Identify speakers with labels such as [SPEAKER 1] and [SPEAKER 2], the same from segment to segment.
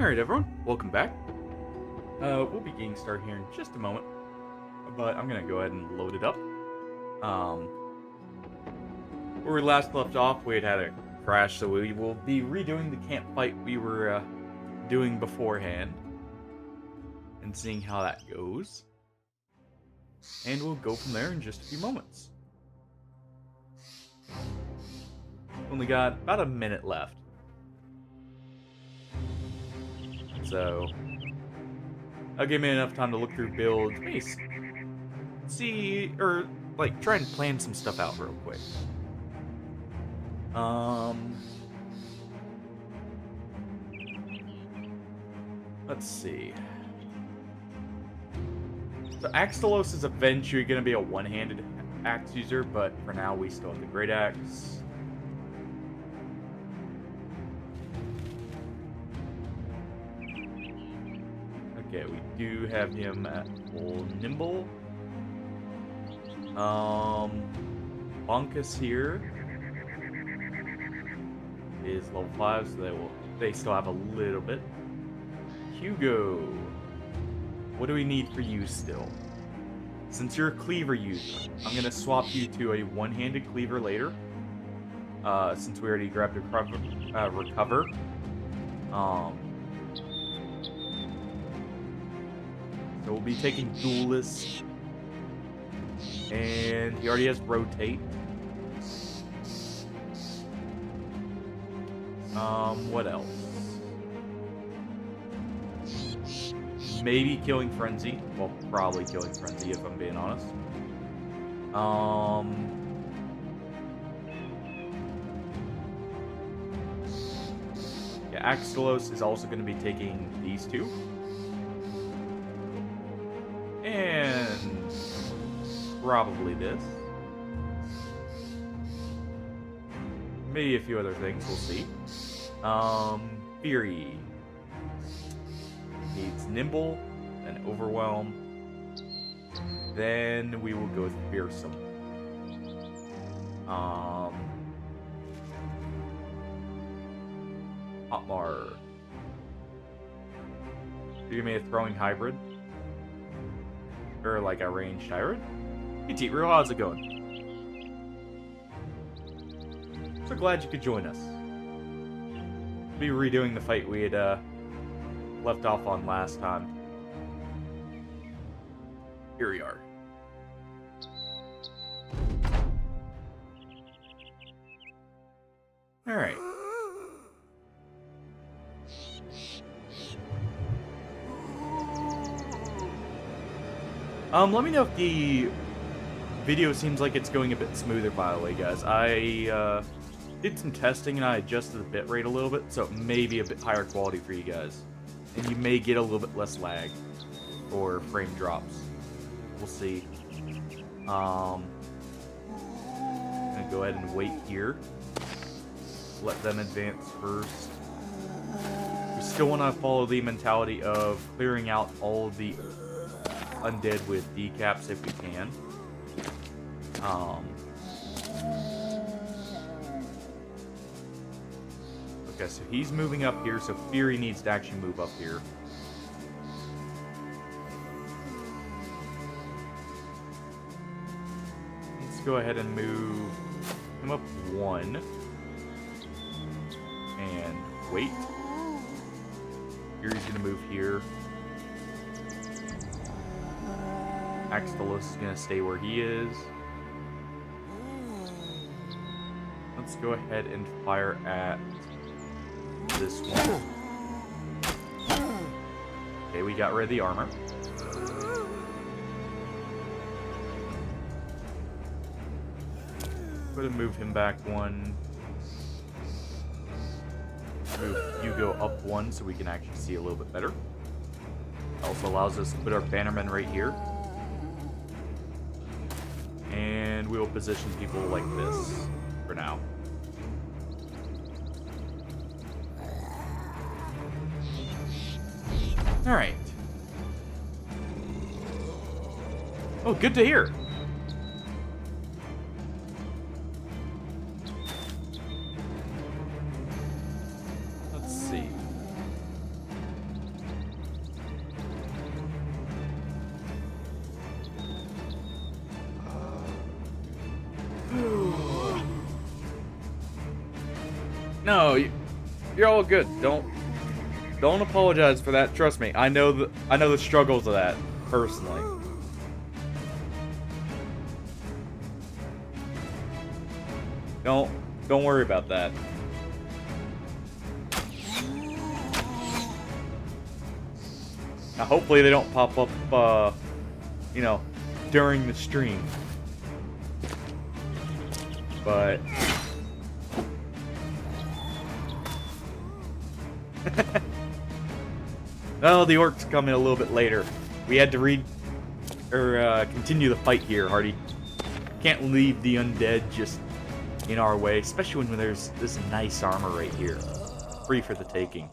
[SPEAKER 1] Alright everyone, welcome back. We'll be getting started here in just a moment, but I'm gonna go ahead and load it up. Where we last left off, we had a crash, so we will be redoing the camp fight we were doing beforehand, and seeing how that goes. And we'll go from there in just a few moments. Only got about a minute left. So, that'll give me enough time to look through builds, maybe see, or, like, try and plan some stuff out real quick. Let's see. So, Axtalos is eventually going to be a one-handed axe user, but for now we still have the Great Axe. Okay, we do have him at full nimble. Bonkus here is level 5, so they still have a little bit. Hugo, what do we need for you still? Since you're a cleaver user, I'm gonna swap you to a one-handed cleaver later. Since we already grabbed a recover. So we'll be taking Duelist. And he already has Rotate. What else? Maybe Killing Frenzy. Well, probably Killing Frenzy if I'm being honest. Yeah, Axtalos is also going to be taking these two. And probably this. Maybe a few other things, we'll see. Fury needs Nimble and Overwhelm. Then we will go with Fearsome. Hotmar. You give me a throwing hybrid. Or like a ranged hybrid. Hey T-Real, how's it going? So glad you could join us. We'll be redoing the fight we had left off on last time. Here we are. Alright. Let me know if the video seems like it's going a bit smoother, by the way, guys. I did some testing and I adjusted the bitrate a little bit, so it may be a bit higher quality for you guys. And you may get a little bit less lag or frame drops. We'll see. I'm gonna go ahead and wait here. Let them advance first. We still want to follow the mentality of clearing out all of the undead with decaps if we can. Okay, so he's moving up here, so Fury needs to actually move up here. Let's go ahead and move him up one. And wait. Fury's gonna move here. Axtalos is gonna stay where he is. Let's go ahead and fire at this one. Okay, we got rid of the armor. Go ahead and move him back one. Move Hugo up one so we can actually see a little bit better. Also allows us to put our bannermen right here. And we will position people like this for now. Alright. Oh, good to hear. Let's see. No, you're all good. Don't apologize for that. Trust me, I know the struggles of that personally. Don't worry about that. Now, hopefully they don't pop up, you know, during the stream. But no, the orcs come in a little bit later. We had to continue the fight here, Hardy. Can't leave the undead just in our way, especially when there's this nice armor right here. Free for the taking.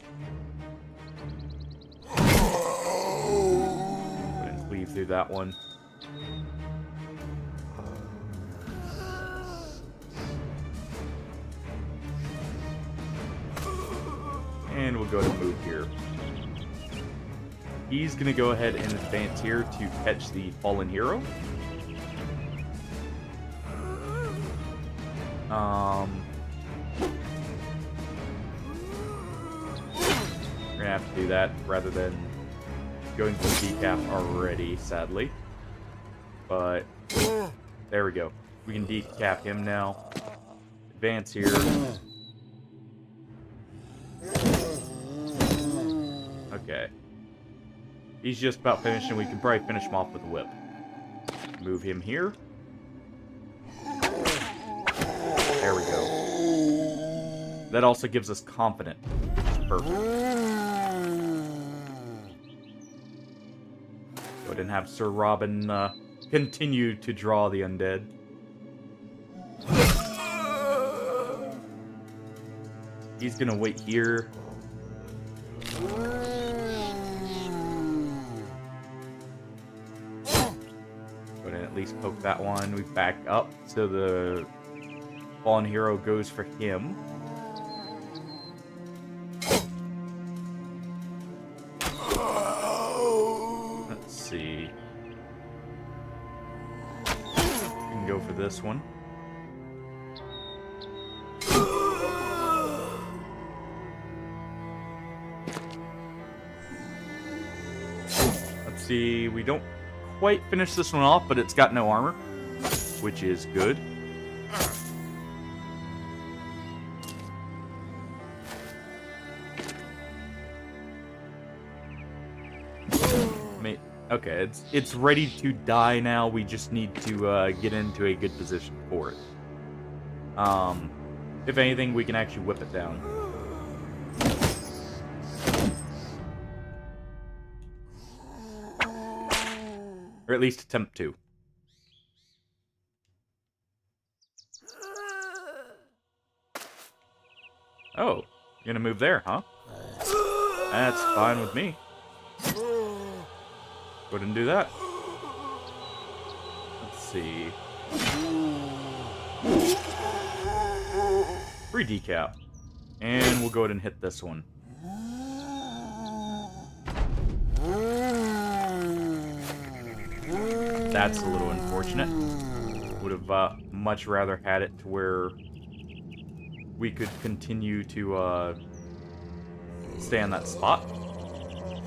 [SPEAKER 1] Couldn't cleave through that one. And we'll go to move here. He's going to go ahead and advance here to catch the fallen hero. We're gonna have to do that rather than going for decap already, sadly. But there we go. We can decap him now. Advance here. Okay. He's just about finished, and we can probably finish him off with a whip. Move him here. There we go. That also gives us confidence. Perfect. Go ahead and have Sir Robin continue to draw the undead. He's gonna wait here. Go ahead and at least poke that one. We back up so the fallen hero goes for him. Let's see. We can go for this one. Let's see. We don't quite finish this one off, but it's got no armor, which is good. Okay, it's ready to die now. We just need to get into a good position for it. If anything, we can actually whip it down. Or at least attempt to. Oh, you're gonna move there, huh? That's fine with me. Go ahead and do that. Let's see. Free decap. And we'll go ahead and hit this one. That's a little unfortunate. Would have much rather had it to where we could continue to stay on that spot.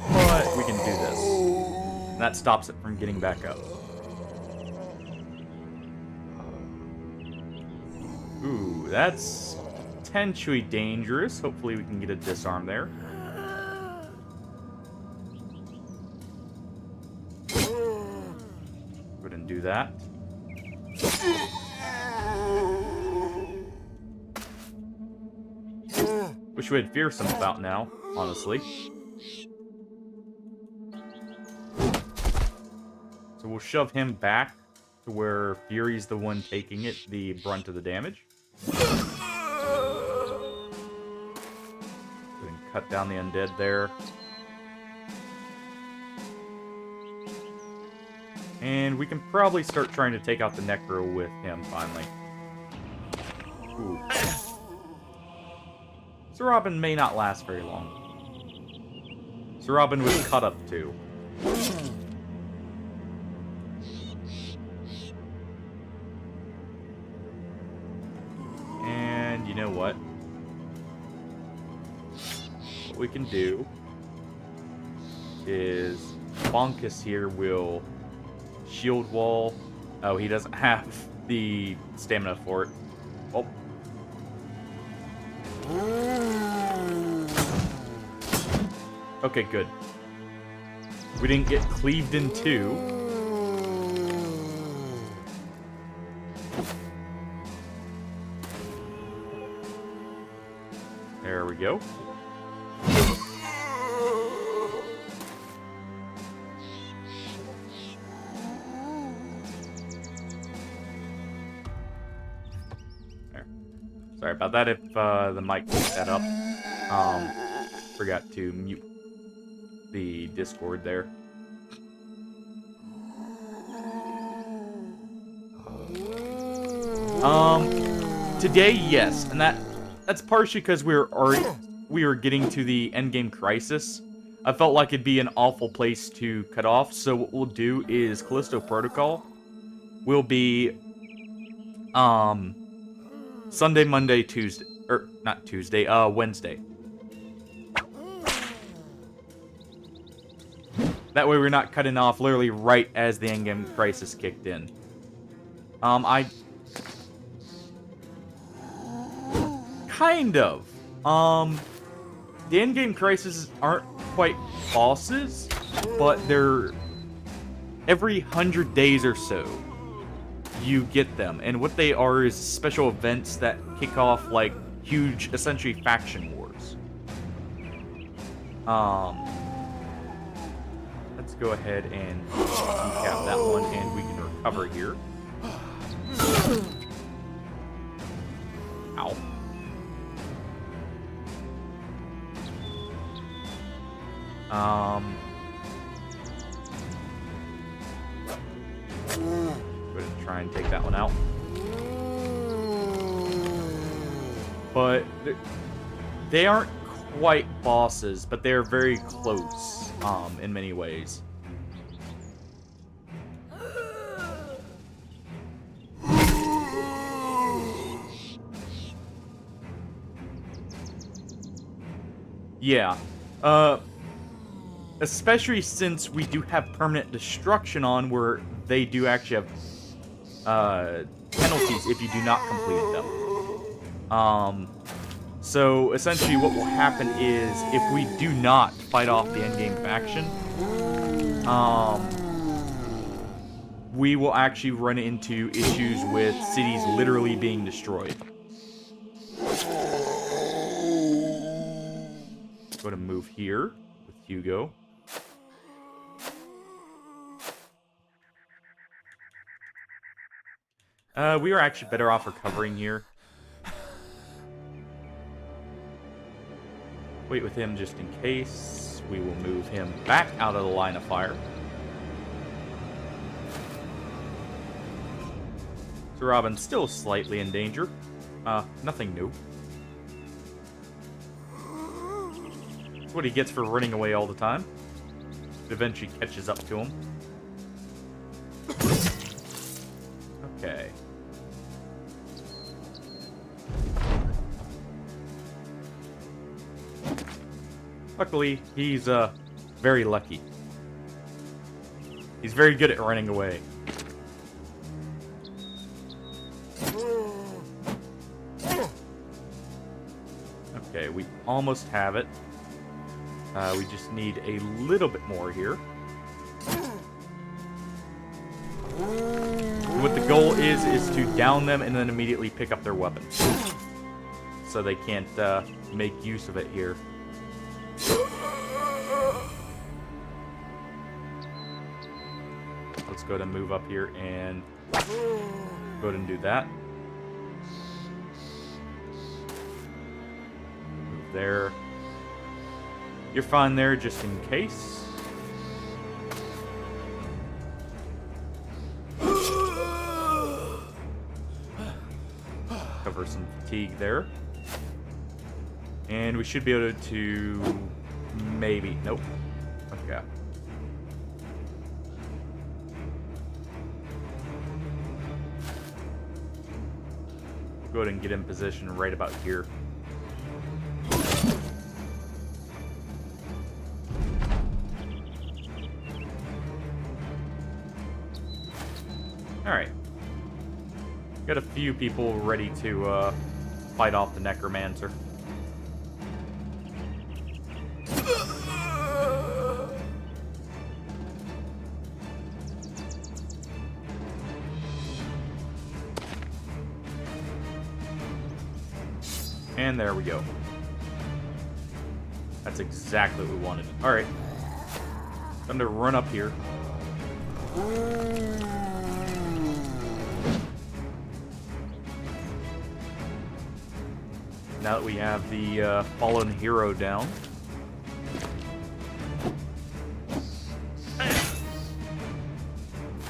[SPEAKER 1] But we can do this. And that stops it from getting back up. Ooh, that's potentially dangerous. Hopefully we can get a disarm there. Go ahead and do that. Wish we had Fearsome about now, honestly. So we'll shove him back to where Fury's the one taking it, the brunt of the damage. And cut down the undead there. And we can probably start trying to take out the Necro with him, finally. Ooh. Sir Robin may not last very long. Sir Robin was cut up too. And you know what? what we can do is Bonkus here will shield wall. Oh, he doesn't have the stamina for it. Oh. Okay, good. We didn't get cleaved in two. There we go. There. Sorry about that if the mic picked that up. Forgot to mute the Discord there. Today, yes, and that's partially because we were getting to the endgame crisis. I felt like it'd be an awful place to cut off, so what we'll do is Callisto Protocol will be Sunday, Monday, Tuesday, or not Tuesday, Wednesday. That way we're not cutting off literally right as the endgame crisis kicked in. Kind of. The endgame crises aren't quite bosses, but they're every 100 days or so you get them. And what they are is special events that kick off like huge, essentially faction wars. Let's go ahead and decap that one and we can recover here. Ow. Go ahead and try and take that one out. But they aren't quite bosses, but they're very close, in many ways. Yeah. Especially since we do have permanent destruction on, where they do actually have penalties if you do not complete them. So essentially what will happen is if we do not fight off the endgame faction, we will actually run into issues with cities literally being destroyed. Go to move here with Hugo. We are actually better off recovering here. Wait with him just in case. We will move him back out of the line of fire. So Robin's still slightly in danger. Nothing new. That's what he gets for running away all the time. It eventually catches up to him. Okay. Luckily, he's very lucky. He's very good at running away. Okay, we almost have it. We just need a little bit more here. What the goal is to down them and then immediately pick up their weapons. So they can't make use of it here. Let's go ahead and move up here and go ahead and do that. Move there. You're fine there just in case. Cover some fatigue there. And we should be able to maybe... Nope. Okay. Go ahead and get in position right about here. Alright. Got a few people ready to fight off the Necromancer. And there we go. That's exactly what we wanted. Alright. Time to run up here. Now that we have the fallen hero down.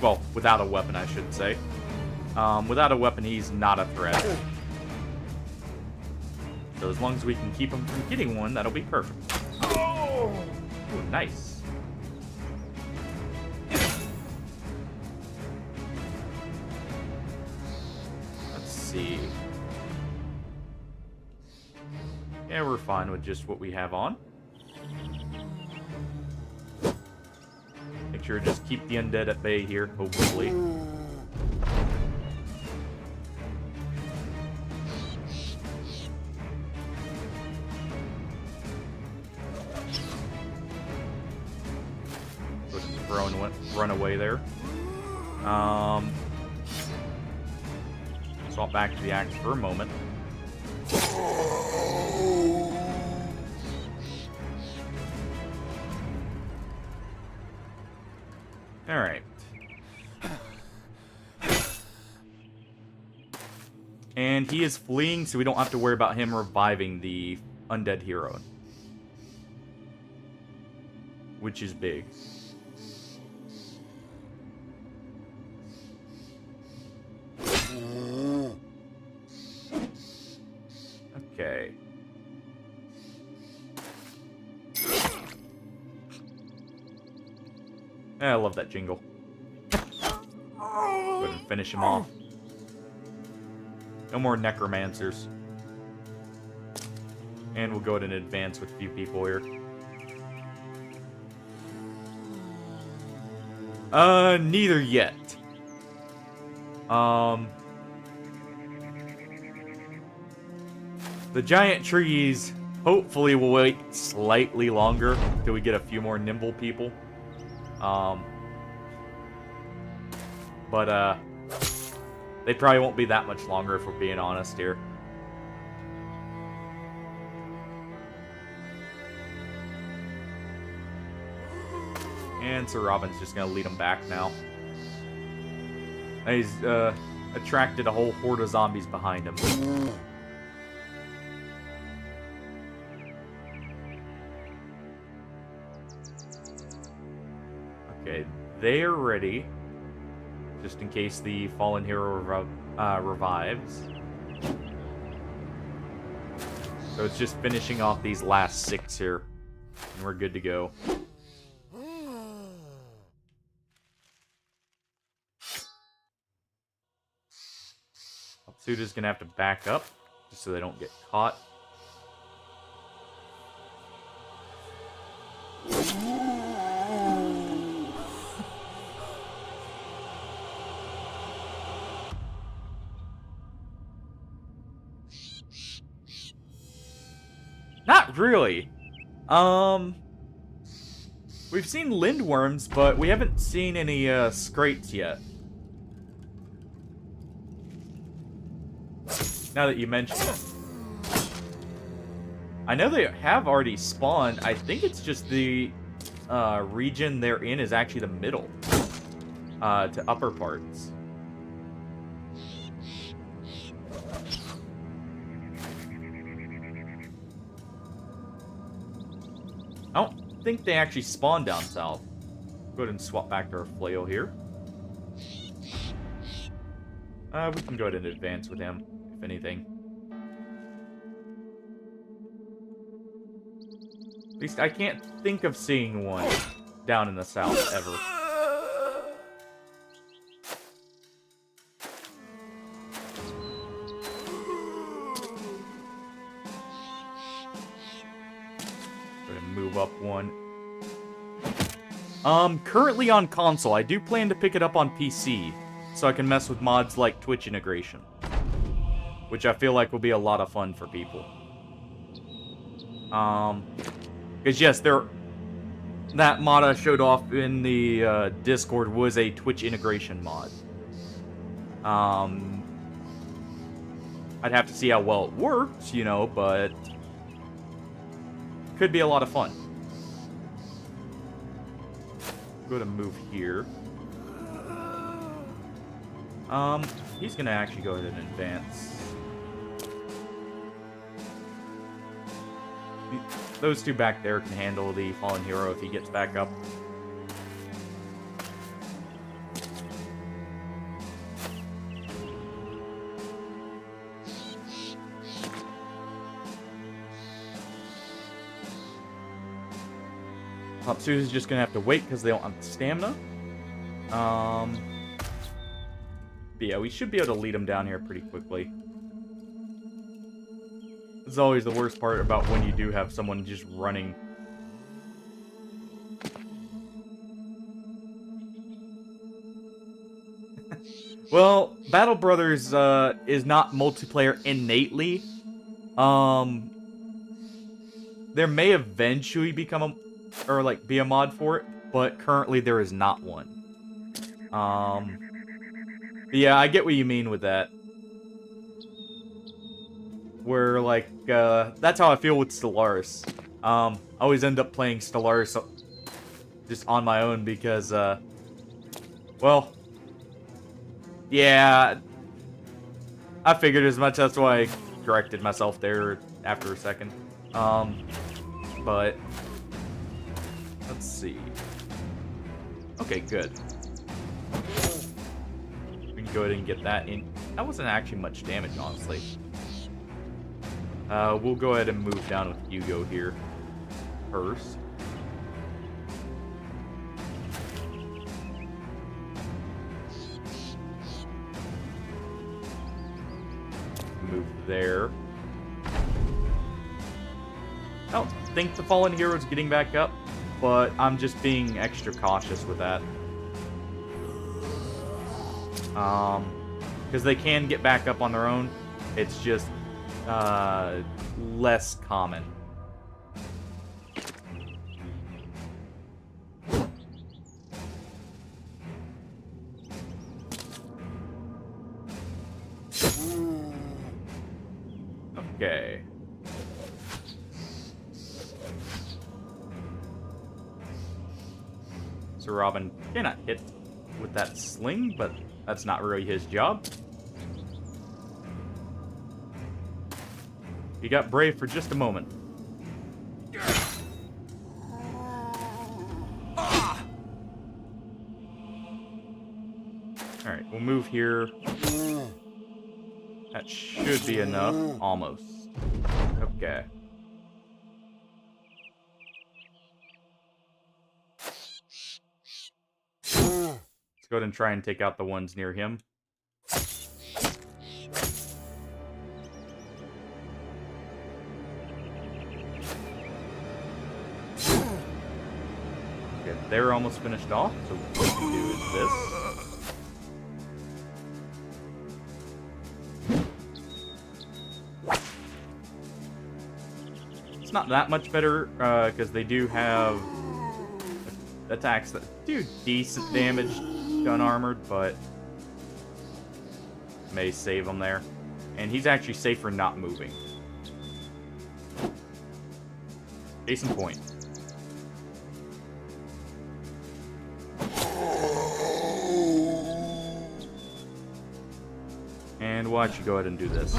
[SPEAKER 1] Well, without a weapon, I should say. Without a weapon, he's not a threat. So as long as we can keep him from getting one, that'll be perfect. Oh! Ooh, nice. Let's see. Yeah, we're fine with just what we have on. Make sure to just keep the undead at bay here, hopefully. Run away there. Swap back to the axe for a moment. Alright. And he is fleeing, so we don't have to worry about him reviving the undead hero. Which is big. Okay. I love that jingle. Go ahead and finish him off. No more necromancers. And we'll go ahead and advance with a few people here. Neither yet. The giant trees hopefully will wait slightly longer till we get a few more nimble people. But they probably won't be that much longer if we're being honest here. And Sir Robin's just gonna lead them back now. And he's attracted a whole horde of zombies behind him. Okay, they're ready. Just in case the fallen hero revives. So it's just finishing off these last 6 here. And we're good to go. Suda's gonna have to back up, just so they don't get caught. Not really. We've seen lindworms, but we haven't seen any scrates yet. Now that you mention it. I know they have already spawned. I think it's just the region they're in is actually the middle. To upper parts. I don't think they actually spawn down south. Go ahead and swap back to our flail here. We can go ahead and advance with him, if anything. At least I can't think of seeing one down in the south, ever. Move up one. Currently on console. I do plan to pick it up on PC so I can mess with mods like Twitch integration, which I feel like will be a lot of fun for people. Because yes, that mod I showed off in the Discord was a Twitch integration mod. I'd have to see how well it works, you know, but could be a lot of fun. Go to move here. He's gonna actually go ahead and advance. Those two back there can handle the fallen hero if he gets back up. Susan's just gonna have to wait because they don't have the stamina. But yeah, we should be able to lead them down here pretty quickly. This is always the worst part about when you do have someone just running. Well, Battle Brothers is not multiplayer innately. There may eventually become be a mod for it, but currently there is not one. Yeah, I get what you mean with that. Where, like, that's how I feel with Stellaris. I always end up playing Stellaris just on my own because, well, yeah, I figured as much. That's why I corrected myself there after a second. But let's see. Okay, good. We can go ahead and get that in. That wasn't actually much damage, honestly. We'll go ahead and move down with Hugo here first. Move there. I don't think the fallen hero is getting back up, but I'm just being extra cautious with that. Because they can get back up on their own. It's just less common. Okay. So Robin cannot hit with that sling, but that's not really his job. He got brave for just a moment. Alright, we'll move here. That should be enough. Almost. Okay. Let's go ahead and try and take out the ones near him. Okay, they're almost finished off, so what we can do is this. It's not that much better, because they do have attacks that do decent damage gun armored, but may save him there. And he's actually safer not moving. Case in point. And we'll actually go ahead and do this.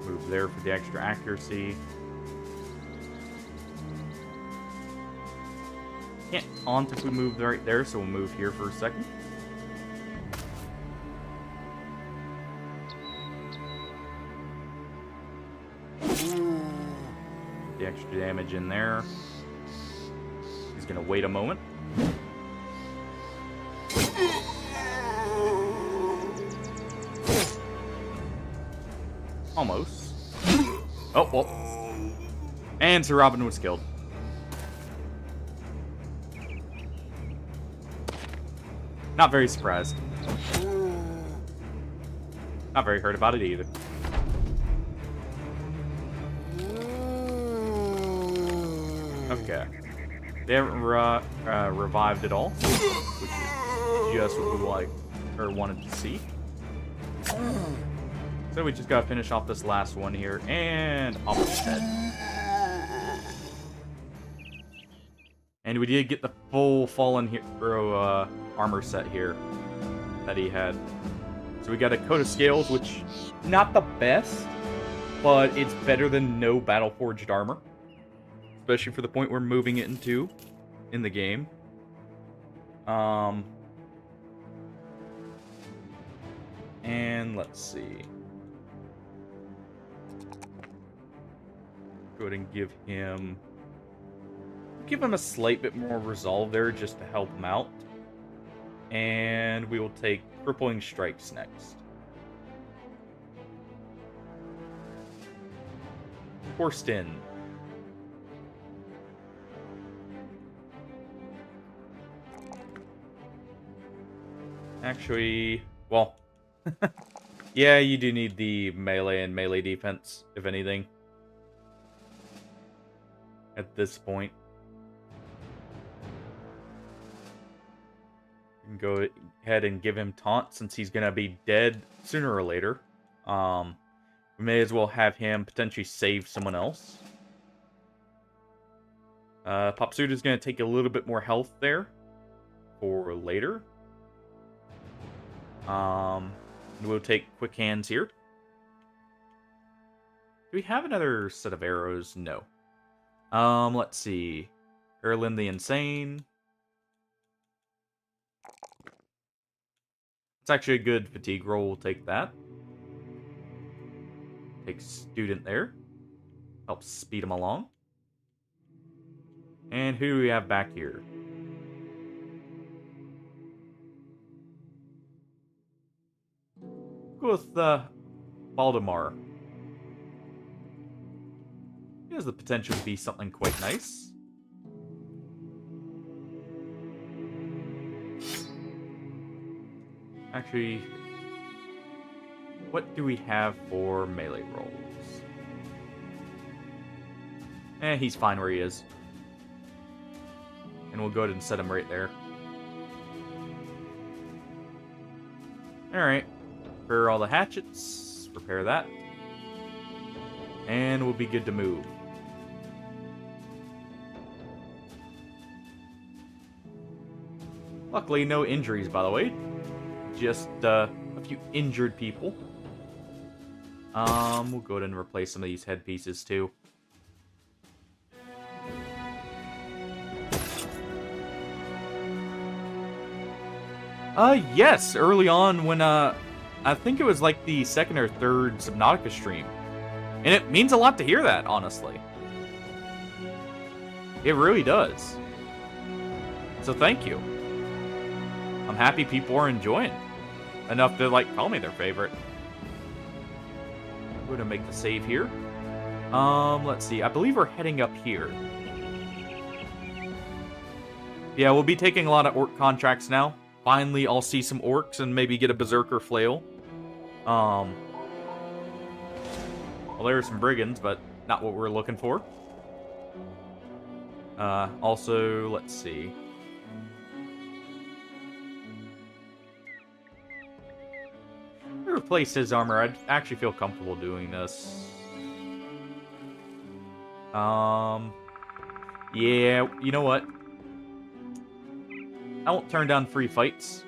[SPEAKER 1] Move there for the extra accuracy. Can't taunt if we move right there, so we'll move here for a second. The extra damage in there. He's gonna wait a moment. Almost. Oh, well. And Sir Robin was killed. Not very surprised. Not very hurt about it either. Okay. They haven't revived at all, which is just what we like or wanted to see. So we just gotta finish off this last one here, and off his head. And we did get the full Fallen Hero armor set here that he had. So we got a coat of scales, which not the best, but it's better than no battle forged armor, especially for the point we're moving it into in the game. And let's see. Go ahead and give him a slight bit more resolve there just to help him out. And we will take Crippling Strikes next. Forstin. Actually, well, yeah, you do need the melee and melee defense, if anything, at this point. You can go ahead and give him taunt since he's going to be dead sooner or later. We may as well have him potentially save someone else. Popsuit is going to take a little bit more health there for later. We'll take Quick Hands here. Do we have another set of arrows? No. Let's see. Erlin the Insane. It's actually a good fatigue roll. We'll take that. Take Student there. Helps speed him along. And who do we have back here? Go with Valdemar. He has the potential to be something quite nice. Actually, what do we have for melee rolls? He's fine where he is. And we'll go ahead and set him right there. Alright. Repair all the hatchets. Repair that. And we'll be good to move. Luckily, no injuries, by the way. Just a few injured people. We'll go ahead and replace some of these headpieces too. Yes, early on when I think it was like the second or third Subnautica stream. And it means a lot to hear that, honestly. It really does. So thank you. I'm happy people are enjoying enough to, like, call me their favorite. I'm going to make the save here. Let's see. I believe we're heading up here. Yeah, we'll be taking a lot of orc contracts now. Finally, I'll see some orcs and maybe get a berserker flail. Well, there are some brigands, but not what we're looking for. Also, let's see. Replace his armor. I'd actually feel comfortable doing this. Yeah, you know what? I won't turn down free fights.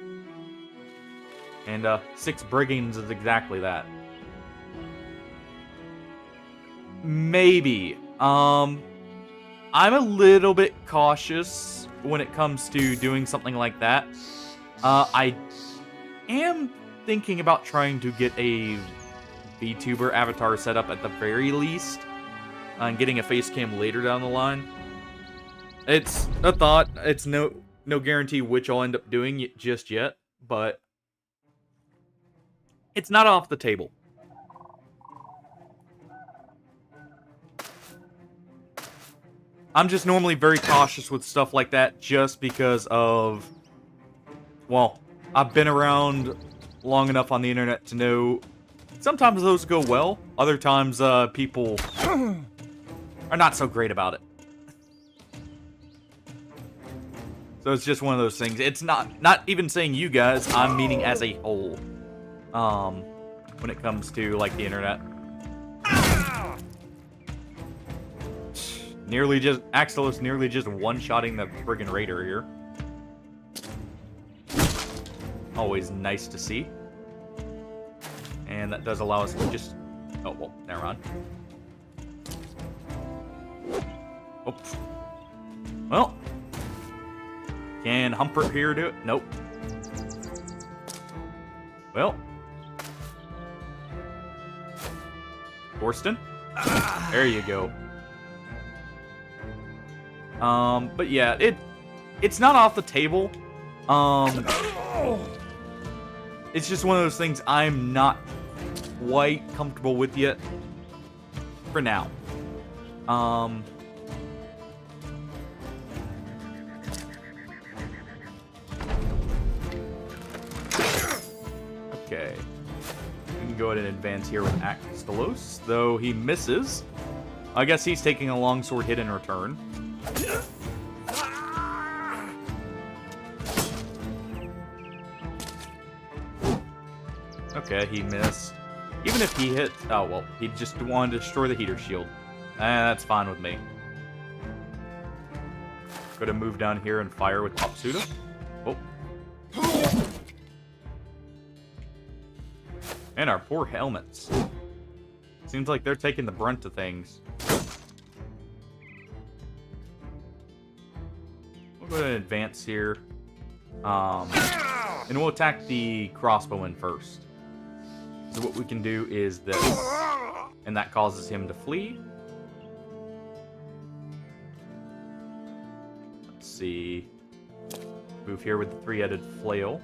[SPEAKER 1] And 6 brigands is exactly that. Maybe. I'm a little bit cautious when it comes to doing something like that. I am thinking about trying to get a VTuber avatar set up at the very least, and getting a face cam later down the line. It's a thought. It's no guarantee which I'll end up doing just yet, but it's not off the table. I'm just normally very cautious with stuff like that just because of, well, I've been around long enough on the internet to know sometimes those go well, other times people are not so great about it. So it's just one of those things. It's not even saying you guys, I'm meaning as a whole. When it comes to like the internet. Axelos nearly just one-shotting the friggin' raider here. Always nice to see. And that does allow us to just... Oh, well, never mind. Oops. Well. Can Humpert here do it? Nope. Well. Thorsten? There you go. But yeah, it's not off the table. It's just one of those things I'm not quite comfortable with yet. For now. Okay. We can go ahead and advance here with Axelos, though he misses. I guess he's taking a longsword hit in return. Okay, he missed. Even if he hit... Oh, well, he just wanted to destroy the heater shield. That's fine with me. Go to move down here and fire with Topsuda. Oh. And our poor helmets. Seems like they're taking the brunt of things. We'll go ahead and advance here. And we'll attack the crossbowman first. So what we can do is this. And that causes him to flee. Let's see. Move here with the three-headed flail.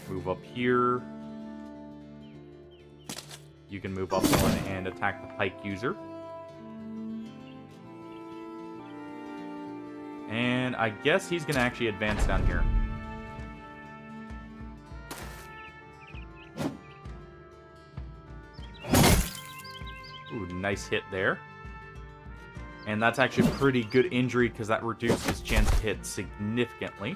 [SPEAKER 1] Move up here. You can move up one and attack the pike user. And I guess he's going to actually advance down here. Ooh, nice hit there. And that's actually a pretty good injury because that reduced his chance to hit significantly.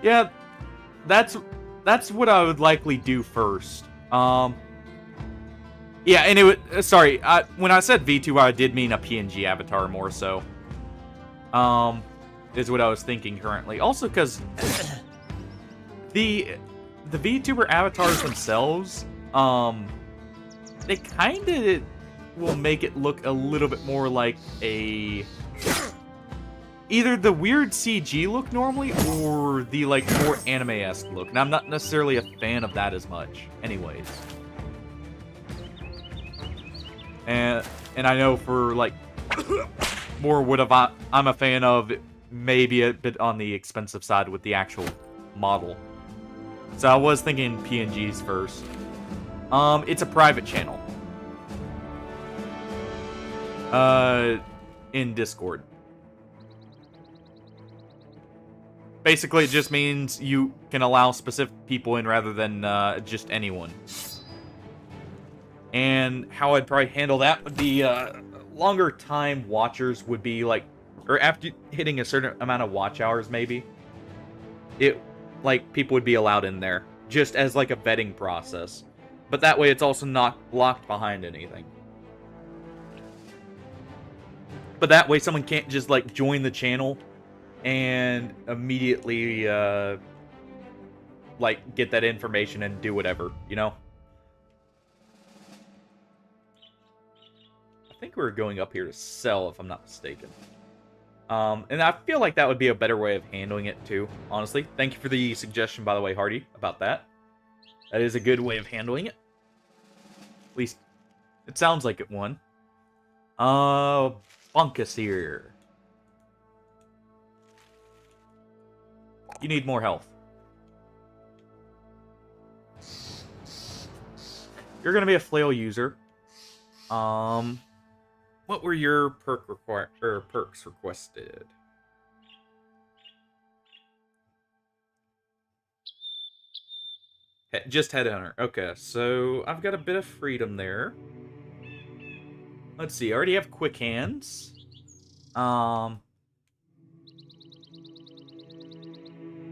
[SPEAKER 1] Yeah, that's what I would likely do first. Yeah, and it would... Sorry, when I said V2, I did mean a PNG avatar more so. Is what I was thinking currently. Also, because the VTuber avatars themselves, they kind of will make it look a little bit more like a... either the weird CG look normally, or the, like, more anime-esque look. And I'm not necessarily a fan of that as much, anyways. And I know for, like, more what I'm a fan of, maybe a bit on the expensive side with the actual model. So I was thinking PNGs first. It's a private channel. In Discord. Basically, it just means you can allow specific people in rather than just anyone. And how I'd probably handle that would be longer time watchers would be like, or after hitting a certain amount of watch hours, maybe, like, people would be allowed in there, just as, like, a vetting process. But that way, it's also not locked behind anything. But that way, someone can't just, like, join the channel and immediately, like, get that information and do whatever, you know? I think we're going up here to sell, if I'm not mistaken. And I feel like that would be a better way of handling it, too, honestly. Thank you for the suggestion, by the way, Hardy, about that. That is a good way of handling it. At least, it sounds like it won. Bunkus here. You need more health. you're gonna be a flail user. What were your perks requested? Just headhunter. Okay, so I've got a bit of freedom there. Let's see. I already have quick hands.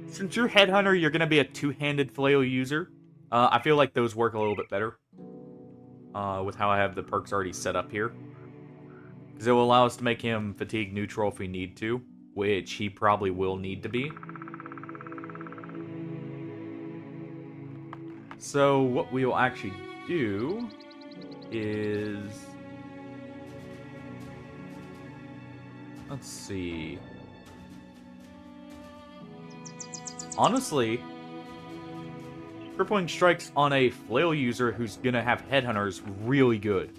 [SPEAKER 1] Since you're headhunter, you're gonna be a two-handed flail user. I feel like those work a little bit better. With how I have the perks already set up here. Because it will allow us to make him fatigue neutral if we need to, which he probably will need to be. So what we will actually do is... Let's see. Honestly, crippling strikes on a flail user who's gonna have headhunter is really good.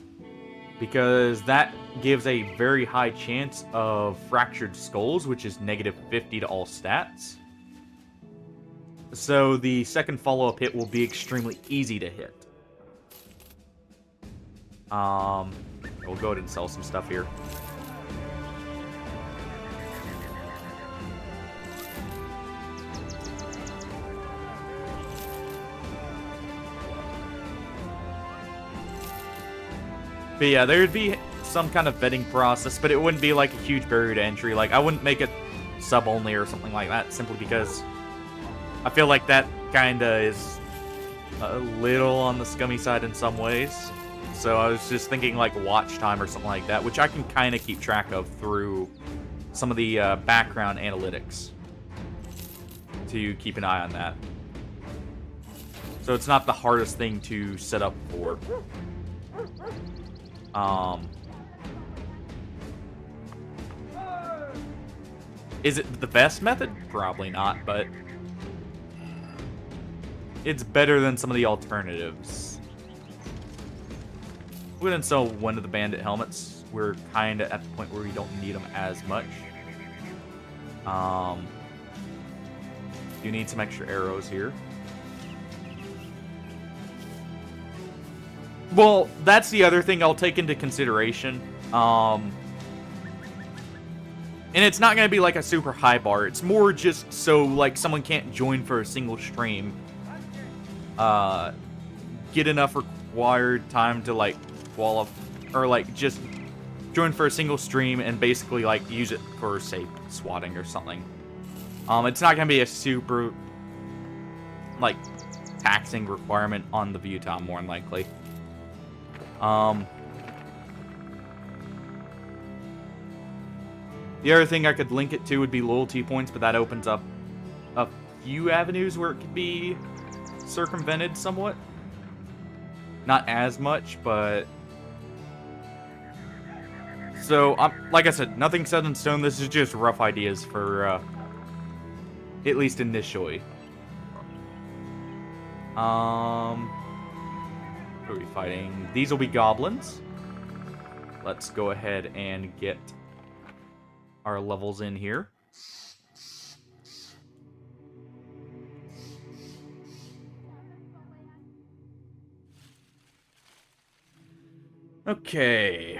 [SPEAKER 1] Because that gives a very high chance of fractured skulls, which is negative 50 to all stats. So the second follow-up hit will be extremely easy to hit. We'll go ahead and sell some stuff here. But yeah, there would be some kind of vetting process, but it wouldn't be like a huge barrier to entry. Like, I wouldn't make it sub-only or something like that, simply because I feel like that kinda is a little on the scummy side in some ways. So I was just thinking like watch time or something like that, which I can kind of keep track of through some of the background analytics to keep an eye on that. So it's not the hardest thing to set up for. Is it the best method? Probably not, but it's better than some of the alternatives. We didn't sell one of the bandit helmets. We're kind of at the point where we don't need them as much. You need some extra arrows here. Well, that's the other thing I'll take into consideration. And it's not going to be like a super high bar. It's more just so like someone can't join for a single stream. Get enough required time to like qualify, or like just join for a single stream and basically like use it for, say, swatting or something. It's not going to be a super like taxing requirement on the view time, more than likely. The other thing I could link it to would be loyalty points, but that opens up a few avenues where it could be circumvented somewhat. Not as much, but... So, like I said, nothing set in stone. This is just rough ideas for, at least initially. Who are we fighting? These will be goblins. Let's go ahead and get our levels in here. Okay.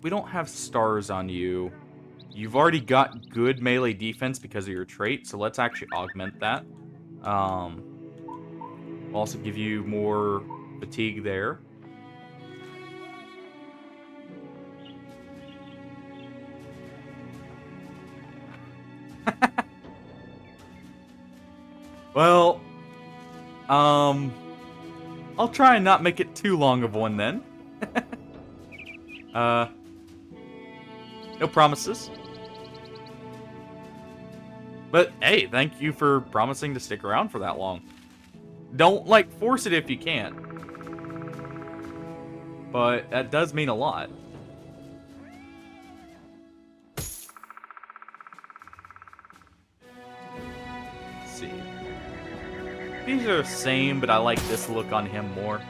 [SPEAKER 1] We don't have stars on you. You've already got good melee defense because of your trait, so let's actually augment that. We'll also give you more fatigue there. Well, I'll try and not make it too long of one then. No promises. But hey, thank you for promising to stick around for that long. Don't, like, force it if you can. But that does mean a lot. Let's see. These are the same, but I like this look on him more.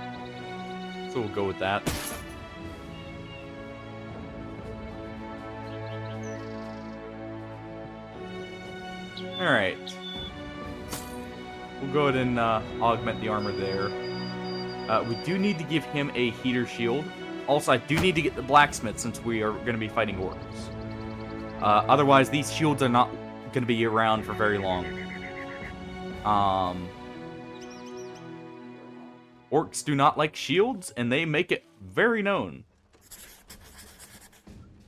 [SPEAKER 1] So we'll go with that. Alright. We'll go ahead and augment the armor there. We do need to give him a heater shield. Also, I do need to get the blacksmith since we are going to be fighting orcs. Otherwise, these shields are not going to be around for very long. Orcs do not like shields, and they make it very known.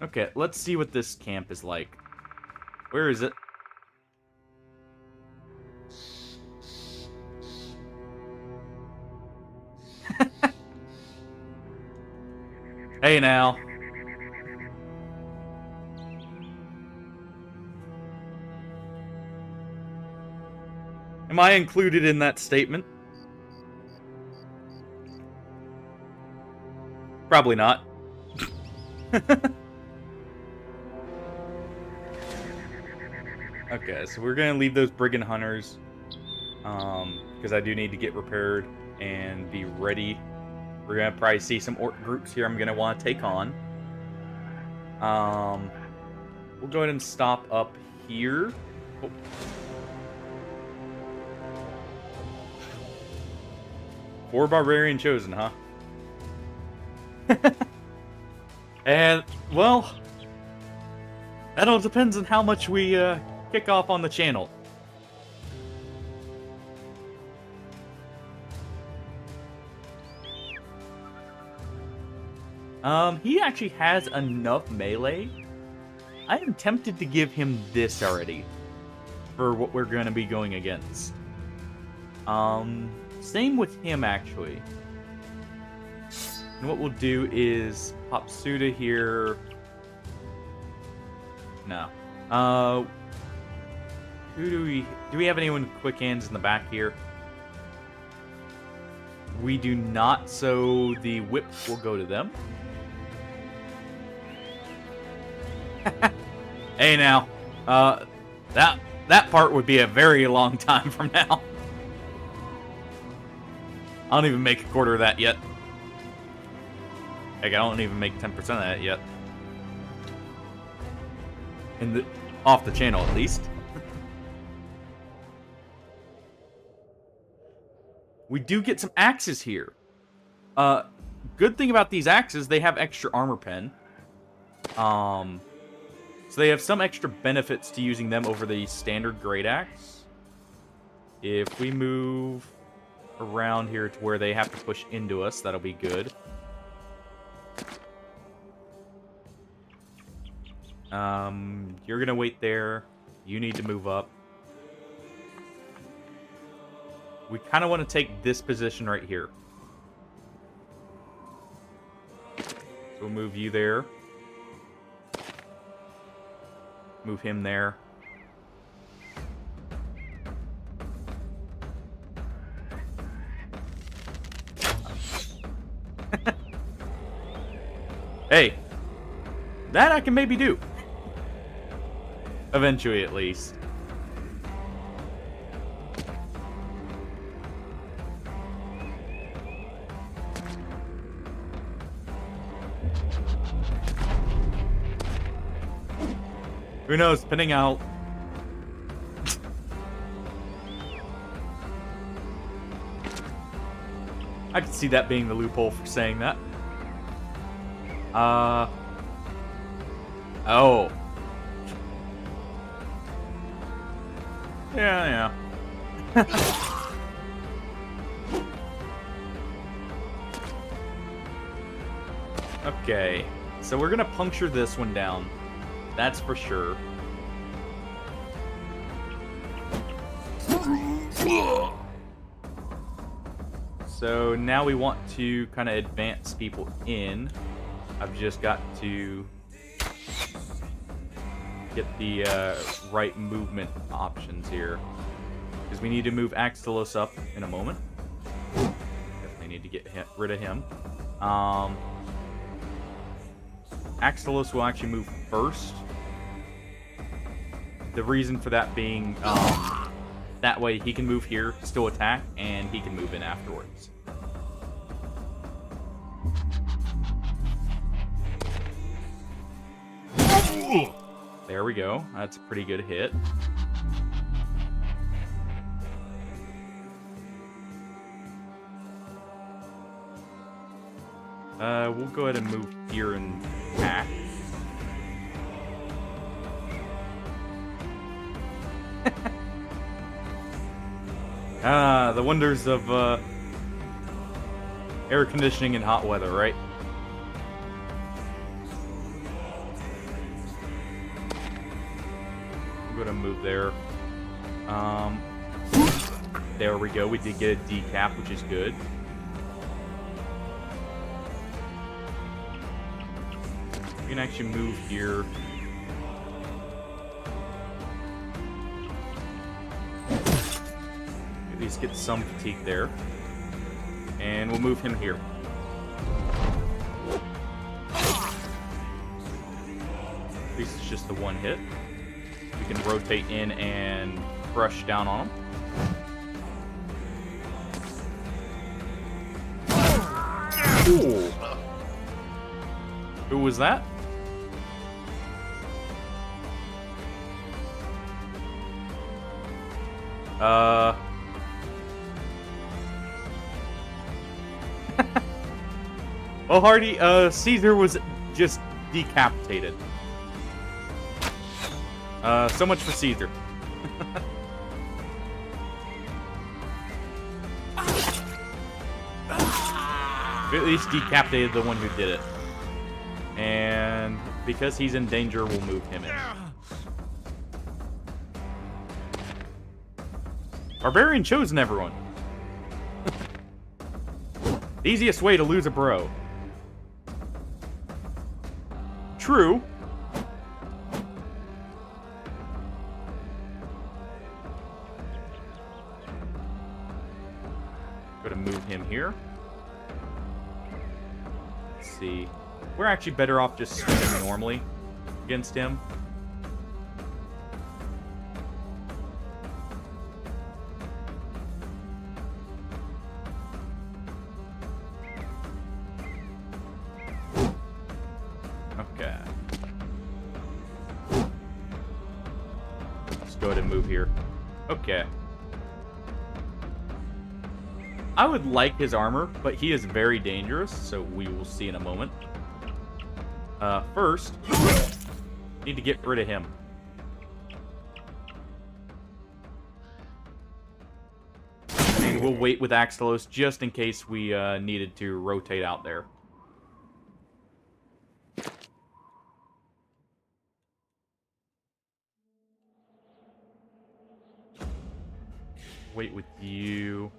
[SPEAKER 1] Okay, let's see what this camp is like. Where is it? Hey now. Am I included in that statement? Probably not. Okay, so we're gonna leave those brigand hunters, because I do need to get repaired and be ready. We're gonna probably see some orc groups here I'm gonna want to take on. We'll go ahead and stop up here. Oh. 4 barbarian chosen, huh? And, well, that all depends on how much we kick off on the channel. He actually has enough melee. I am tempted to give him this already for what we're going to be going against. Same with him, actually. And what we'll do is pop Suda here. No. Who do we have anyone with quick hands in the back here? We do not, so the whip will go to them. Hey now. That part would be a very long time from now. I don't even make a quarter of that yet. Heck, I don't even make 10% of that yet. Off the channel, at least. We do get some axes here. Good thing about these axes, they have extra armor pen. So they have some extra benefits to using them over the standard great axe. If we move around here to where they have to push into us, that'll be good. You're gonna wait there. You need to move up. We kind of want to take this position right here. So we'll move you there. Move him there. Hey, that I can maybe do. Eventually, at least. Who knows, spinning out. I can see that being the loophole for saying that. Oh. Yeah. Okay. So we're gonna puncture this one down. That's for sure. So now we want to kind of advance people in. I've just got to get the right movement options here. Because we need to move Axelos up in a moment. Definitely need to get rid of him. Axelos will actually move first. The reason for that being, that way he can move here, still attack, and he can move in afterwards. There we go. That's a pretty good hit. We'll go ahead and move here and hack. The wonders of air conditioning in hot weather, right? I'm gonna move there. There we go. We did get a decap, which is good. We can actually move here. At least get some fatigue there. And we'll move him here. At least it's just the one hit. We can rotate in and crush down on him. Ooh. Who was that? Well, Hardy, Caesar was just decapitated. So much for Caesar. At least decapitated the one who did it. And because he's in danger, we'll move him in. Barbarian chosen everyone. The easiest way to lose a bro. True. Gonna move him here. Let's see. We're actually better off just swinging normally against him. Okay. Let's go ahead and move here. Okay. I would like his armor, but he is very dangerous, so we will see in a moment. First, need to get rid of him. And we'll wait with Axelos just in case we needed to rotate out there. Wait with you.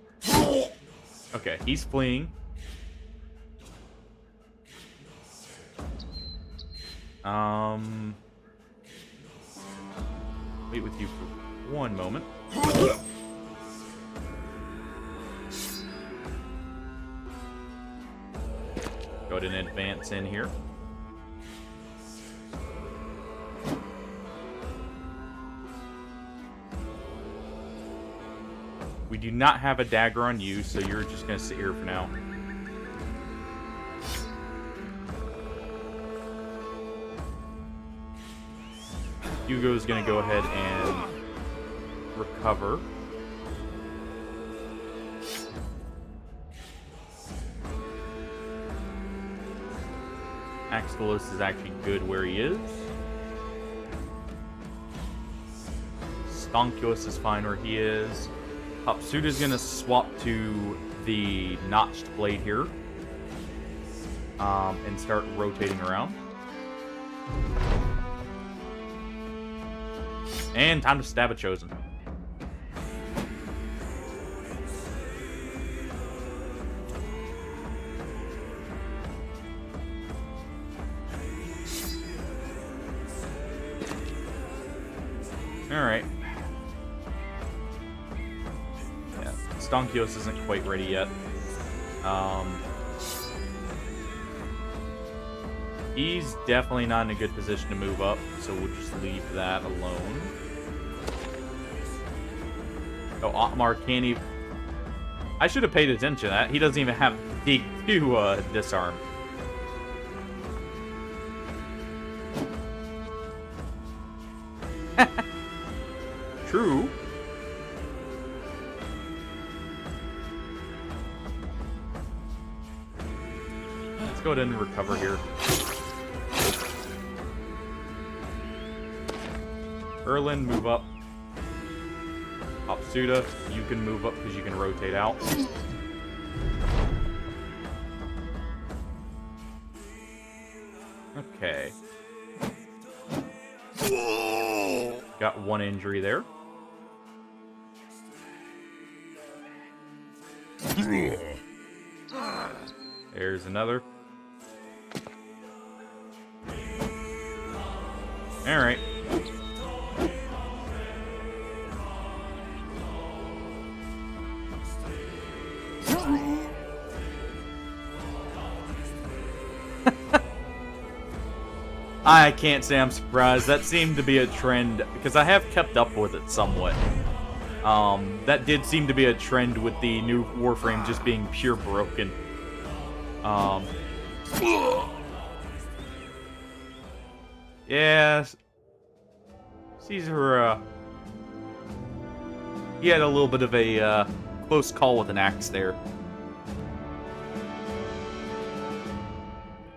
[SPEAKER 1] Okay, he's fleeing. Wait with you for one moment. Go ahead and advance in here. We do not have a dagger on you, so you're just going to sit here for now. Hugo's going to go ahead and recover. Axelos is actually good where he is. Stonkulus is fine where he is. Hopsuda's going to swap to the notched blade here. And start rotating around. And time to stab a chosen. Alright. Yeah, Stonkios isn't quite ready yet. He's definitely not in a good position to move up, so we'll just leave that alone. Oh, Otmar can't even... I should have paid attention to that. He doesn't even have Dig to disarm. True. Let's go go ahead and recover here. Erlin, move up. Opsuda, you can move up because you can rotate out. Okay. Got one injury there. There's another. Alright. I can't say I'm surprised. That seemed to be a trend, because I have kept up with it somewhat. That did seem to be a trend with the new Warframe just being pure broken. Yeah. Caesar, he had a little bit of a, close call with an axe there.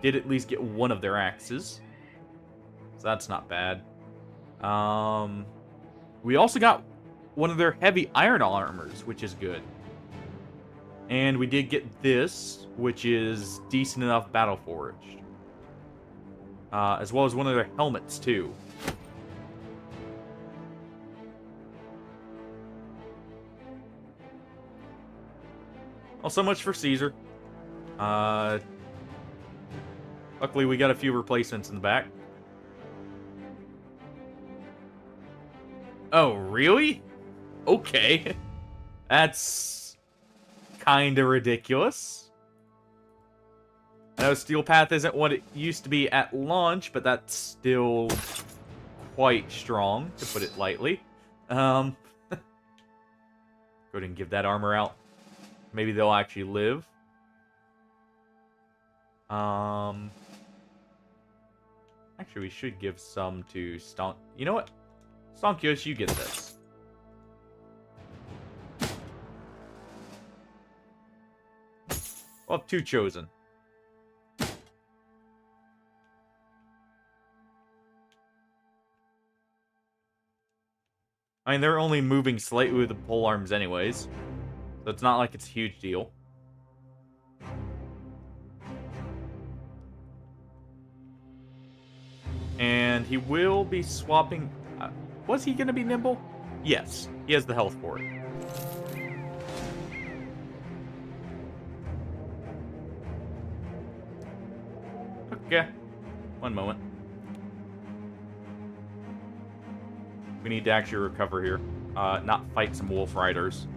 [SPEAKER 1] Did at least get one of their axes. So that's not bad. We also got one of their heavy iron armors, which is good. And we did get this, which is decent enough battle forged. As well as one of their helmets, too. Well, so much for Caesar. Luckily, we got a few replacements in the back. Oh, really? Okay. That's kinda ridiculous. I know Steel Path isn't what it used to be at launch, but that's still quite strong, to put it lightly. Go ahead and give that armor out. Maybe they'll actually live. Actually, we should give some to Stonk. You know what? Stonkios, you get this. We'll have two chosen. I mean, they're only moving slightly with the pole arms anyways. So it's not like it's a huge deal. And he will be swapping... was he going to be nimble? Yes, he has the health for it. Okay, one moment. We need to actually recover here. Not fight some wolf riders.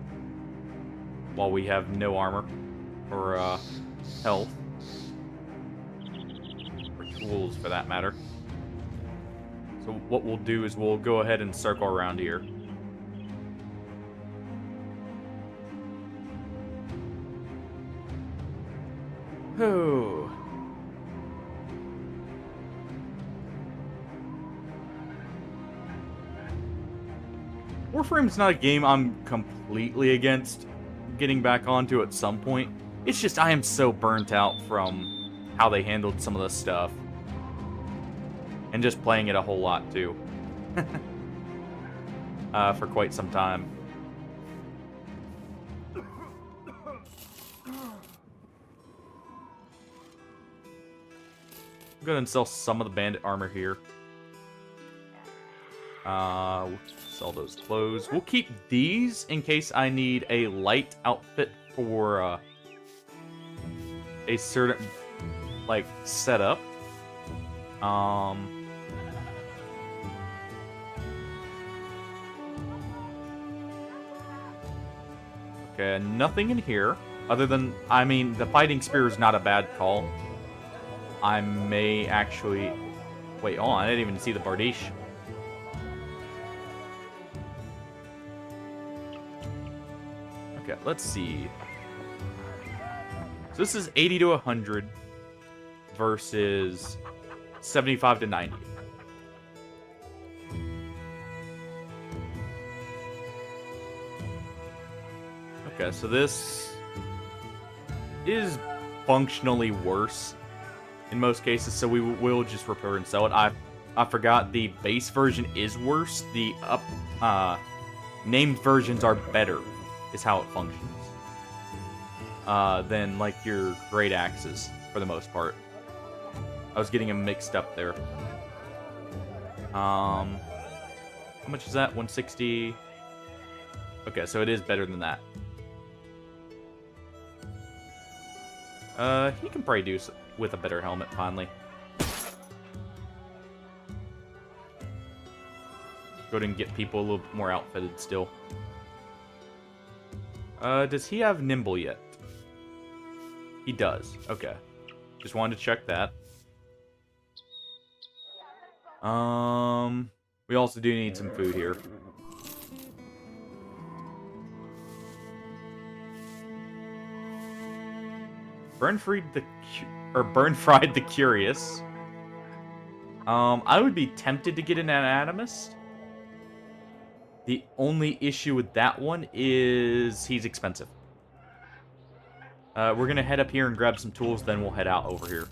[SPEAKER 1] While we have no armor. Or, health. Or tools, for that matter. So what we'll do is we'll go ahead and circle around here. Oh. Warframe's not a game I'm completely against getting back onto at some point. It's just I am so burnt out from how they handled some of this stuff. And just playing it a whole lot, too. For quite some time. Go ahead and sell some of the bandit armor here. We'll sell those clothes. We'll keep these in case I need a light outfit for a certain, like, setup. Okay, nothing in here. Other than, I mean, the fighting spear is not a bad call. I may actually... Wait, hold on, I didn't even see the Bardiche. Okay, let's see. So this is 80 to 100 versus 75 to 90. Okay, so this is functionally worse in most cases, so we will just repair and sell it. I forgot the base version is worse. The named versions are better, is how it functions. Than like your great axes for the most part. I was getting them mixed up there. How much is that? 160. Okay, so it is better than that. He can probably do with a better helmet, finally. Go ahead and get people a little bit more outfitted still. Does he have nimble yet? He does. Okay. Just wanted to check that. We also do need some food here. Burnfried the Curious. I would be tempted to get an Anatomist. The only issue with that one is he's expensive. We're gonna head up here and grab some tools, then we'll head out over here.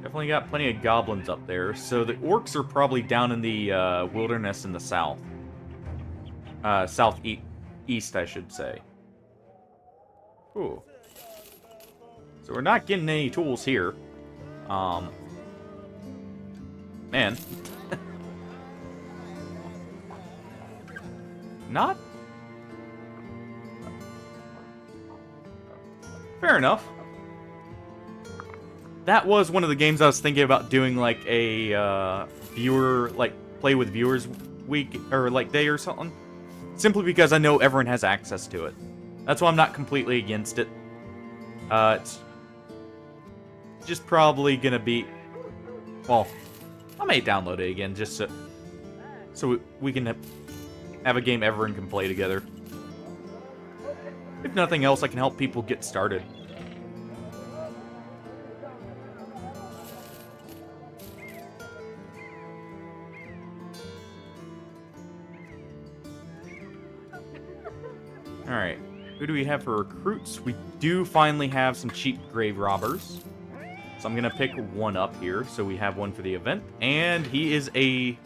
[SPEAKER 1] Definitely got plenty of goblins up there. So the orcs are probably down in the wilderness in the south. Southeast, I should say. Ooh. So we're not getting any tools here. Man. Not? Fair enough. That was one of the games I was thinking about doing, like, a, viewer, like, play with viewers week, or, like, day or something. Simply because I know everyone has access to it. That's why I'm not completely against it. It's just probably gonna be... Well, I may download it again, just so we can have a game everyone can play together. If nothing else, I can help people get started. Alright, who do we have for recruits? We do finally have some cheap grave robbers. So I'm gonna pick one up here, so we have one for the event. And he is a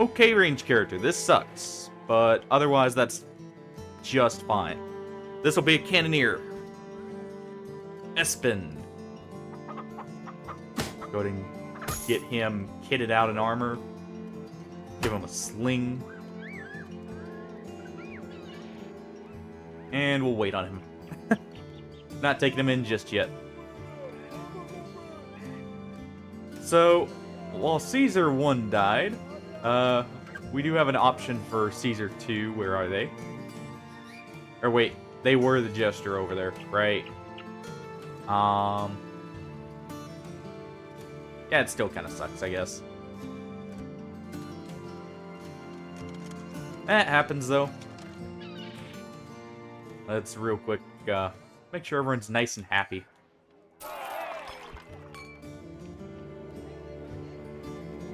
[SPEAKER 1] okay range character. This sucks, but otherwise that's just fine. This will be a cannoneer. Espen. Go ahead and get him kitted out in armor. Give him a sling. And we'll wait on him. Not taking him in just yet. So, while Caesar 1 died, we do have an option for Caesar 2. Where are they? Or wait, they were the Jester over there, right? Yeah, it still kind of sucks, I guess. That happens, though. Let's real quick, make sure everyone's nice and happy.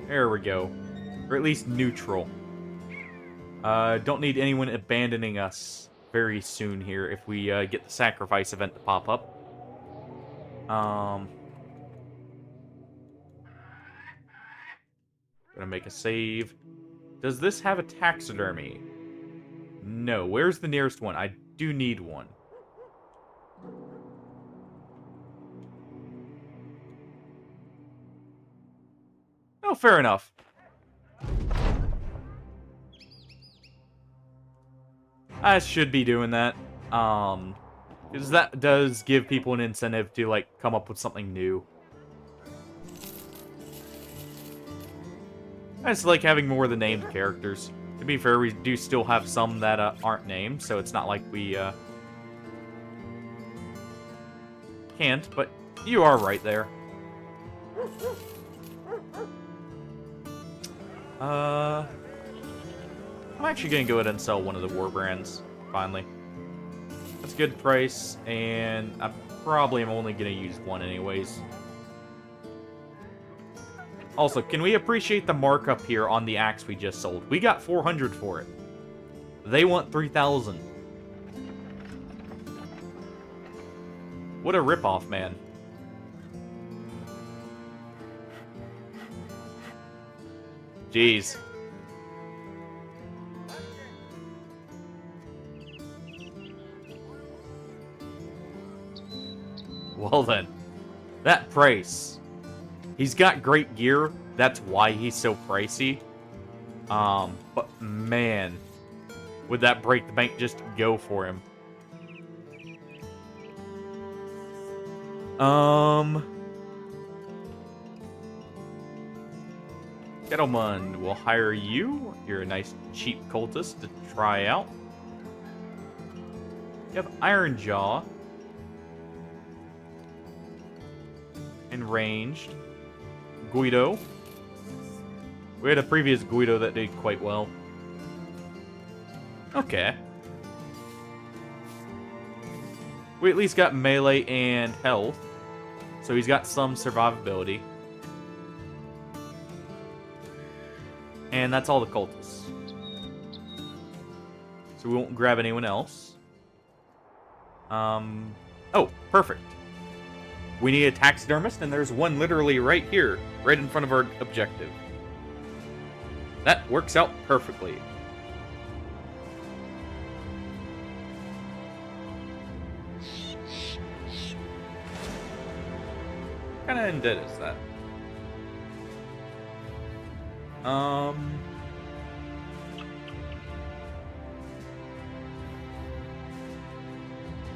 [SPEAKER 1] There we go. Or at least neutral. Don't need anyone abandoning us very soon here if we get the sacrifice event to pop up. Gonna make a save. Does this have a taxidermy? No. Where's the nearest one? I do need one. Oh, fair enough. I should be doing that. Because that does give people an incentive to, like, come up with something new. I just like having more of the named characters. To be fair, we do still have some that aren't named, so it's not like we can't, but you are right there. I'm actually gonna go ahead and sell one of the war brands, finally. That's a good price, and I probably am only gonna use one anyways. Also, can we appreciate the markup here on the axe we just sold? We got 400 for it. They want 3,000. What a ripoff, man. Jeez. Well then, that price. He's got great gear. That's why he's so pricey. But man, would that break the bank just go for him? Gentleman, we'll hire you. You're a nice cheap cultist to try out. You have Iron Jaw. And ranged. Guido. We had a previous Guido that did quite well. Okay. We at least got melee and health. So he's got some survivability. And that's all the cultists. So we won't grab anyone else. Oh, perfect. We need a taxidermist, and there's one literally right here, right in front of our objective. That works out perfectly. What kind of undead is that?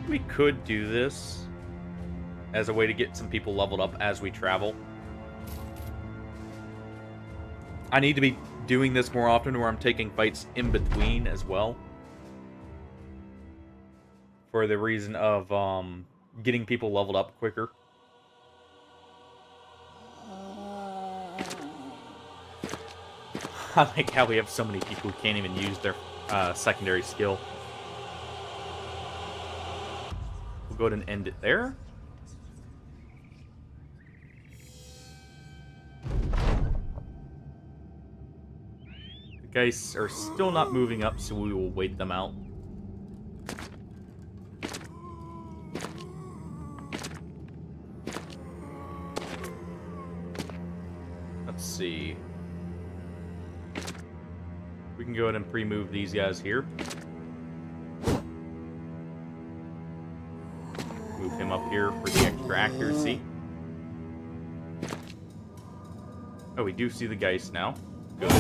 [SPEAKER 1] We could do this as a way to get some people leveled up as we travel. I need to be doing this more often where I'm taking fights in between as well. For the reason of getting people leveled up quicker. I like how we have so many people who can't even use their secondary skill. We'll go ahead and end it there. The guys are still not moving up, so we will wait them out. Let's see. We can go ahead and pre-move these guys here. Move him up here for the extra accuracy. Oh, we do see the Geist now. Good.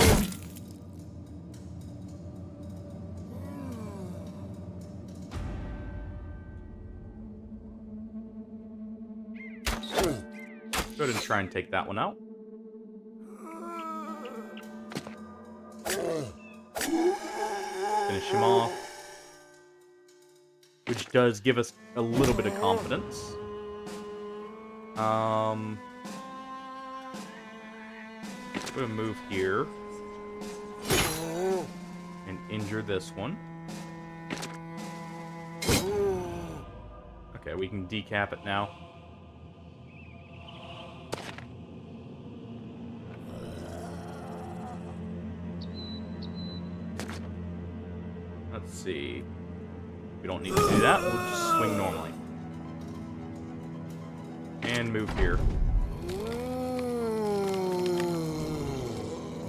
[SPEAKER 1] Go ahead and try and take that one out. Finish him off. Which does give us a little bit of confidence. I'm gonna move here. And injure this one. Okay, we can decap it now. Let's see. We don't need to do that. We'll just swing normally. And move here.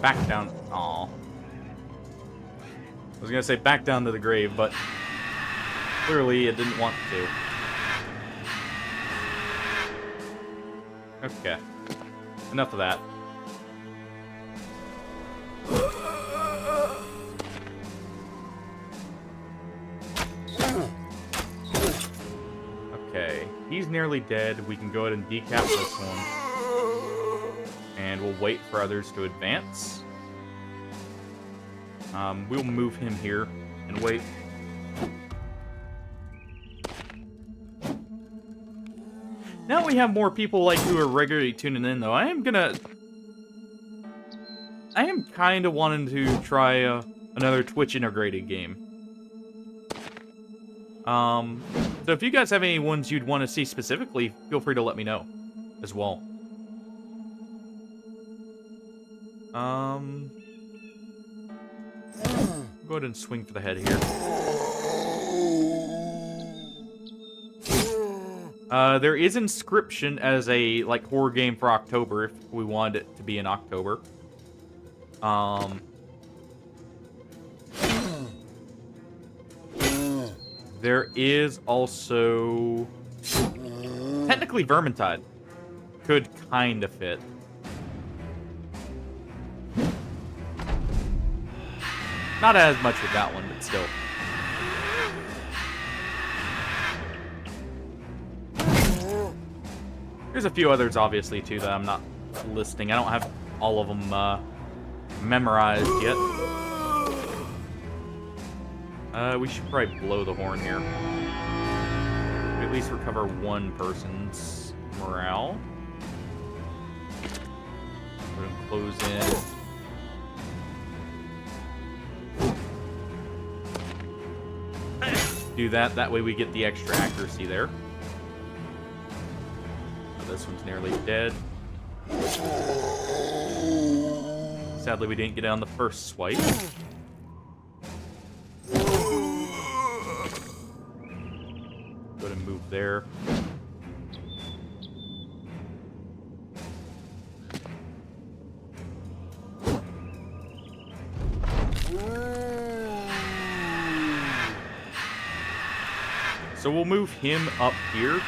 [SPEAKER 1] Back down. Aw. I was gonna say back down to the grave, but clearly it didn't want to. Okay. Enough of that. Okay, he's nearly dead. We can go ahead and decap this one. And we'll wait for others to advance. We'll move him here and wait. Now we have more people like who are regularly tuning in, though. I am kind of wanting to try another Twitch integrated game. So if you guys have any ones you'd want to see specifically, feel free to let me know as well. Go ahead and swing for the head here. There is Inscription as a, like, horror game for October, if we wanted it to be in October. There is also... technically Vermintide. Could kind of fit. Not as much with that one, but still. There's a few others, obviously, too, that I'm not listing. I don't have all of them memorized yet. We should probably blow the horn here. At least recover one person's morale. Put him close in. Do that. That way we get the extra accuracy there. This one's nearly dead. Sadly, we didn't get it on the first swipe. Go ahead and move there. So we'll move him up here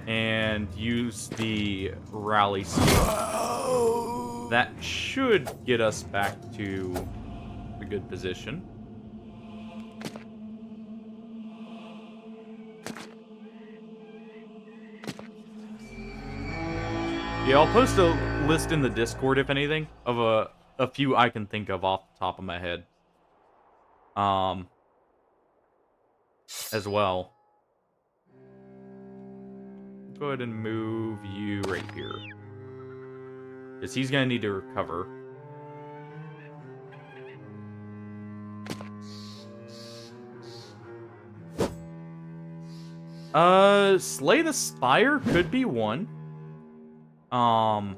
[SPEAKER 1] and use the rally skill. That should get us back to a good position. Yeah, I'll post a list in the Discord, if anything, of a few I can think of off the top of my head. As well. Go ahead and move you right here. Because he's going to need to recover. Slay the Spire could be one. I'll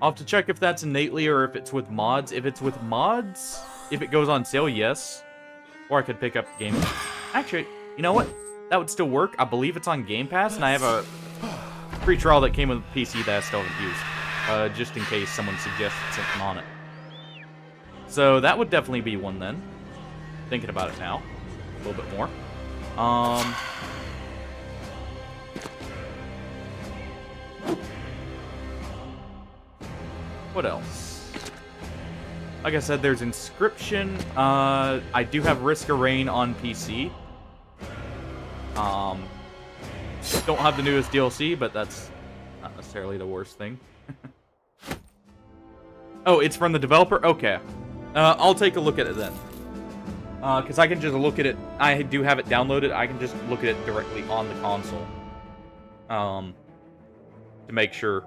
[SPEAKER 1] have to check if that's innately or if it's with mods. If it's with mods, if it goes on sale, yes. Or I could pick up the game. Actually, you know what? That would still work. I believe it's on Game Pass, and I have a free trial that came with a PC that I still haven't used. Just in case someone suggested something on it. So that would definitely be one then. Thinking about it now. A little bit more. What else? Like I said, there's Inscription. I do have Risk of Rain on PC. Don't have the newest DLC, but that's not necessarily the worst thing. Oh, it's from the developer? Okay. I'll take a look at it then. Because I can just look at it. I do have it downloaded. I can just look at it directly on the console. To make sure.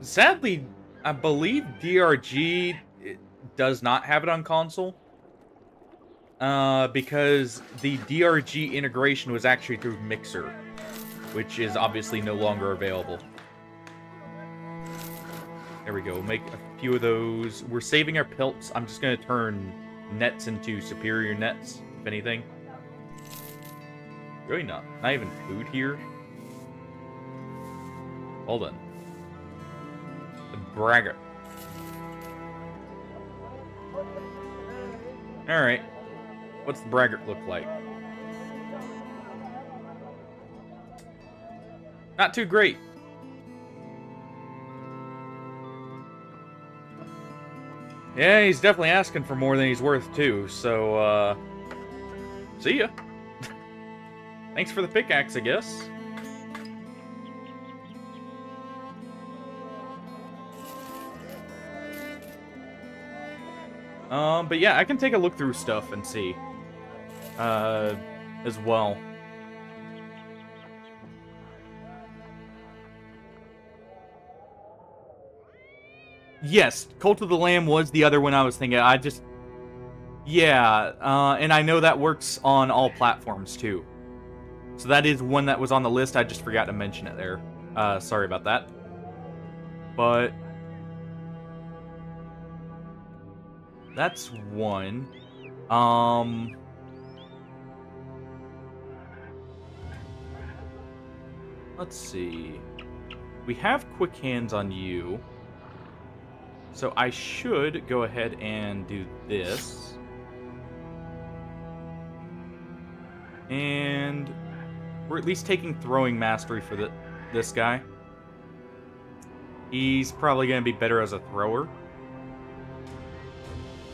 [SPEAKER 1] Sadly, I believe DRG does not have it on console. Because the DRG integration was actually through Mixer, which is obviously no longer available. There we go. We'll make a few of those. We're saving our pelts. I'm just going to turn nets into superior nets, if anything. Really not even food here. Hold on. The braggart. Alright. What's the braggart look like? Not too great. Yeah, he's definitely asking for more than he's worth too, so, see ya. Thanks for the pickaxe, I guess. But yeah, I can take a look through stuff and see. As well. Yes, Cult of the Lamb was the other one I was thinking. Yeah, and I know that works on all platforms too. So that is one that was on the list. I just forgot to mention it there. Sorry about that. But that's one. Let's see. We have quick hands on you. So I should go ahead and do this. And we're at least taking throwing mastery for this guy. He's probably going to be better as a thrower.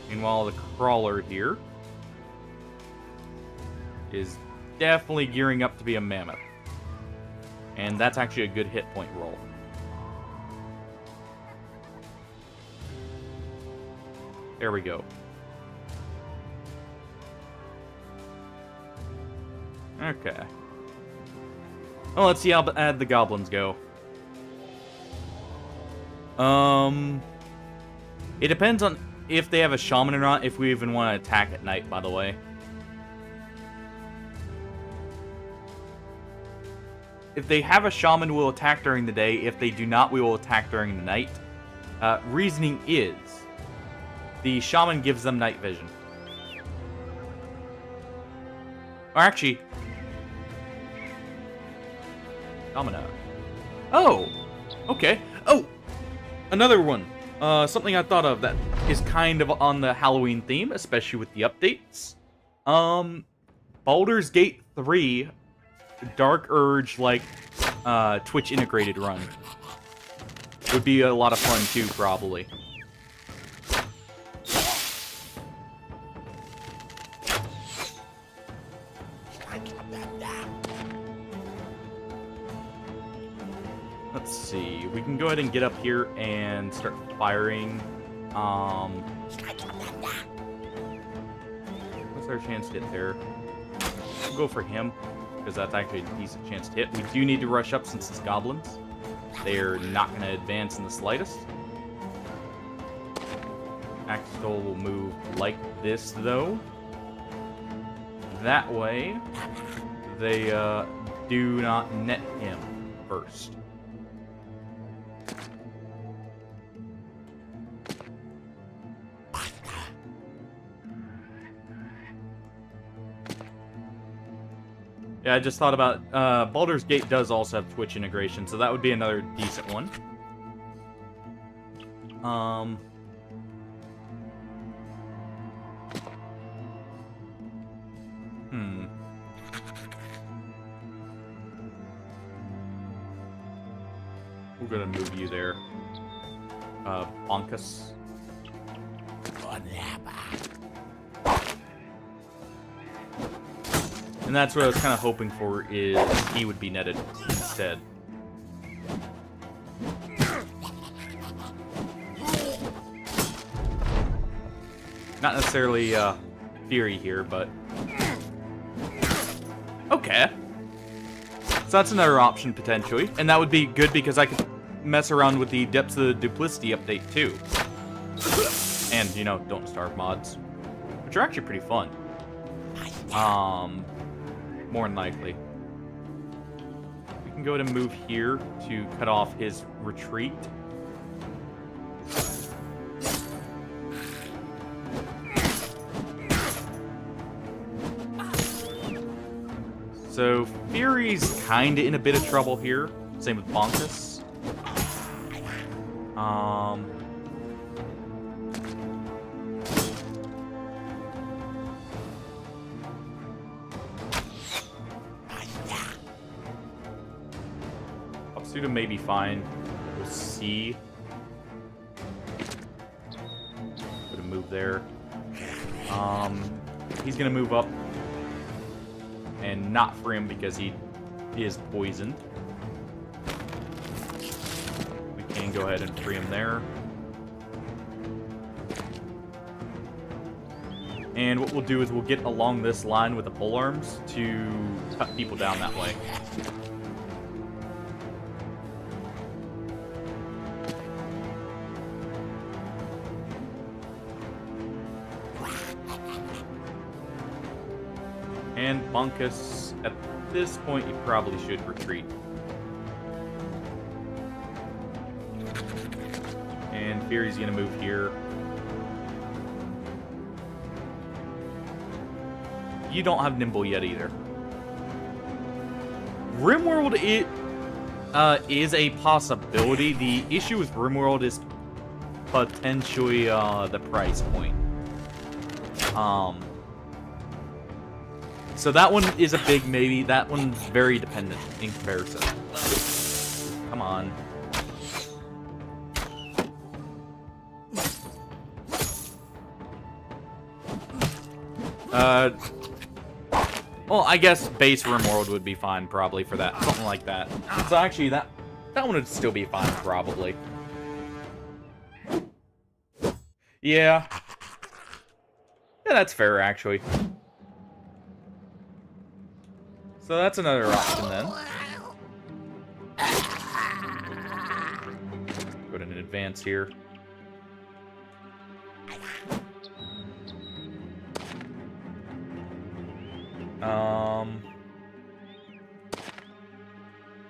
[SPEAKER 1] Meanwhile, the crawler here is definitely gearing up to be a mammoth. And that's actually a good hit point roll. There we go. Okay. Well, let's see how bad the goblins go. It depends on if they have a shaman or not, if we even want to attack at night, by the way. If they have a shaman, we'll attack during the day. If they do not, we will attack during the night. Reasoning is, the shaman gives them night vision. Or actually... Domino. Oh! Okay. Oh! Another one. Something I thought of that is kind of on the Halloween theme, especially with the updates. Baldur's Gate 3 Dark Urge, like, Twitch integrated run. Would be a lot of fun too, probably. Let's see. We can go ahead and get up here and start firing. What's our chance to hit there? We'll go for him, because that's actually a decent chance to hit. We do need to rush up since it's goblins. They're not going to advance in the slightest. Axel will move like this, though. That way, they do not net him first. Yeah, I just thought about Baldur's Gate does also have Twitch integration, so that would be another decent one. We're gonna move you there. Bonkus. And that's what I was kind of hoping for, is he would be netted instead. Not necessarily Fury here, but... Okay. So that's another option, potentially. And that would be good because I could mess around with the Depths of the Duplicity update, too. And, you know, Don't Starve mods. Which are actually pretty fun. More than likely. We can go ahead and move here to cut off his retreat. So, Fury's kinda in a bit of trouble here. Same with Bonkus. Suda may be fine. We'll see. Gonna move there. He's gonna move up. And not for him because he is poisoned. We can go ahead and free him there. And what we'll do is we'll get along this line with the polearms to cut people down that way. And Bonkus, at this point, you probably should retreat. And Fury's gonna move here. you don't have Nimble yet either. RimWorld is a possibility. The issue with RimWorld is potentially the price point. So that one is a big maybe. That one's very dependent in comparison. Come on. Well, I guess base RimWorld would be fine probably for that. Something like that. So actually, that one would still be fine probably. Yeah. Yeah, that's fair actually. So that's another option then. Go to an advance here.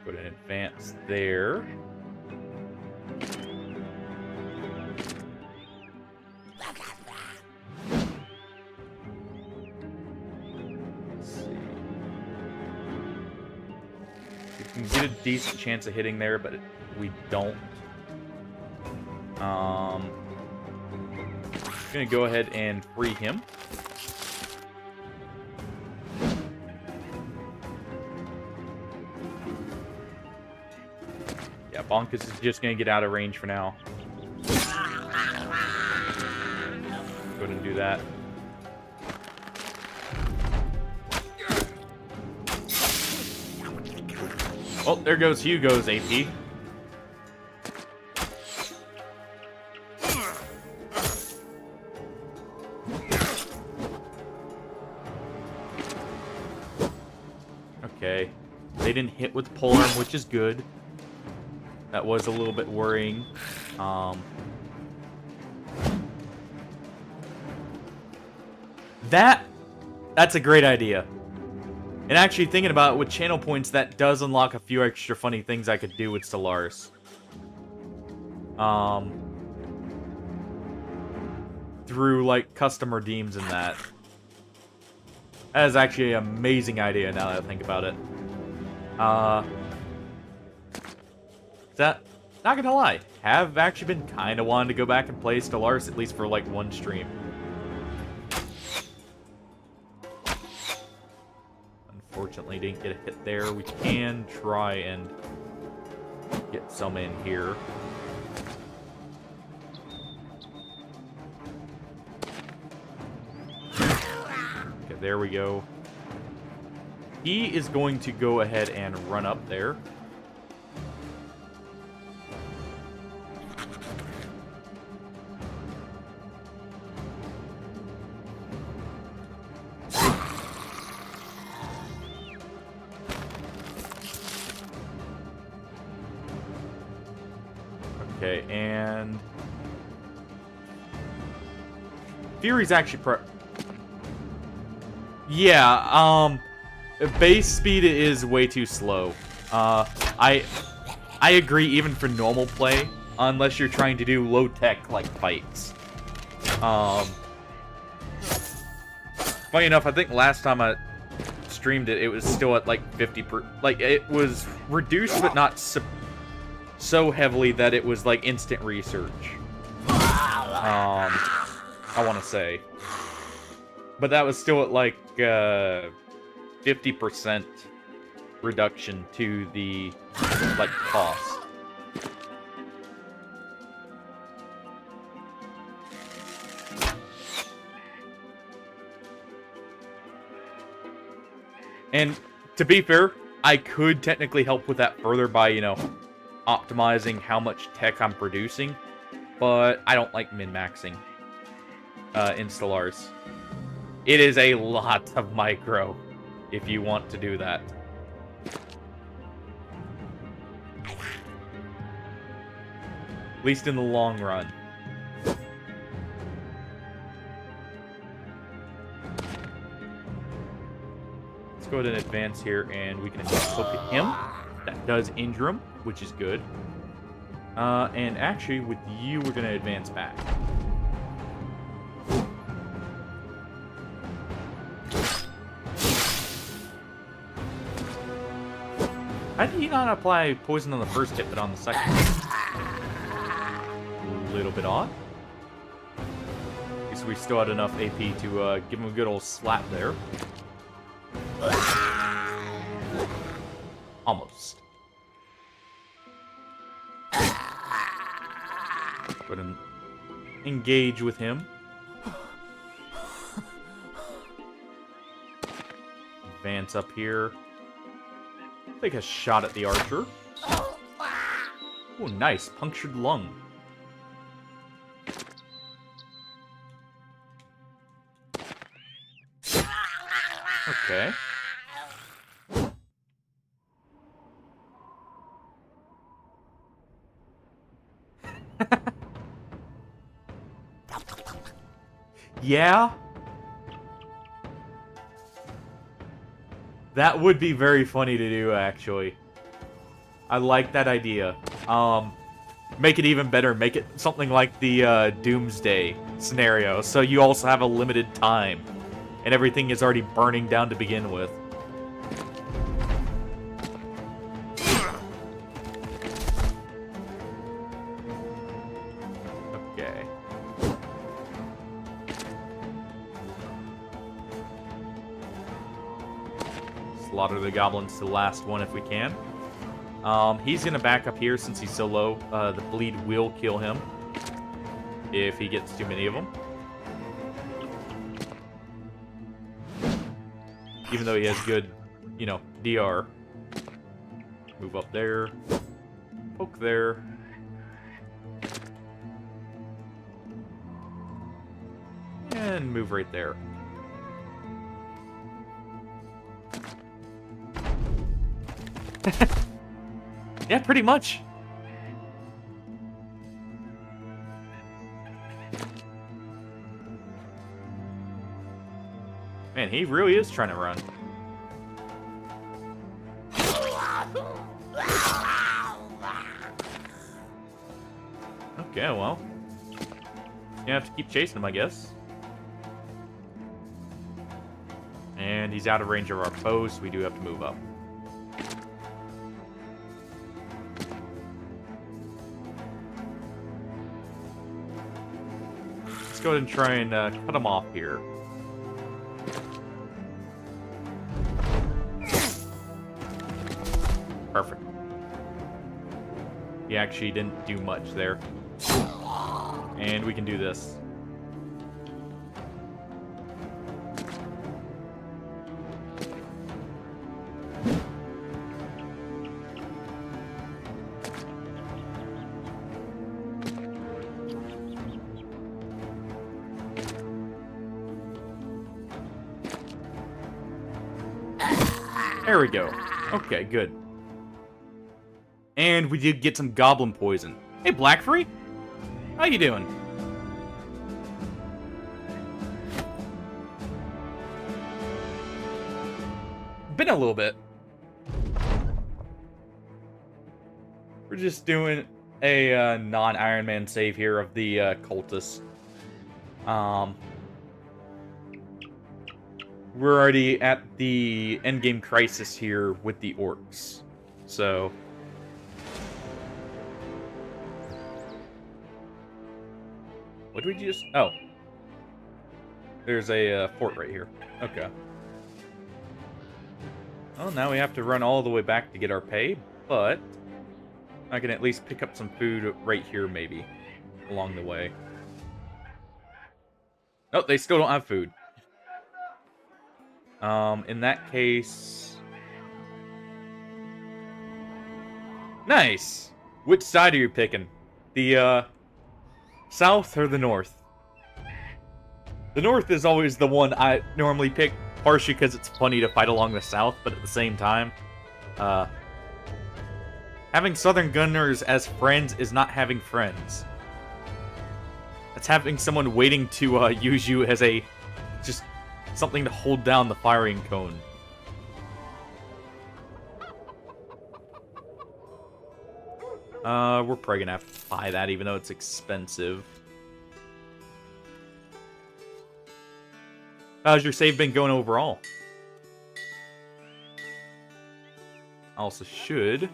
[SPEAKER 1] Go to an advance there. We can get a decent chance of hitting there, but we don't. Gonna go ahead and free him. Yeah, Bonkus is just gonna get out of range for now. Go ahead and do that. Oh, there goes Hugo's AP. Okay. They didn't hit with Polearm, which is good. That was a little bit worrying. That's a great idea. And actually, thinking about it, with channel points, that does unlock a few extra funny things I could do with Stellaris. Through, like, custom redeems and that. That is actually an amazing idea now that I think about it. Not gonna lie, have actually been kind of wanting to go back and play Stellaris, at least for, like, one stream. Unfortunately, didn't get a hit there. We can try and get some in here. Okay, there we go. He is going to go ahead and run up there. Okay, and Fury's actually yeah, base speed is way too slow. I agree, even for normal play, unless you're trying to do low tech like fights. Funny enough, I think last time I streamed it, it was still at like 50%. Like, it was reduced, but not so heavily that it was like instant research. I want to say, but that was still at like 50% reduction to the like cost. And to be fair, I could technically help with that further by, you know, optimizing how much tech I'm producing, but I don't like min-maxing in Stellaris. It is a lot of micro if you want to do that. At least in the long run. Let's go ahead and advance here, and we can look at him. That does injure him, which is good. And actually, with you, we're going to advance back. How did he not apply poison on the first hit, but on the second? A little bit odd. Guess we still had enough AP to give him a good old slap there. Almost. Go ahead and engage with him. Advance up here. Take a shot at the archer. Oh, nice. Punctured lung. Okay. Yeah? That would be very funny to do, actually. I like that idea. Make it even better. Make it something like the Doomsday scenario. So you also have a limited time. And everything is already burning down to begin with. Okay. Slaughter the goblins to the last one if we can. He's going to back up here since he's so low. The bleed will kill him if he gets too many of them. Even though he has good, you know, DR. Move up there. Poke there. And move right there. Yeah, pretty much. Man, he really is trying to run. Okay, well. You have to keep chasing him, I guess. And he's out of range of our bow, so we do have to move up. Let's go ahead and try and cut him off here. Perfect. He actually didn't do much there. And we can do this. There we go. Okay, good. And we did get some goblin poison. Hey, Blackfree. How you doing? Been a little bit. We're just doing a non-Iron Man save here of the cultists. We're already at the endgame crisis here with the orcs. So... what did we just... oh. There's a fort right here. Okay. Well, now we have to run all the way back to get our pay, but... I can at least pick up some food right here, maybe. Along the way. Oh, they still don't have food. In that case... nice! Which side are you picking? The, south or the north? The north is always the one I normally pick, partially because it's funny to fight along the south, but at the same time, having southern gunners as friends is not having friends. It's having someone waiting to use you as a just something to hold down the firing cone. We're probably gonna have to buy that, even though it's expensive. How's your save been going overall? also should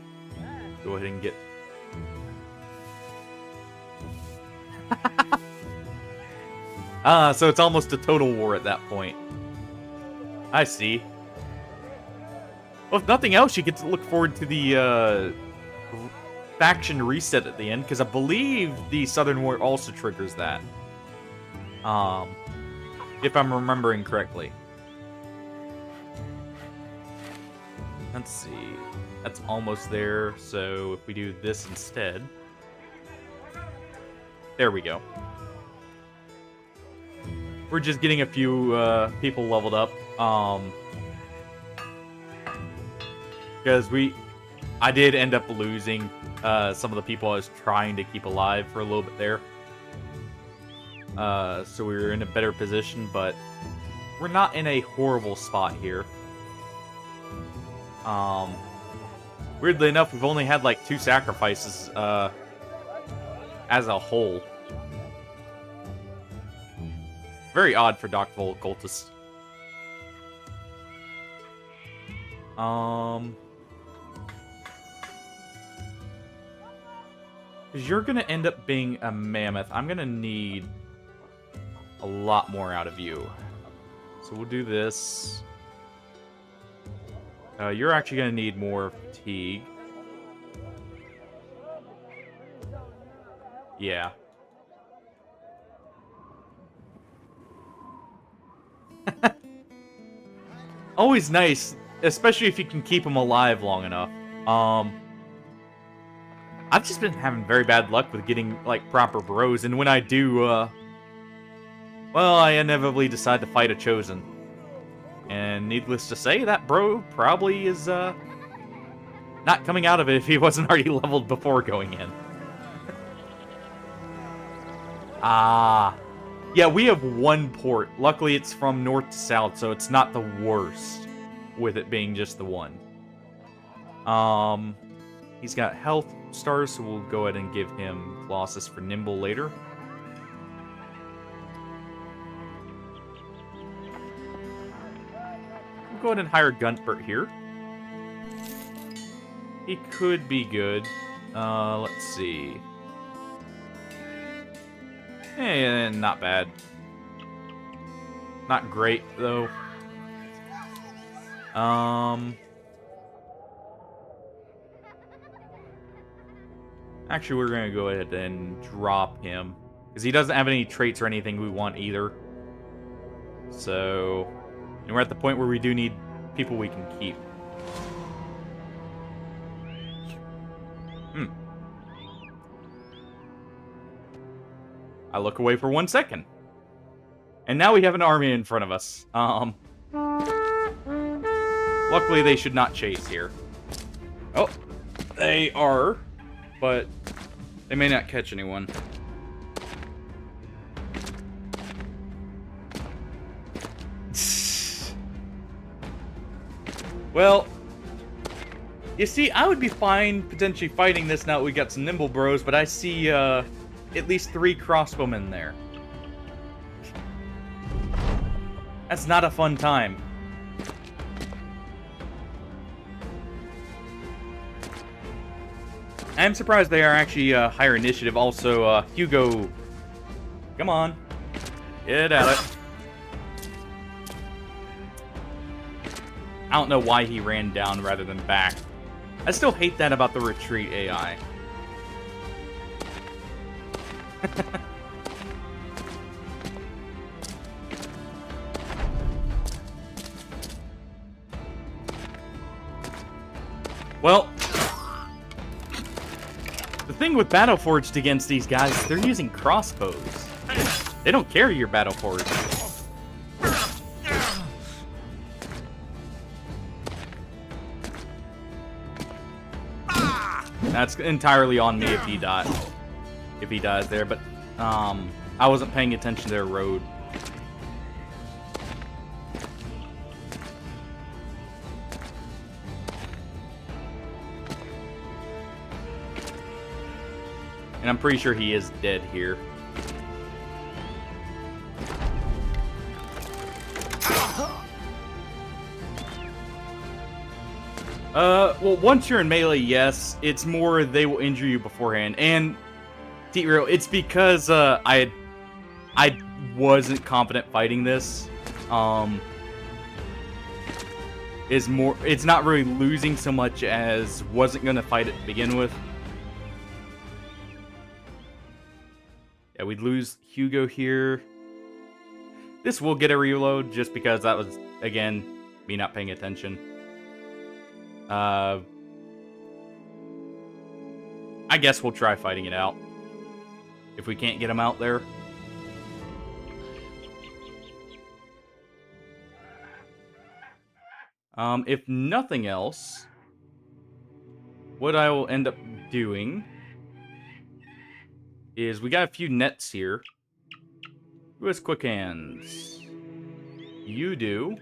[SPEAKER 1] go ahead and get... so it's almost a total war at that point. I see. Well, if nothing else, you get to look forward to the faction reset at the end, because I believe the Southern War also triggers that. If I'm remembering correctly. Let's see. That's almost there, so if we do this instead... There we go. We're just getting a few people leveled up. Because I did end up losing some of the people I was trying to keep alive for a little bit there. So we were in a better position, but we're not in a horrible spot here. Weirdly enough, we've only had like 2 sacrifices as a whole. Very odd for Dakvul cultists. Because you're gonna end up being a mammoth. I'm gonna need a lot more out of you. So we'll do this. You're actually gonna need more fatigue. Yeah. Always nice, especially if you can keep them alive long enough. I've just been having very bad luck with getting, like, proper bros, and when I do, well, I inevitably decide to fight a chosen. And needless to say, that bro probably is, not coming out of it if he wasn't already leveled before going in. Yeah, we have 1 port. Luckily, it's from north to south, so it's not the worst, with it being just the 1. He's got health stars, so we'll go ahead and give him Colossus for Nimble later. We'll go ahead and hire Guntbert here. He could be good. Let's see. Not bad. Not great, though. Actually, we're going to go ahead and drop him. Because he doesn't have any traits or anything we want either. So, and we're at the point where we do need people we can keep. I look away for 1 second. And now we have an army in front of us. Luckily, they should not chase here. Oh, they are, but they may not catch anyone. Well, you see, I would be fine potentially fighting this now that we got some nimble bros, but I see, at least 3 crossbowmen there. That's not a fun time. I'm surprised they are actually higher initiative. Also, Hugo, come on, get at it. I don't know why he ran down rather than back. I still hate that about the retreat AI. Well, the thing with Battleforged against these guys, they're using crossbows. They don't carry your Battleforged. That's entirely on me if he dies there, but I wasn't paying attention to their road. And I'm pretty sure he is dead here. Well, once you're in melee, yes. It's more they will injure you beforehand. And, T-Real, it's because, I wasn't confident fighting this. It's not really losing so much as wasn't gonna fight it to begin with. Yeah, we'd lose Hugo here. This will get a reload, just because that was, again, me not paying attention. I guess we'll try fighting it out. If we can't get him out there. If nothing else, what I will end up doing is we got a few nets here. Who has quick hands? You do.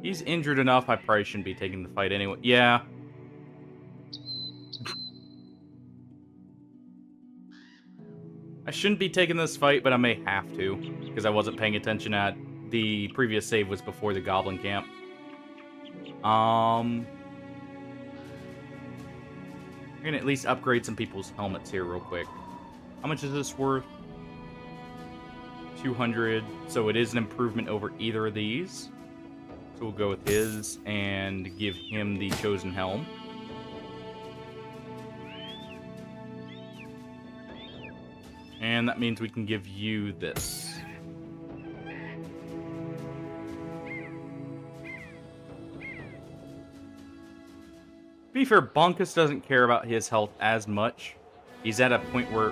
[SPEAKER 1] He's injured enough, I probably shouldn't be taking the fight anyway. Yeah. I shouldn't be taking this fight, but I may have to, because I wasn't paying attention at the previous save was before the goblin camp. I'm gonna at least upgrade some people's helmets here real quick. How much is this worth? 200, so it is an improvement over either of these. So we'll go with his and give him the chosen helm. And that means we can give you this. To be fair, Bonkus doesn't care about his health as much. He's at a point where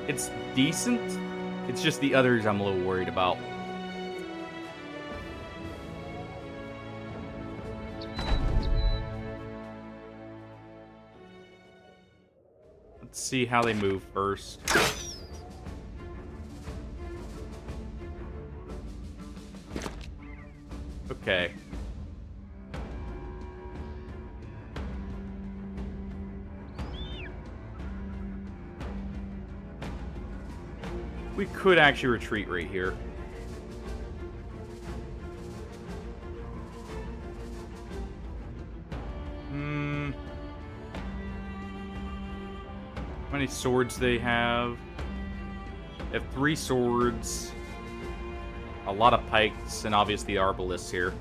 [SPEAKER 1] it's decent. It's just the others I'm a little worried about. Let's see how they move first. Okay. We could actually retreat right here. How many swords they have? They have 3 swords, a lot of pikes, and obviously arbalists here.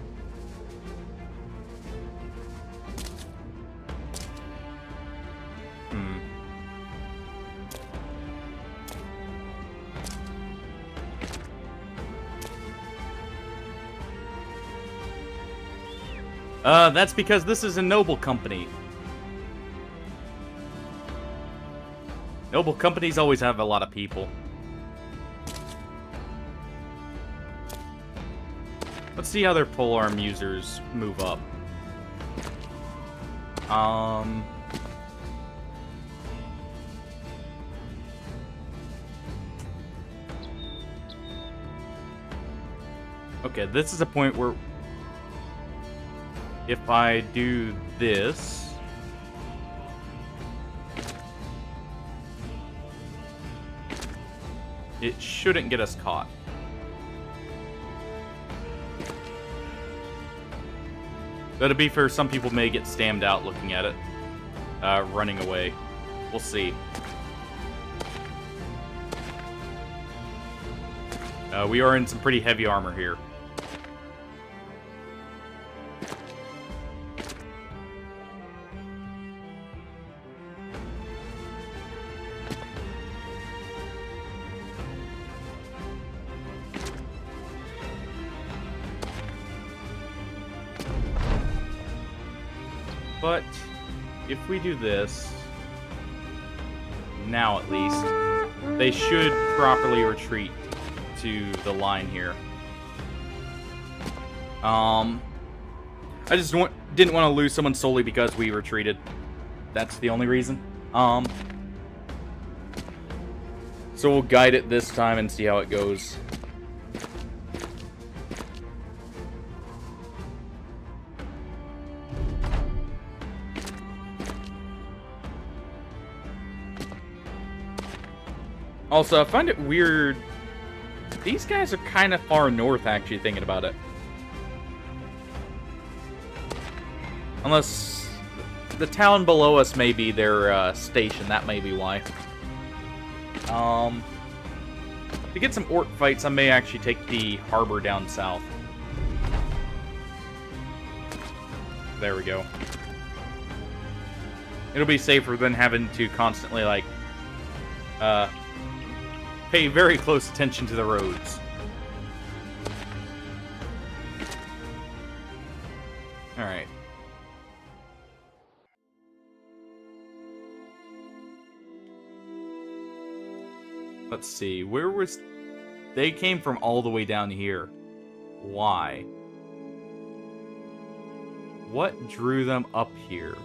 [SPEAKER 1] That's because this is a noble company. Noble companies always have a lot of people. Let's see how their polearm users move up. Okay, this is a point where if I do this, it shouldn't get us caught. Though to be fair, some people may get stammed out looking at it, running away. We'll see. We are in some pretty heavy armor here. But if we do this, now at least, they should properly retreat to the line here. I just didn't want to lose someone solely because we retreated. That's the only reason. So we'll guide it this time and see how it goes. Also, I find it weird. These guys are kind of far north, actually, thinking about it. Unless the town below us may be their station. That may be why. To get some orc fights, I may actually take the harbor down south. There we go. It'll be safer than having to constantly, like, pay very close attention to the roads. Alright. Let's see, where was... They came from all the way down here. Why? What drew them up here?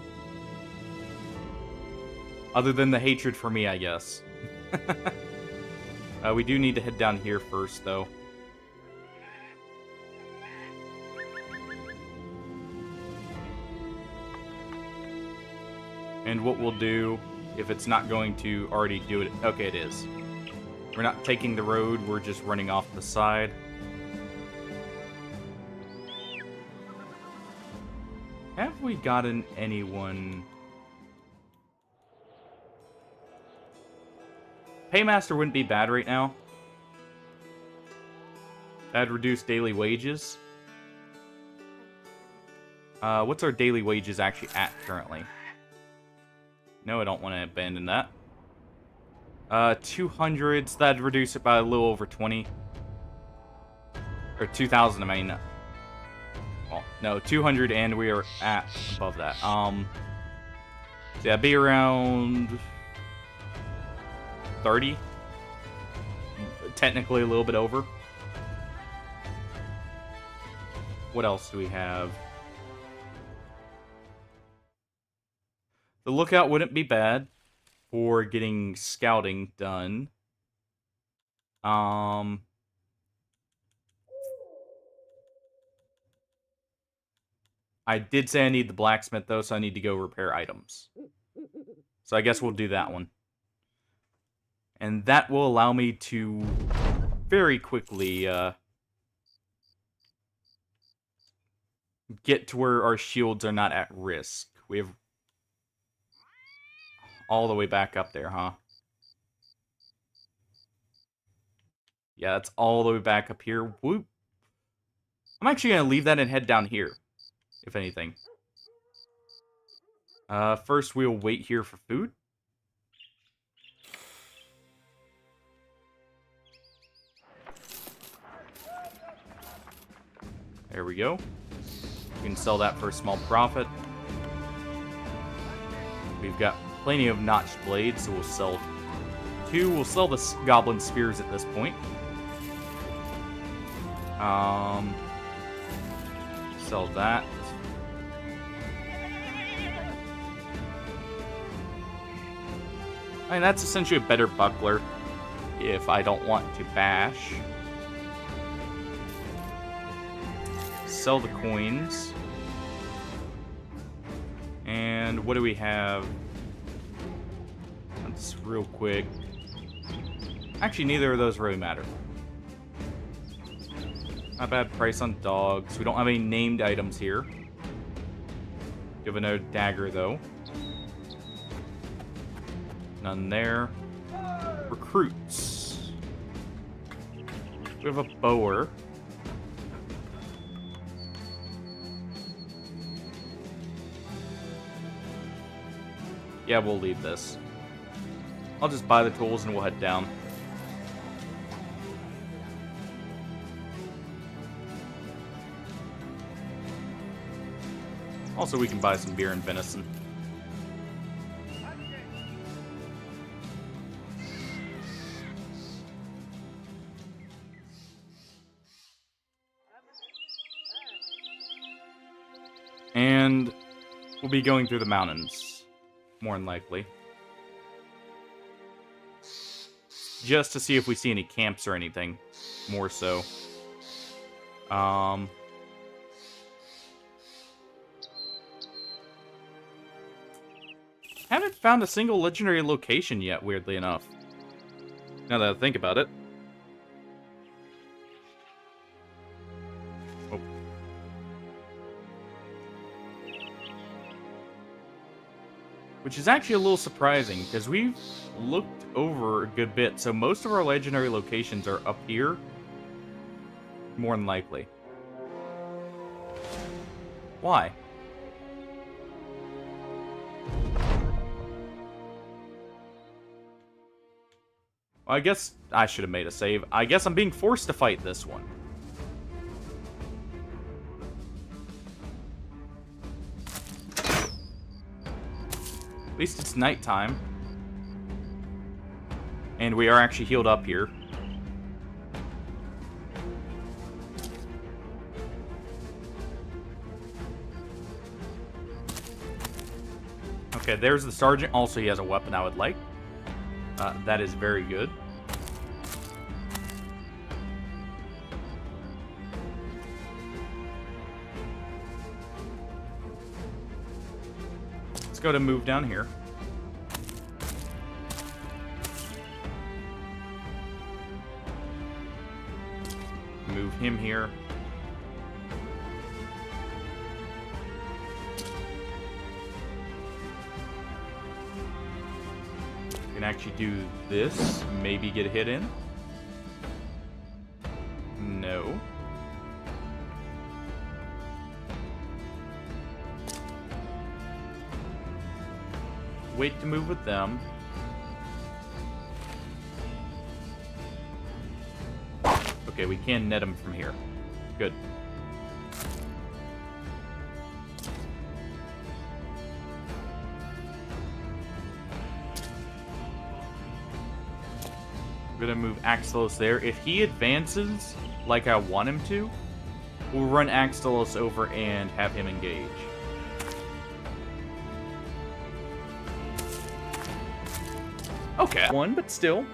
[SPEAKER 1] Other than the hatred for me, I guess. We do need to head down here first, though. And what we'll do, if it's not going to already do it... Okay, it is. We're not taking the road, we're just running off the side. Have we gotten anyone... Paymaster wouldn't be bad right now. That'd reduce daily wages. What's our daily wages actually at currently? No, I don't want to abandon that. 200, so that'd reduce it by a little over 20. Or 2,000, I mean. Well, no, 200, and we are at above that. So yeah, be around 30. Technically a little bit over. What else do we have? The lookout wouldn't be bad for getting scouting done. I did say I need the blacksmith, though, so I need to go repair items. So I guess we'll do that one. And that will allow me to very quickly get to where our shields are not at risk. We have all the way back up there, huh? Yeah, that's all the way back up here. Whoop. I'm actually going to leave that and head down here, if anything. First, we'll wait here for food. There we go. We can sell that for a small profit. We've got plenty of notched blades, so we'll sell 2. We'll sell the goblin spears at this point. Sell that. I mean, that's essentially a better buckler if I don't want to bash. Sell the coins. And what do we have? Let's real quick. Actually, neither of those really matter. Not bad price on dogs. We don't have any named items here. We have another dagger, though. None there. Recruits. We have a bower. Yeah, we'll leave this. I'll just buy the tools and we'll head down. Also, we can buy some beer and venison. And we'll be going through the mountains, more than likely. Just to see if we see any camps or anything, more so. Haven't found a single legendary location yet, weirdly enough. Now that I think about it. Oh. Which is actually a little surprising, because we've looked over a good bit, so most of our legendary locations are up here. More than likely. Why? Well, I guess I should have made a save. I guess I'm being forced to fight this one. At least it's nighttime. And we are actually healed up here. Okay, there's the sergeant. Also, he has a weapon I would like. That is very good. Let's go to move down here. Move him here. Can actually do this. Maybe get a hit in. No. Wait to move with them. Okay, we can net him from here. Good. I'm gonna move Axelos there. If he advances like I want him to, we'll run Axelos over and have him engage. Okay. One, but still.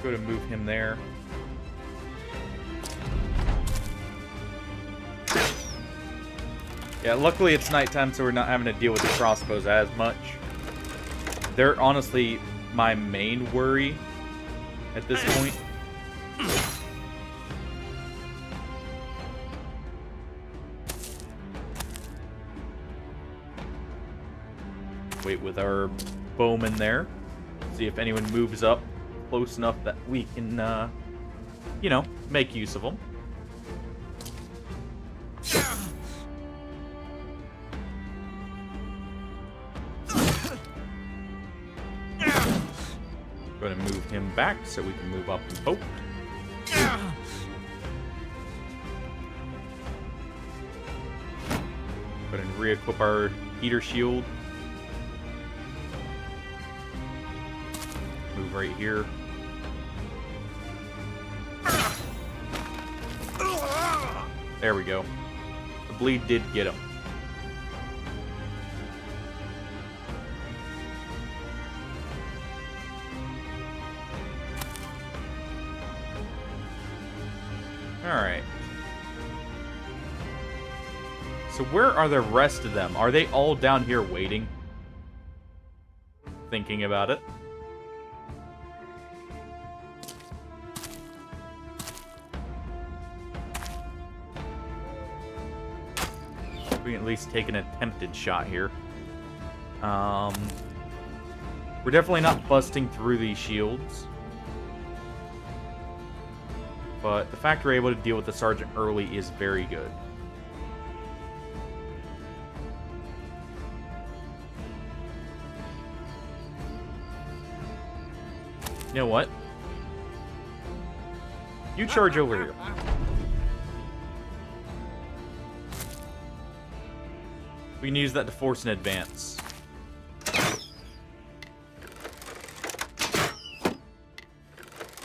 [SPEAKER 1] Go to move him there. Yeah, luckily it's nighttime, so we're not having to deal with the crossbows as much. They're honestly my main worry at this point. Wait with our bowman there. See if anyone moves up close enough that we can, you know, make use of them. Going to move him back so we can move up and poke. Go ahead and re-equip our heater shield. Move right here. There we go. The bleed did get him. Alright. So where are the rest of them? Are they all down here waiting? Thinking about it. We can at least take an attempted shot here. We're definitely not busting through these shields. But the fact we're able to deal with the sergeant early is very good. You know what? You charge over here. We can use that to force an advance.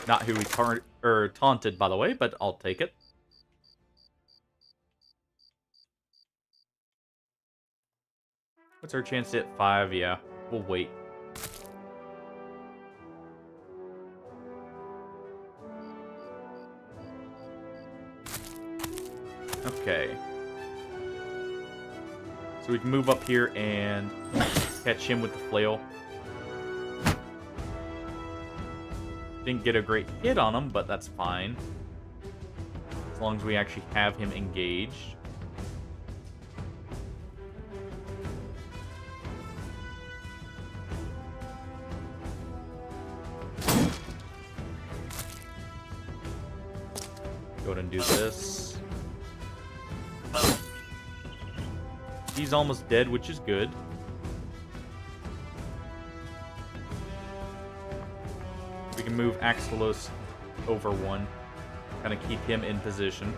[SPEAKER 1] Not who we taunted, by the way, but I'll take it. What's our chance to hit 5? Yeah, we'll wait. Okay. So we can move up here and catch him with the flail. Didn't get a great hit on him, but that's fine. As long as we actually have him engaged. Go ahead and do this. He's almost dead, which is good. We can move Axelos over one. Kind of keep him in position.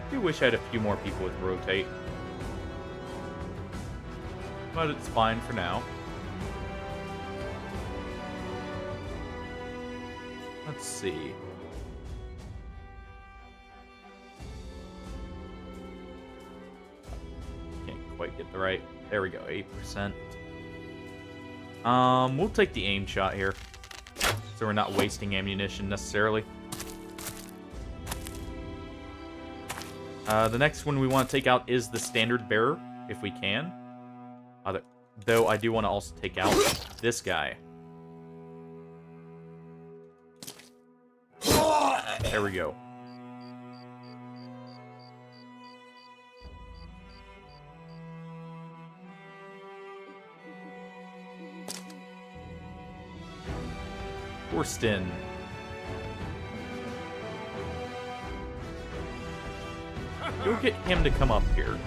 [SPEAKER 1] I do wish I had a few more people with rotate. But it's fine for now. Let's see. Can't quite get the right. There we go, 8%. We'll take the aim shot here. So we're not wasting ammunition necessarily. The next one we want to take out is the standard bearer, if we can. Though I do want to also take out this guy. There we go. Forstin. Go get him to come up here.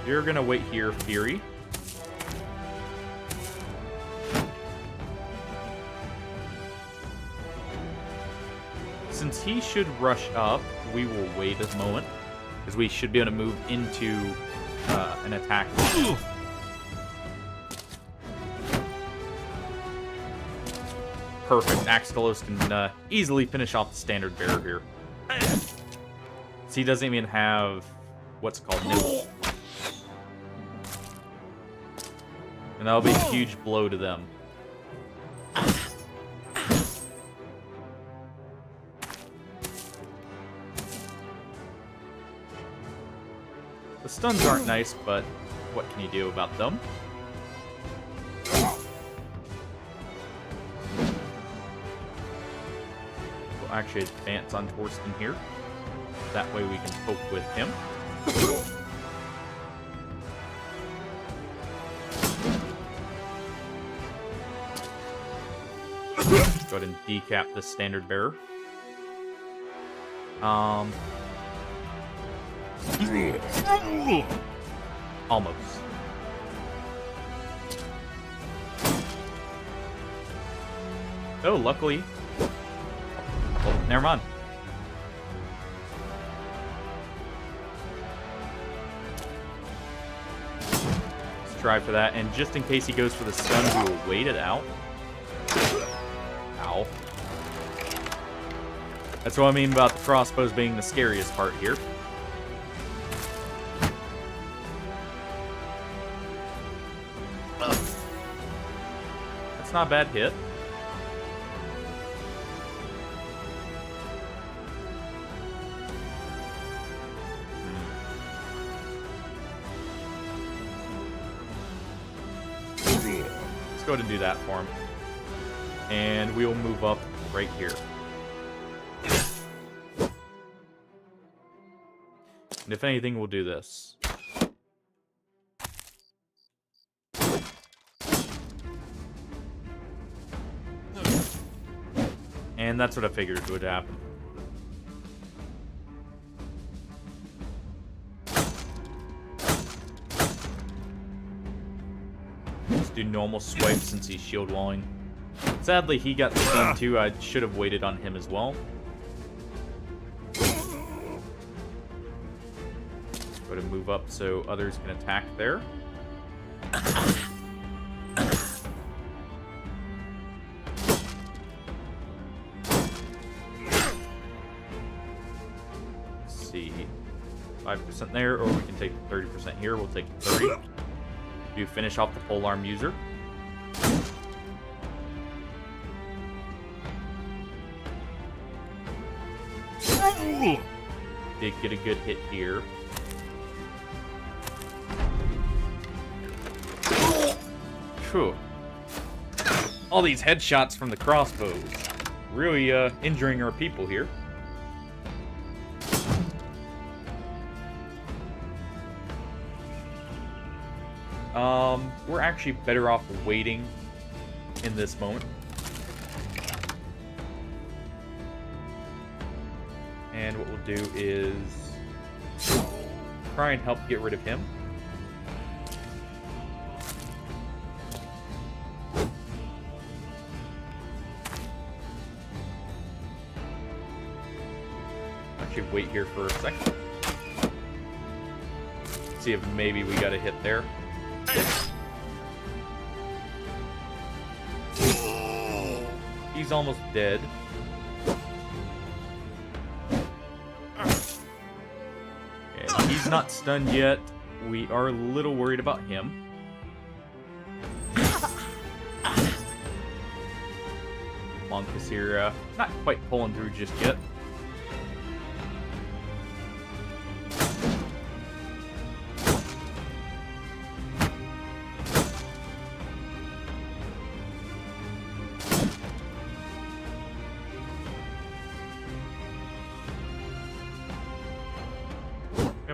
[SPEAKER 1] You're gonna wait here, Fury. Since he should rush up, we will wait a moment, because we should be able to move into an attack. Perfect. Axelos can easily finish off the standard bearer here. So he doesn't even have what's called nibble. And that'll be a huge blow to them. The stuns aren't nice, but what can you do about them? We'll actually advance on Torsten here. That way we can poke with him. Go ahead and decap the standard bearer. Almost. Oh, luckily. Oh, never mind. Let's try for that, and just in case he goes for the stun, we will wait it out. Ow. That's what I mean about the crossbows being the scariest part here. That's not a bad hit. Let's go ahead and do that for him. And we will move up right here. And if anything, we'll do this. And that's what I figured would happen. Let's do normal swipe since he's shield walling. Sadly, he got the team too. I should have waited on him as well. Go ahead and move up so others can attack there. Let's see. 5% there, or we can take 30% here. We'll take 30. Do finish off the polearm user. Did get a good hit here. Phew. All these headshots from the crossbows. Really injuring our people here. We're actually better off waiting in this moment. And what we'll do is try and help get rid of him. Actually, wait here for a second. See if maybe we got a hit there. He's almost dead. And he's not stunned yet. We are a little worried about him. Monk is here, not quite pulling through just yet.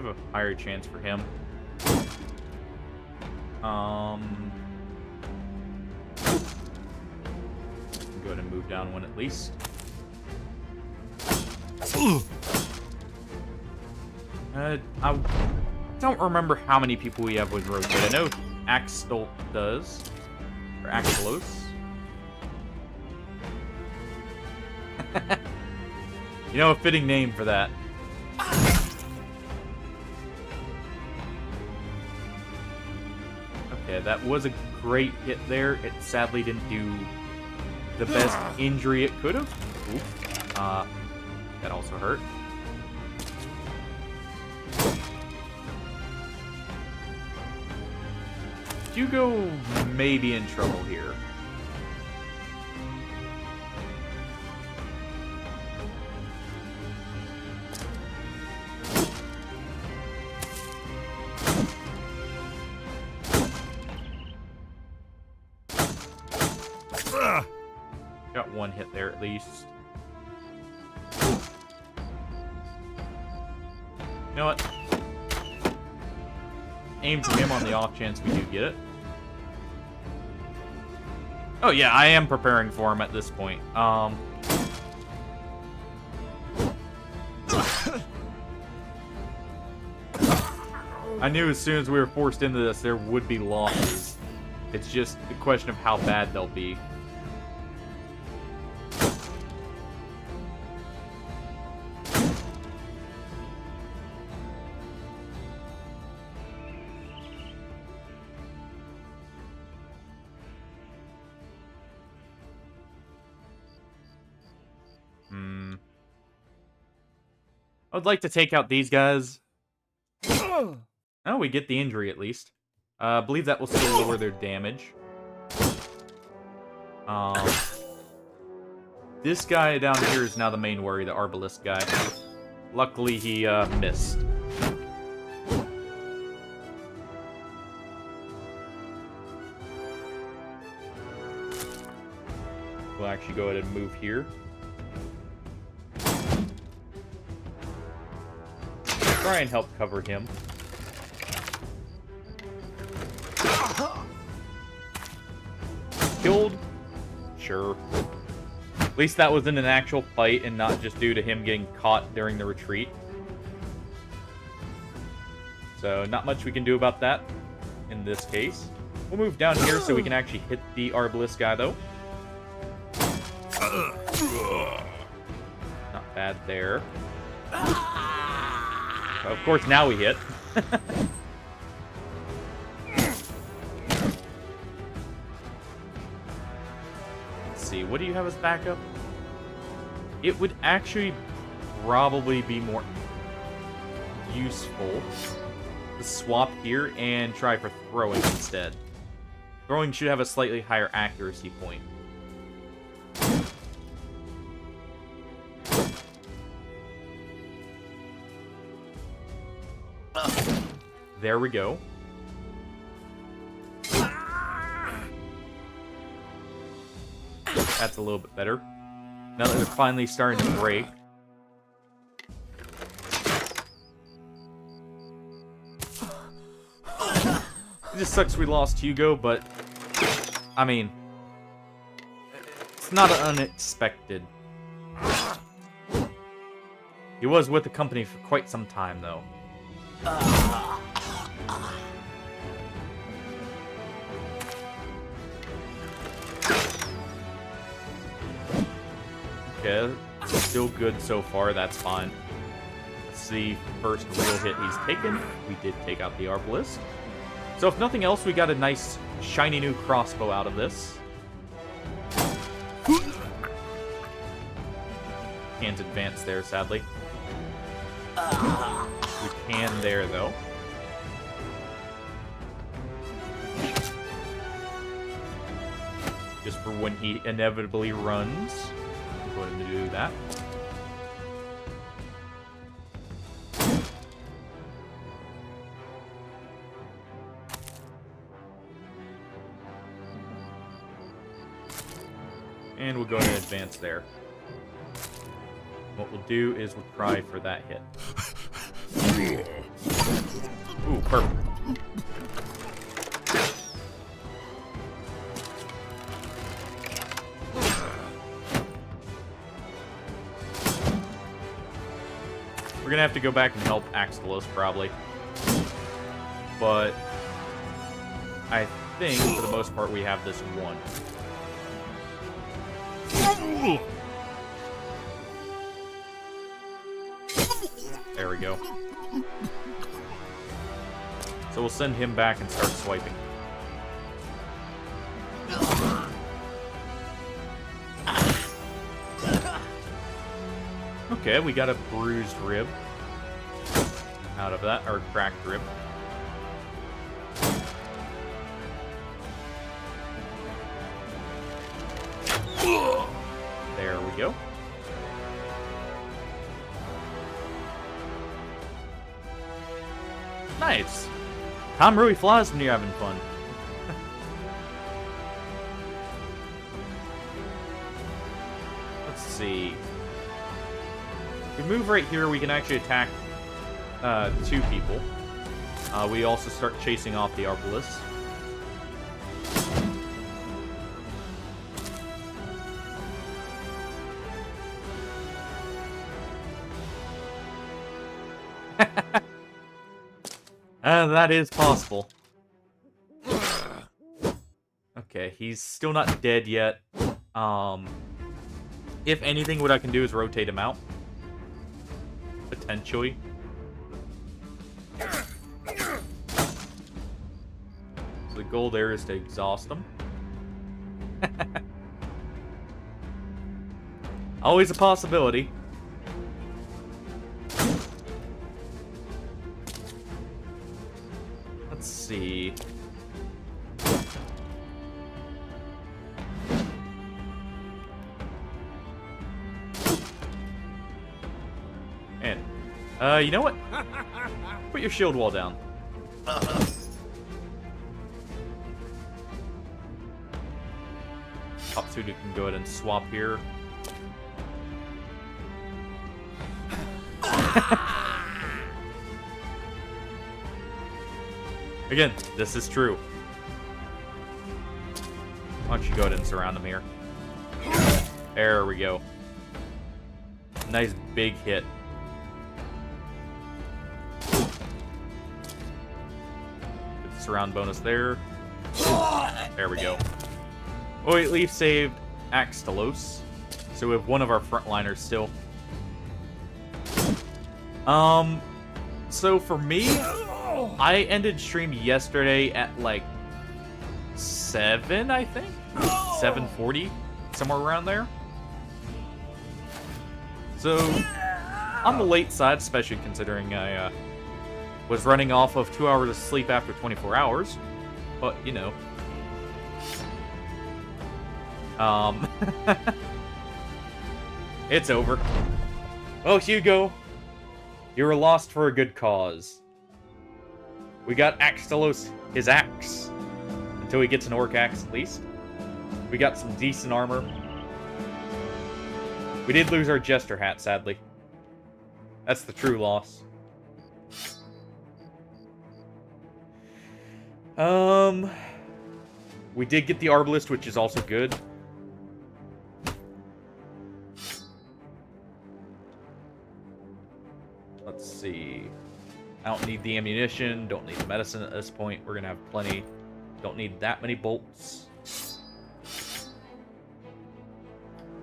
[SPEAKER 1] A higher chance for him. Go ahead and move down one at least. I don't remember how many people we have with rotate. I know Axel does. Or Axelos. You know, a fitting name for that. Okay, that was a great hit there. It sadly didn't do the best injury it could have. Oof. That also hurt. Hugo may be in trouble here. Got one hit there at least. You know what? Aim for him on the off chance we do get it. Oh yeah, I am preparing for him at this point. I knew as soon as we were forced into this, there would be losses. It's just a question of how bad they'll be. I would like to take out these guys. Oh, we get the injury at least. I believe that will still lower their damage. This guy down here is now the main worry, the Arbalist guy. Luckily, he missed. We'll actually go ahead and move here. Try and help cover him. Killed? Sure. At least that was in an actual fight and not just due to him getting caught during the retreat. So, not much we can do about that in this case. We'll move down here so we can actually hit the Arbalist guy, though. Not bad there. Of course, now we hit. Let's see, what do you have as backup? It would actually probably be more useful to swap here and try for throwing instead. Throwing should have a slightly higher accuracy point. There we go. That's a little bit better. Now that they're finally starting to break. It just sucks we lost Hugo, but... I mean... It's not unexpected. He was with the company for quite some time, though. Okay, still good so far, that's fine. Let's see, first real hit he's taken. We did take out the Arbalist. So if nothing else, we got a nice, shiny new crossbow out of this. Can't advance there, sadly. We can there, though. Just for when he inevitably runs. I'm going to do that. And we'll go ahead and advance there. What we'll do is we'll try for that hit. Ooh, perfect. We're gonna have to go back and help Axelos, probably. But I think, for the most part, we have this one. There we go. So we'll send him back and start swiping. Okay, we got a bruised rib out of that, or cracked rib. There we go. Nice. Time really flies when you're having fun. Let's see. If we move right here, we can actually attack two people. We also start chasing off the Arbalist. That is possible. Okay, he's still not dead yet. If anything, what I can do is rotate him out. Potentially. So the goal there is to exhaust him. Always a possibility. Let's see. And, you know what? Put your shield wall down. Top-suit can go ahead and swap here. Again, this is true. Why don't you go ahead and surround them here? There we go. Nice big hit. Good surround bonus there. There we go. Oh, at least saved Axelos. So we have one of our frontliners still. So for me, I ended stream yesterday at like 7, I think? 7:40, somewhere around there. So, on the late side, especially considering I was running off of 2 hours of sleep after 24 hours. But, you know. It's over. Well, Hugo, you were lost for a good cause. We got Axtelos his axe. Until he gets an orc axe, at least. We got some decent armor. We did lose our jester hat, sadly. That's the true loss. We did get the Arbalist, which is also good. Let's see. I don't need the ammunition, don't need the medicine at this point. We're gonna have plenty. Don't need that many bolts.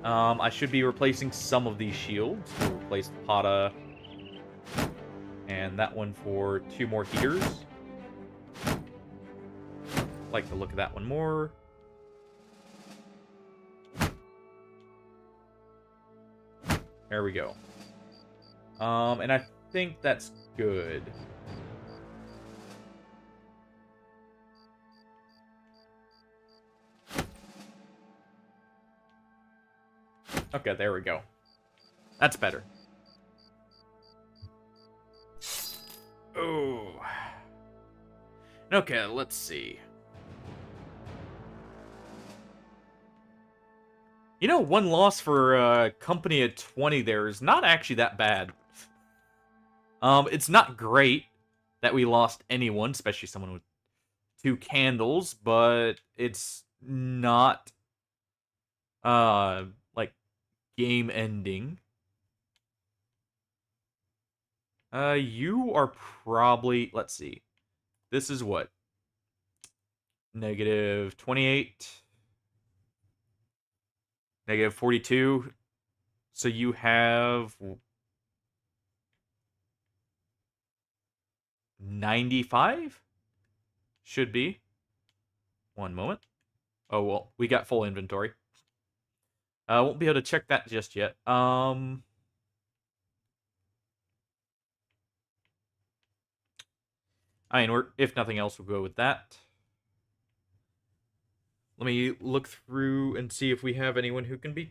[SPEAKER 1] I should be replacing some of these shields. We'll replace the Pata and that one for 2 more heaters. Like the look of that one more. There we go. And I think that's good. Okay, there we go. That's better. Oh. Okay, let's see. You know, 1 loss for a company at 20 there is not actually that bad. It's not great that we lost anyone, especially someone with 2 candles, but it's not, like, game ending. You are probably, let's see. This is what? Negative 28. Negative 42. So you have 95? Should be. 1 moment. Oh, well, we got full inventory. Won't be able to check that just yet. I mean, if nothing else, we'll go with that. Let me look through and see if we have anyone who can be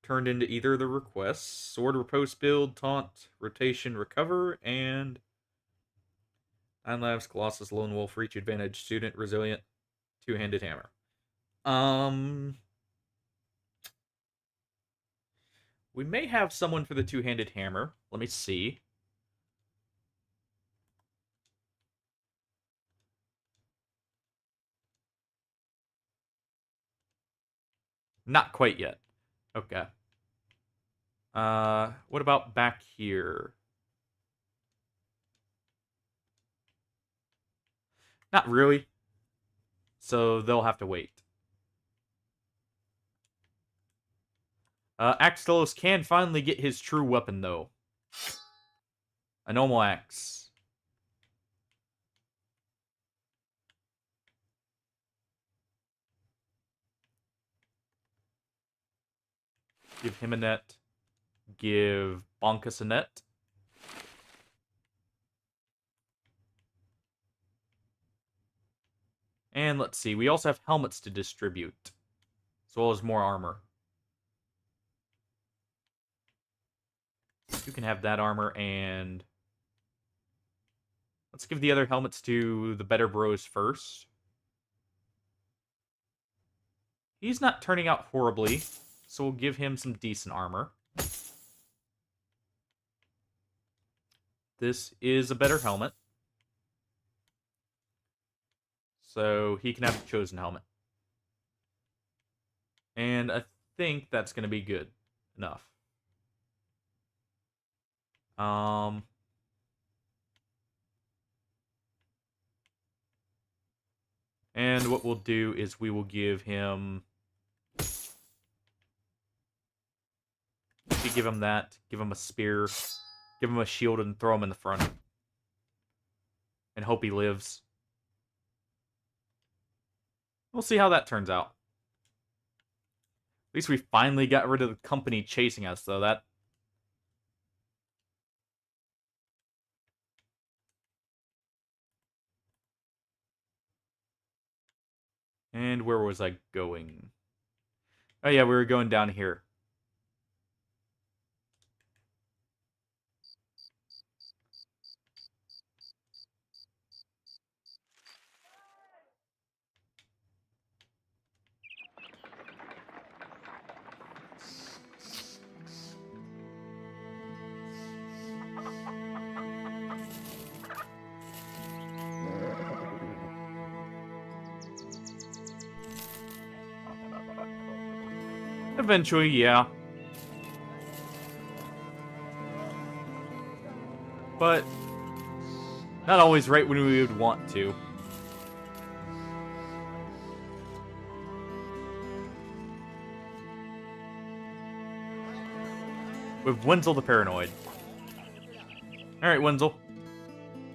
[SPEAKER 1] turned into either of the requests. Sword Repose build, Taunt, Rotation, Recover, and 9 Labs, Colossus, Lone Wolf, Reach Advantage, Student, Resilient, 2-handed hammer. We may have someone for the 2-handed hammer. Let me see. Not quite yet. Okay. What about back here? Not really. So they'll have to wait. Axtelos can finally get his true weapon, though. A normal axe. Give him a net. Give Bonkus a net. And let's see, we also have helmets to distribute, as well as more armor. You can have that armor, and let's give the other helmets to the better bros first. He's not turning out horribly, so we'll give him some decent armor. This is a better helmet, so he can have the chosen helmet. And I think that's going to be good enough. And what we'll do is we will give him... give him that, give him a spear, give him a shield, and throw him in the front. And hope he lives. We'll see how that turns out. At least we finally got rid of the company chasing us, though. That... And where was I going? Oh yeah, we were going down here. Eventually, yeah. But not always right when we would want to. With Wenzel the Paranoid. Alright, Wenzel.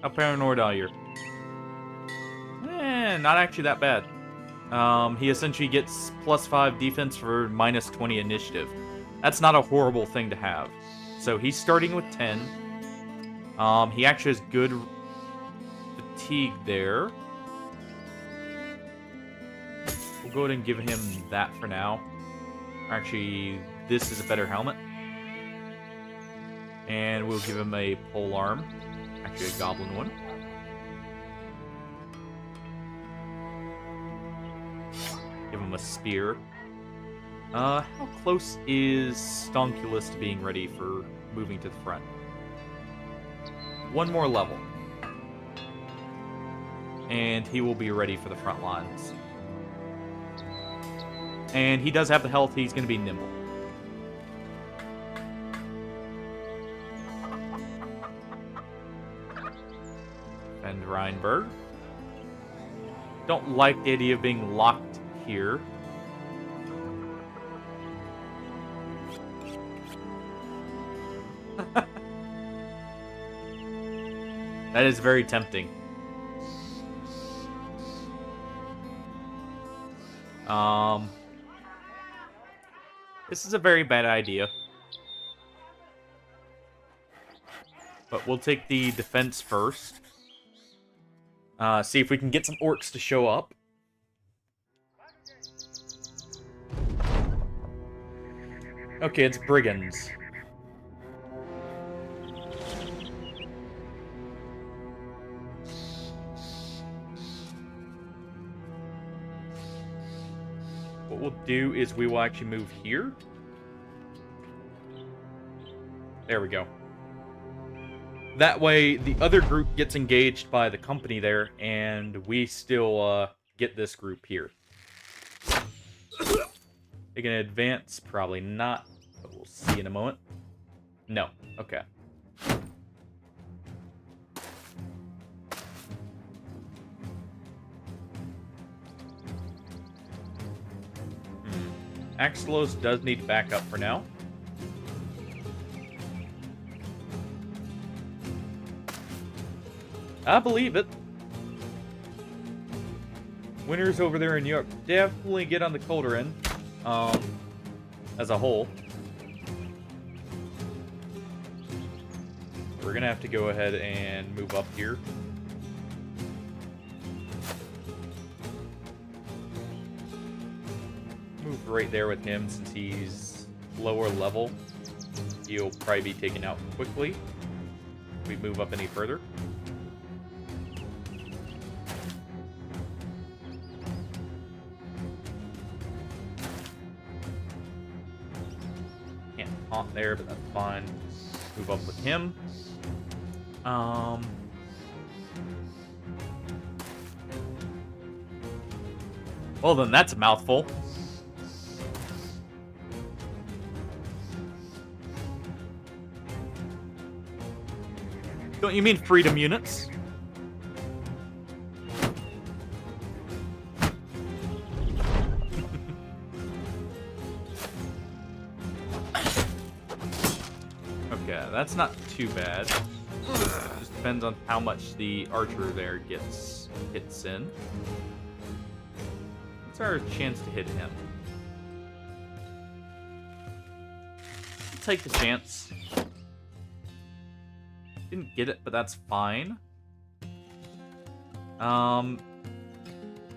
[SPEAKER 1] How paranoid are you? Not actually that bad. He essentially gets +5 defense for -20 initiative. That's not a horrible thing to have. So he's starting with 10. He actually has good fatigue there. We'll go ahead and give him that for now. Actually, this is a better helmet. And we'll give him a pole arm. Actually, a goblin one. Give him a spear. How close is Stonkulus to being ready for moving to the front? One more level. And he will be ready for the front lines. And he does have the health, he's going to be nimble. And Reinberg. Don't like the idea of being locked here. That is very tempting. This is a very bad idea. But we'll take the defense first. See if we can get some orcs to show up. Okay, it's brigands. What we'll do is we will actually move here. There we go. That way, the other group gets engaged by the company there, and we still get this group here. They can advance? Probably not, but we'll see in a moment. No. Okay. Axelos does need backup for now. I believe it. Winters over there in Europe definitely get on the colder end, as a whole. We're gonna have to go ahead and move up here. Move right there with him since he's lower level. He'll probably be taken out quickly if we move up any further. Can't taunt there, but that's fine. Move up with him. Well then, that's a mouthful. Don't you mean freedom units? Okay, that's not too bad. Just depends on how much the archer there hits in. What's our chance to hit him? Take the chance. Didn't get it, but that's fine.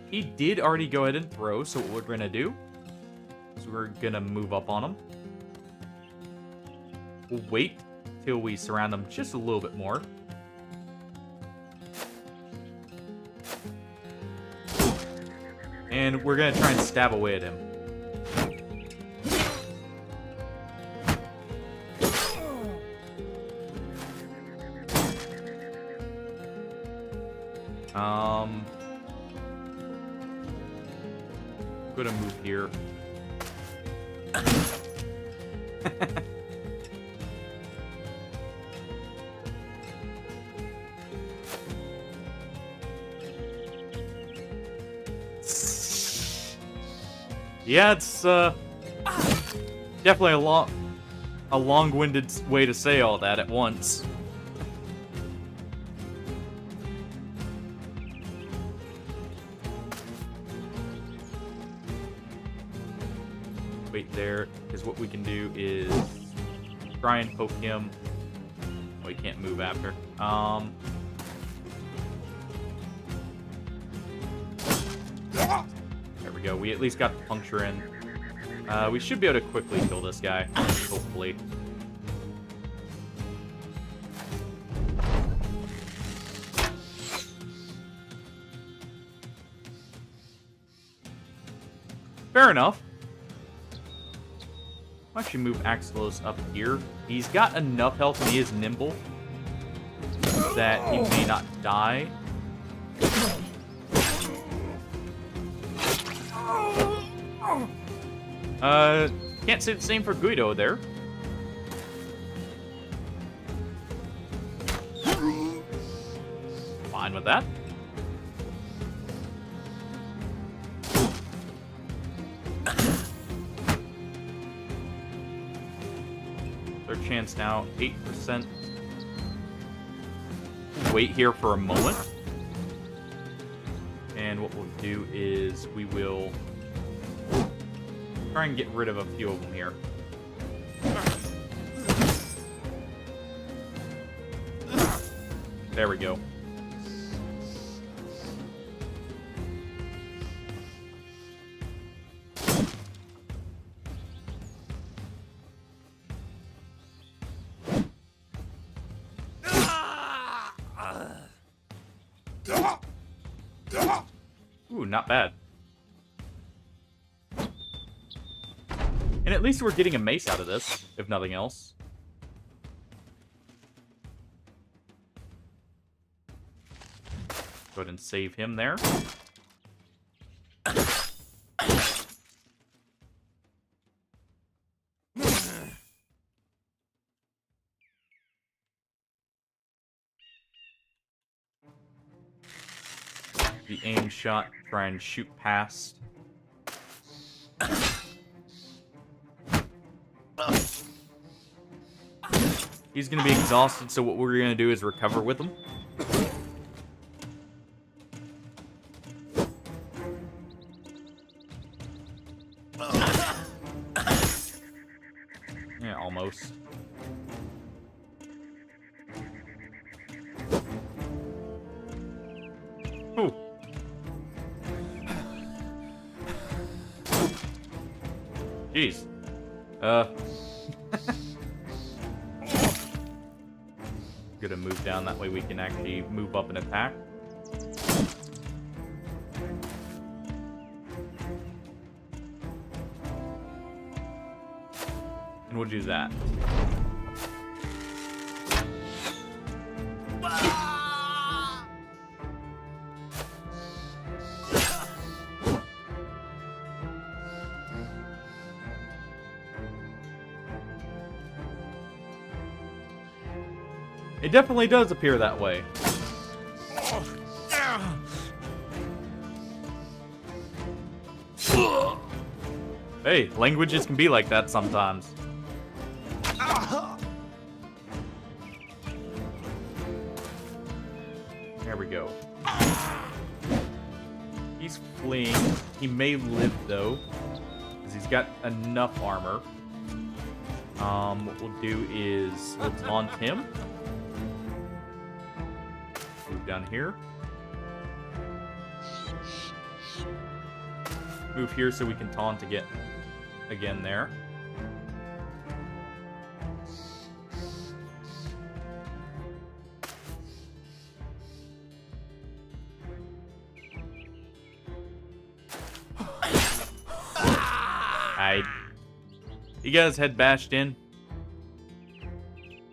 [SPEAKER 1] He did already go ahead and throw, so what we're gonna do is we're gonna move up on him. We'll wait till we surround him just a little bit more. And we're gonna try and stab away at him. I'm gonna move here. Yeah, it's definitely a long-winded way to say all that at once. Wait there, because what we can do is try and poke him. Oh, he can't move after. There we go. We at least got the puncture in. We should be able to quickly kill this guy, hopefully. Fair enough. I'll actually move Axelos up here. He's got enough health and he is nimble that he may not die. Can't say the same for Guido there. Fine with that. Third chance now, 8%. Wait here for a moment. And what we'll do is we will try and get rid of a few of them here. There we go. Ooh, not bad. And at least we're getting a mace out of this, if nothing else. Go ahead and save him there. The aim shot, try and shoot past. He's going to be exhausted, so what we're going to do is recover with him. Yeah, almost. Ooh. Jeez. Gonna move down, that way we can actually move up and attack. And we'll do that. It definitely does appear that way. Hey, languages can be like that sometimes. There we go. He's fleeing. He may live, though, because he's got enough armor. What we'll do is we'll taunt him. Move down here. Move here so we can taunt again there. Alright. You guys had bashed in.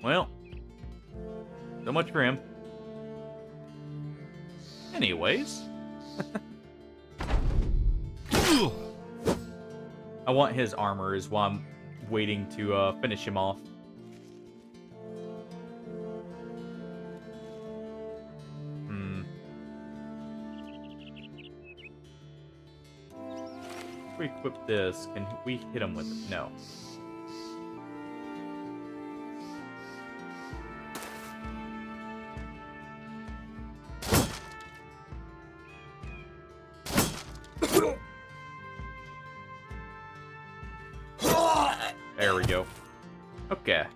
[SPEAKER 1] Well, so much for him. Anyways. I want his armor is why I'm waiting to finish him off. If we equip this, can we hit him with it? No. There we go. Okay.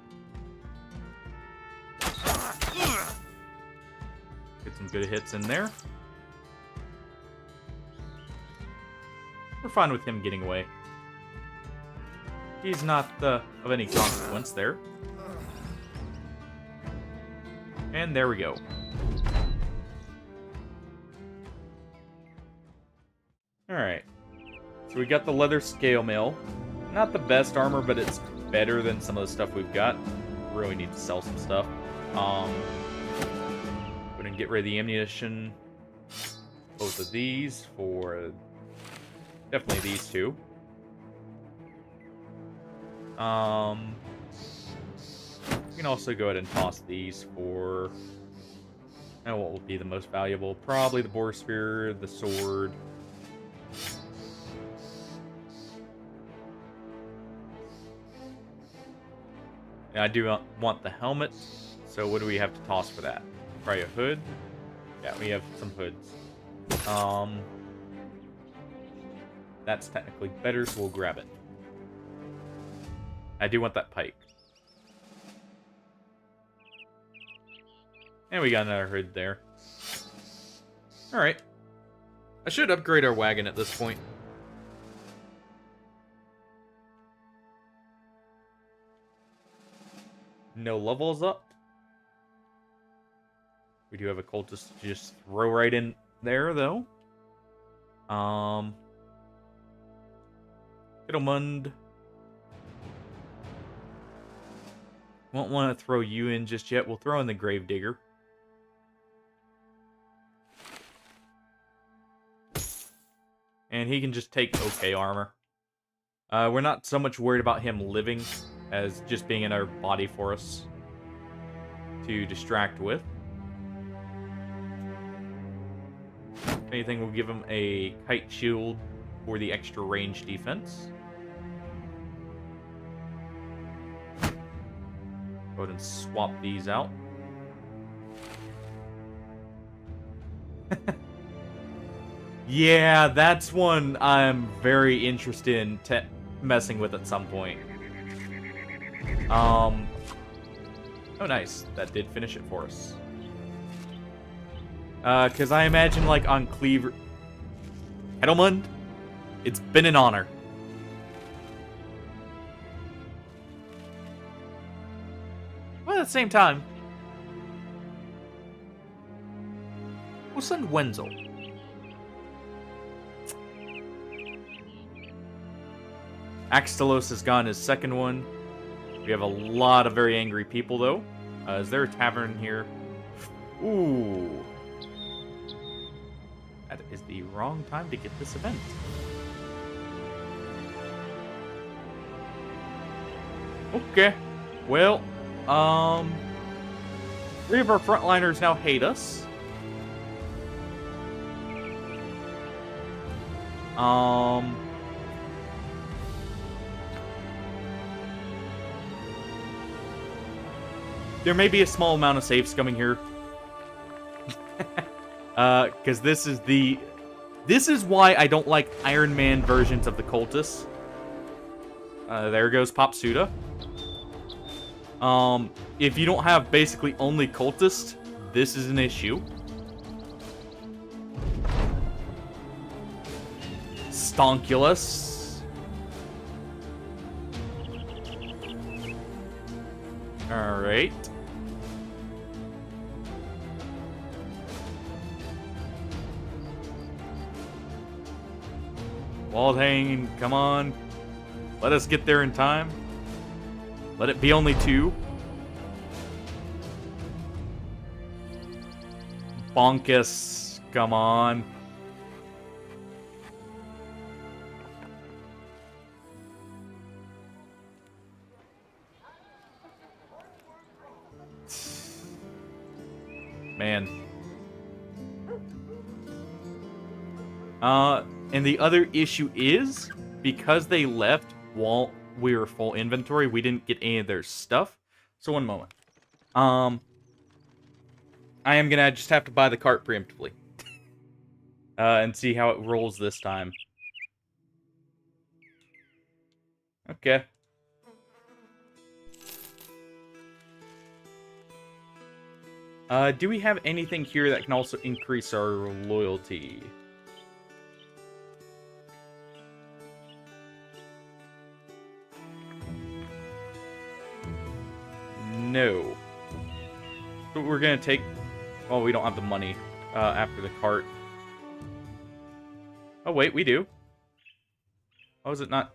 [SPEAKER 1] Get some good hits in there. We're fine with him getting away. He's not of any consequence there. And there we go. Alright. So we got the leather scale mail. Not the best armor, but it's better than some of the stuff we've got. Really need to sell some stuff. Go ahead and get rid of the ammunition. Both of these for... Definitely these two. We can also go ahead and toss these for... what will be the most valuable? Probably the boar spear, the sword. And I do want the helmet. So what do we have to toss for that? Probably a hood. Yeah, we have some hoods. That's technically better, so we'll grab it. I do want that pike. And we got another hood there. Alright. I should upgrade our wagon at this point. No levels up. We do have a cultist to just throw right in there, though. Fiddlemund. Won't want to throw you in just yet. We'll throw in the Gravedigger. And he can just take okay armor. We're not so much worried about him living as just being another body for us to distract with. If anything, we'll give him a kite shield for the extra range defense. Go ahead and swap these out. Yeah, that's one I'm very interested in messing with at some point. Oh, nice. That did finish it for us. Because I imagine, like, on Cleaver... Edelmund, it's been an honor. But at the same time, we'll send Wenzel. Axtelos has gone his second one. We have a lot of very angry people, though. Is there a tavern here? Ooh. That is the wrong time to get this event. Okay. Well, 3 of our frontliners now hate us. There may be a small amount of saves coming here. Because this is why I don't like Iron Man versions of the cultists. There goes Popsuda. If you don't have basically only cultists, this is an issue. Stonkulus. Alright. Waldhain, come on. Let us get there in time. Let it be only 2. Bonkus, come on. Man. And the other issue is, because they left while we were full inventory, we didn't get any of their stuff. So one moment. I am gonna just have to buy the cart preemptively. And see how it rolls this time. Okay. Do we have anything here that can also increase our loyalty? No. So we're gonna take... Well, we don't have the money after the cart. Oh, wait, we do. How is it not...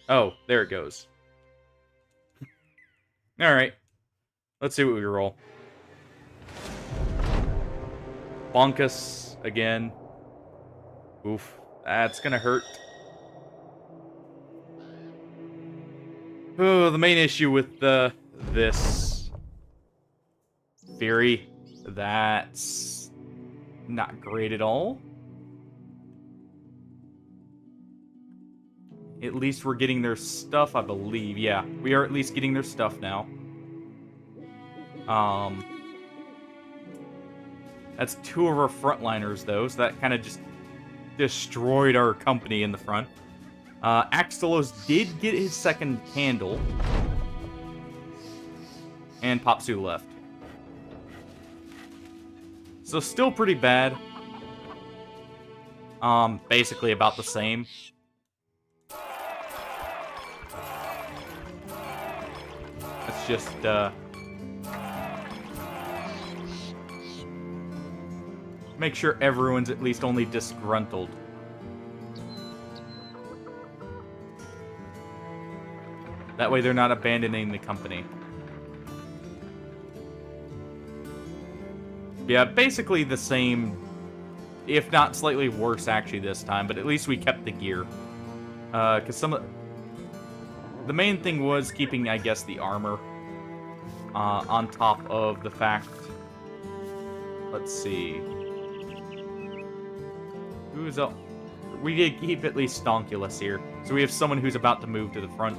[SPEAKER 1] Oh, there it goes. Alright. Let's see what we roll. Bonkus again. Oof. That's gonna hurt. Oh, the main issue with this Fury, that's not great at all. At least we're getting their stuff, I believe. Yeah, we are at least getting their stuff now. That's 2 of our frontliners, though, so that kind of just destroyed our company in the front. Axelos did get his second candle. And Popsu left. So still pretty bad. Basically about the same. It's just, make sure everyone's at least only disgruntled. That way they're not abandoning the company. Yeah, basically the same, if not slightly worse actually this time, but at least we kept the gear. Because some of... The main thing was keeping, I guess, the armor on top of the fact... Let's see... Who's up? We did keep at least Stonkulus here. So we have someone who's about to move to the front.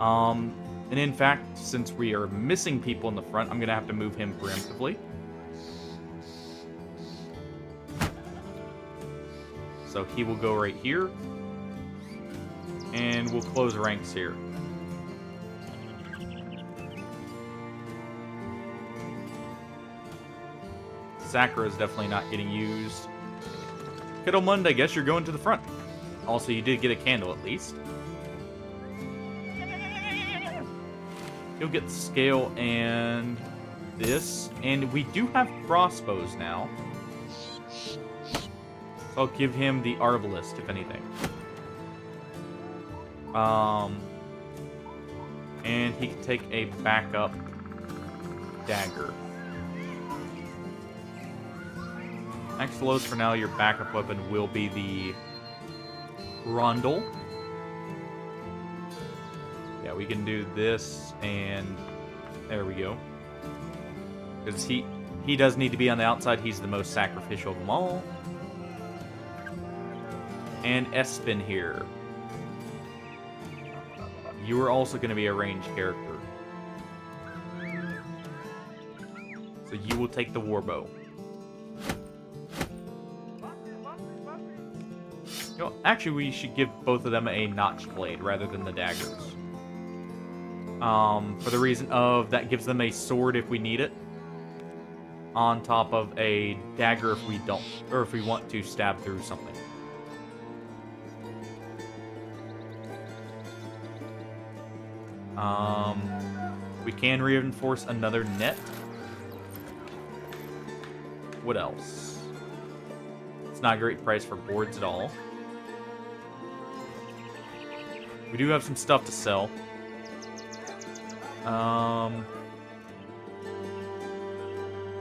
[SPEAKER 1] And in fact, since we are missing people in the front, I'm going to have to move him preemptively. So he will go right here. And we'll close ranks here. Sakura is definitely not getting used. Kittlemund, I guess you're going to the front. Also, you did get a candle at least. You'll get the scale and this. And we do have crossbows now. So I'll give him the Arbalist, if anything. And he can take a backup dagger. Axelos, for now, your backup weapon will be the Rondel. Yeah, we can do this, and there we go. Because he does need to be on the outside. He's the most sacrificial of them all. And Espen here. You are also going to be a ranged character. So you will take the warbow. You know, actually, we should give both of them a notched blade rather than the daggers. For the reason of that gives them a sword if we need it, on top of a dagger if we don't, or if we want to stab through something. We can reinforce another net. What else? It's not a great price for boards at all. We do have some stuff to sell.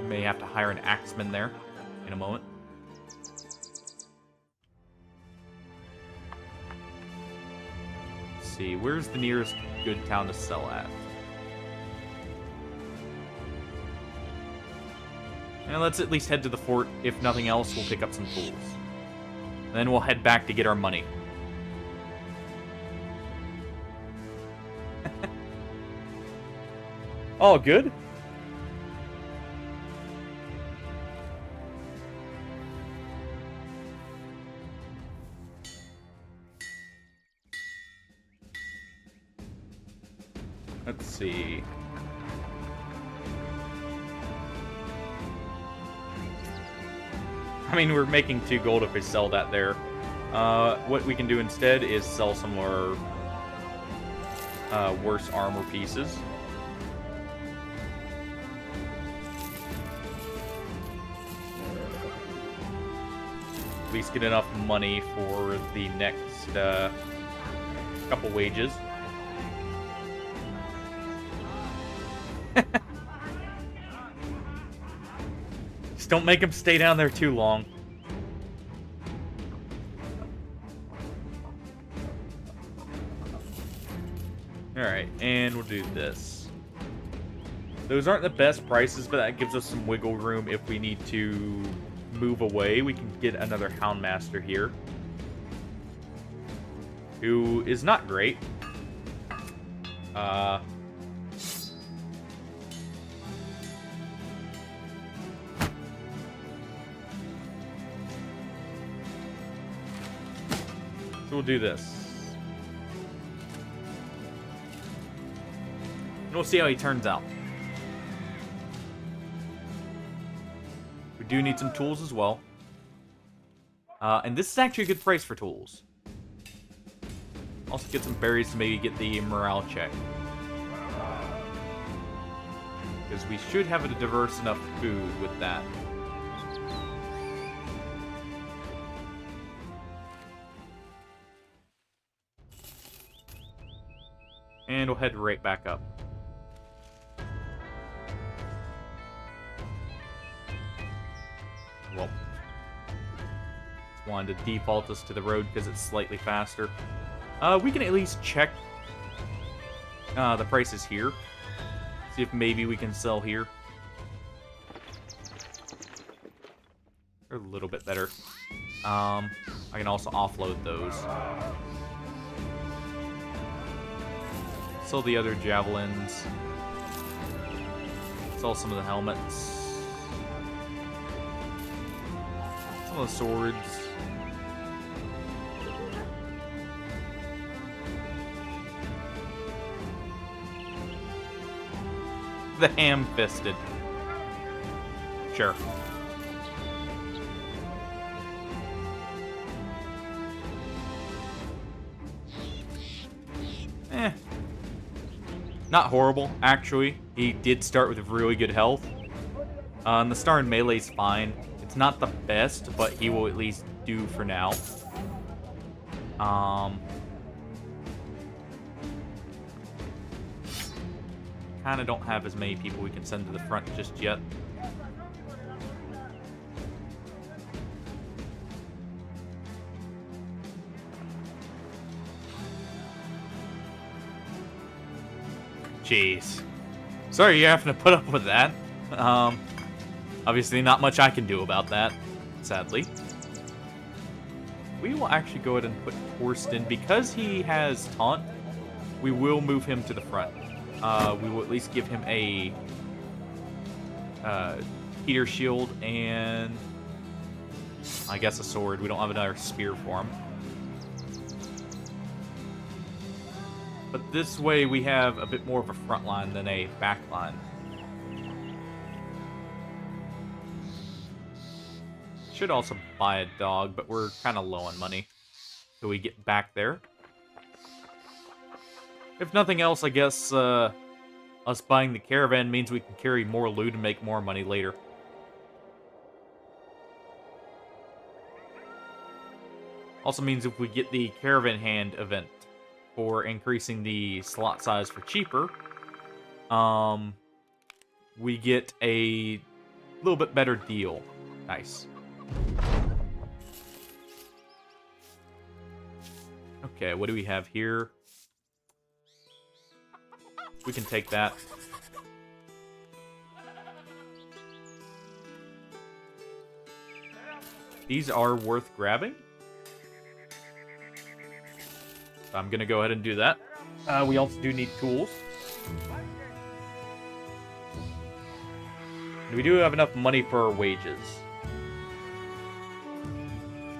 [SPEAKER 1] May have to hire an axeman there in a moment. Let's see, where's the nearest good town to sell at? And let's at least head to the fort. If nothing else, we'll pick up some tools. And then we'll head back to get our money. Oh, good. Let's see. I mean, we're making 2 gold if we sell that there. What we can do instead is sell some of our worse armor pieces. At least get enough money for the next couple wages. Just don't make them stay down there too long. Alright, and we'll do this. Those aren't the best prices, but that gives us some wiggle room if we need to move away. We can get another Houndmaster here, who is not great. So we'll do this. And we'll see how he turns out. We do need some tools as well. And this is actually a good price for tools. Also get some berries to maybe get the morale check. Because we should have a diverse enough food with that. And we'll head right back up. Well, wanted to default us to the road because it's slightly faster. We can at least check the prices here. See if maybe we can sell here. They're a little bit better. I can also offload those. Sell the other javelins. Sell some of the helmets. Some of the swords. The ham-fisted. Sure. Not horrible, actually. He did start with really good health. And the star in melee's fine. It's not the best, but he will at least do for now. Kinda don't have as many people we can send to the front just yet. Jeez. Sorry you're having to put up with that. Obviously not much I can do about that, sadly. We will actually go ahead and put Torsten, because he has taunt, we will move him to the front. We will at least give him a heater shield and I guess a sword. We don't have another spear for him. But this way we have a bit more of a front line than a back line. Should also buy a dog, but we're kind of low on money. So we get back there. If nothing else, I guess us buying the caravan means we can carry more loot and make more money later. Also means if we get the caravan hand event for increasing the slot size for cheaper, we get a little bit better deal. Nice. Okay, what do we have here? We can take that. These are worth grabbing. I'm gonna go ahead and do that. We also do need tools. We do have enough money for our wages.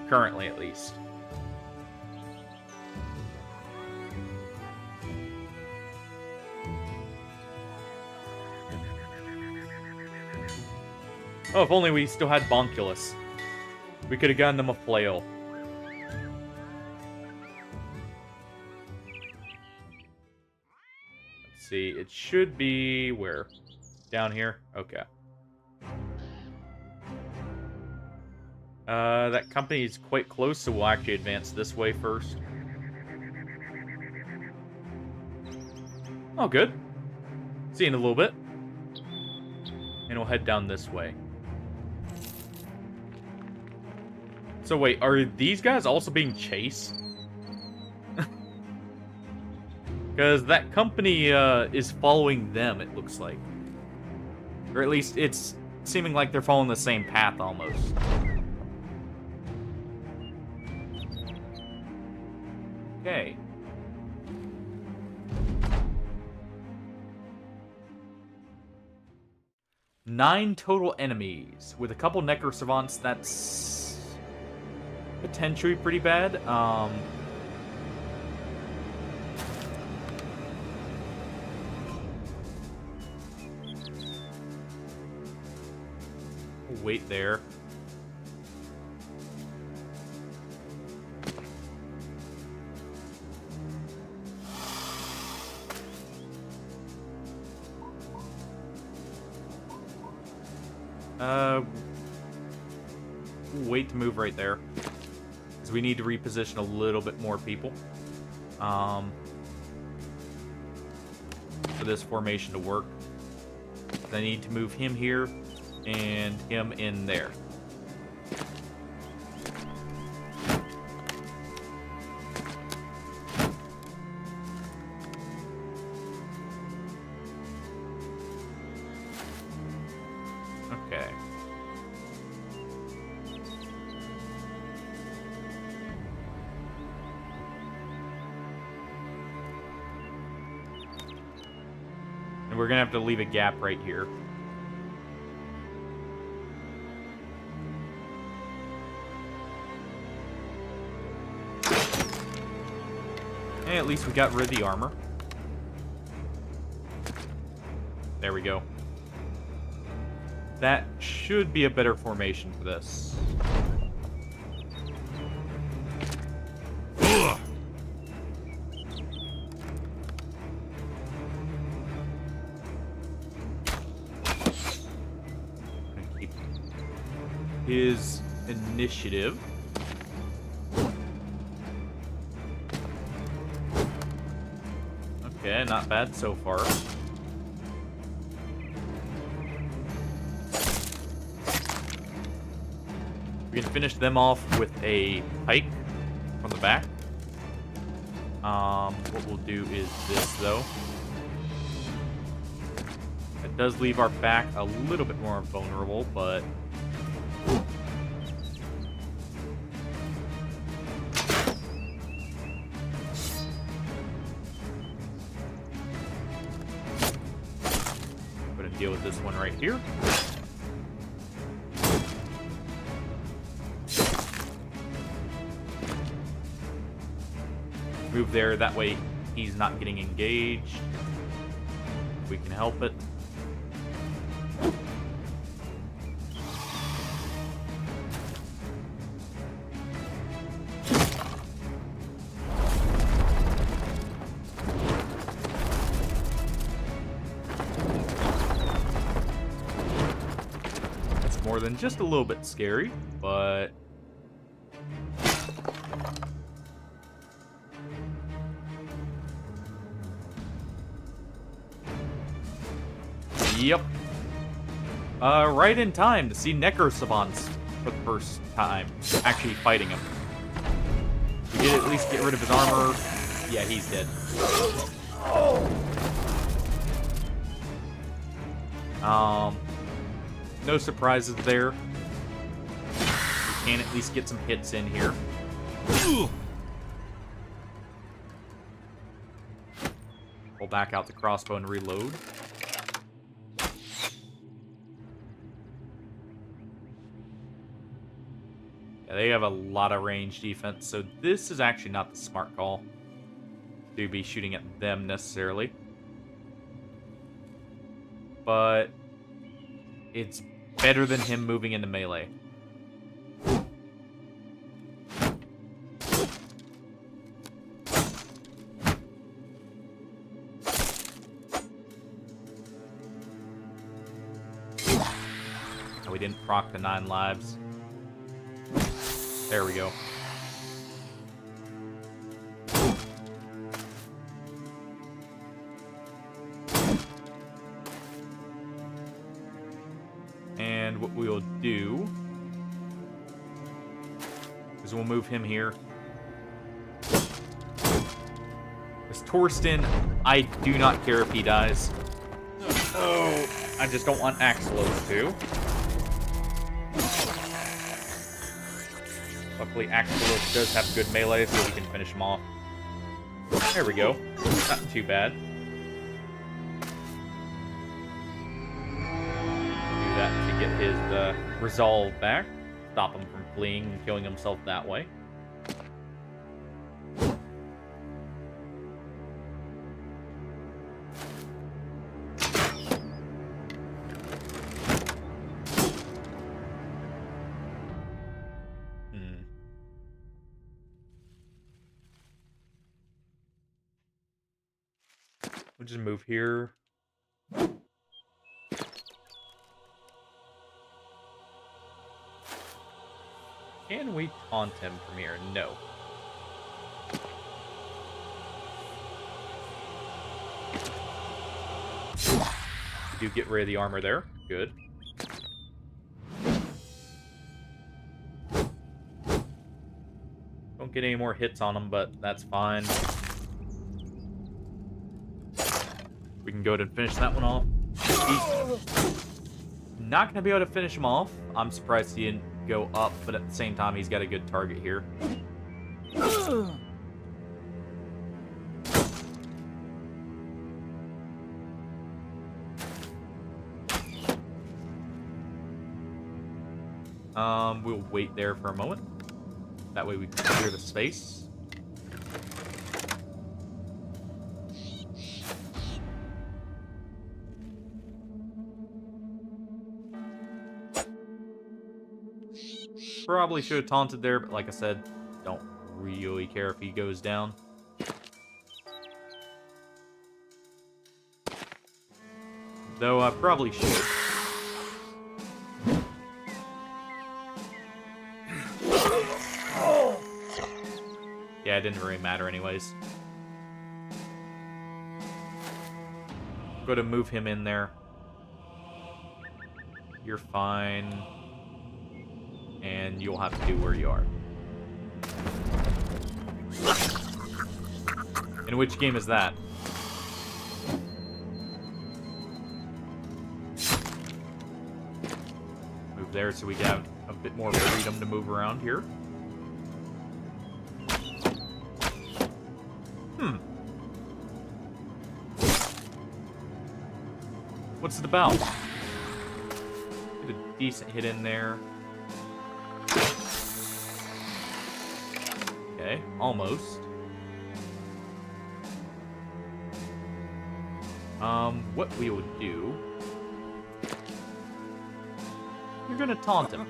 [SPEAKER 1] Currently, at least. Oh, if only we still had Bonculus. We could have gotten them a flail. Let's see, it should be... where? Down here? Okay. That company is quite close, so we'll actually advance this way first. Oh, good. See you in a little bit. And we'll head down this way. So wait, are these guys also being chased? Because that company is following them, it looks like. Or at least it's seeming like they're following the same path almost. Okay. Nine total enemies. With a couple Necro Savants, that's potentially pretty bad. Wait there. Wait to move right there. Because we need to reposition a little bit more people. For this formation to work. I need to move him here and him in there. Okay. And we're gonna have to leave a gap right here. And at least we got rid of the armor. There we go. That should be a better formation for this. Ugh. Keep his initiative. Okay, not bad so far. We can finish them off with a pike from the back. What we'll do is this, though. It does leave our back a little bit more vulnerable, but... deal with this one right here. Move there, that way he's not getting engaged. We can help it. More than just a little bit scary, but yep. Right in time to see Necro Savants for the first time actually fighting him. We did at least get rid of his armor. Yeah, he's dead. No surprises there. We can at least get some hits in here. Pull back out the crossbow and reload. Yeah, they have a lot of range defense, so this is actually not the smart call to be shooting at them necessarily. But it's better than him moving into melee. Oh, we didn't proc the 9 lives. There we go. And what we'll do is we'll move him here. This Torsten, I do not care if he dies. Oh, I just don't want Axelos to. Luckily, Axelos does have good melee, so we can finish him off. There we go. Not too bad. Do that to get his resolve back. Stop him from fleeing and killing himself that way. We'll just move here. Can we taunt him from here? No. Do get rid of the armor there. Good. Don't get any more hits on him, but that's fine. We can go ahead and finish that one off. He's not going to be able to finish him off. I'm surprised he didn't go up, but at the same time, he's got a good target here. We'll wait there for a moment. That way we can clear the space. Probably should have taunted there, but like I said, don't really care if he goes down. Though I probably should. Yeah, it didn't really matter anyways. Go to move him in there. You're fine. And you'll have to do where you are. In which game is that? Move there so we can have a bit more freedom to move around here. What's it about? Get a decent hit in there. Okay, almost. What we would do... You're gonna taunt him.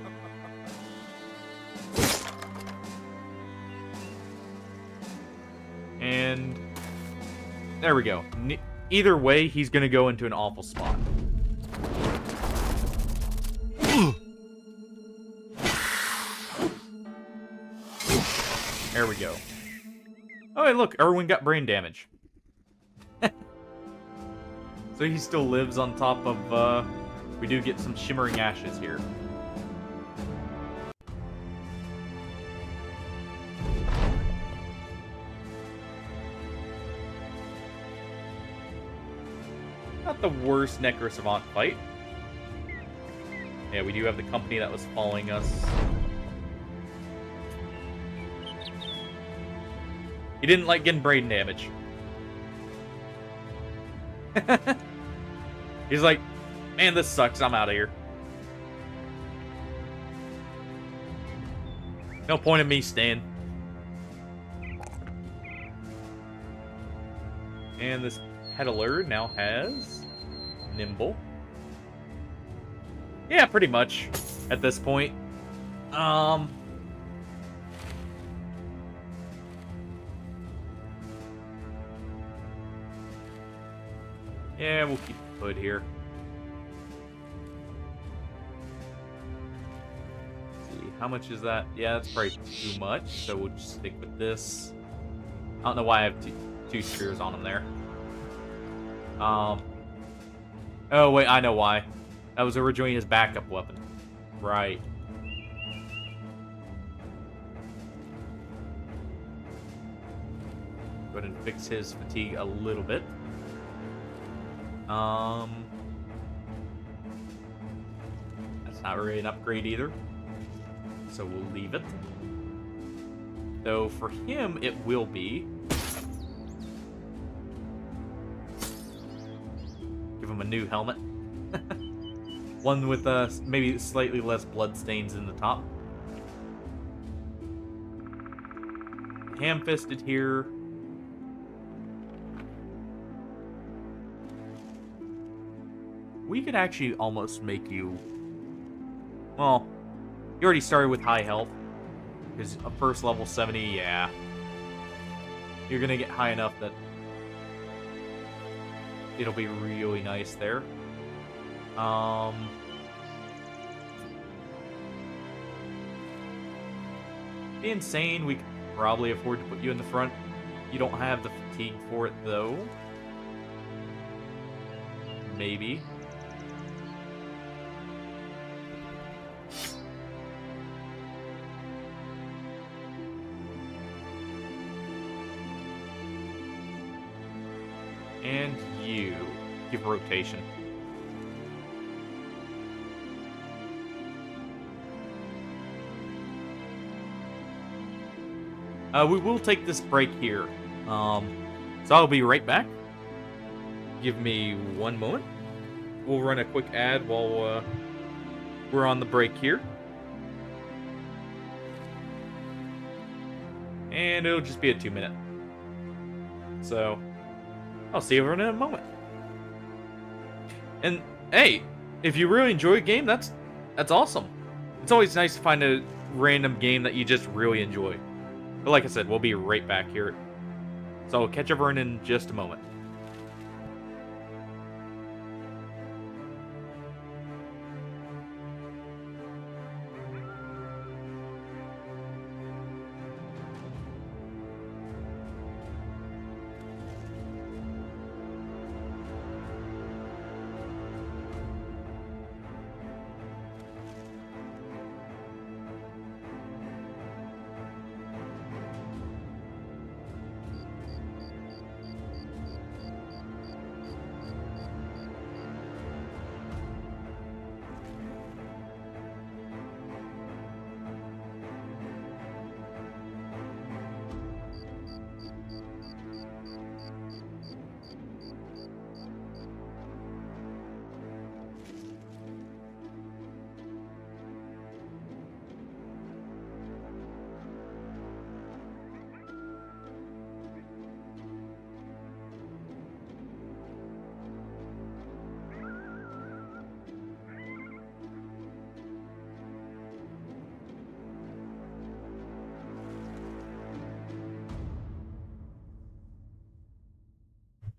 [SPEAKER 1] And... There we go. Either way, he's gonna go into an awful spot. There we go. Oh, hey, look, Erwin got brain damage. So he still lives on top of, we do get some shimmering ashes here. Not the worst Necro Savant fight. Yeah, we do have the company that was following us. He didn't like getting brain damage. He's like, man, this sucks. I'm out of here. No point in me staying. And this peddler now has nimble. Yeah, pretty much at this point. Yeah, we'll keep the hood here. Let's see, how much is that? Yeah, that's probably too much, so we'll just stick with this. I don't know why I have two spears on him there. Oh, wait, I know why. That was originally his backup weapon. Right. Go ahead and fix his fatigue a little bit. That's not really an upgrade either. So we'll leave it. Though for him, it will be. Give him a new helmet. One with maybe slightly less bloodstains in the top. Ham-fisted here. We could actually almost make you... Well, you already started with high health. Because a first level 70, yeah. You're gonna get high enough that it'll be really nice there. Be insane, we could probably afford to put you in the front. You don't have the fatigue for it, though. Maybe. And you give rotation. We will take this break here. So I'll be right back. Give me one moment. We'll run a quick ad while we're on the break here. And it'll just be a 2-minute. So I'll see you in a moment. And hey, if you really enjoy a game, that's awesome. It's always nice to find a random game that you just really enjoy. But like I said, we'll be right back here. So I'll catch everyone in just a moment.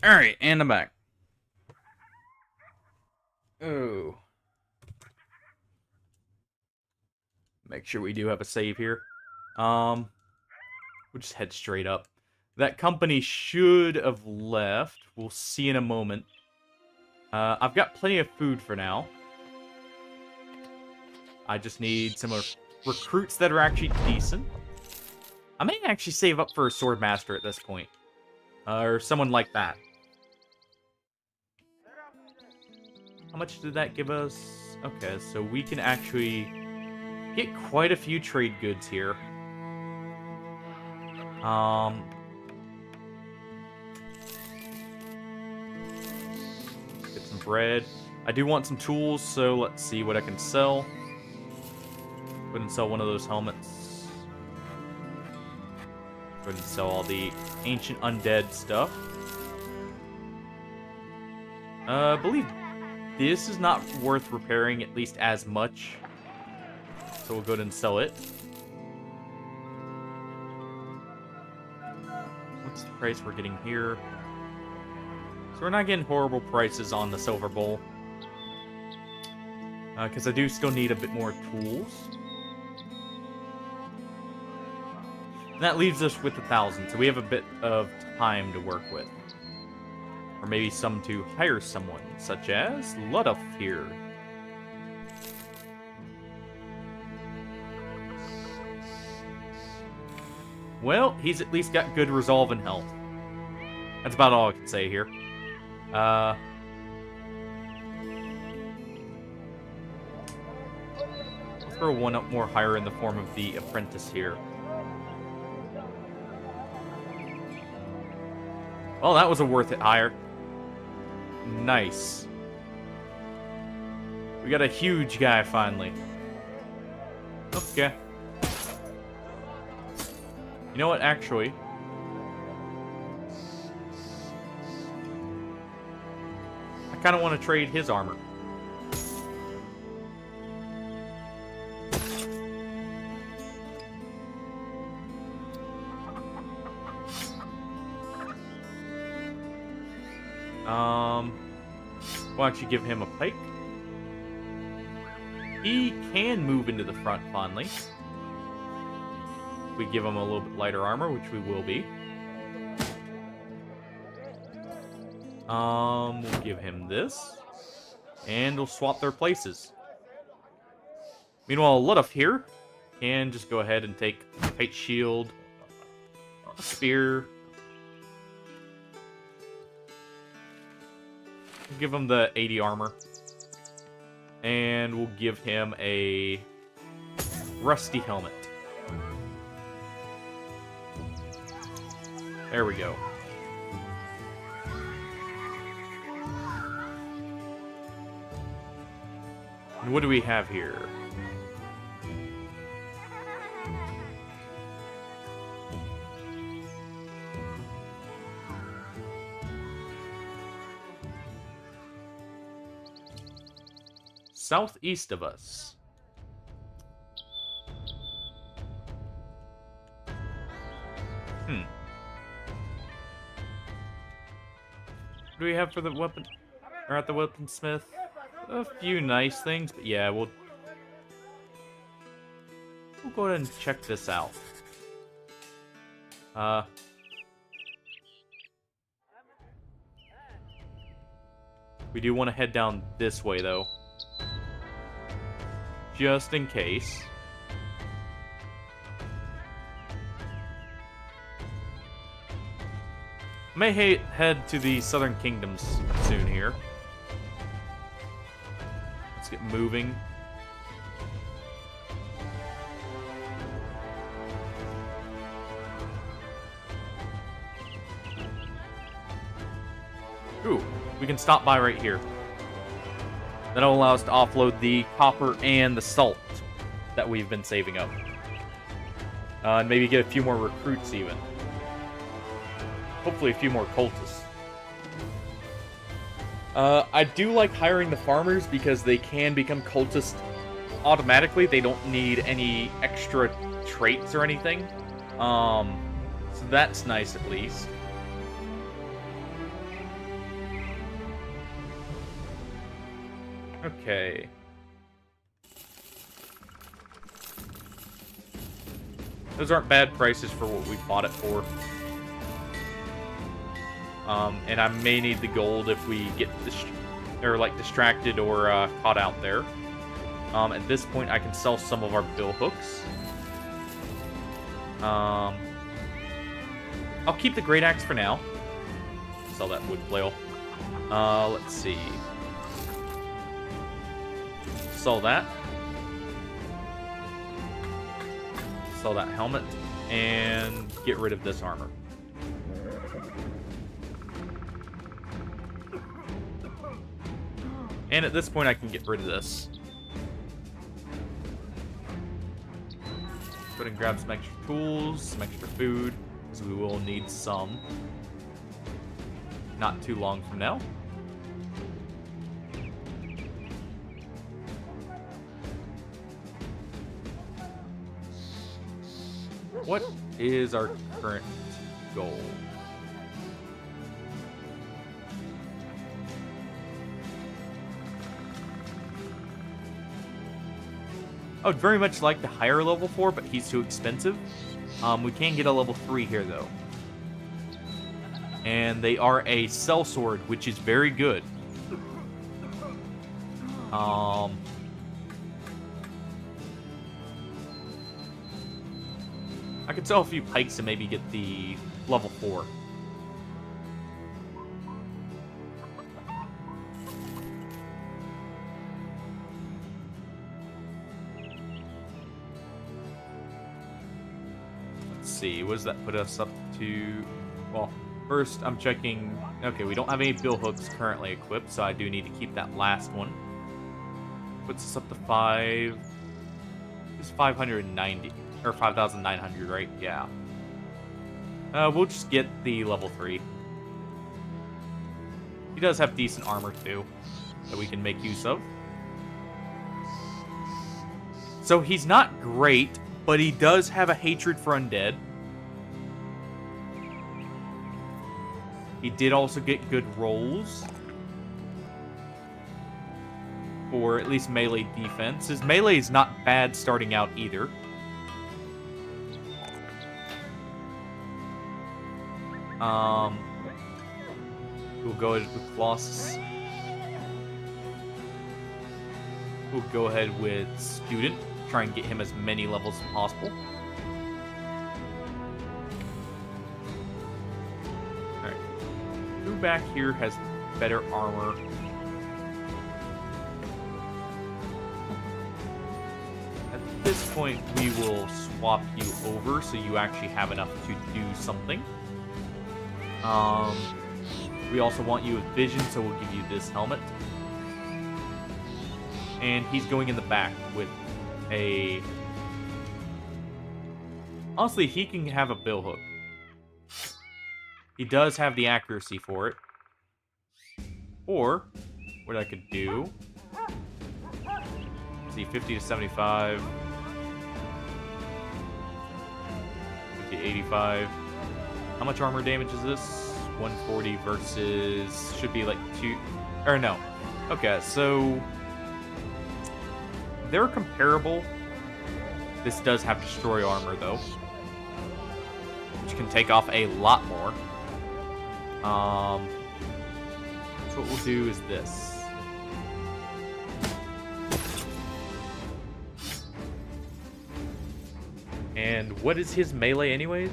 [SPEAKER 1] Alright, and I'm back. Oh. Make sure we do have a save here. We'll just head straight up. That company should have left. We'll see in a moment. I've got plenty of food for now. I just need some recruits that are actually decent. I may actually save up for a sword master at this point. Or someone like that. How much did that give us? Okay, so we can actually get quite a few trade goods here. bread. I do want some tools, so let's see what I can sell. Go ahead and sell one of those helmets. Go ahead and sell all the ancient undead stuff. I believe this is not worth repairing, at least as much. So we'll go ahead and sell it. What's the price we're getting here? So we're not getting horrible prices on the silver bowl. Because I do still need a bit more tools. And that leaves us with 1,000, so we have a bit of time to work with. Or maybe some to hire someone, such as Ludduff here. Well, he's at least got good resolve and health. That's about all I can say here. I'll throw one up more higher in the form of the apprentice here. Well, that was a worth it hire. Nice. We got a huge guy finally. Okay. You know what, actually? I kind of want to trade his armor. We'll actually give him a pike. He can move into the front finally. We give him a little bit lighter armor, which we will be. We'll give him this. And we'll swap their places. Meanwhile, Ludduff here can just go ahead and take a tight shield, a spear. We'll give him the 80 armor. And we'll give him a rusty helmet. There we go. And what do we have here? Southeast of us. What do we have for the weapon? Or at the weaponsmith? A few nice things, but yeah, we'll go ahead and check this out. We do want to head down this way, though. Just in case. May head to the Southern Kingdoms soon here. Let's get moving. Ooh, we can stop by right here. That'll allow us to offload the copper and the salt that we've been saving up. And maybe get a few more recruits even. Hopefully a few more cultists. I do like hiring the farmers because they can become cultists automatically. They don't need any extra traits or anything. So that's nice at least. Okay. Those aren't bad prices for what we bought it for. And I may need the gold if we get distracted or caught out there. At this point, I can sell some of our bill hooks. I'll keep the great axe for now. Sell that wood flail. Let's see. Sell that. Sell that helmet. And get rid of this armor. And at this point, I can get rid of this. Go ahead and grab some extra tools, some extra food, because we will need some. Not too long from now. What is our current goal? I would very much like the higher level 4, but he's too expensive. We can get a level 3 here, though. And they are a sellsword, which is very good. I could sell a few pikes and maybe get the level 4. Let's see, what does that put us up to? Well, first I'm checking. Okay, we don't have any bill hooks currently equipped, so I do need to keep that last one. Puts us up to 5. It's 590. Or 5,900, right? Yeah. We'll just get the level 3. He does have decent armor, too, that we can make use of. So he's not great, but he does have a hatred for undead. He did also get good rolls for at least melee defense. His melee is not bad starting out either. We'll go ahead with Colossus. We'll go ahead with Student. Try and get him as many levels as possible. Alright. Who back here has better armor? At this point, we will swap you over so you actually have enough to do something. We also want you with vision, so we'll give you this helmet. And he's going in the back with a... Honestly, he can have a bill hook. He does have the accuracy for it. Or, what I could do... Let's see, 50 to 75. 50 to 85. How much armor damage is this? 140 versus... Should be like 2... Or no. Okay, so... They're comparable. This does have destroy armor, though. Which can take off a lot more. So what we'll do is this. And what is his melee anyways?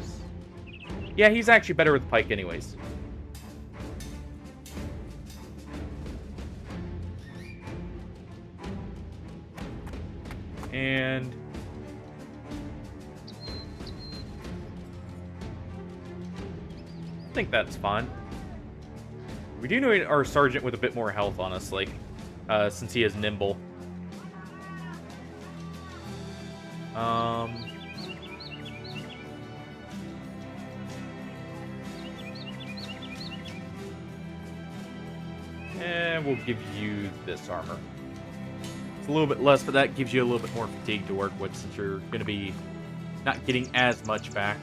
[SPEAKER 1] Yeah, he's actually better with pike anyways. And I think that's fine. We do need our sergeant with a bit more health, honestly, since he is nimble. And we'll give you this armor. It's a little bit less, but that gives you a little bit more fatigue to work with since you're going to be not getting as much back.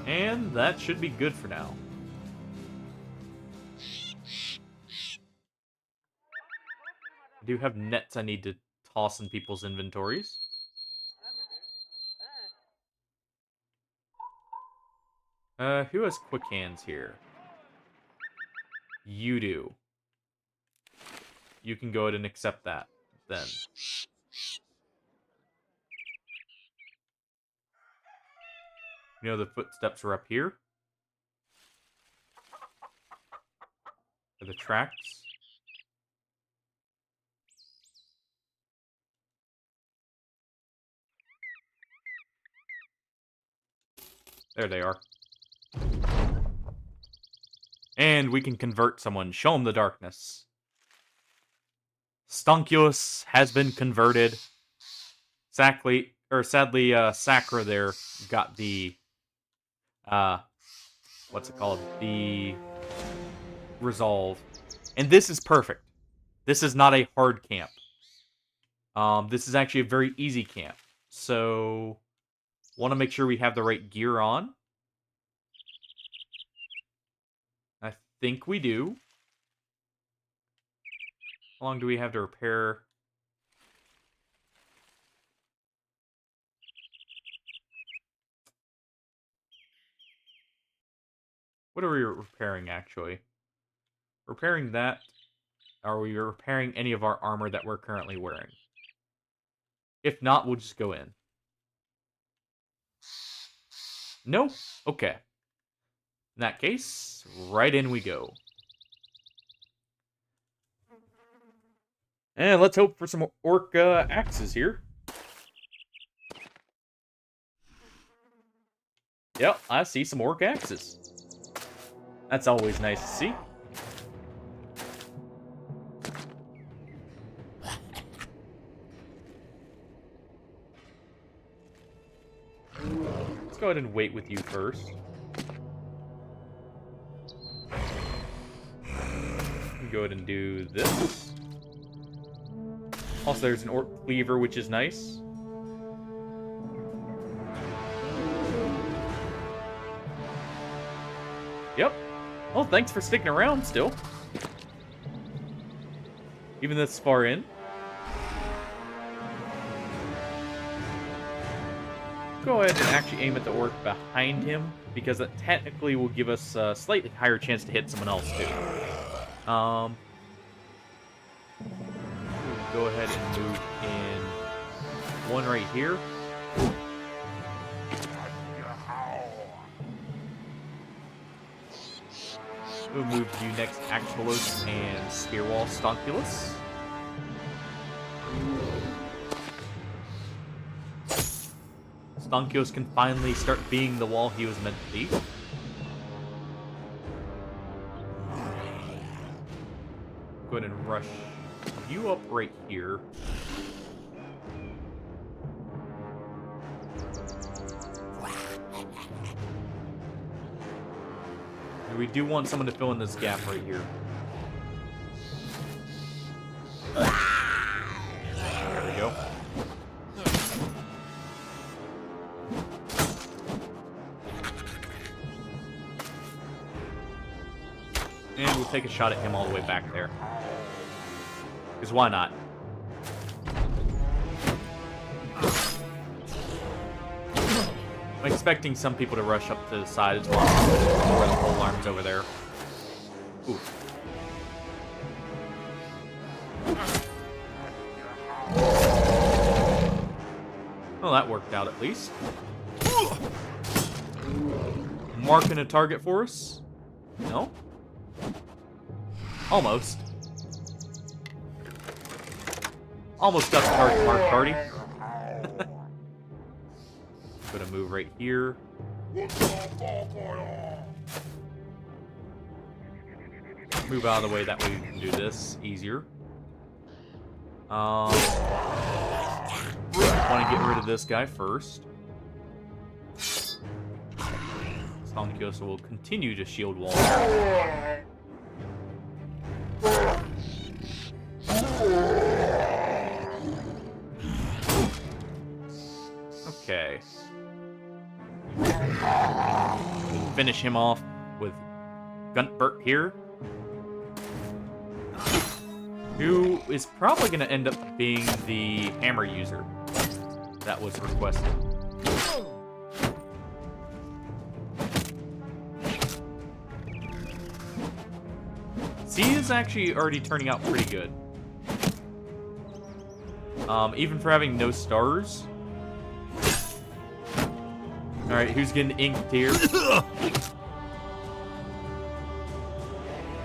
[SPEAKER 1] And that should be good for now. I do have nets I need to toss in people's inventories. Who has quick hands here? You do. You can go ahead and accept that, then. You know the footsteps are up here? Are the tracks? There they are. And we can convert someone. Show him the darkness. Stunculus has been converted. Sadly, Sakra there got the what's it called? The resolve. And this is perfect. This is not a hard camp. This is actually a very easy camp. So, want to make sure we have the right gear on. I think we do. How long do we have to repair? What are we repairing, actually? Repairing that? Are we repairing any of our armor that we're currently wearing? If not, we'll just go in. No? Okay. In that case, right in we go. And let's hope for some orc axes here. Yep, I see some orc axes. That's always nice to see. Let's go ahead and wait with you first. Go ahead and do this. Also, there's an orc cleaver, which is nice. Yep. Well, thanks for sticking around still. Even this far in. Go ahead and actually aim at the orc behind him, because that technically will give us a slightly higher chance to hit someone else too. Go ahead and move in one right here. We'll move you next, Actualos and Spearwall Stonkulus. Stonkulus can finally start being the wall he was meant to be. Go ahead and rush you up right here. And we do want someone to fill in this gap right here. There we go. And we'll take a shot at him all the way back there. Because why not? I'm expecting some people to rush up to the side as well. Where the pole arm's over there. Ooh. Well, that worked out at least. Marking a target for us? No? Almost. Almost got the target mark party. Gonna move right here. Move out of the way, that way we can do this easier. Want to get rid of this guy first. Stonkulus will continue to shield wall. Okay. Finish him off with Guntbert here. Who is probably going to end up being the hammer user that was requested. C is actually already turning out pretty good. Even for having no stars. Alright, who's getting inked here?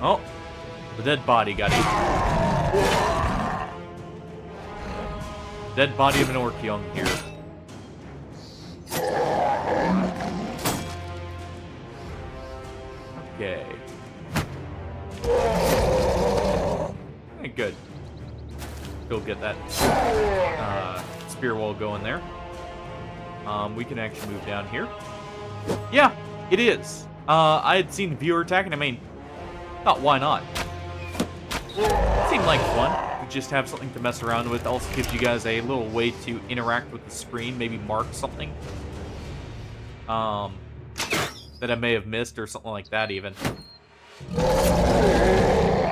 [SPEAKER 1] Oh, the dead body got inked. Dead body of an orc young here. Okay. good. Still get that spear wall going there. We can actually move down here. Yeah, it is. I had seen the viewer attack, and I mean, thought why not? Seemed like fun. You just have something to mess around with. Also gives you guys a little way to interact with the screen, maybe mark something that I may have missed or something like that even.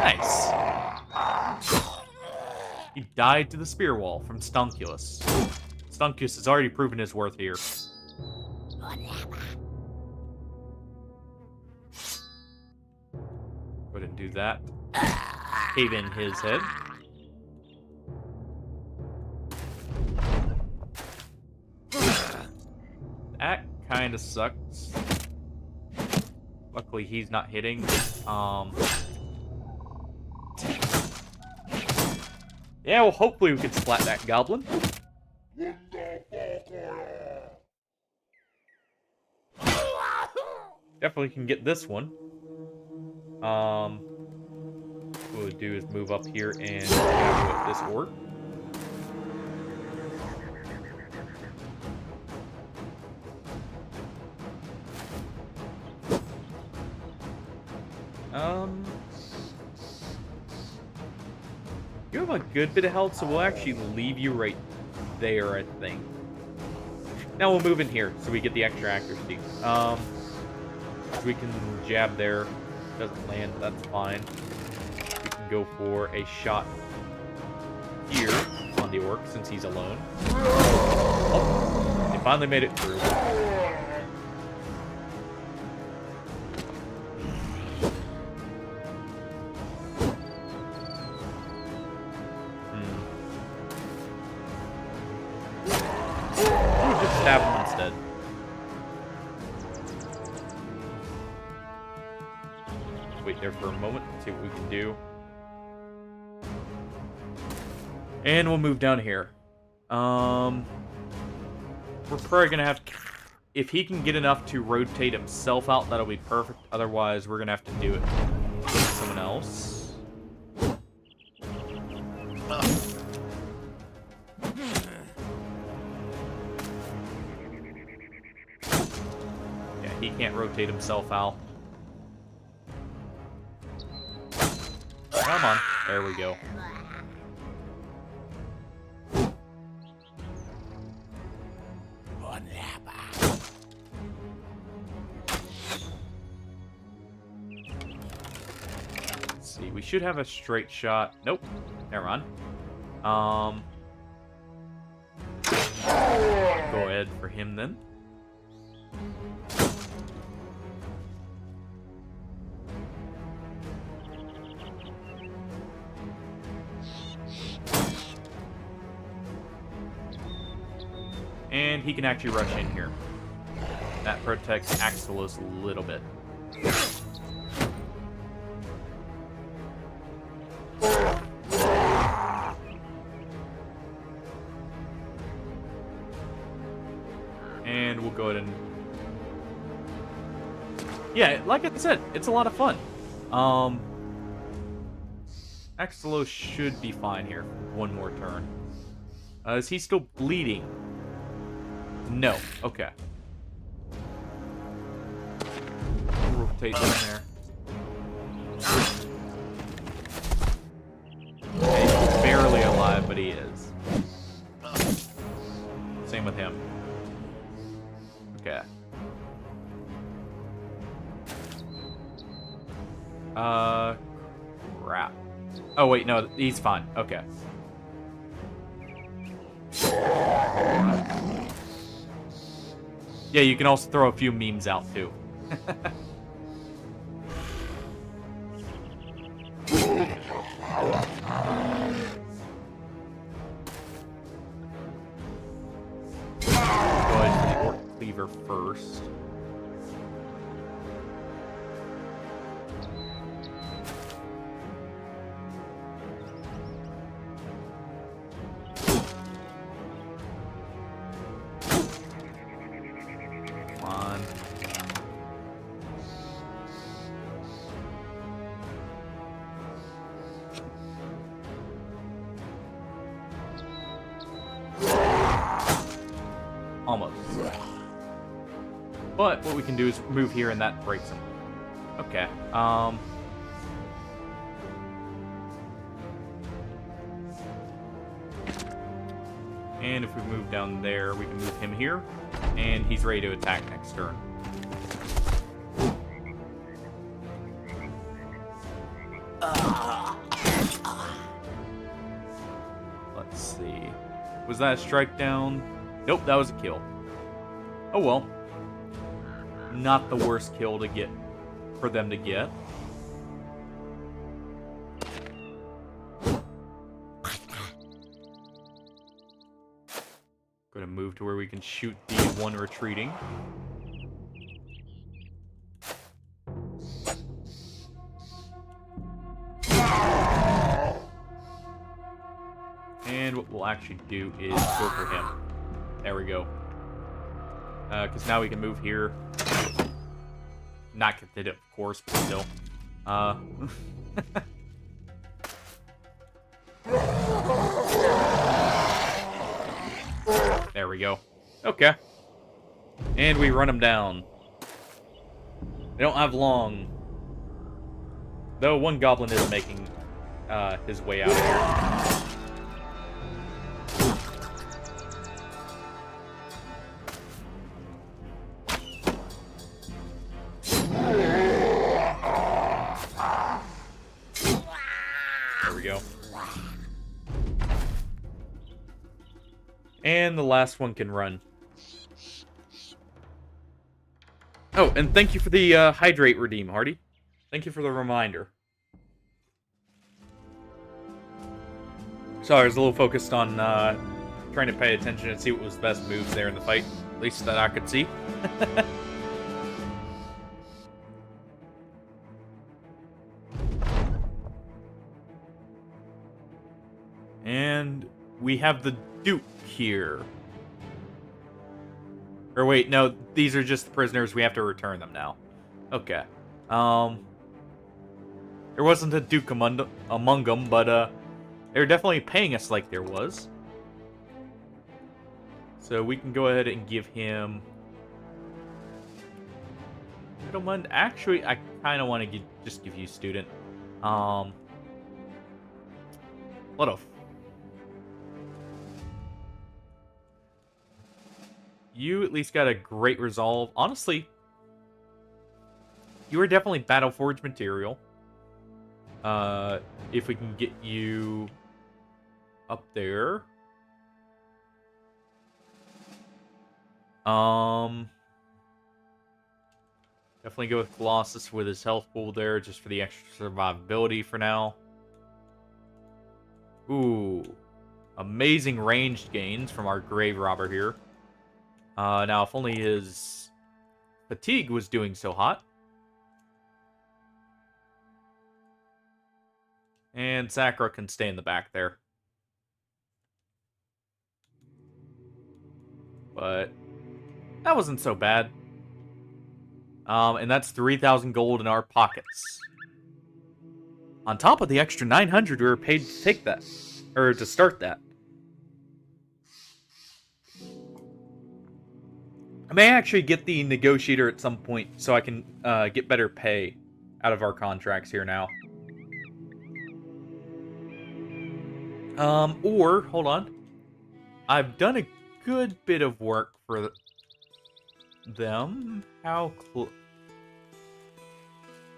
[SPEAKER 1] Nice. He died to the spear wall from Stunculus. Stunculus has already proven his worth here. Go ahead and do that. Cave in his head. That kind of sucks. Luckily, he's not hitting. Yeah, well, hopefully we can splat that goblin. Definitely can get this one. What we'll do is move up here and grab with this orc. You have a good bit of health, so we'll actually leave you right there, I think. Now we'll move in here, so we get the extra accuracy. We can jab there. Doesn't land, that's fine. We can go for a shot here on the orc, since he's alone. Oh, they finally made it through. Stab him instead. Wait there for a moment, see what we can do. And we'll move down here. We're probably gonna have to, if he can get enough to rotate himself out, that'll be perfect. Otherwise, we're gonna have to do it with someone else. He can't rotate himself out. Come on. There we go. Let's see. We should have a straight shot. Nope. Never mind. Go ahead for him then. And he can actually rush in here. That protects Axelos a little bit. And we'll go ahead and... Yeah, like I said, it's a lot of fun. Axelos should be fine here. One more turn. Is he still bleeding? No. Okay. Rotate down there. Okay, he's barely alive, but he is. Same with him. Okay. Crap. Oh, wait, no, he's fine. Okay. Yeah, you can also throw a few memes out, too. Go ahead for the Orc Cleaver first. Almost. But what we can do is move here and that breaks him. Okay. And if we move down there, we can move him here. And he's ready to attack next turn. Let's see. Was that a strike down? Nope, that was a kill. Oh well. Not the worst kill to get for them to get. Gonna move to where we can shoot the one retreating. And what we'll actually do is go for him. There we go. Because now we can move here. Not get it, of course, but still. There we go. Okay. And we run him down. They don't have long. Though one goblin is making his way out of here. And the last one can run. Oh, and thank you for the hydrate redeem, Hardy. Thank you for the reminder. Sorry, I was a little focused on trying to pay attention and see what was the best moves there in the fight. At least that I could see. And we have the Duke here. Or wait, no, these are just prisoners. We have to return them now. Okay. There wasn't a Duke among them, but they're definitely paying us like there was. So we can go ahead and give him... Middleman. Actually, I kind of want to just give you student. What a... You at least got a great resolve. Honestly, you are definitely Battleforge material. If we can get you up there. Definitely go with Colossus with his health pool there, just for the extra survivability for now. Ooh. Amazing ranged gains from our Grave Robber here. Now, if only his fatigue was doing so hot. And Sakura can stay in the back there. But that wasn't so bad. And that's 3,000 gold in our pockets. On top of the extra 900 we were paid to take that. Or to start that. I may actually get the negotiator at some point so I can get better pay out of our contracts here now. Or, hold on. I've done a good bit of work for them. How close?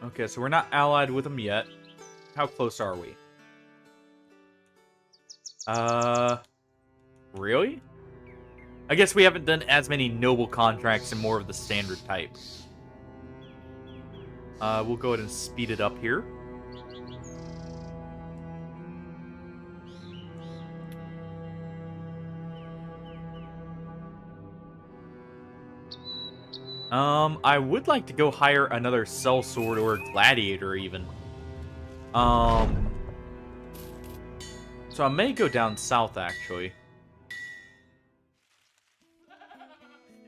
[SPEAKER 1] Okay, so we're not allied with them yet. How close are we? Really? I guess we haven't done as many noble contracts and more of the standard type. We'll go ahead and speed it up here. I would like to go hire another sellsword or gladiator even. So I may go down south actually.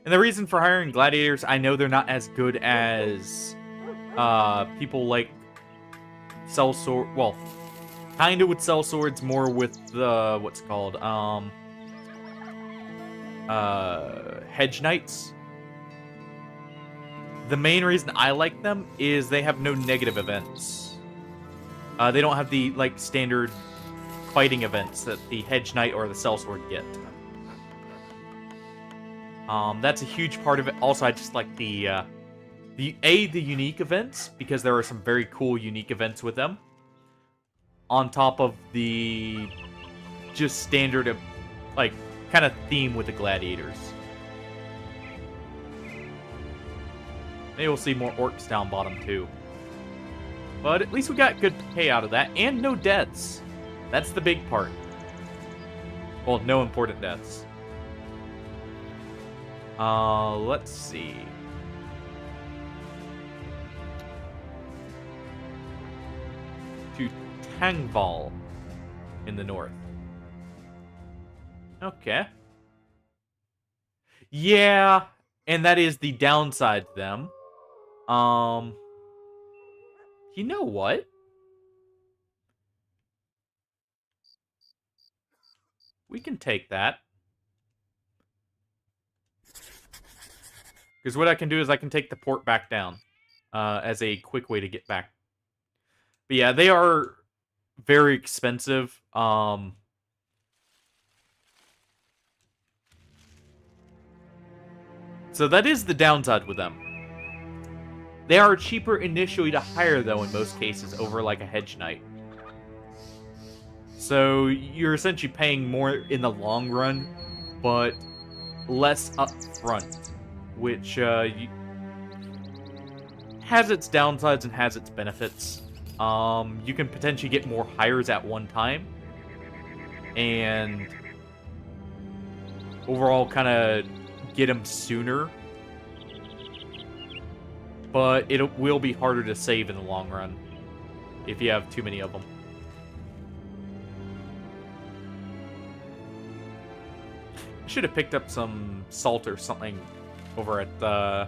[SPEAKER 1] And the reason for hiring gladiators, I know they're not as good as people like sellsword. Well, kind of with sellswords, more with the what's it called hedge knights. The main reason I like them is they have no negative events. They don't have the like standard fighting events that the hedge knight or the sellsword get. That's a huge part of it. Also, I just like the unique events, because there are some very cool unique events with them. On top of the just standard, like, kind of theme with the gladiators. Maybe we'll see more orcs down bottom, too. But at least we got good pay out of that, and no deaths. That's the big part. Well, no important deaths. Let's see. To Tangval in the north. Okay. Yeah, and that is the downside to them. You know what? We can take that. Because what I can do is I can take the port back down. As a quick way to get back. But yeah, they are very expensive. So that is the downside with them. They are cheaper initially to hire, though, in most cases, over like a hedge knight. So you're essentially paying more in the long run, but less up front, which has its downsides and has its benefits. You can potentially get more hires at one time, and overall kind of get them sooner. But it will be harder to save in the long run if you have too many of them. I should have picked up some salt or something over at the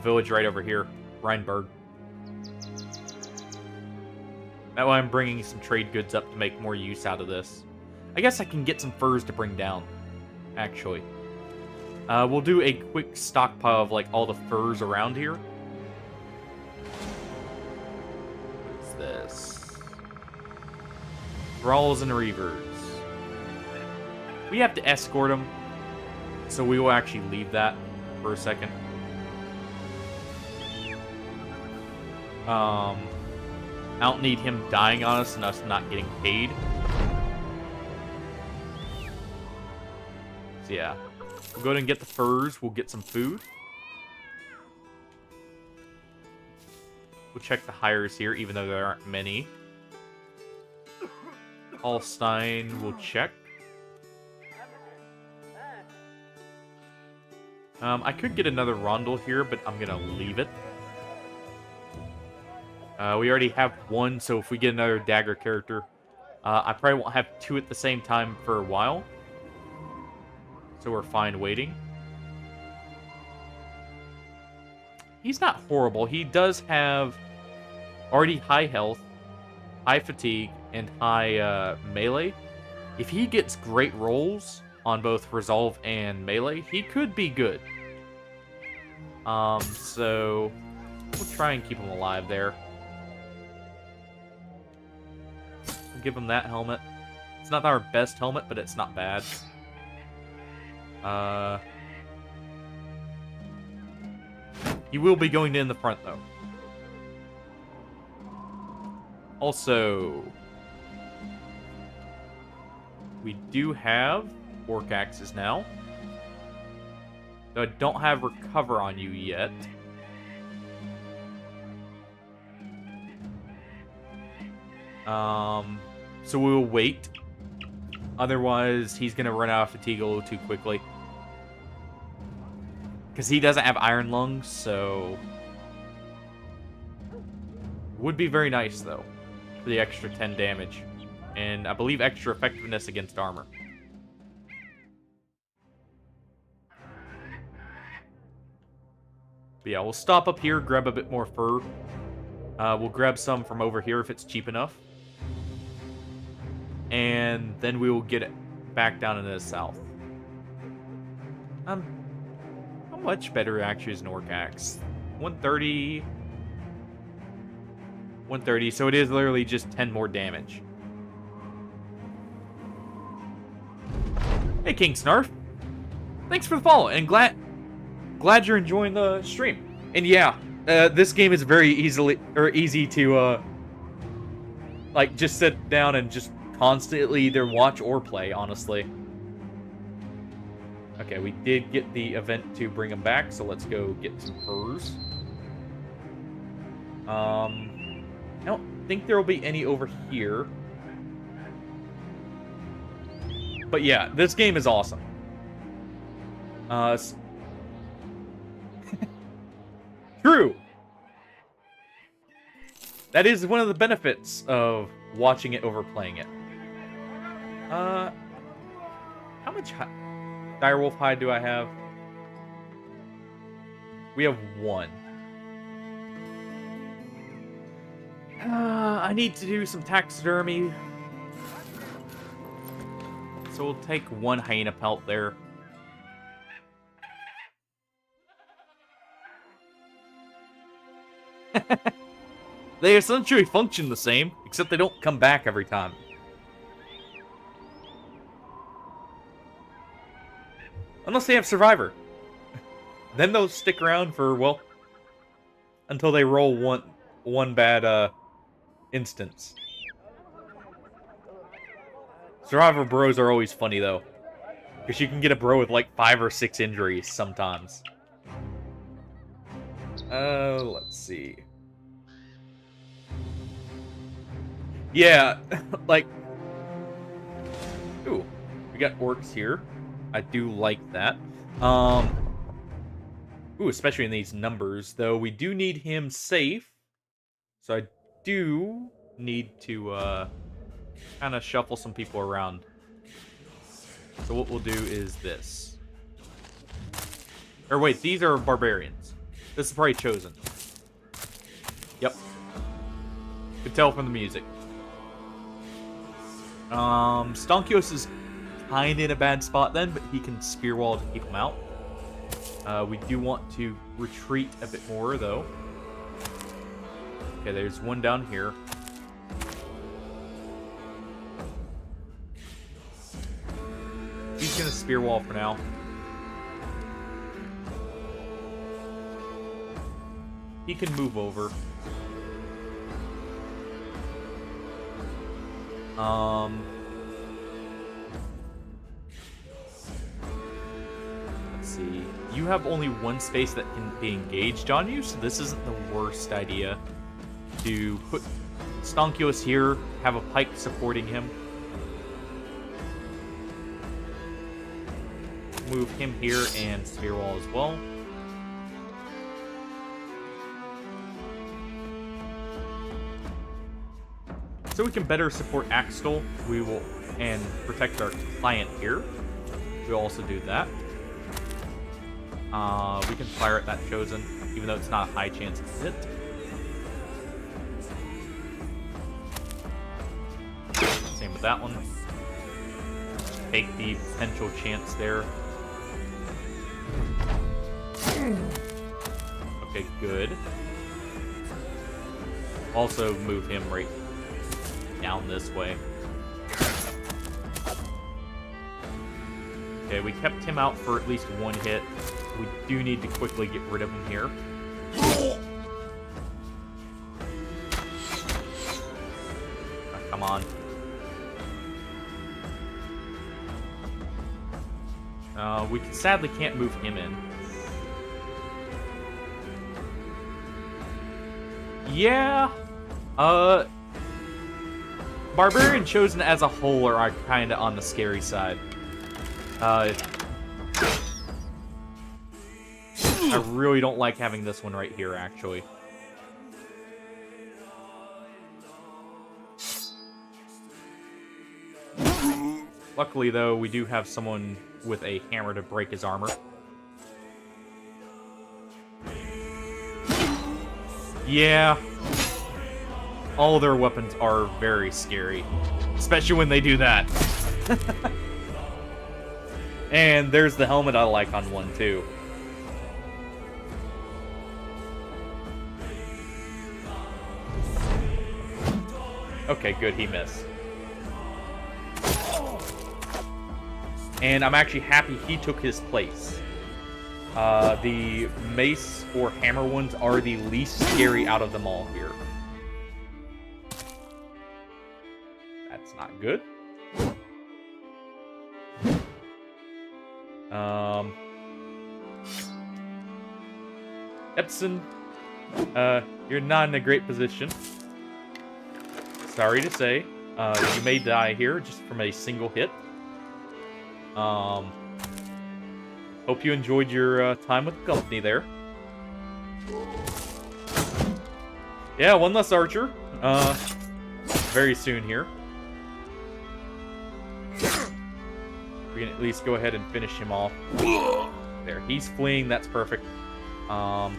[SPEAKER 1] village right over here, Rheinberg. That way I'm bringing some trade goods up to make more use out of this. I guess I can get some furs to bring down, actually. We'll do a quick stockpile of, like, all the furs around here. What is this? Thralls and Reavers. We have to escort them, so we will actually leave that for a second. I don't need him dying on us and us not getting paid. So yeah. We'll go ahead and get the furs. We'll get some food. We'll check the hires here, even though there aren't many. Holstein, we'll check. I could get another rondel here, but I'm gonna leave it. We already have one, so if we get another dagger character, I probably won't have two at the same time for a while. So we're fine waiting. He's not horrible. He does have already high health, high fatigue, and high melee. If he gets great rolls on both resolve and melee, he could be good. So we'll try and keep him alive there. We'll give him that helmet. It's not our best helmet, but it's not bad. You will be going in the front, though. Also, we do have orc axes now. Though I don't have recover on you yet. So we will wait. Otherwise, he's going to run out of fatigue a little too quickly. Because he doesn't have iron lungs, so... Would be very nice, though, for the extra 10 damage. And I believe extra effectiveness against armor. But yeah, we'll stop up here, grab a bit more fur. We'll grab some from over here if it's cheap enough. And then we will get it back down into the south. How much better actually is an Orc Axe? 130... 130, so it is literally just 10 more damage. Hey, King Snarf. Thanks for the follow, and glad you're enjoying the stream. And yeah, this game is very easy to like just sit down and just constantly either watch or play, honestly. Okay, we did get the event to bring them back, so let's go get some furs. I don't think there will be any over here. But yeah, this game is awesome. True! That is one of the benefits of watching it over playing it. How much direwolf hide do I have? We have 1. I need to do some taxidermy. So we'll take 1 hyena pelt there. They essentially function the same, except they don't come back every time. Unless they have Survivor. Then they'll stick around for, well, until they roll one bad instance. Survivor bros are always funny, though. Because you can get a bro with like 5 or 6 injuries sometimes. Let's see. Yeah, like... Ooh, we got orcs here. I do like that. Ooh, especially in these numbers, though. We do need him safe. So I do need to, kind of shuffle some people around. So what we'll do is this. Or wait, these are barbarians. This is probably chosen. Yep. Could tell from the music. Stonkios is kind of in a bad spot then, but he can spear wall to keep him out. We do want to retreat a bit more, though. Okay, there's one down here. He's gonna spear wall for now. He can move over. Let's see. You have only 1 space that can be engaged on you, so this isn't the worst idea. To put Stonkios here, have a pike supporting him. Move him here and spear wall as well. So we can better support Axtol, we will, and protect our client here. We'll also do that. We can fire at that chosen, even though it's not a high chance to hit. Same with that one. Take the potential chance there. Okay, good. Also move him right down this way. Okay, we kept him out for at least 1 hit. We do need to quickly get rid of him here. Oh, come on. We sadly can't move him in. Yeah. Barbarian Chosen as a whole are kind of on the scary side. I really don't like having this one right here, actually. Luckily, though, we do have someone with a hammer to break his armor. Yeah. All their weapons are very scary. Especially when they do that. And there's the helmet I like on one, too. Okay, good, he missed. And I'm actually happy he took his place. The mace or hammer ones are the least scary out of them all here. That's not good. Epson, you're not in a great position. Sorry to say. You may die here just from a single hit. Hope you enjoyed your time with the company there. Yeah, one less archer. Very soon here. We can at least go ahead and finish him off. There, he's fleeing. That's perfect. Yeah,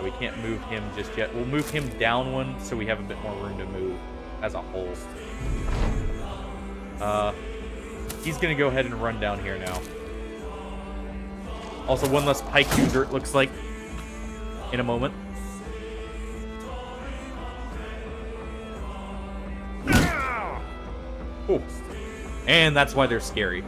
[SPEAKER 1] we can't move him just yet. We'll move him down one so we have a bit more room to move as a whole. He's gonna go ahead and run down here now. Also, one less pike user, it looks like, in a moment. Oh. And that's why they're scary.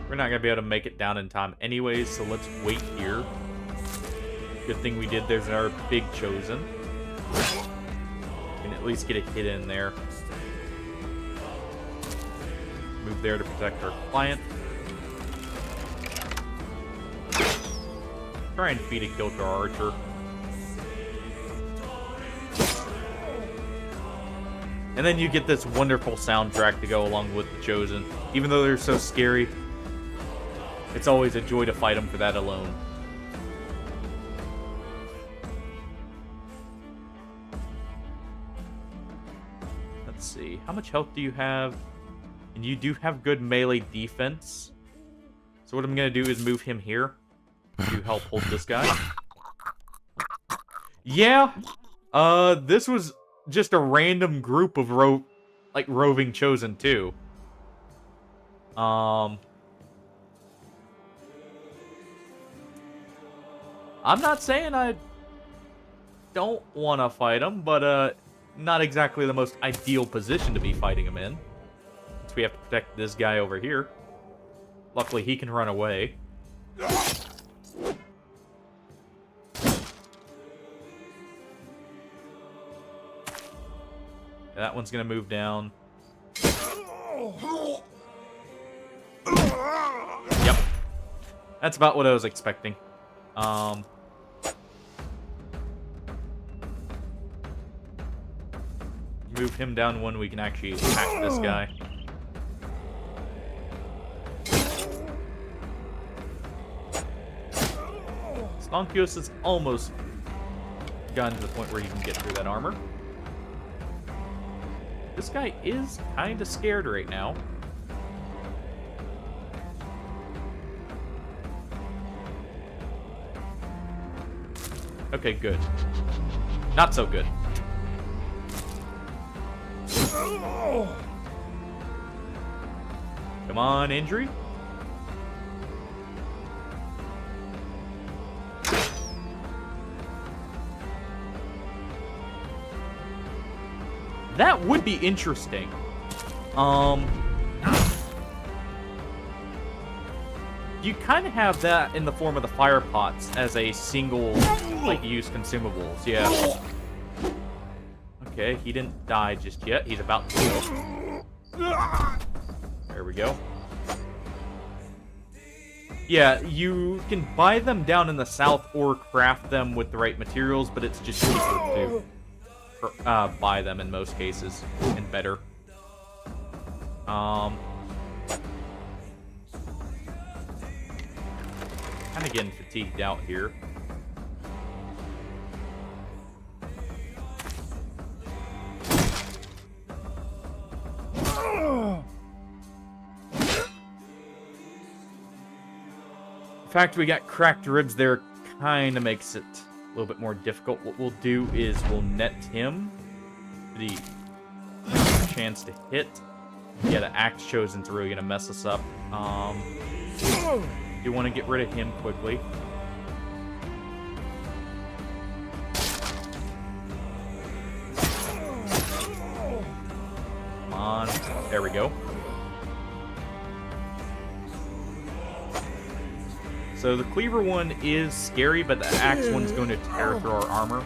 [SPEAKER 1] We're not going to be able to make it down in time anyways, so let's wait here. Good thing we did. There's our big chosen. We can at least get a hit in there. Move there to protect our client. Try and feed a kill to our archer. And then you get this wonderful soundtrack to go along with the chosen. Even though they're so scary, it's always a joy to fight them for that alone. Let's see. How much health do you have? And you do have good melee defense. So what I'm going to do is move him here to help hold this guy. Yeah. This was just a random group of roving chosen too. I'm not saying I don't want to fight him, but not exactly the most ideal position to be fighting him in. Since we have to protect this guy over here. Luckily, he can run away. That one's gonna move down. Yep. That's about what I was expecting. Move him down one, we can actually attack this guy. Stonkios has almost gotten to the point where he can get through that armor. This guy is kind of scared right now. Okay, good. Not so good. Come on, injury. That would be interesting. You kind of have that in the form of the fire pots as a single, use consumables. Yeah. Okay, he didn't die just yet. He's about to go. There we go. Yeah, you can buy them down in the south or craft them with the right materials, but it's just cheaper to buy them in most cases, and better. Kind of getting fatigued out here. The fact we got cracked ribs there kind of makes it little bit more difficult. What we'll do is we'll net him the chance to hit. Yeah, the Axe Chosen's really gonna mess us up. You want to get rid of him quickly. Come on. There we go. So the Cleaver one is scary, but the Axe one's going to tear through our armor.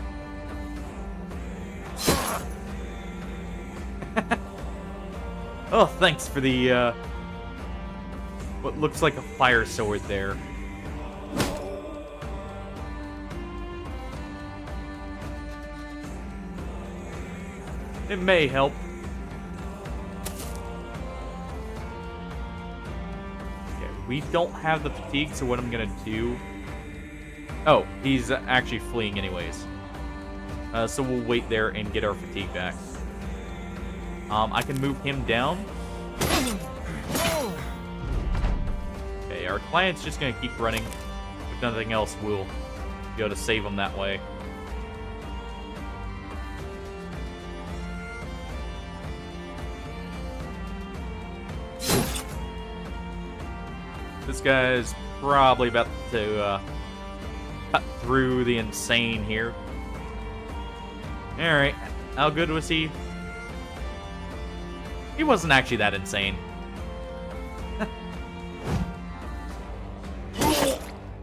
[SPEAKER 1] Oh, thanks for the, what looks like a fire sword there. It may help. Okay, we don't have the fatigue, so what I'm gonna do... Oh, he's actually fleeing anyways. So we'll wait there and get our fatigue back. I can move him down. Okay, our client's just gonna keep running. If nothing else, we'll be able to save him that way. This guy's probably about to cut through the insane here. Alright, how good was he? He wasn't actually that insane.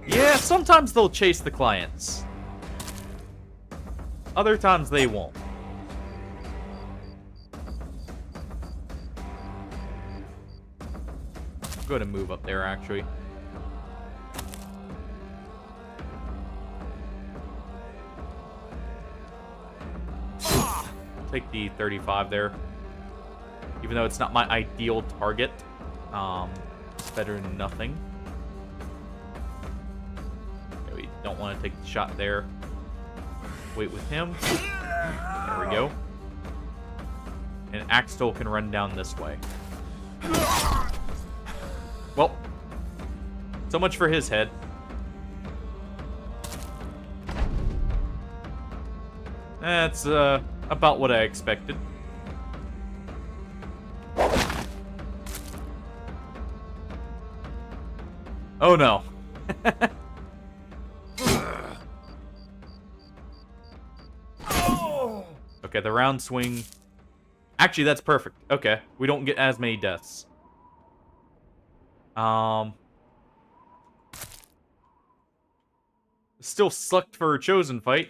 [SPEAKER 1] Yeah, sometimes they'll chase the clients. Other times they won't. I'm going to move up there, actually. Take the 35 there. Even though it's not my ideal target. It's better than nothing. Okay, we don't want to take the shot there. Wait with him. There we go. And Axtol can run down this way. Well, so much for his head. That's about what I expected. Oh no. Okay, the round swing. Actually, that's perfect. Okay, we don't get as many deaths. Still sucked for a chosen fight.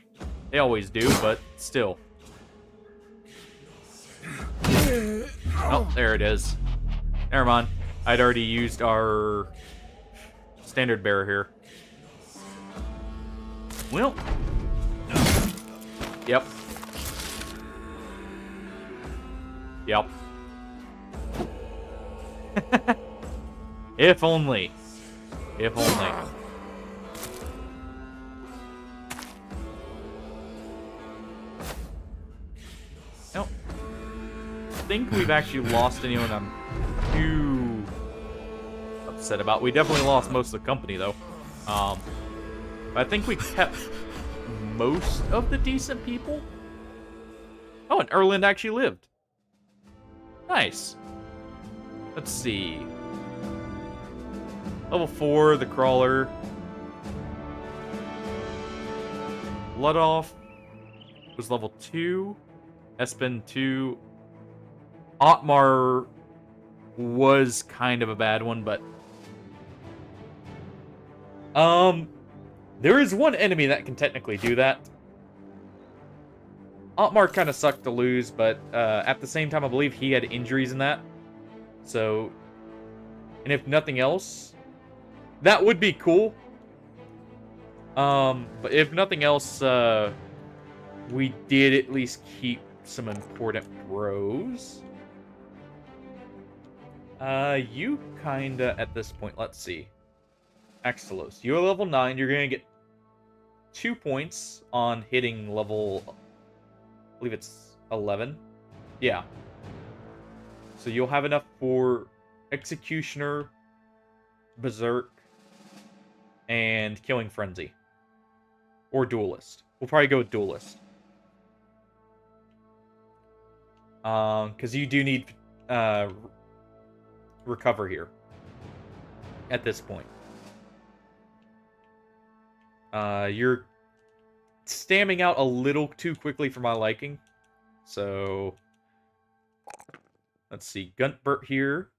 [SPEAKER 1] They always do, but still. Oh, there it is. Never mind. I'd already used our standard bearer here. Well. Yep. Yep. If only. If only. Nope. I think we've actually lost anyone I'm too upset about. We definitely lost most of the company, though. But I think we kept most of the decent people. Oh, and Erland actually lived. Nice. Let's see. Level 4, the Crawler. Bloodoff was level 2. Espen 2. Otmar was kind of a bad one, but... there is one enemy that can technically do that. Otmar kind of sucked to lose, but at the same time, I believe he had injuries in that. So, and if nothing else, that would be cool. But if nothing else, we did at least keep some important bros. You kinda, at this point, let's see. Axelos, you're level 9, you're gonna get 2 points on hitting level, I believe it's 11. Yeah. So you'll have enough for Executioner, Berserk, and Killing Frenzy. Or duelist. We'll probably go with duelist. Because you do need recover here at this point. You're stamming out a little too quickly for my liking. So, let's see. Guntbert here.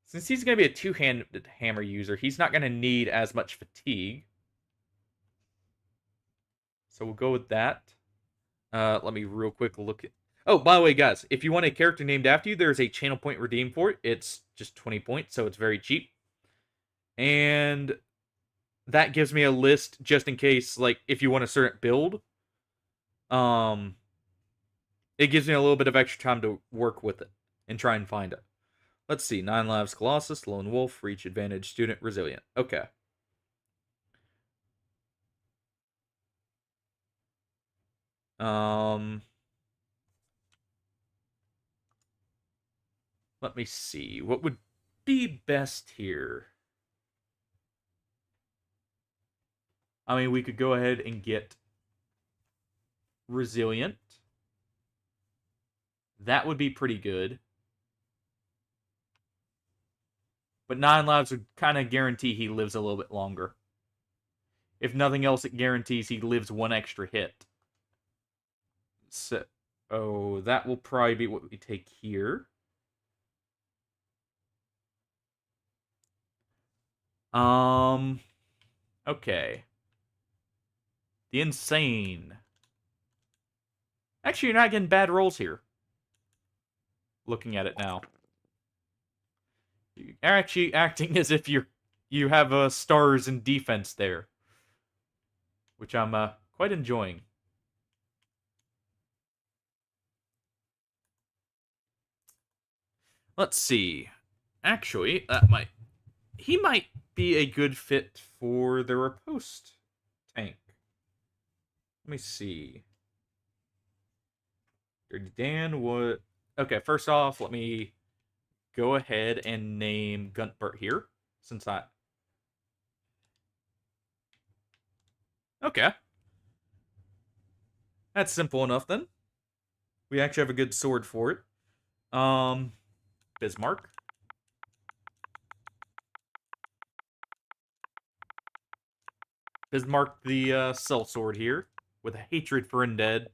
[SPEAKER 1] Since he's going to be a two-handed hammer user, he's not going to need as much fatigue. So we'll go with that. Let me real quick look at... Oh, by the way, guys, if you want a character named after you, there's a channel point redeem for it. It's just 20 points, so it's very cheap. And that gives me a list just in case, like, if you want a certain build. It gives me a little bit of extra time to work with it and try and find it. Let's see. 9 lives, Colossus, Lone Wolf, Reach Advantage, Student, Resilient. Okay. Let me see. What would be best here? I mean, we could go ahead and get Resilient. That would be pretty good. But 9 lives would kind of guarantee he lives a little bit longer. If nothing else, it guarantees he lives 1 extra hit. So, oh, that will probably be what we take here. Okay. The Insane. Actually, you're not getting bad rolls here. Looking at it now. You're actually acting as if you have stars in defense there. Which I'm quite enjoying. Let's see. Actually, he might be a good fit for the riposte tank. Let me see. Dirty Dan would... Okay, first off, let me go ahead and name Guntbert here, since I... Okay. That's simple enough, then. We actually have a good sword for it. Bismarck. Bismarck the sellsword here, with a hatred for undead.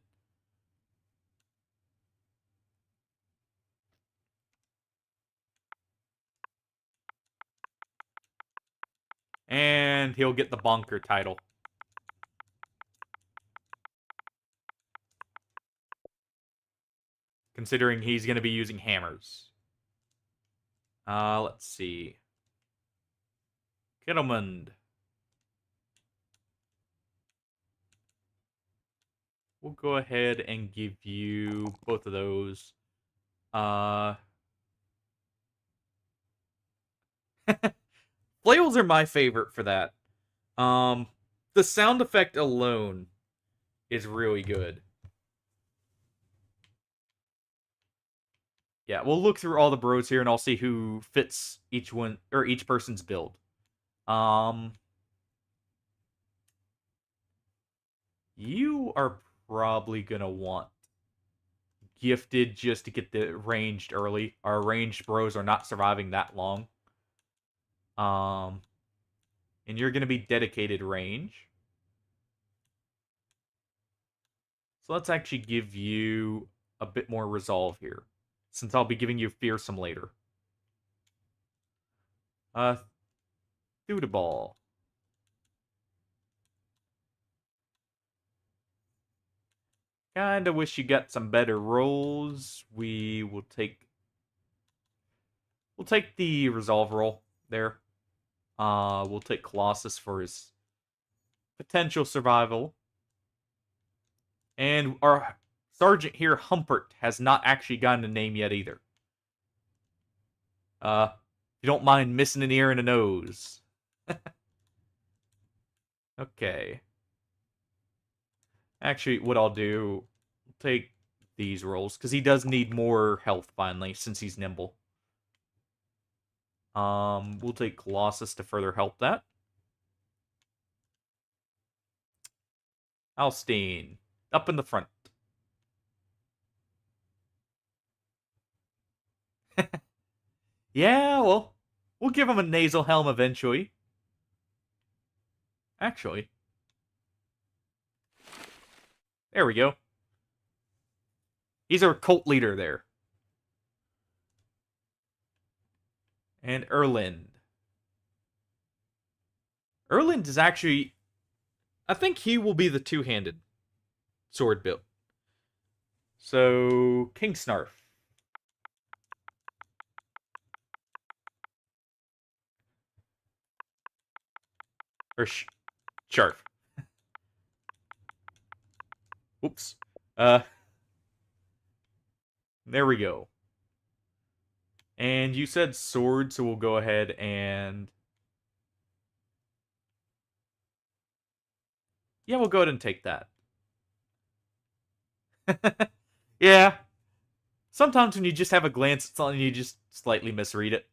[SPEAKER 1] And he'll get the bonker title. Considering he's going to be using hammers. Let's see. Kittlemund. We'll go ahead and give you both of those. Flails are my favorite for that. The sound effect alone is really good. Yeah, we'll look through all the bros here and I'll see who fits each one or each person's build. You are probably gonna want Gifted just to get the ranged early. Our ranged bros are not surviving that long. And you're gonna be dedicated range. So let's actually give you a bit more resolve here, since I'll be giving you fearsome later. Through the ball. Kinda wish you got some better rolls. We'll take the resolve roll there. We'll take Colossus for his potential survival. And our sergeant here, Humpert, has not actually gotten a name yet either. If you don't mind missing an ear and a nose. Okay. Actually, what I'll do, take these rolls, because he does need more health finally, since he's nimble. We'll take Colossus to further help that. Alstein. Up in the front. Yeah, well, we'll give him a nasal helm eventually. Actually. There we go. He's our cult leader there. And Erland. Erland is actually... I think he will be the two-handed sword build. So, King Snarf. Or Sharf. Oops. There we go. And you said sword, so we'll go ahead and... Yeah, we'll go ahead and take that. Yeah. Sometimes when you just have a glance at something, you just slightly misread it.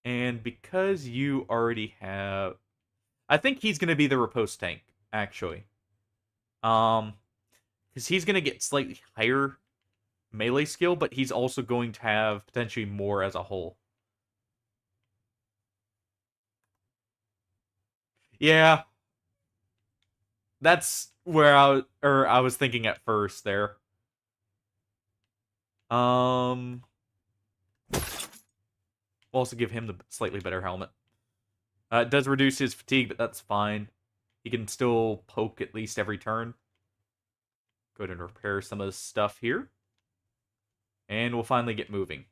[SPEAKER 1] And because you already have... I think he's going to be the riposte tank, actually. Because he's going to get slightly higher melee skill, but he's also going to have potentially more as a whole. Yeah. That's where I was thinking at first there. We'll also give him the slightly better helmet. It does reduce his fatigue, but that's fine. He can still poke at least every turn. Go ahead and repair some of this stuff here. And we'll finally get moving.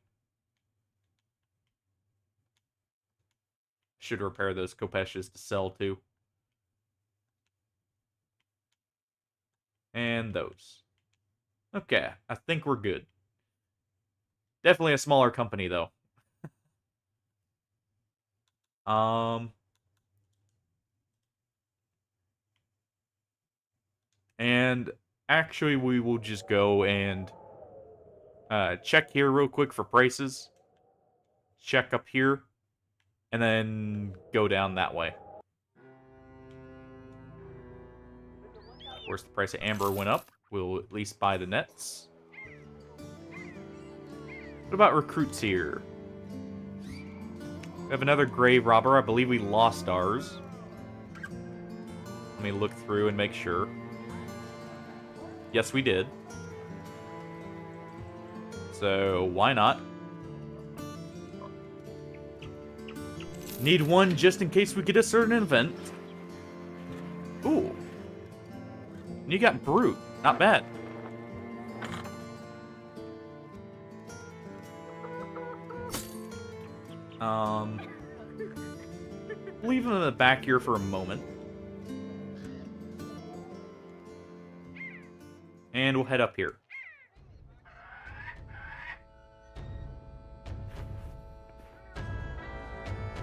[SPEAKER 1] Should repair those Kopeshes to sell too. And those. Okay, I think we're good. Definitely a smaller company, though. And actually, we will just go and check here real quick for prices. Check up here. And then go down that way. Of course, the price of amber went up. We'll at least buy the nets. What about recruits here? We have another grave robber. I believe we lost ours. Let me look through and make sure. Yes, we did. So, why not? Need one just in case we get a certain event. Ooh. You got Brute. Not bad. Leave him in the back here for a moment. And we'll head up here.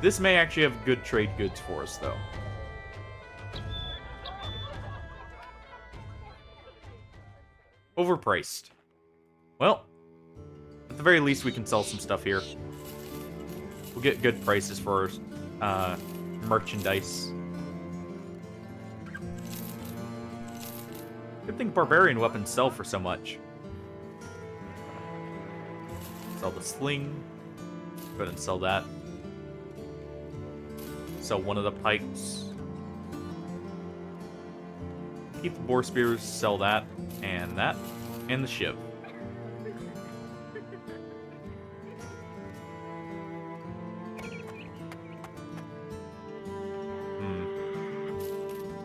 [SPEAKER 1] This may actually have good trade goods for us, though. Overpriced. Well, at the very least, we can sell some stuff here. We'll get good prices for merchandise. Good thing barbarian weapons sell for so much. Sell the sling. Go ahead and sell that. Sell one of the pikes. Keep the boar spears, sell that, and the shiv.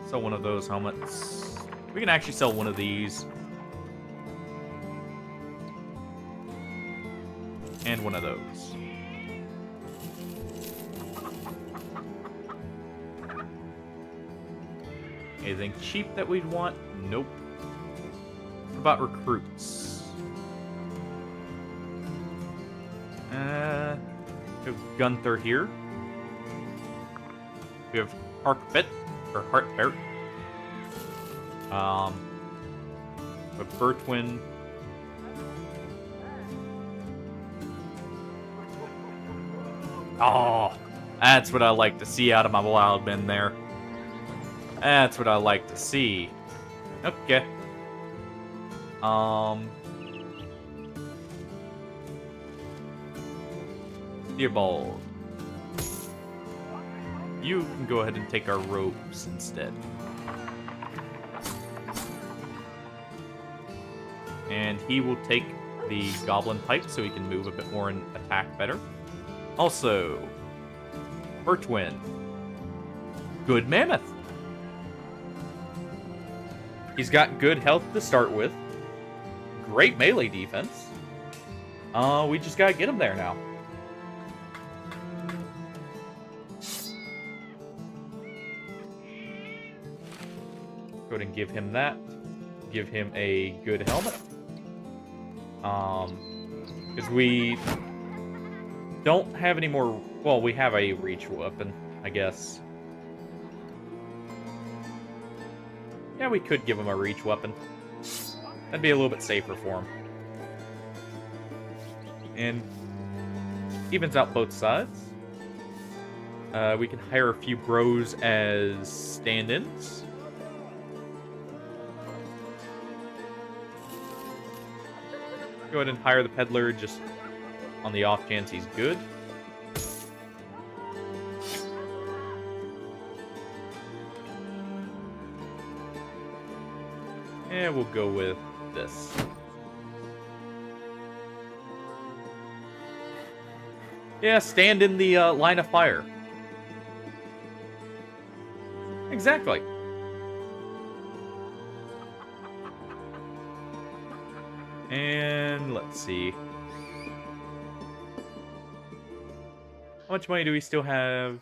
[SPEAKER 1] Sell one of those helmets. We can actually sell one of these. And one of those. Anything cheap that we'd want? Nope. What about recruits? We have Gunther here. We have Harkbit, or Hartbert. With Bertwin. Oh, that's what I like to see out of my wild men there. That's what I like to see. Okay. Dearbald. You can go ahead and take our robes instead. And he will take the goblin pipe so he can move a bit more and attack better. Also, Birchwind. Good mammoth. He's got good health to start with. Great melee defense. We just gotta get him there now. Go ahead and give him that. Give him a good helmet. Because we don't have any more... Well, we have a reach weapon, I guess. Yeah, we could give him a reach weapon. That'd be a little bit safer for him. And evens out both sides. We can hire a few bros as stand-ins. Go ahead and hire the peddler just on the off chance he's good. And we'll go with this. Yeah, stand in the line of fire. Exactly. And let's see. How much money do we still have?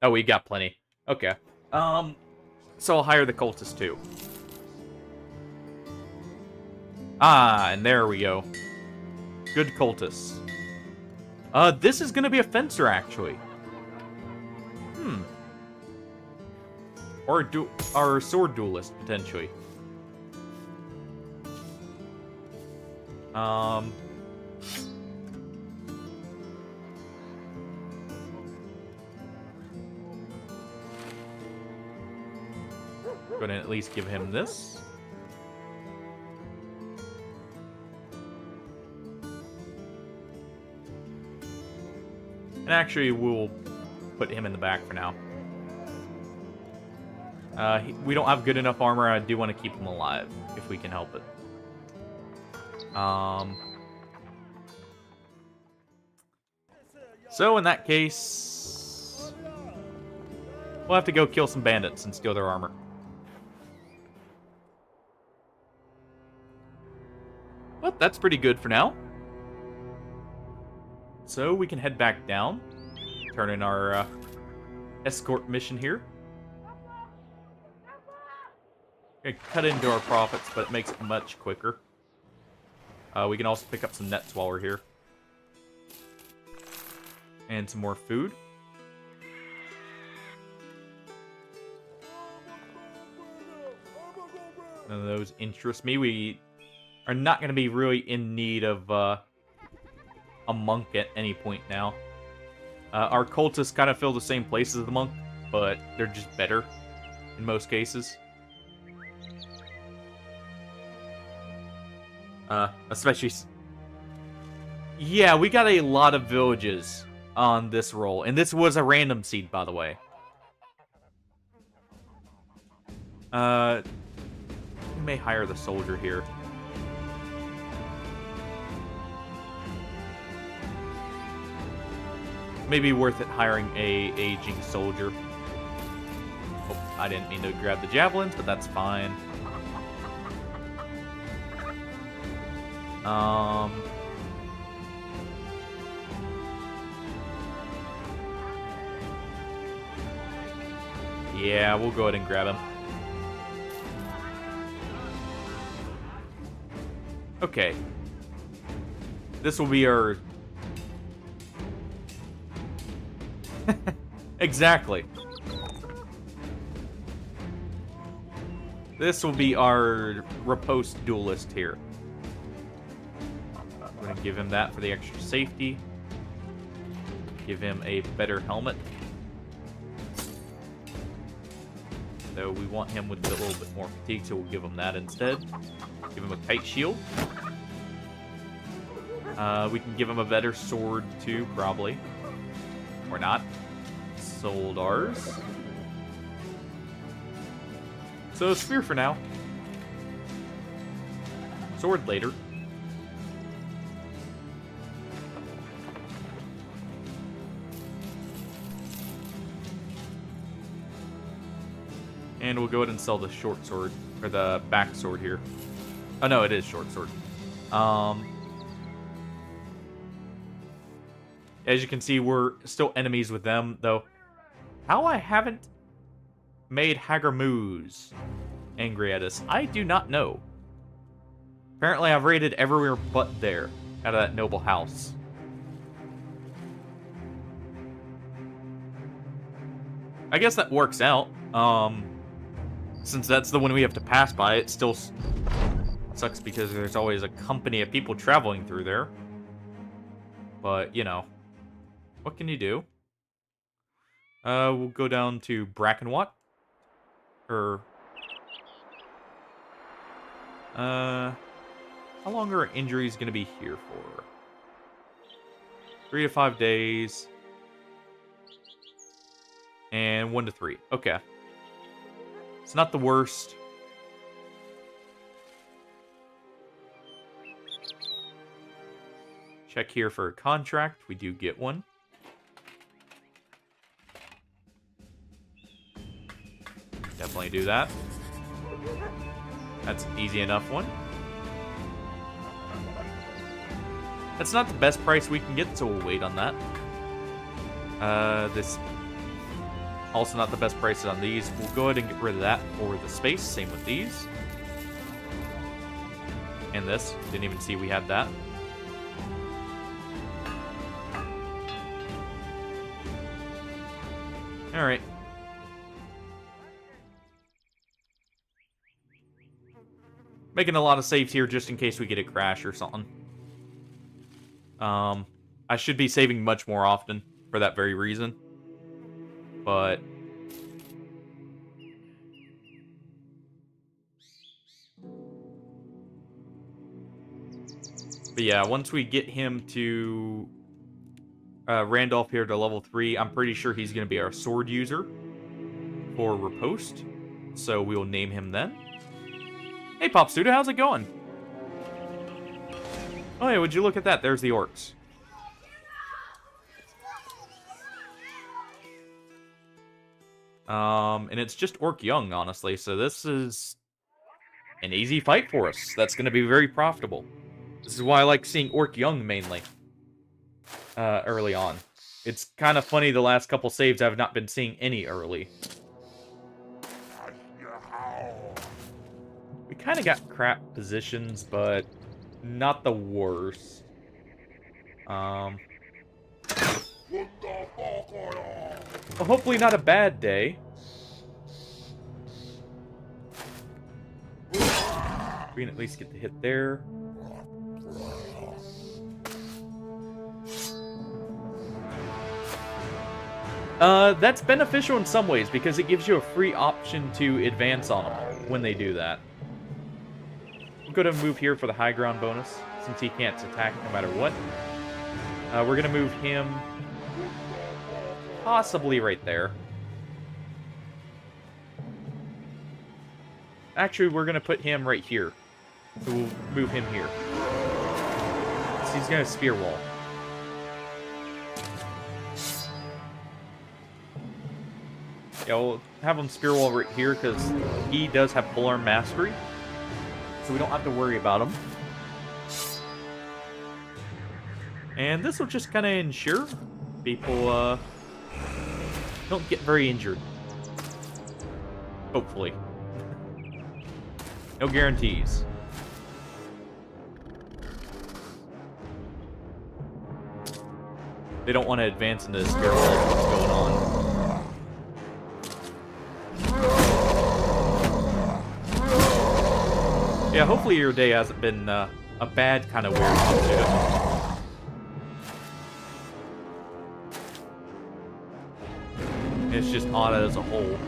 [SPEAKER 1] Oh, we got plenty. Okay. So I'll hire the cultist too. Ah, and there we go. Good cultists. This is gonna be a fencer, actually. Or sword duelist, potentially. Go ahead and at least give him this. And actually, we'll put him in the back for now. We don't have good enough armor. I do want to keep him alive, if we can help it. So in that case, we'll have to go kill some bandits and steal their armor. But that's pretty good for now. So we can head back down, turn in our escort mission here. Gonna cut into our profits, but it makes it much quicker. We can also pick up some nets while we're here. And some more food. None of those interest me. We are not going to be really in need of a monk at any point now. Our cultists kind of fill the same place as the monk, but they're just better in most cases. Especially... Yeah, we got a lot of villages on this roll. And this was a random seed, by the way. We may hire the soldier here. Maybe worth it hiring a aging soldier. Oh, I didn't mean to grab the javelins, but that's fine. Yeah, we'll go ahead and grab him. Okay. This will be our... Exactly. This will be our riposte duelist here. I'm going to give him that for the extra safety. Give him a better helmet. So we want him with a little bit more fatigue, so we'll give him that instead. Give him a kite shield. We can give him a better sword, too, probably. Or not. Sold ours. So, spear for now. Sword later. And we'll go ahead and sell the short sword, or the back sword here. Oh no, it is short sword. As you can see, we're still enemies with them, though. How I haven't made Hagermoos angry at us, I do not know. Apparently, I've raided everywhere but there, out of that noble house. I guess that works out. Since that's the one we have to pass by, it still sucks because there's always a company of people traveling through there. But, you know, what can you do? We'll go down to Brackenwatt. Or... how long are injuries going to be here for? 3 to 5 days. And 1 to 3. Okay. It's not the worst. Check here for a contract. We do get one. Definitely do that. That's an easy enough one. That's not the best price we can get, so we'll wait on that. This also not the best prices on these. We'll go ahead and get rid of that for the space. Same with these. And this. Didn't even see we had that. Alright. Making a lot of saves here just in case we get a crash or something. I should be saving much more often for that very reason. But yeah, once we get him to Randolph here to level 3, I'm pretty sure he's going to be our sword user for Riposte. So we will name him then. Hey, Pop Studio, how's it going? Oh, hey, would you look at that? There's the orcs. And it's just Orc Young, honestly, so this is an easy fight for us. That's going to be very profitable. This is why I like seeing Orc Young, mainly, early on. It's kind of funny the last couple saves I've not been seeing any early. We kind of got crap positions, but not the worst. Well, hopefully not a bad day. We can at least get the hit there. That's beneficial in some ways, because it gives you a free option to advance on them when they do that. We'll go to move here for the high ground bonus, since he can't attack no matter what. We're going to move him possibly right there. Actually, we're going to put him right here. So we'll move him here. So he's going to spear wall. Yeah, we'll have him spear wall right here because he does have polearm mastery. So we don't have to worry about him. And this will just kind of ensure people don't get very injured. Hopefully. No guarantees. They don't want to advance into the spear wall. What's going on? Yeah, hopefully your day hasn't been a bad kind of weird one, too. It's just odd as a whole.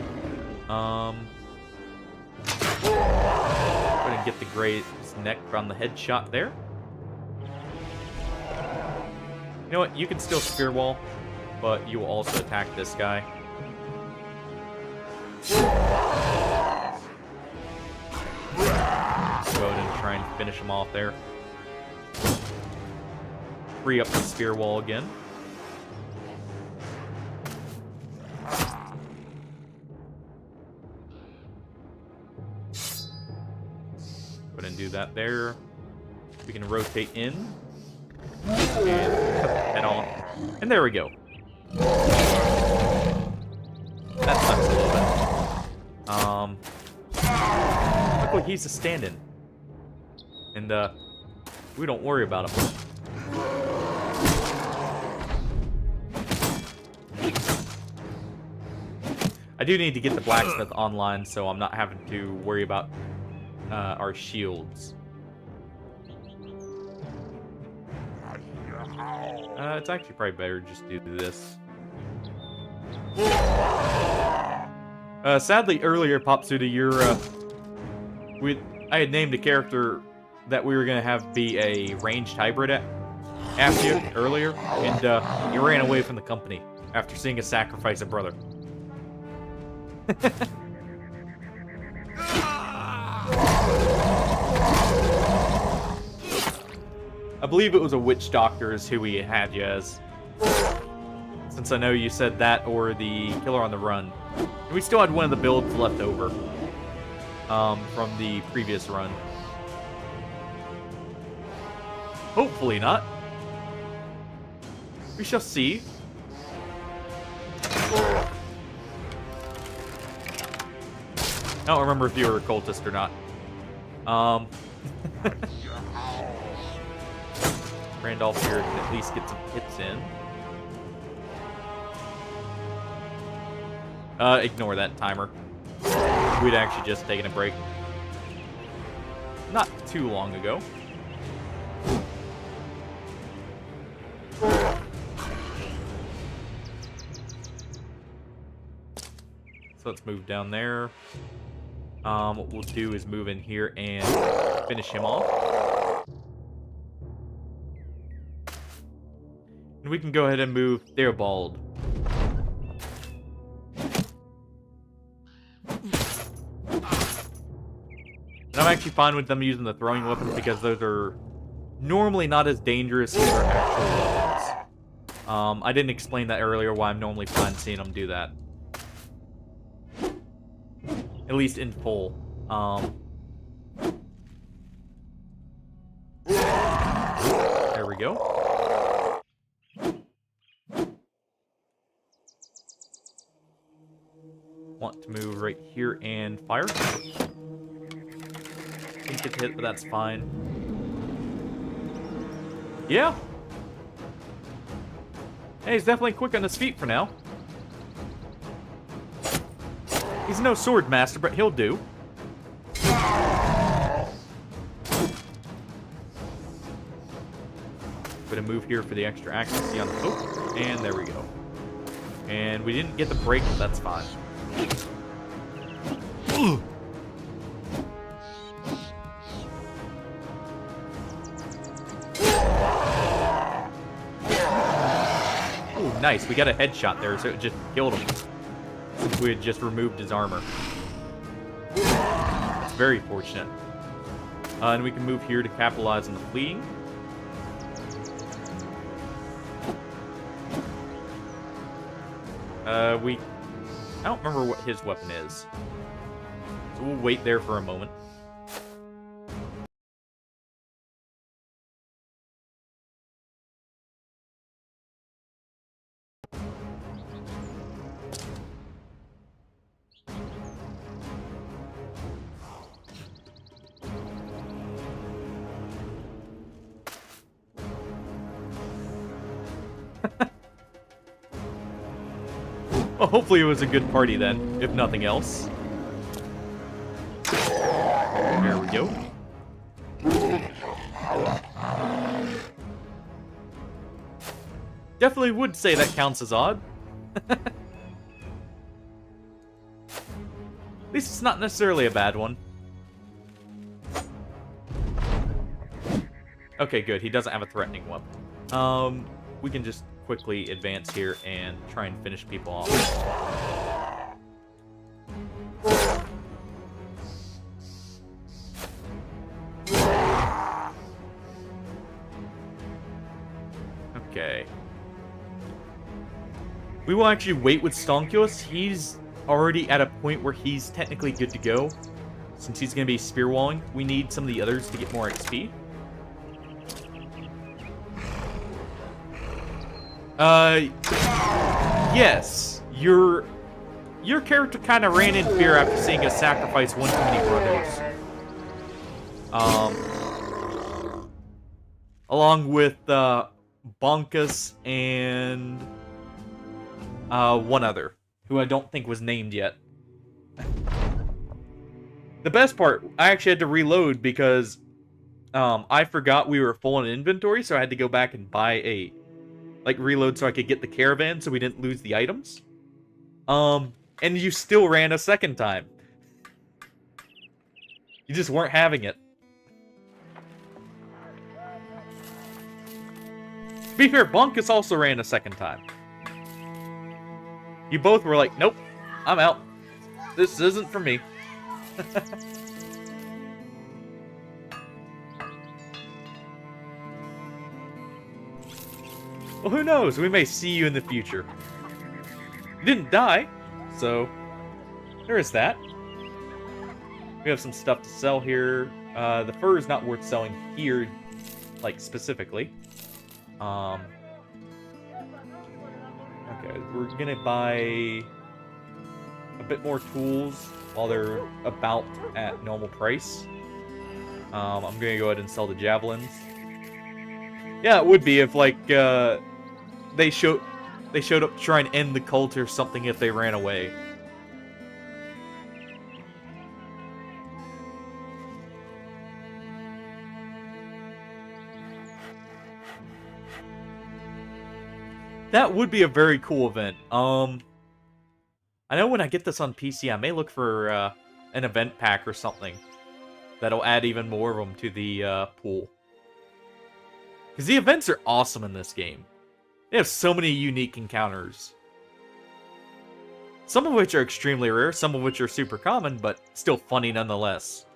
[SPEAKER 1] Go ahead and get the Gray's neck on the headshot there. You know what? You can still spear wall, but you will also attack this guy. Go ahead and try and finish him off there. Free up the spear wall again. Go ahead and do that there. We can rotate in. And cut the head off. And there we go. That sucks a little bit. Look like he's a stand-in. And, we don't worry about him. I do need to get the blacksmith online, so I'm not having to worry about our shields. It's actually probably better to just do this. Sadly, earlier, Popsuda, I had named a character that we were gonna have be a ranged hybrid after you earlier, and you ran away from the company after seeing us sacrifice a brother. I believe it was a witch doctor is who we had you as. Since I know you said that or the killer on the run. And we still had one of the builds left over from the previous run. Hopefully not. We shall see. I don't remember if you were a cultist or not. Randolph here can at least get some hits in. Ignore that timer. We'd actually just taken a break. Not too long ago. So let's move down there. What we'll do is move in here and finish him off. And we can go ahead and move Theobald. And I'm actually fine with them using the throwing weapons because those are normally not as dangerous as their actual weapons. I didn't explain that earlier why I'm normally fine seeing them do that. At least in full. There we go. Want to move right here and fire. Didn't get hit, but that's fine. Yeah. Hey, he's definitely quick on his feet for now. He's no sword master, but he'll do. Gonna move here for the extra accuracy on the hook, and there we go. And we didn't get the break, but that's fine. Ooh, nice. We got a headshot there, so it just killed him. Since we had just removed his armor. It's very fortunate. And we can move here to capitalize on the fleeing. I don't remember what his weapon is. So we'll wait there for a moment. Well, hopefully it was a good party then, if nothing else. There we go. Definitely would say that counts as odd. least it's not necessarily a bad one. Okay, good. He doesn't have a threatening weapon. We can just quickly advance here and try and finish people off. Okay. We will actually wait with Stonkulus. He's already at a point where he's technically good to go. Since he's going to be spear walling, we need some of the others to get more XP. Yes. Your character kind of ran in fear after seeing us sacrifice one too many brothers. Along with, Bonkus and, one other, who I don't think was named yet. The best part, I actually had to reload because, I forgot we were full in inventory, so I had to go back and buy a, reload so I could get the caravan so we didn't lose the items. And you still ran a second time. You just weren't having it. To be fair, Bunkus also ran a second time. You both were like, nope, I'm out. This isn't for me. Well, who knows? We may see you in the future. You didn't die, so there is that. We have some stuff to sell here. The fur is not worth selling here, specifically. Okay, we're gonna buy a bit more tools while they're about at normal price. I'm gonna go ahead and sell the javelins. Yeah, it would be if they showed up to try and end the cult or something if they ran away. That would be a very cool event. I know when I get this on PC, I may look for an event pack or something that'll add even more of them to the pool. Because the events are awesome in this game. They have so many unique encounters. Some of which are extremely rare, some of which are super common, but still funny nonetheless.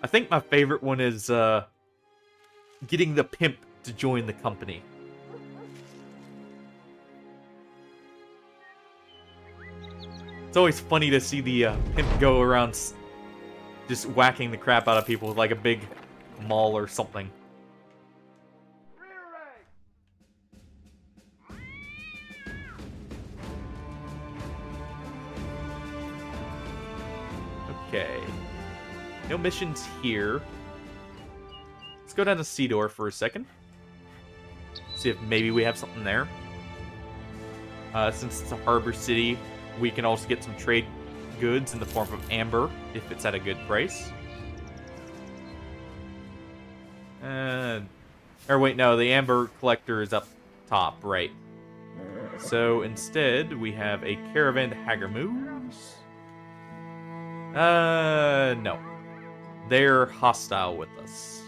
[SPEAKER 1] I think my favorite one is getting the pimp to join the company. It's always funny to see the pimp go around just whacking the crap out of people with like a big maul or something. Okay. No missions here. Let's go down to Seedor for a second. See if maybe we have something there. Since it's a harbor city, we can also get some trade goods in the form of amber, if it's at a good price. Or wait, no, the amber collector is up top, right. So instead, we have a caravan to Hagermoos. No. They're hostile with us.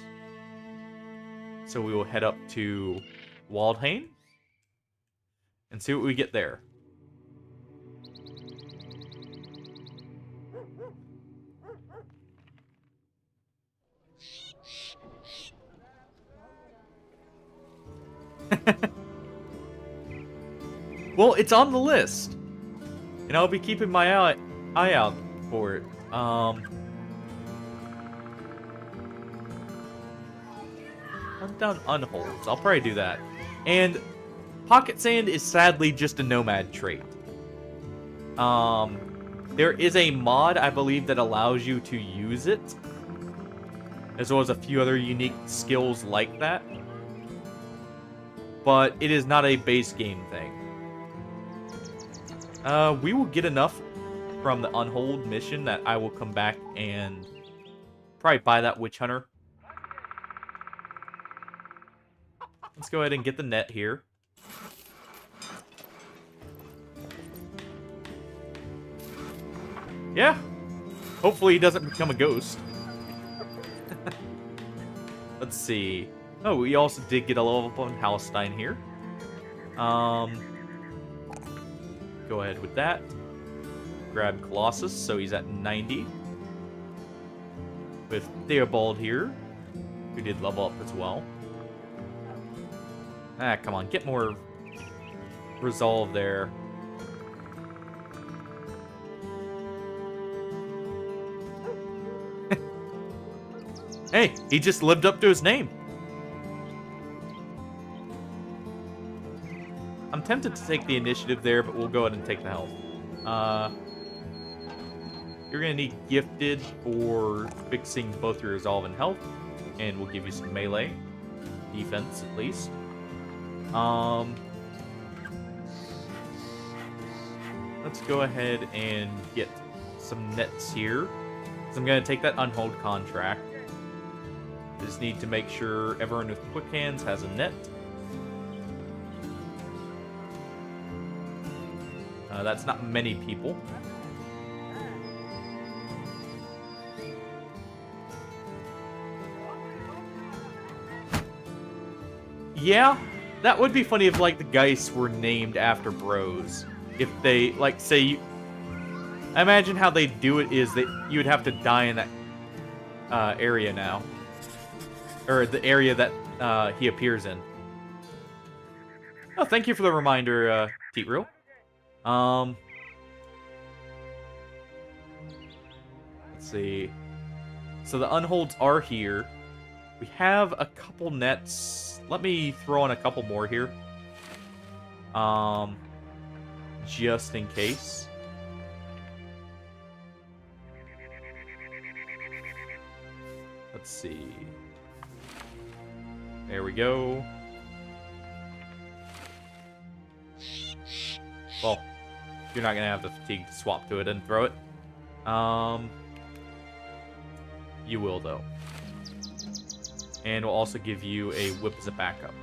[SPEAKER 1] So we will head up to Waldhain and see what we get there. Well, it's on the list, and I'll be keeping my eye out for it. Hunt down unholds. I'll probably do that. And pocket sand is sadly just a nomad trait. There is a mod, I believe, that allows you to use it, as well as a few other unique skills like that. But it is not a base game thing. We will get enough from the Unhold mission that I will come back and probably buy that Witch Hunter. Let's go ahead and get the net here. Yeah. Hopefully he doesn't become a ghost. Let's see. Oh, we also did get a level up on Halstein here. Go ahead with that. Grab Colossus, so he's at 90. With Theobald here, who did level up as well. Ah, come on, get more resolve there. Hey, he just lived up to his name. I'm tempted to take the initiative there, but we'll go ahead and take the health. You're going to need Gifted for fixing both your resolve and health, and we'll give you some melee defense at least. Let's go ahead and get some nets here. So I'm going to take that Unhold contract. Just need to make sure everyone with quick hands has a net. That's not many people. Yeah, that would be funny if, like, the Geists were named after bros. If they, like, say... I imagine how they do it is that you would have to die in that area now. Or the area that he appears in. Oh, thank you for the reminder, Teetril. Let's see. So the Unholds are here. We have a couple nets. Let me throw in a couple more here. Just in case. Let's see. There we go. Well, you're not gonna have the fatigue to swap to it and throw it. You will, though. And we'll also give you a whip as a backup.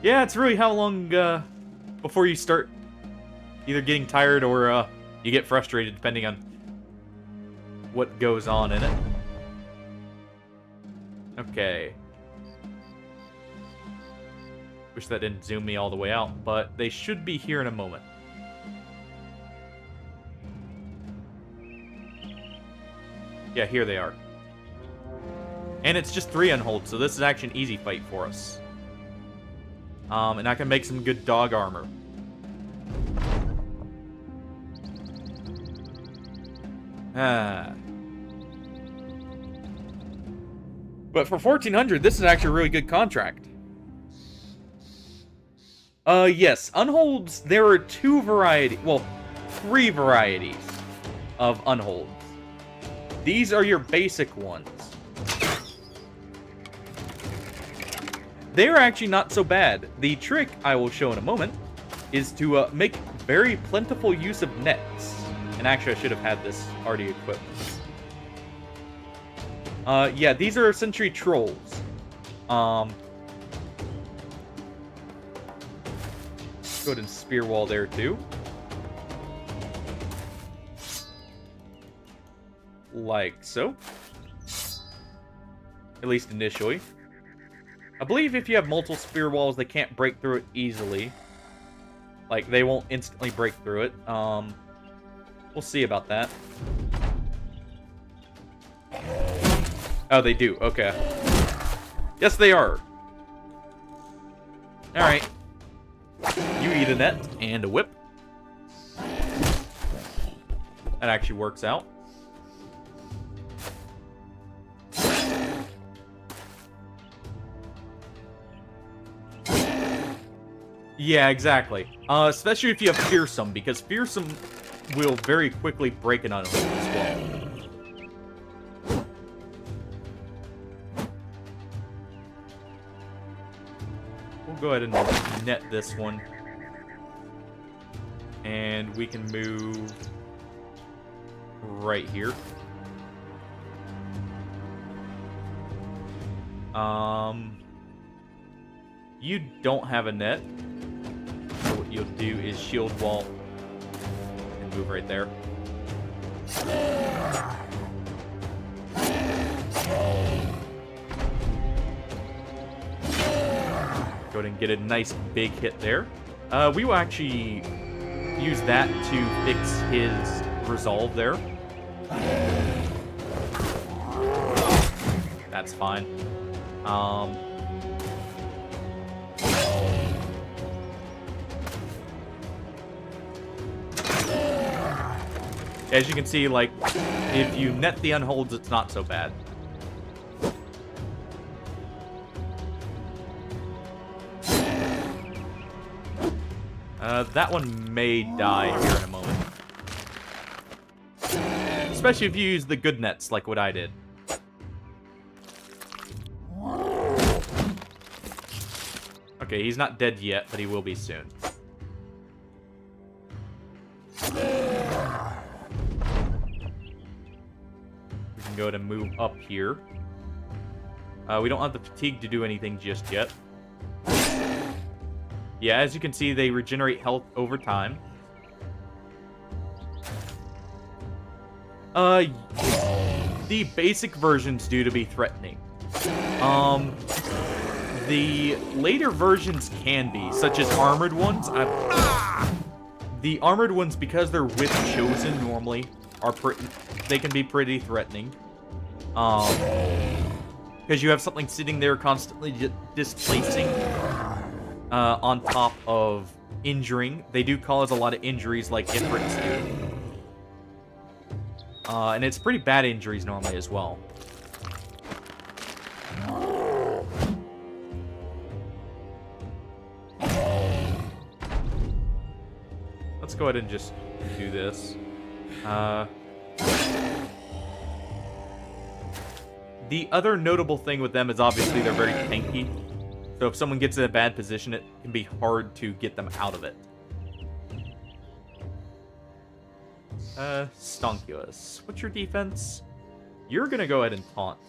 [SPEAKER 1] Yeah, it's really how long before you start either getting tired or you get frustrated, depending on what goes on in it. Okay. Wish that didn't zoom me all the way out, but they should be here in a moment. Yeah, here they are. And it's just 3 Unholds, so this is actually an easy fight for us. And I can make some good dog armor. But for 1400, this is actually a really good contract. Yes, Unholds, there are 3 varieties of Unholds. These are your basic ones. They're actually not so bad. The trick I will show in a moment is to make very plentiful use of nets. And actually, I should have had this already equipped. Yeah, these are essentially trolls. Go ahead and spear wall there too. Like so. At least initially. I believe if you have multiple spear walls, they can't break through it easily. Like, they won't instantly break through it. We'll see about that. Oh, they do. Okay. Yes, they are. Alright. You eat a net and a whip. That actually works out. Yeah, exactly. Especially if you have Fearsome, because Fearsome will very quickly break an Unhold as well. We'll go ahead and net this one. And we can move right here. You don't have a net. So what you'll do is shield wall and move right there. Go ahead and get a nice big hit there. We will actually use that to fix his resolve there. That's fine. As you can see, like, if you net the unholds, it's not so bad. That one may die here in a moment. Especially if you use the good nets like what I did. Okay, he's not dead yet, but he will be soon. We can go ahead and move up here. We don't have the fatigue to do anything just yet. Yeah, as you can see, they regenerate health over time. The basic versions do to be threatening. The later versions can be, such as armored ones. The armored ones, because they're with Chosen normally, they can be pretty threatening. Because you have something sitting there constantly displacing. On top of injuring. They do cause a lot of injuries like Ifrits do. And it's pretty bad injuries normally as well. Let's go ahead and just do this. The other notable thing with them is obviously they're very tanky. So if someone gets in a bad position, it can be hard to get them out of it. Stonkulus. What's your defense? You're gonna go ahead and taunt.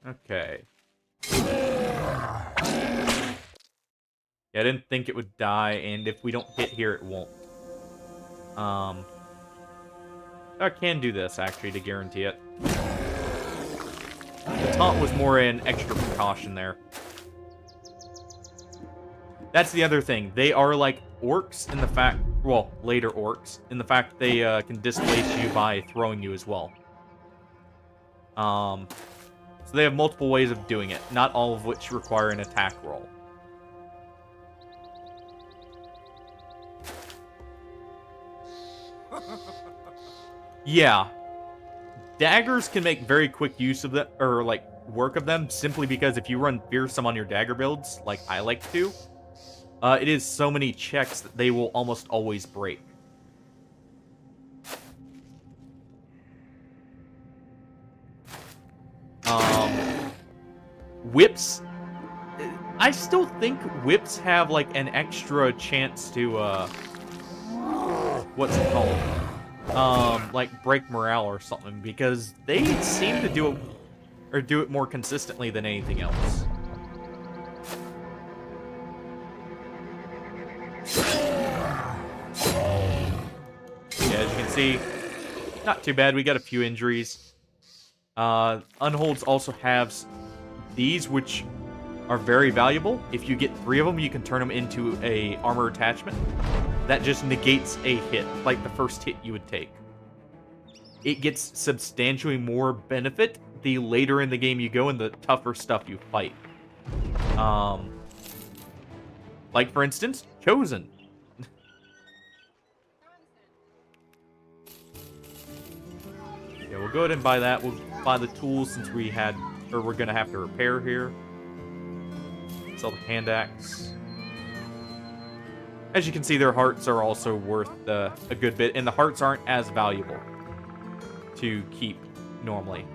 [SPEAKER 1] Okay. Yeah, I didn't think it would die, and if we don't hit here, it won't. I can do this, actually, to guarantee it. The taunt was more an extra precaution there. That's the other thing. They are like orcs in the fact... Well, later orcs. In the fact they can displace you by throwing you as well. So they have multiple ways of doing it. Not all of which require an attack roll. Yeah. Daggers can make very quick use of them, or like work of them, simply because if you run Fearsome on your dagger builds, like I like to, it is so many checks that they will almost always break. Whips, I still think whips have like an extra chance to, what's it called? Like break morale or something, because they seem to do it more consistently than anything else. Yeah, as you can see, not too bad. We got a few injuries. Unholds also have these, which are very valuable. If you get 3 of them, you can turn them into a armor attachment. That just negates a hit, like the first hit you would take. It gets substantially more benefit the later in the game you go and the tougher stuff you fight. Like, for instance, Chosen. Yeah, we'll go ahead and buy that. We'll buy the tools since we're gonna have to repair here. Sell the hand axe. As you can see, their hearts are also worth a good bit, and the hearts aren't as valuable to keep normally.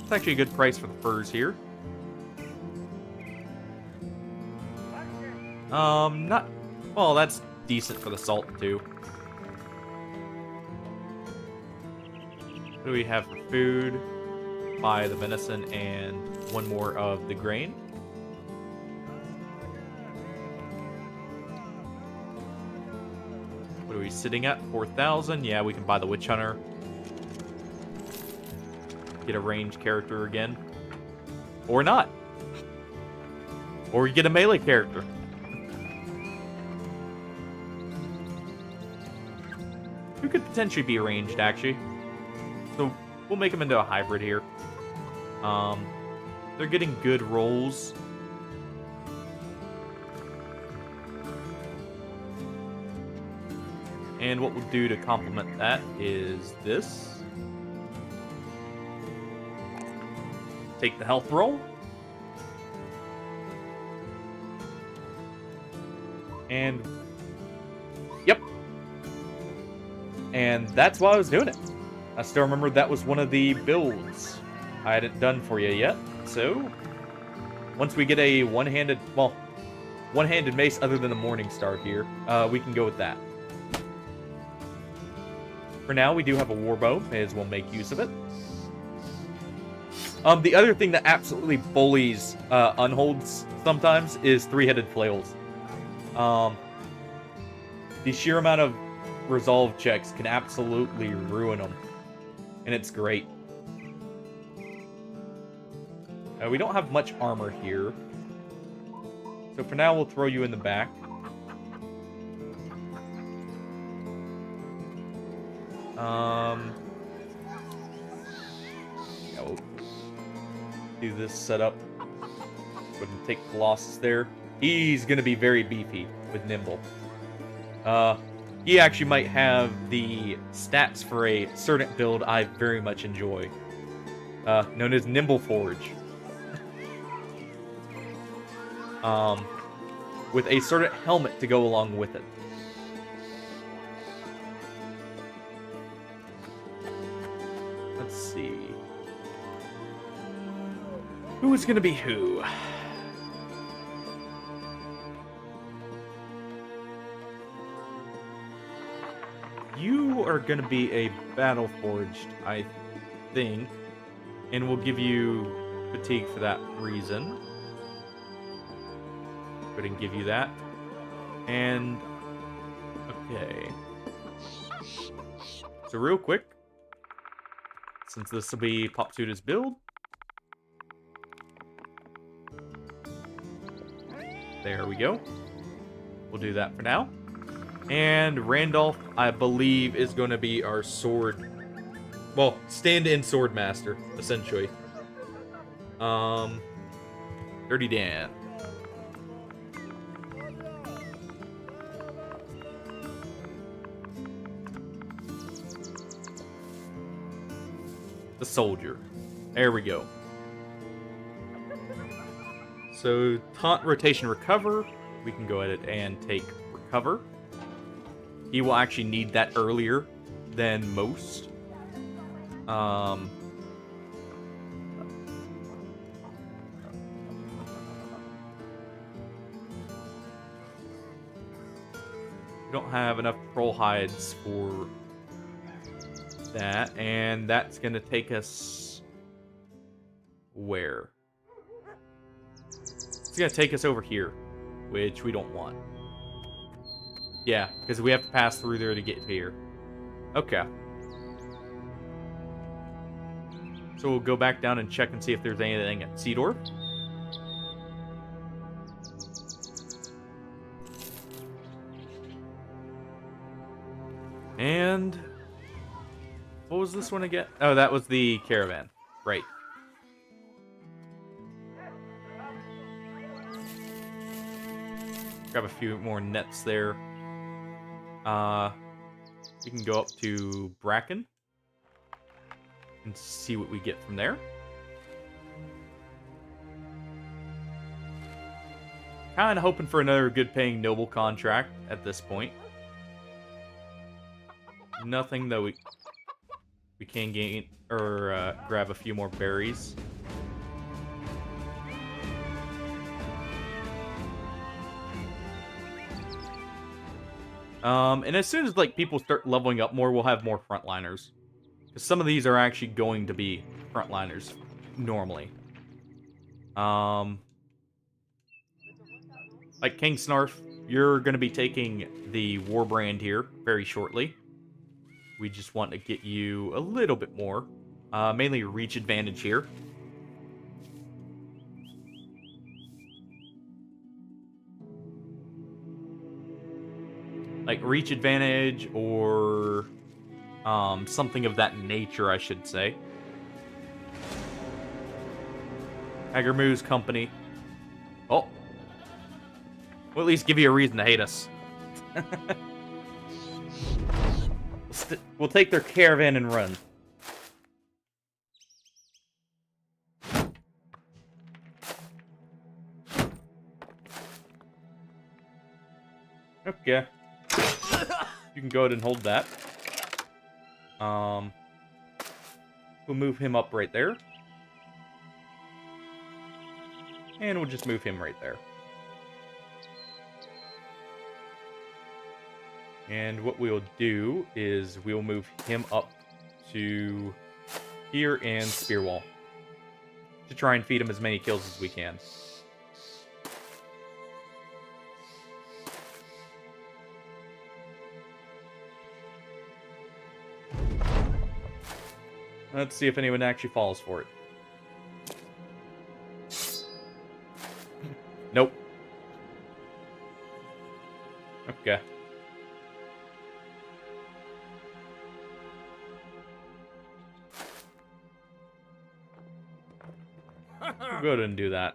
[SPEAKER 1] It's actually a good price for the furs here. Not... Well, that's decent for the salt, too. What do we have for food? Buy the venison and one more of the grain. What are we sitting at? 4,000. Yeah, we can buy the witch hunter. Get a ranged character again. Or not. Or we get a melee character. Who could potentially be ranged, actually. So, we'll make him into a hybrid here. They're getting good rolls. And what we'll do to complement that is this. Take the health roll. And... Yep. And that's why I was doing it. I still remember that was one of the builds I hadn't done for you yet. So, once we get a one-handed mace other than a Morning Star here, we can go with that. For now, we do have a warbow. May as well make use of it. The other thing that absolutely bullies unholds sometimes is three-headed flails. The sheer amount of resolve checks can absolutely ruin them. And it's great. We don't have much armor here. So for now, we'll throw you in the back. Yeah, we'll do this setup. Go ahead and take Colossus there. He's going to be very beefy with Nimble. He actually might have the stats for a certain build I very much enjoy. Known as Nimble Forge. With a certain helmet to go along with it. Let's see. Who is going to be who? You are going to be a Battle Forged, I think. And we'll give you fatigue for that reason. Go ahead and give you that. And... okay. So real quick, since this will be Popsuda's build. There we go. We'll do that for now. And Randolph, I believe, is going to be our sword... well, stand-in sword master, essentially. Dirty Dan. The soldier. There we go. So, taunt, rotation, recover. We can go ahead and take recover. He will actually need that earlier than most. We don't have enough troll hides for that, and that's gonna take us where? It's gonna take us over here, which we don't want. Yeah, because we have to pass through there to get here. Okay. So we'll go back down and check and see if there's anything at Seedorf. And... what was this one again? Oh, that was the caravan. Right. Grab a few more nets there. We can go up to Bracken and see what we get from there. Kind of hoping for another good-paying noble contract at this point. Nothing though. We can gain or grab a few more berries. And as soon as like people start leveling up more, we'll have more frontliners. Some of these are actually going to be frontliners normally. Like King Snarf, you're going to be taking the Warbrand here very shortly. We just want to get you a little bit more. Mainly reach advantage here. Like reach advantage or something of that nature, I should say. Agarmu's company. Oh. We'll at least give you a reason to hate us. We'll take their caravan and run. Okay. You can go ahead and hold that. We'll move him up right there. And we'll just move him right there. And what we'll do is we'll move him up to here and Spear Wall. To try and feed him as many kills as we can. Let's see if anyone actually falls for it. Nope. Okay. We'll go ahead and do that.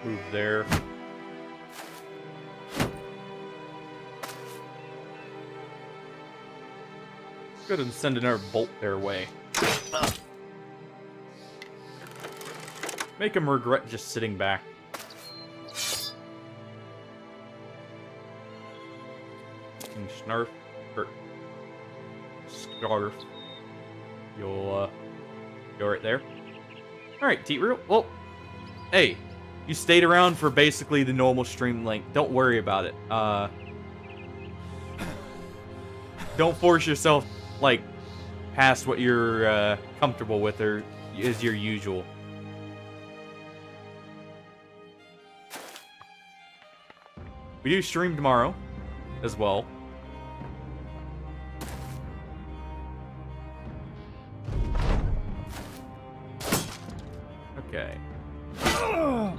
[SPEAKER 1] Move there. Go ahead and send another bolt their way. Make them regret just sitting back. And Snarf, or Scarf. You'll go right there. Alright, T-Real. Well, hey, you stayed around for basically the normal stream length. Don't worry about it. Don't force yourself, like, past what you're comfortable with or is your usual. We do stream tomorrow as well. Okay. Go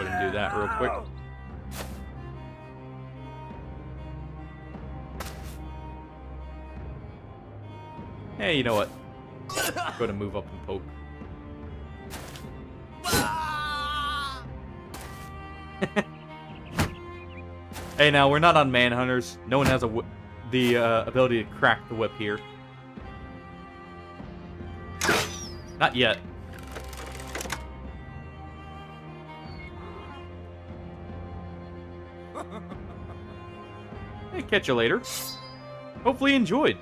[SPEAKER 1] ahead and do that real quick. Hey, you know what? Go ahead and move up and poke. Hey, now, we're not on Manhunters. No one has the ability to crack the whip here. Not yet. Hey, catch you later. Hopefully you enjoyed.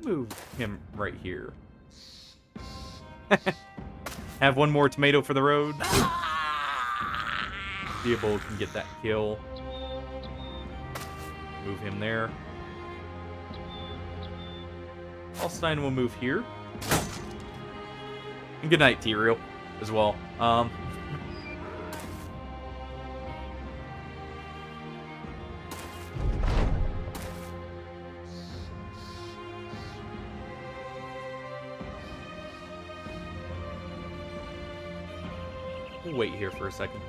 [SPEAKER 1] Move him right here. Have one more tomato for the road. Theobald can get that kill. Move him there. Alstein will move here. And good night, T-Real, as well. We'll wait here for a second.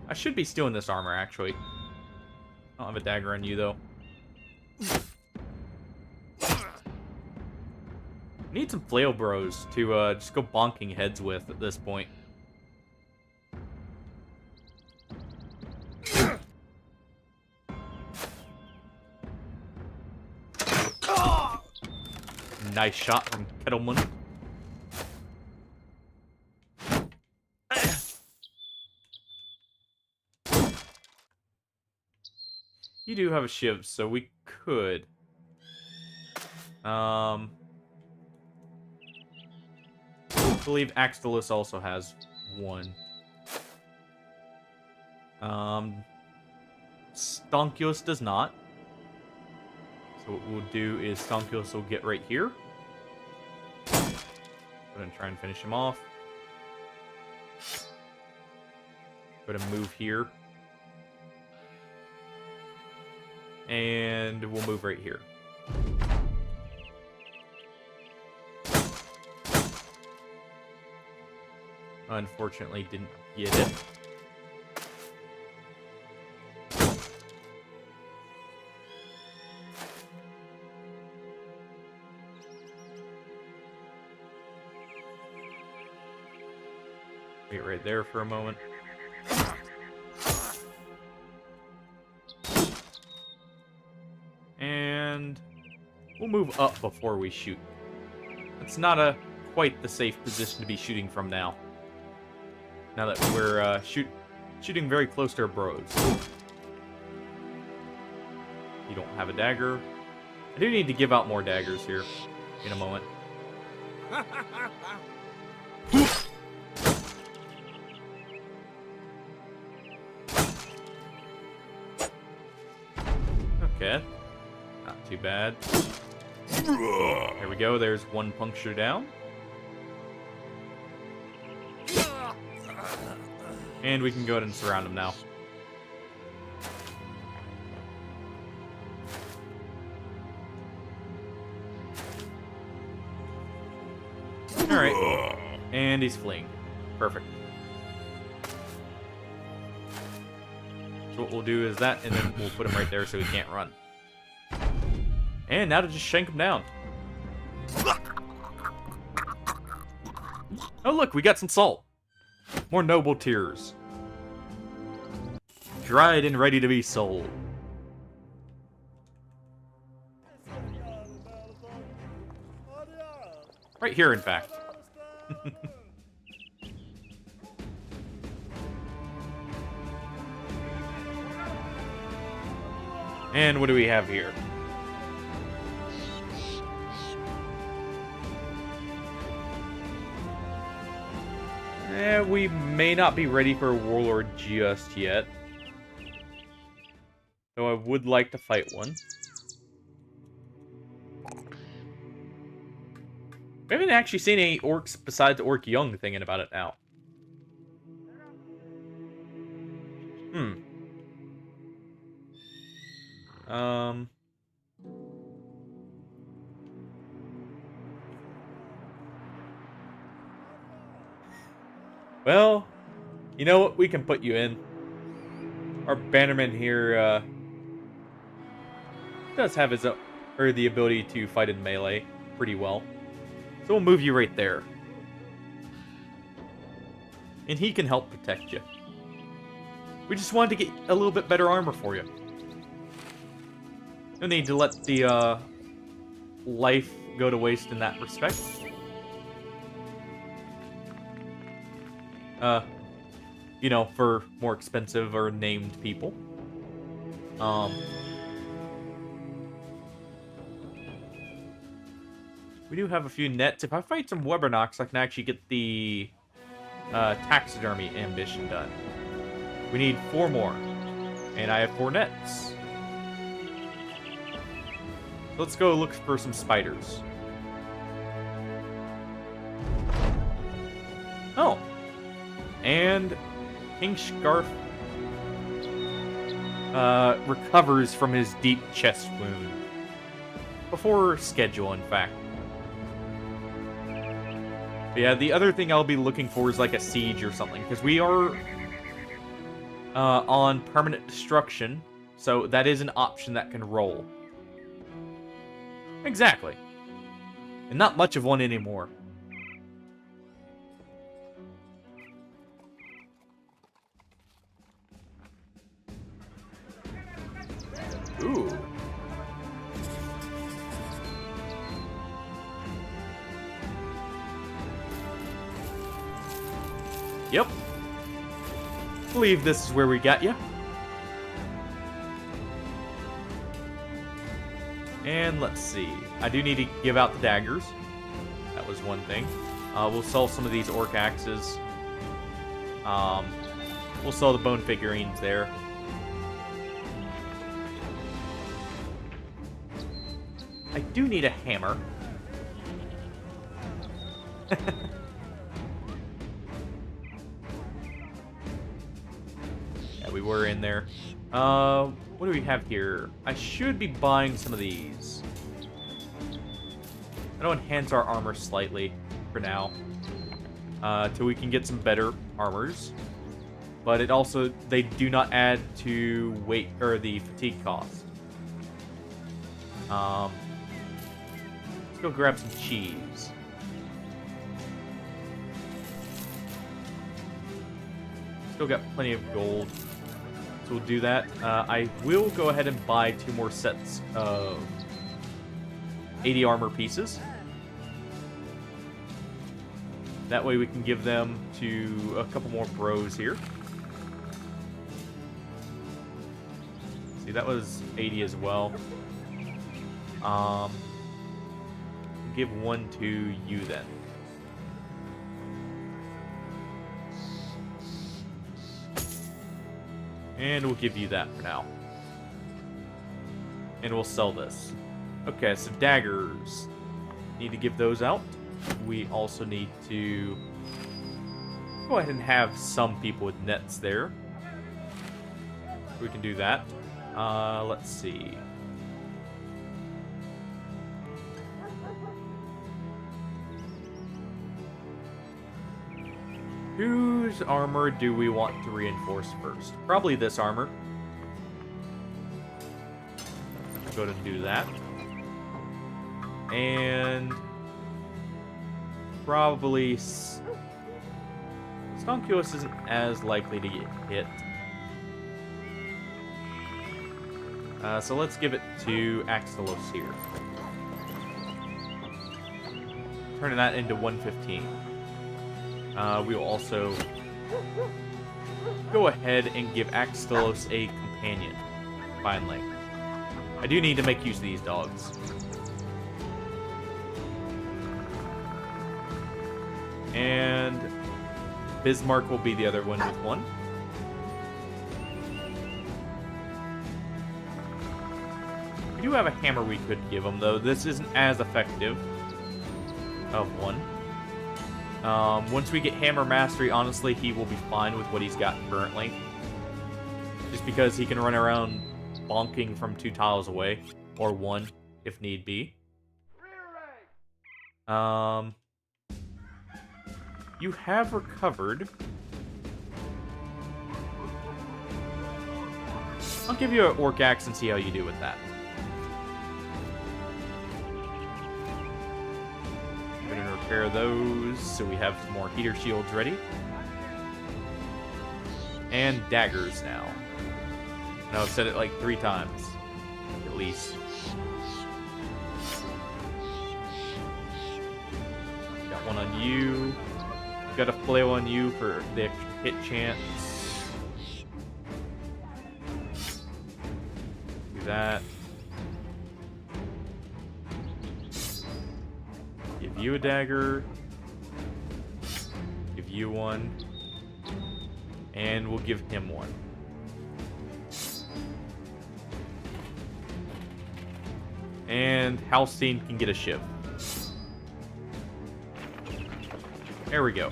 [SPEAKER 1] I should be stealing this armor, actually. I don't have a dagger on you, though. Need some flail bros to just go bonking heads with at this point. Nice shot from Kettleman. You do have a shiv, so we could. I believe Axtilis also has one. Stonkios does not. So what we'll do is Stonkios will get right here. Go ahead and try and finish him off. Go ahead and move here. And we'll move right here. Unfortunately, didn't get it. Wait right there for a moment. And we'll move up before we shoot. It's not quite the safe position to be shooting from now. Now that we're shooting very close to our bros. You don't have a dagger. I do need to give out more daggers here in a moment. Okay. Not too bad. There we go. There's one puncture down. And we can go ahead and surround him now. Alright. And he's fleeing. Perfect. So what we'll do is that, and then we'll put him right there so he can't run. And now to just shank him down. Oh look, we got some salt. More noble tears. Dried and ready to be sold. Right here, in fact. And what do we have here? We may not be ready for a warlord just yet. Though I would like to fight one. We haven't actually seen any orcs besides Orc Young thinking about it now. Well, you know what? We can put you in. Our bannerman here does have his the ability to fight in melee pretty well. So we'll move you right there. And he can help protect you. We just wanted to get a little bit better armor for you. No need to let the life go to waste in that respect. You know, for more expensive or named people. We do have a few nets. If I fight some Webernox, I can actually get the taxidermy ambition done. We need 4 more. And I have 4 nets. So let's go look for some spiders. Oh. And King Scarf recovers from his deep chest wound. Before schedule, in fact. But yeah, the other thing I'll be looking for is like a siege or something, because we are on permanent destruction, so that is an option that can roll. Exactly. And not much of one anymore. Ooh. Yep. Believe this is where we got you. And let's see. I do need to give out the daggers. That was one thing. We'll sell some of these orc axes. We'll sell the bone figurines there. I do need a hammer. Yeah, we were in there. What do we have here? I should be buying some of these. That'll enhance our armor slightly for now. Till we can get some better armors. But it also, they do not add to weight, or the fatigue cost. Let's go grab some cheese. Still got plenty of gold. So we'll do that. I will go ahead and buy 2 more sets of 80 armor pieces. That way we can give them to a couple more bros here. See, that was 80 as well. Give 1 to you then. And we'll give you that for now. And we'll sell this. Okay, so daggers. Need to give those out. We also need to go ahead and have some people with nets there. We can do that. Let's see. Whose armor do we want to reinforce first? Probably this armor. Go ahead and do that. And probably Stonkulus isn't as likely to get hit. So let's give it to Axelos here. Turning that into 115. We will also go ahead and give Axelos a companion, finally. I do need to make use of these dogs. And Bismarck will be the other one with 1. We do have a hammer we could give him, though. This isn't as effective of 1. Once we get Hammer Mastery, honestly, he will be fine with what he's got currently. Just because he can run around bonking from 2 tiles away. Or 1, if need be. You have recovered. I'll give you an Orc Axe and see how you do with that. Gonna repair those so we have some more heater shields ready. And daggers now. No, I've said it like 3 times. At least. Got 1 on you. Got a flail on you for the extra hit chance. Do that. Give you a dagger. Give you 1. And we'll give him 1. And Halstein can get a shiv. There we go.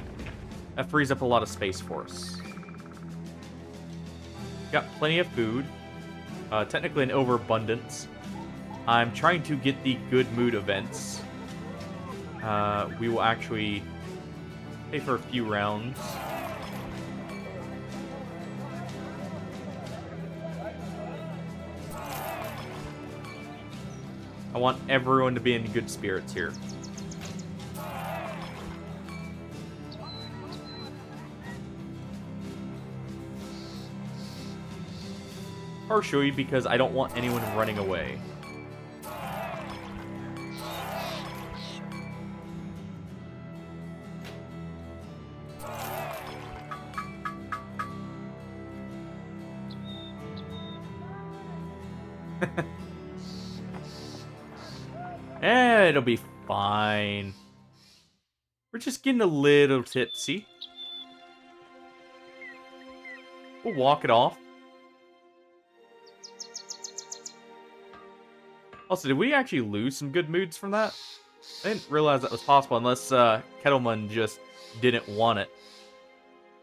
[SPEAKER 1] That frees up a lot of space for us. Got plenty of food. Technically an overabundance. I'm trying to get the good mood events. We will actually pay for a few rounds. I want everyone to be in good spirits here. Partially because I don't want anyone running away. It'll be fine. We're just getting a little tipsy. We'll walk it off. Also, did we actually lose some good moods from that? I didn't realize that was possible unless Kettleman just didn't want it.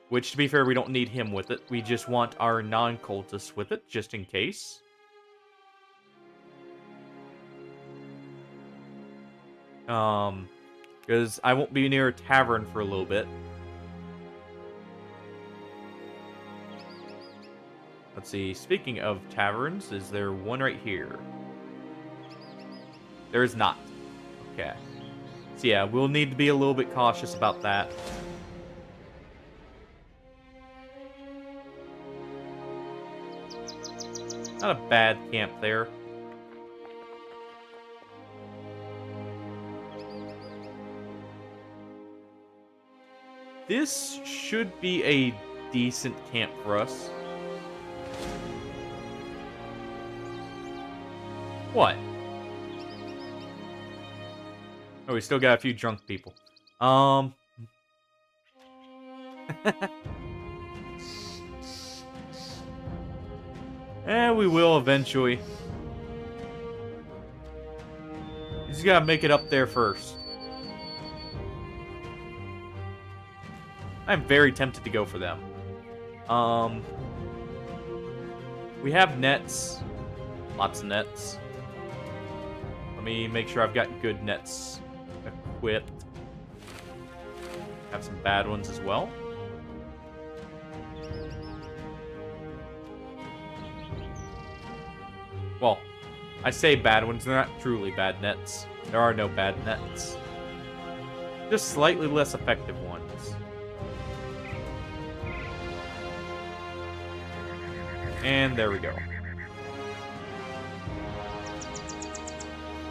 [SPEAKER 1] Which, to be fair, we don't need him with it. We just want our non-cultists with it, just in case. Because I won't be near a tavern for a little bit. Let's see, speaking of taverns, is there one right here? There is not. Okay. So yeah, we'll need to be a little bit cautious about that. Not a bad camp there. This should be a decent camp for us. What? Oh, we still got a few drunk people. We will eventually. You just gotta make it up there first. I'm very tempted to go for them. We have nets. Lots of nets. Let me make sure I've got good nets equipped. Have some bad ones as well. Well, I say bad ones, they're not truly bad nets. There are no bad nets. Just slightly less effective ones. And there we go.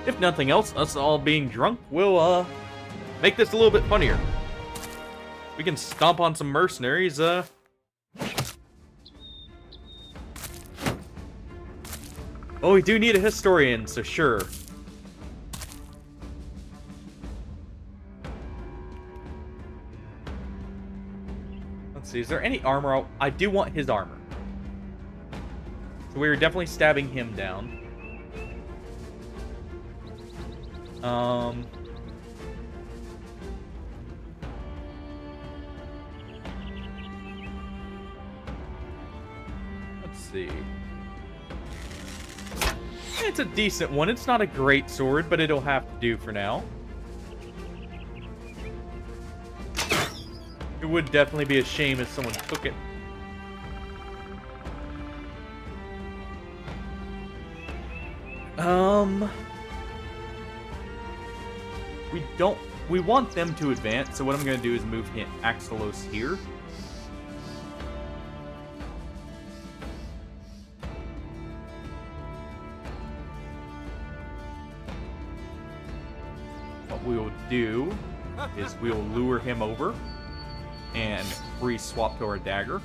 [SPEAKER 1] If nothing else, us all being drunk will make this a little bit funnier. We can stomp on some mercenaries, Oh, we do need a historian, so sure. Let's see, is there any armor? I do want his armor. So we were definitely stabbing him down. Let's see. It's a decent one. It's not a great sword, but it'll have to do for now. It would definitely be a shame if someone took it. We want them to advance, so what I'm going to do is move Axelos here. What we will do is we will lure him over and free swap to our dagger.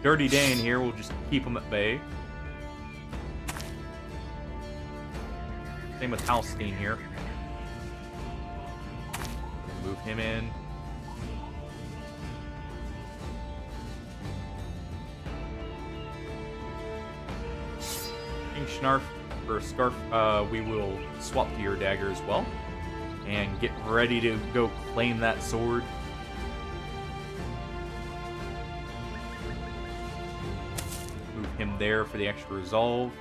[SPEAKER 1] Dirty Dan here will just keep him at bay. Same with Halstein here. Move him in. King Schnarf, or Scarf, we will swap to your dagger as well. And get ready to go claim that sword. Move him there for the extra resolve.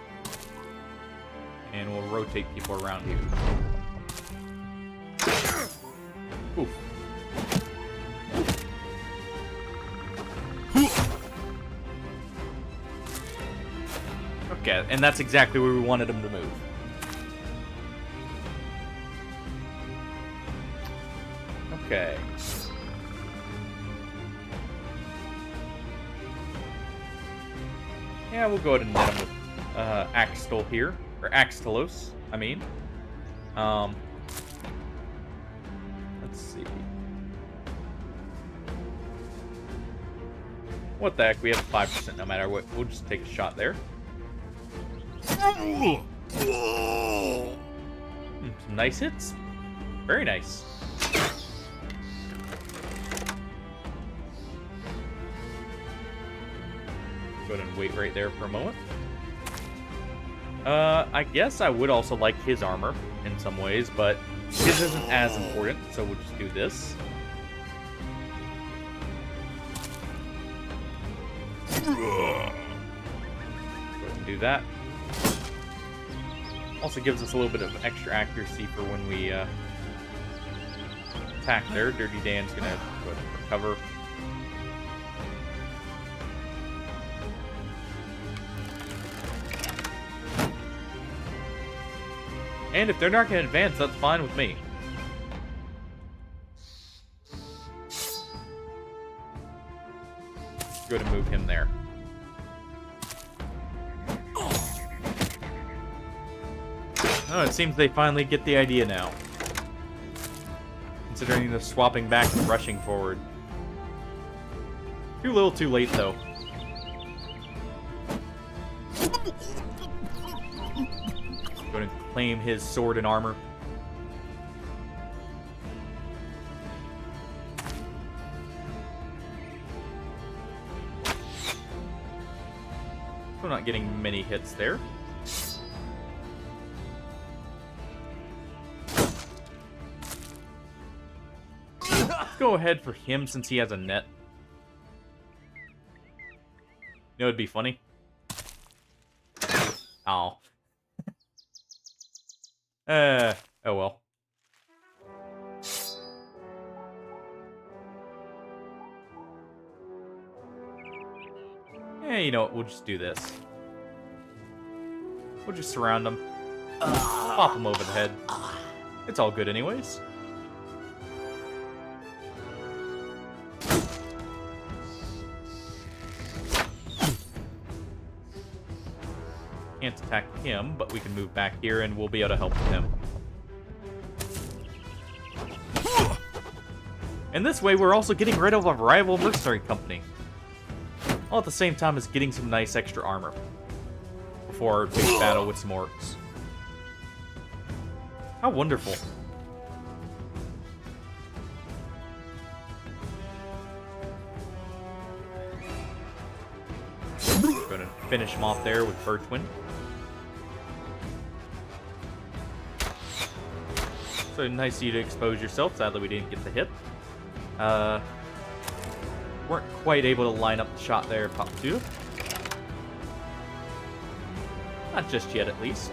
[SPEAKER 1] And we'll rotate people around here. Oof. Okay, and that's exactly where we wanted him to move. Okay. Yeah, we'll go ahead and net him with Axtel here. Or Axtelos, I mean. Let's see. What the heck? We have 5% no matter what. We'll just take a shot there. Some nice hits. Very nice. Go ahead and wait right there for a moment. I guess I would also like his armor in some ways, but his isn't as important, so we'll just do this. Go ahead and do that. Also gives us a little bit of extra accuracy for when we attack there. Dirty Dan's gonna go ahead and recover. And if they're not going to advance, that's fine with me. Go to move him there. Oh, it seems they finally get the idea now. Considering the swapping back and rushing forward. Too little too late, though. Going to claim his sword and armor. We're not getting many hits there. Let's go ahead for him since he has a net. You know, it'd be funny. Oh. Oh well. Yeah, you know what, we'll just do this. We'll just surround them. Pop them over the head. It's all good anyways. Can't attack him, but we can move back here and we'll be able to help with him. And this way, we're also getting rid of a rival mercenary company. All at the same time as getting some nice extra armor. Before our big battle with some orcs. How wonderful. Gonna finish him off there with Birchwind. So nice of you to expose yourself. Sadly, we didn't get the hit. Weren't quite able to line up the shot there, Pop 2. Not just yet, at least.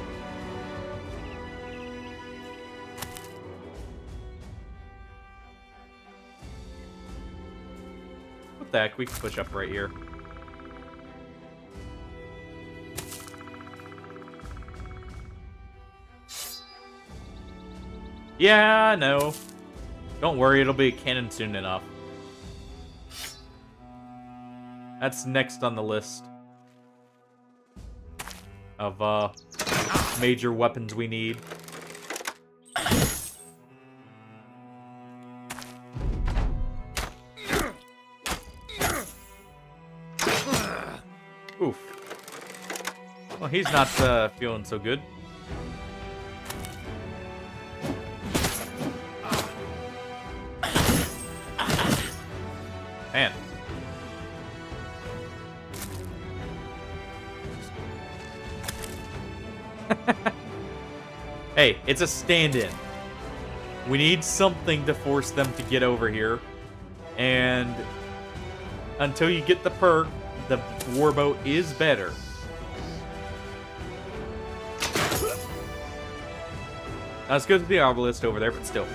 [SPEAKER 1] What the heck? We can push up right here. Yeah, no. Don't worry, it'll be a cannon soon enough. That's next on the list of major weapons we need. Oof. Well, he's not feeling so good. Man. Hey, it's a stand-in. We need something to force them to get over here. And until you get the perk, the warboat is better. Not as good as the obelisk over there, but still.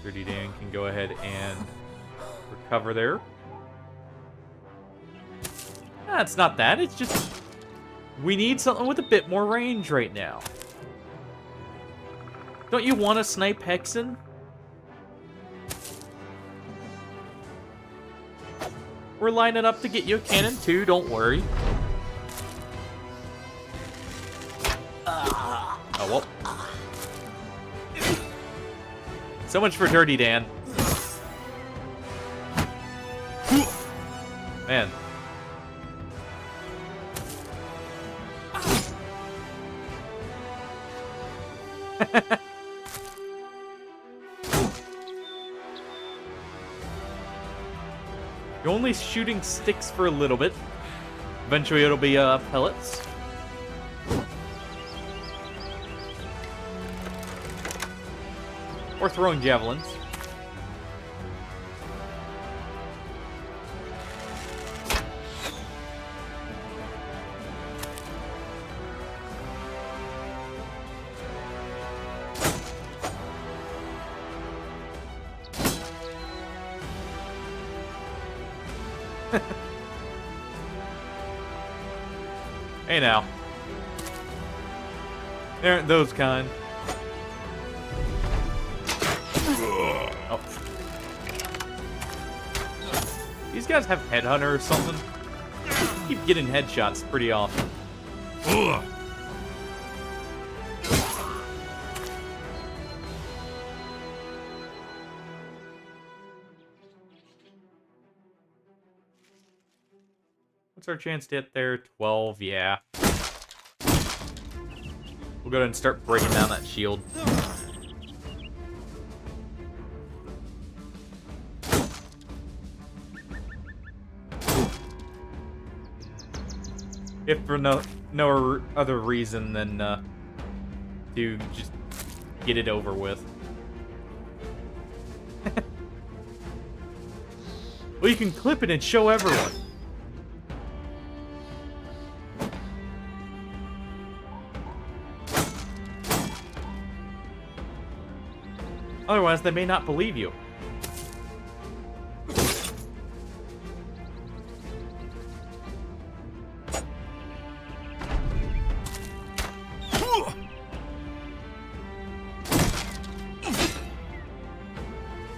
[SPEAKER 1] Dirty Dan can go ahead and recover there. It's not that, it's just we need something with a bit more range right now. Don't you want to snipe Hexen? We're lining up to get you a cannon too, don't worry. Oh, well. So much for Dirty Dan. Man. You're only shooting sticks for a little bit. Eventually it'll be pellets. Or throwing javelins. Hey now. They aren't those kind. Oh. These guys have Headhunter or something. Keep getting headshots pretty often. What's our chance to hit there? 12, yeah. We'll go ahead and start breaking down that shield. If for no other reason than to just get it over with. Well, you can clip it and show everyone. Otherwise, they may not believe you.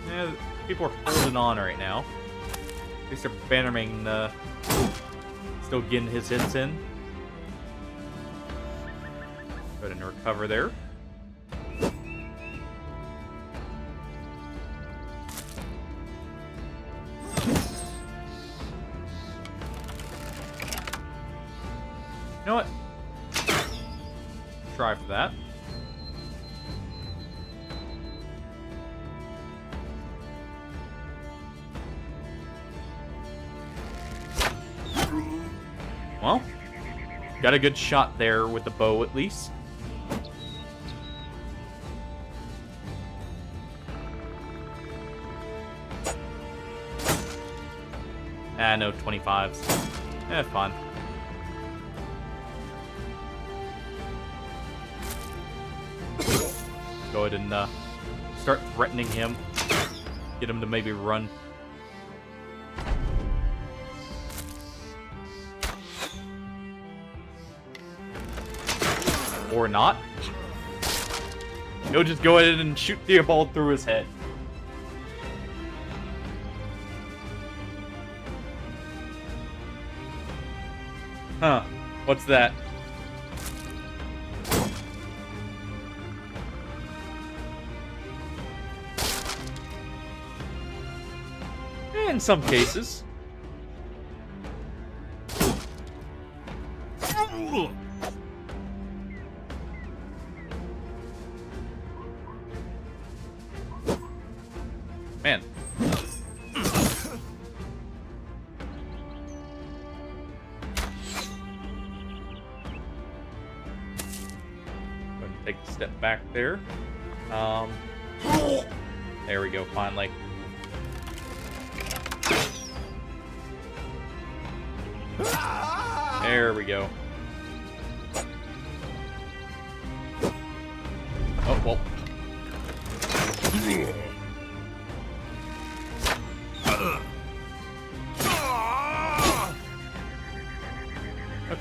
[SPEAKER 1] Yeah, people are holding on right now. At least they're Bannerman still getting his hits in. Go ahead and recover there. You know what? Try for that. Well, got a good shot there with the bow at least. Ah, no 25s. Eh, fine. Go ahead and start threatening him. Get him to maybe run. Or not. He'll just go ahead and shoot the ball through his head. Huh. What's that? In some cases. Man. Take a step back there. There we go, finally. There we go. Oh, well.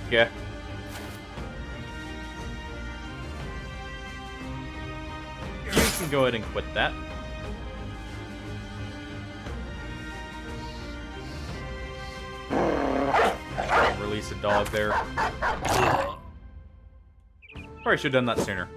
[SPEAKER 1] Okay. You can go ahead and quit that. Release a dog there. Probably should have done that sooner.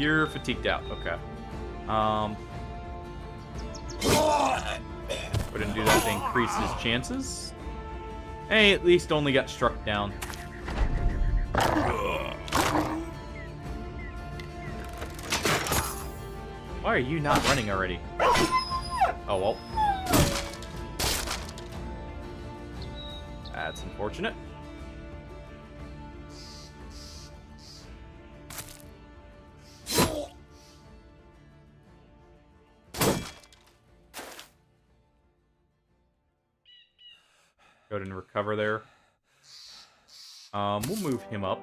[SPEAKER 1] You're fatigued out. Okay. We're gonna do that to increase his chances. Hey, at least only got struck down. Why are you not running already? Oh, well. That's unfortunate. Go ahead and recover there. We'll move him up.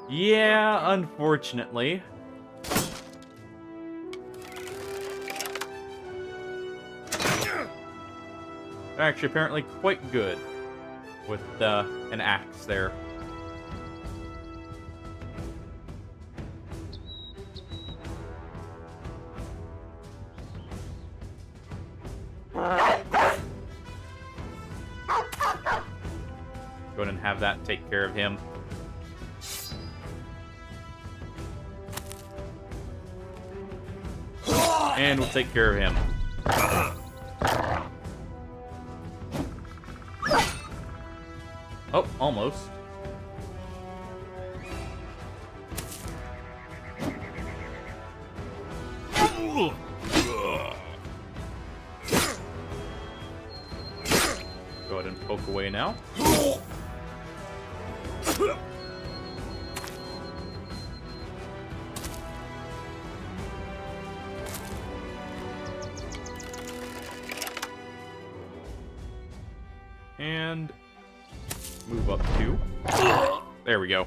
[SPEAKER 1] Yeah, unfortunately. They're actually apparently quite good with an axe there. Go ahead and have that take care of him. And we'll take care of him. Oh, almost. Go ahead and poke away now. And move up 2. There we go.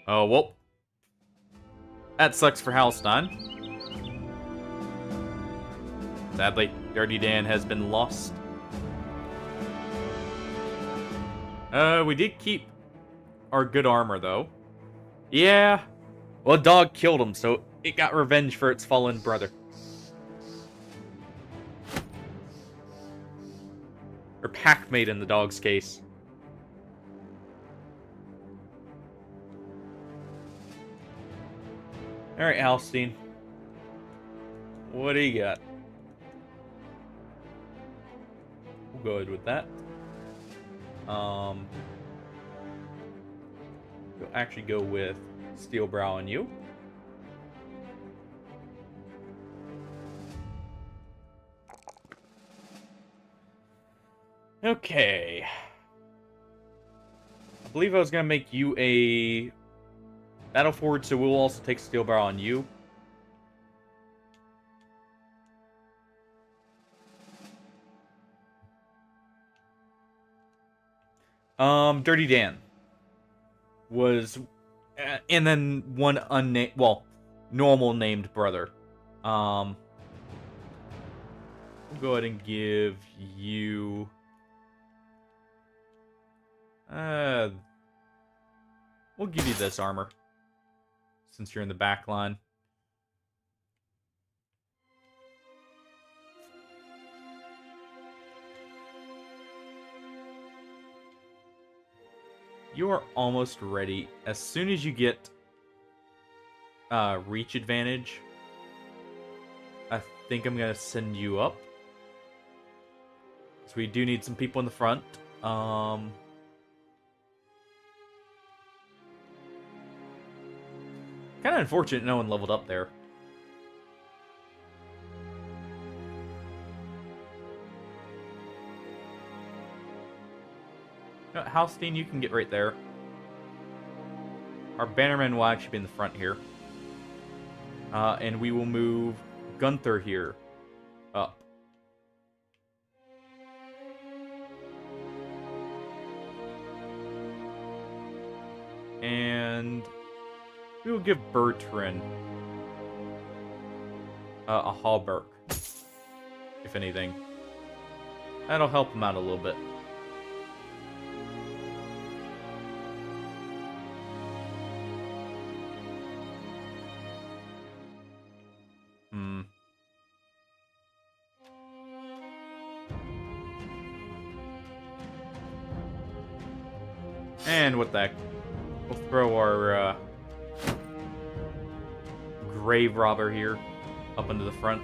[SPEAKER 1] Oh, well. That sucks for Halstein. Sadly, Dirty Dan has been lost. We did keep our good armor, though. Yeah. Well, a dog killed him, so it got revenge for its fallen brother. Or packmate in the dog's case. Alright, Halstein. What do you got? We'll go ahead with that. We'll actually go with Steelbrow on you. Okay. I believe I was going to make you a battle forward, so we'll also take Steelbrow on you. Dirty Dan was, and then one unnamed, well, normal named brother. We'll go ahead and give you, we'll give you this armor, since you're in the back line. You are almost ready. As soon as you get reach advantage, I think I'm going to send you up. So we do need some people in the front. Kind of unfortunate no one leveled up there. Halstein, you can get right there. Our bannerman will actually be in the front here. And we will move Gunther here up. And we will give Bertrand a hauberk, if anything. That'll help him out a little bit. And what the heck? We'll throw our grave robber here up into the front.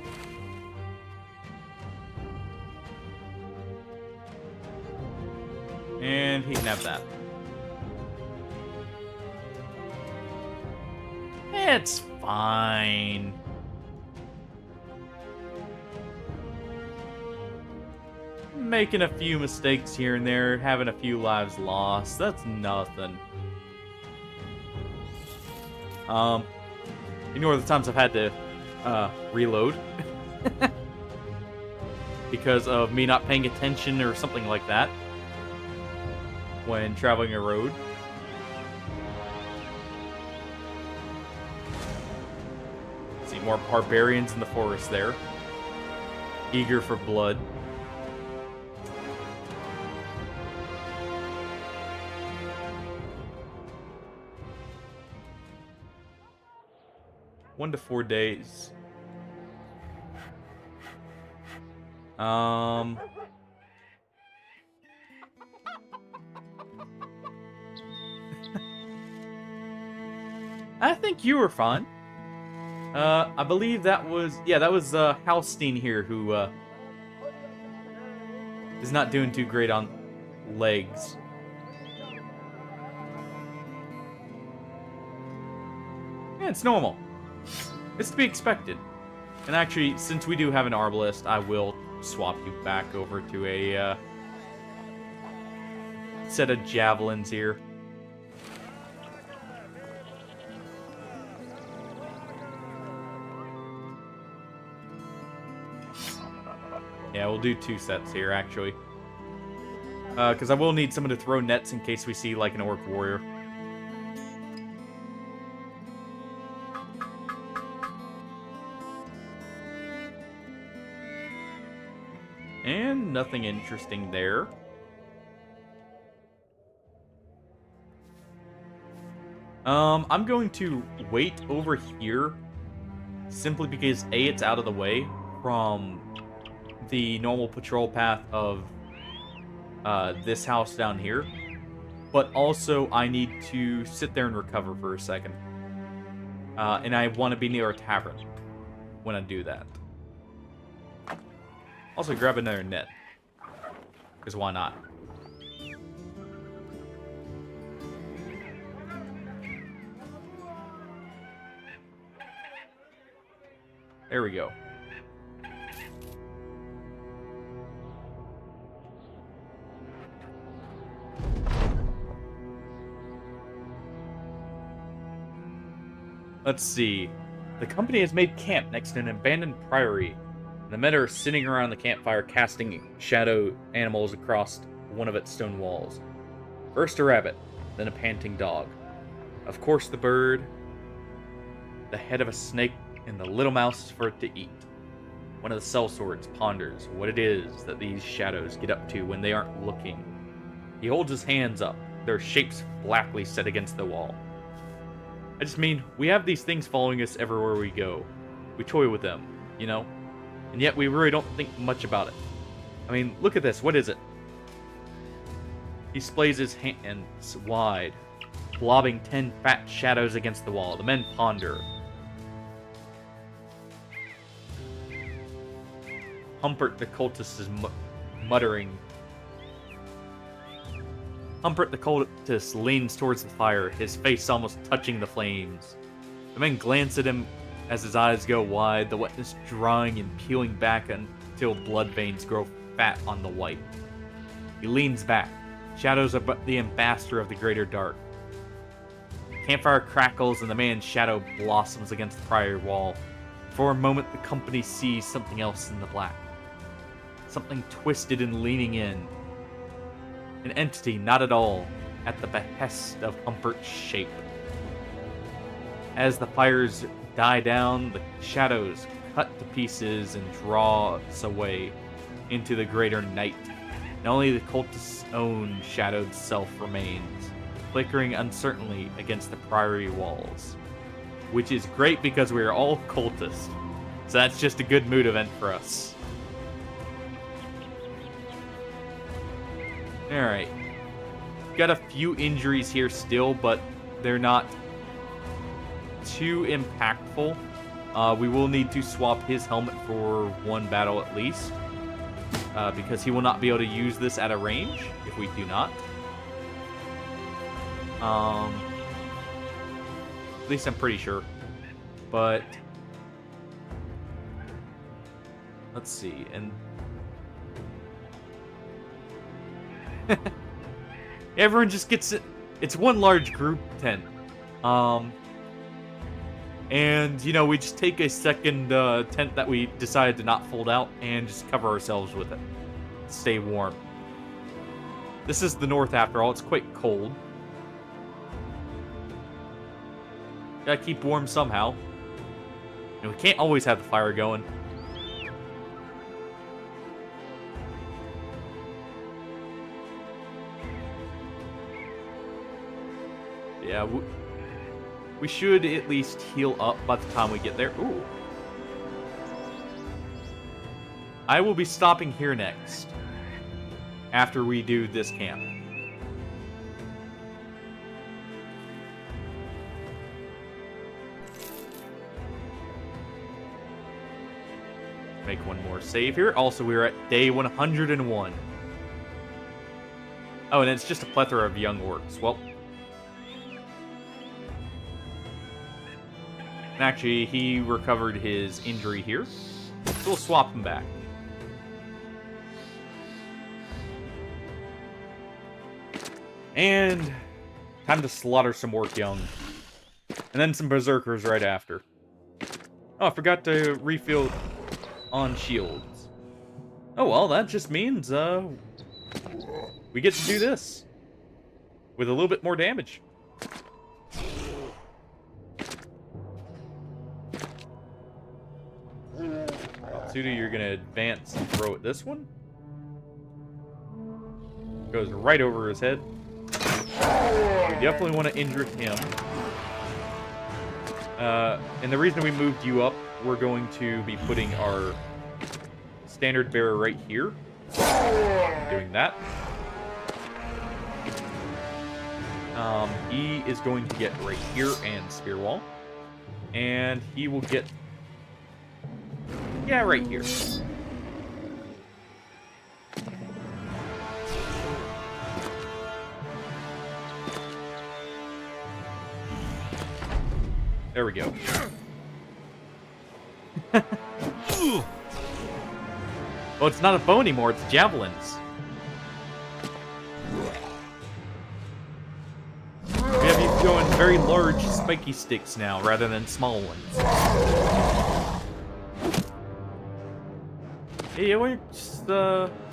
[SPEAKER 1] And he can have that. It's fine. Making a few mistakes here and there, having a few lives lost. That's nothing. Ignore the times I've had to reload because of me not paying attention or something like that when traveling a road. See more barbarians in the forest there, eager for blood. One to 4 days. I think you were fine. I believe that was Halstein here who is not doing too great on legs. Yeah, it's normal. It's to be expected. And actually, since we do have an arbalist, I will swap you back over to a set of javelins here. Yeah, we'll do 2 sets here, actually. Because I will need someone to throw nets in case we see, like, an orc warrior. And nothing interesting there. I'm going to wait over here simply because A, it's out of the way from the normal patrol path of this house down here, but also I need to sit there and recover for a second. And I want to be near a tavern when I do that. Also, grab another net. Because why not? There we go. Let's see. The company has made camp next to an abandoned priory. The men are sitting around the campfire casting shadow animals across one of its stone walls. First a rabbit, then a panting dog. Of course the bird, the head of a snake, and the little mouse for it to eat. One of the sellswords ponders what it is that these shadows get up to when they aren't looking. He holds his hands up, their shapes blackly set against the wall. I just mean, we have these things following us everywhere we go. We toy with them, you know? And yet we really don't think much about it. I mean, look at this. What is it? He displays his hands wide, blobbing 10 fat shadows against the wall. The men ponder. Humpert the cultist is muttering. Humpert the cultist leans towards the fire, his face almost touching the flames. The men glance at him as his eyes go wide, the wetness drying and peeling back until blood veins grow fat on the white. He leans back. Shadows are but the ambassador of the greater dark. Campfire crackles and the man's shadow blossoms against the priory wall. For a moment, the company sees something else in the black. Something twisted and leaning in. An entity not at all at the behest of Humpert's shape. As the fires die down, the shadows cut to pieces and draw us away into the greater night. And only the cultist's own shadowed self remains, flickering uncertainly against the priory walls. Which is great because we are all cultists. So that's just a good mood event for us. Alright. got a few injuries here still, but they're not too impactful. We will need to swap his helmet for one battle at least, because he will not be able to use this at a range if we do not. At least I'm pretty sure. But let's see, and everyone just gets it. It's one large group tent. And, you know, we just take a second tent that we decided to not fold out and just cover ourselves with it. Stay warm. This is the north after all. It's quite cold. Gotta keep warm somehow. And we can't always have the fire going. Yeah, we should at least heal up by the time we get there. Ooh. I will be stopping here next, after we do this camp. Make one more save here. Also, we're at day 101. Oh, and it's just a plethora of young orcs. Well, actually, he recovered his injury here, so we'll swap him back. And time to slaughter some orc young. And then some berserkers right after. Oh, I forgot to refill on shields. Oh, well, that just means, we get to do this. With a little bit more damage. Suda, you're gonna advance and throw at this one. Goes right over his head. We definitely want to injure him. And the reason we moved you up, we're going to be putting our standard bearer right here. Doing that. He is going to get right here and spear wall. And he will get... yeah, right here. There we go. Well, it's not a bow anymore, it's javelins. We have you going very large, spiky sticks now, rather than small ones. The Orcs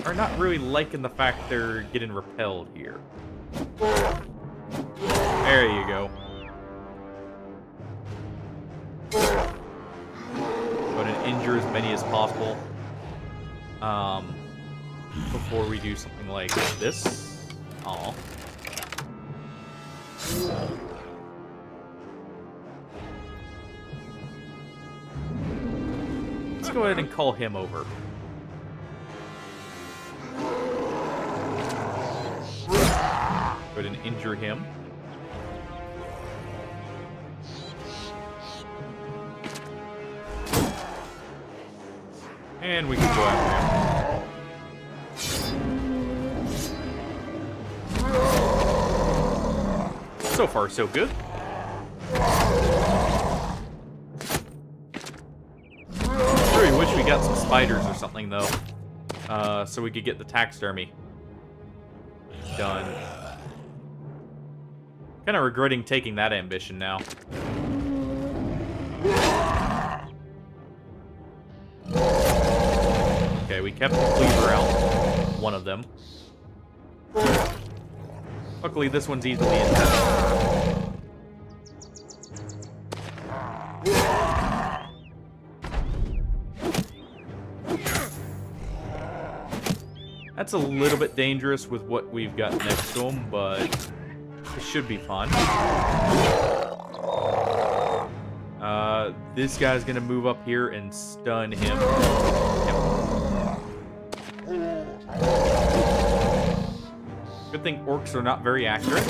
[SPEAKER 1] are not really liking the fact they're getting repelled here. There you go. Go and injure as many as possible. Before we do something like this. Aw. Let's go ahead and call him over. Go ahead and injure him. And we can go after him. So far, so good. Really wish we got some spiders or something, though. So we could get the taxidermy done. Kind of regretting taking that ambition now. Okay, we kept the cleaver out. One of them. Luckily, this one's easily infected. That's a little bit dangerous with what we've got next to him, but it should be fun. This guy's gonna move up here and stun him. Yep. Good thing orcs are not very accurate.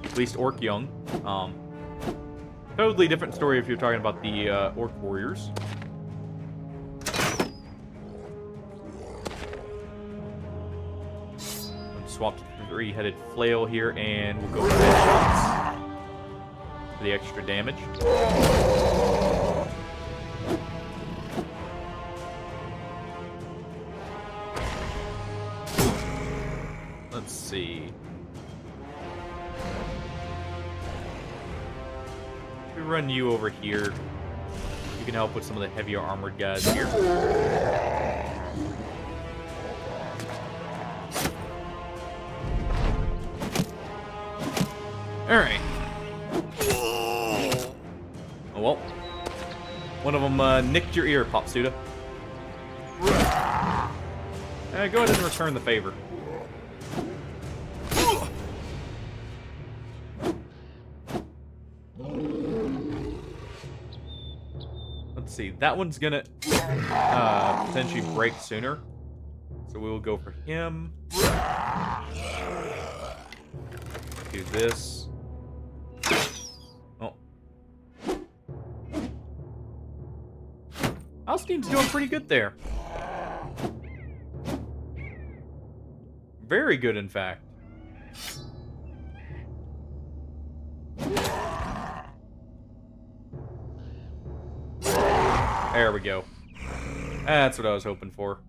[SPEAKER 1] At least orc young. Totally different story if you're talking about the orc warriors. Swap to the three-headed flail here, and we'll go for headshots for the extra damage. Let's see. If we run you over here, you can help with some of the heavier armored guys here. Alright. Oh well. One of them nicked your ear, Popsuda. Go ahead and return the favor. Let's see. That one's gonna potentially break sooner. So we will go for him. Do this. Oh. Alstein's doing pretty good there. Very good, in fact. There we go. That's what I was hoping for.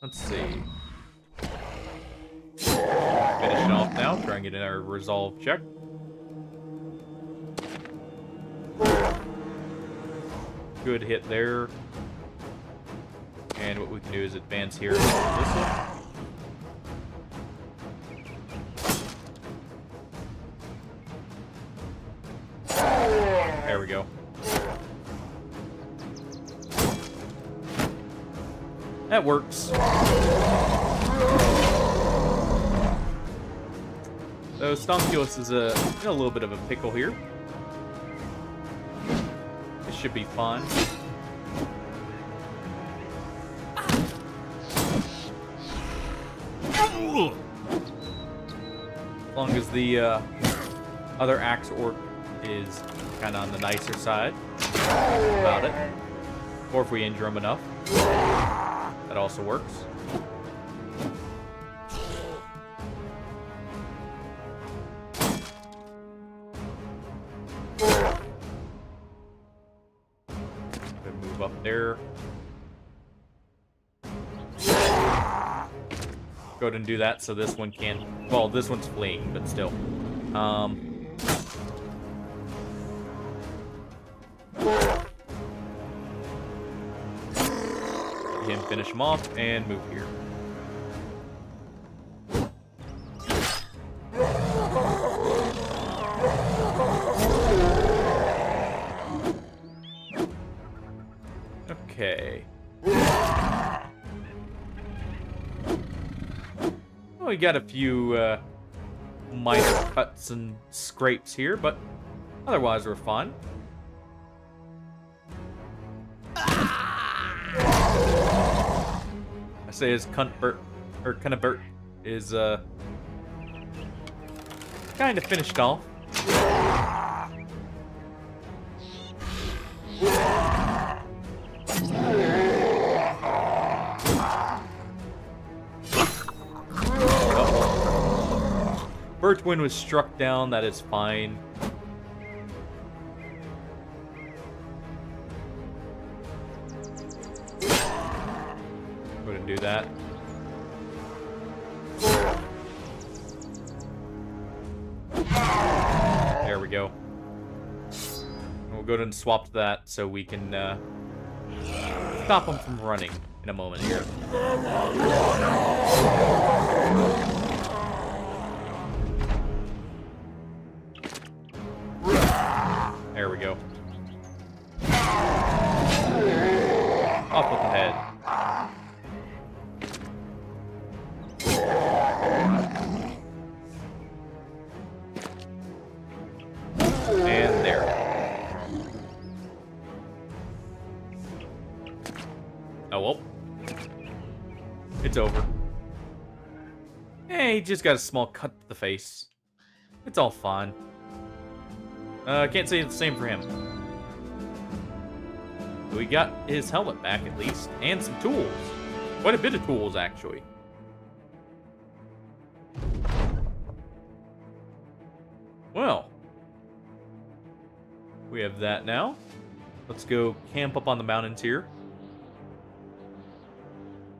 [SPEAKER 1] Let's see. Finishing off now. Try and get in our resolve check. Good hit there. And what we can do is advance here. This one. There we go. That works. So Stonkulus is in a little bit of a pickle here. This should be fun. As long as the other axe orc is kind of on the nicer side about it. Or if we injure him enough. That also works. Move up there. Go ahead and do that so this one can... Well, this one's fleeing, but still. Again, finish him off and move here. Okay. Well, we got a few minor cuts and scrapes here, but otherwise we're fine. I say his Cuntbert is kind of finished off. Birchwind was struck down, that is fine. Go ahead and do that. There we go. And we'll go ahead and swap that so we can stop him from running in a moment here. There we go. Off with the head. And there. It's over. Hey, he just got a small cut to the face. It's all fine. Can't say the same for him. We got his helmet back at least, and some tools. Quite a bit of tools, actually. Well, we have that now. Let's go camp up on the mountains here.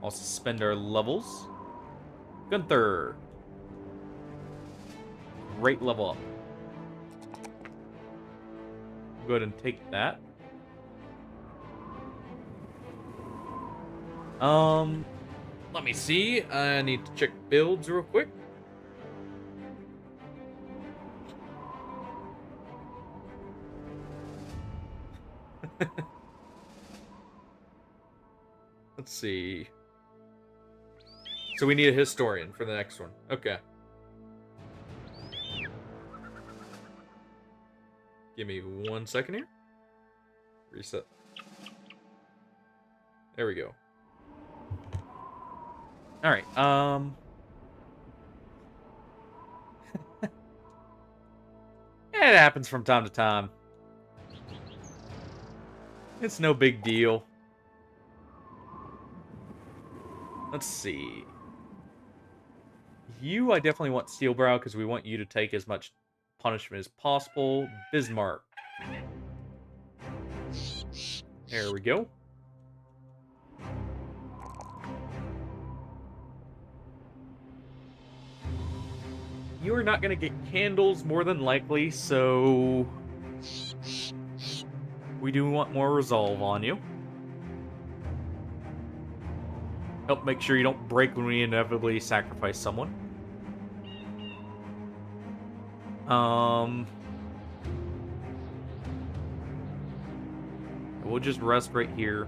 [SPEAKER 1] Also spend our levels. Gunther. Great level up. Go ahead and take that. Let me see. I need to check builds real quick. Let's see. So we need a historian for the next one. Okay. Give me 1 second here. Reset. There we go. Alright, it happens from time to time. It's no big deal. Let's see. You, I definitely want Steelbrow because we want you to take as much punishment as possible. Bismarck. There we go. You are not going to get candles more than likely, so we do want more resolve on you. Help make sure you don't break when we inevitably sacrifice someone. We'll just rest right here.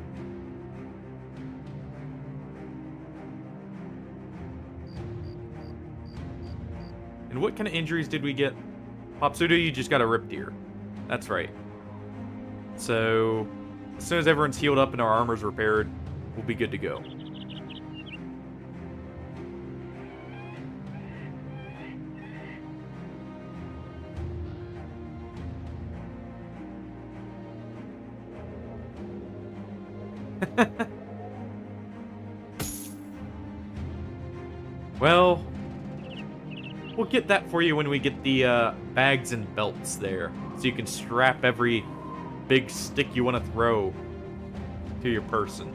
[SPEAKER 1] And what kind of injuries did we get? Popsuda, you just got a ripped ear. That's right. So, as soon as everyone's healed up and our armor's repaired, we'll be good to go. Well, we'll get that for you when we get the bags and belts there. So you can strap every big stick you want to throw to your person.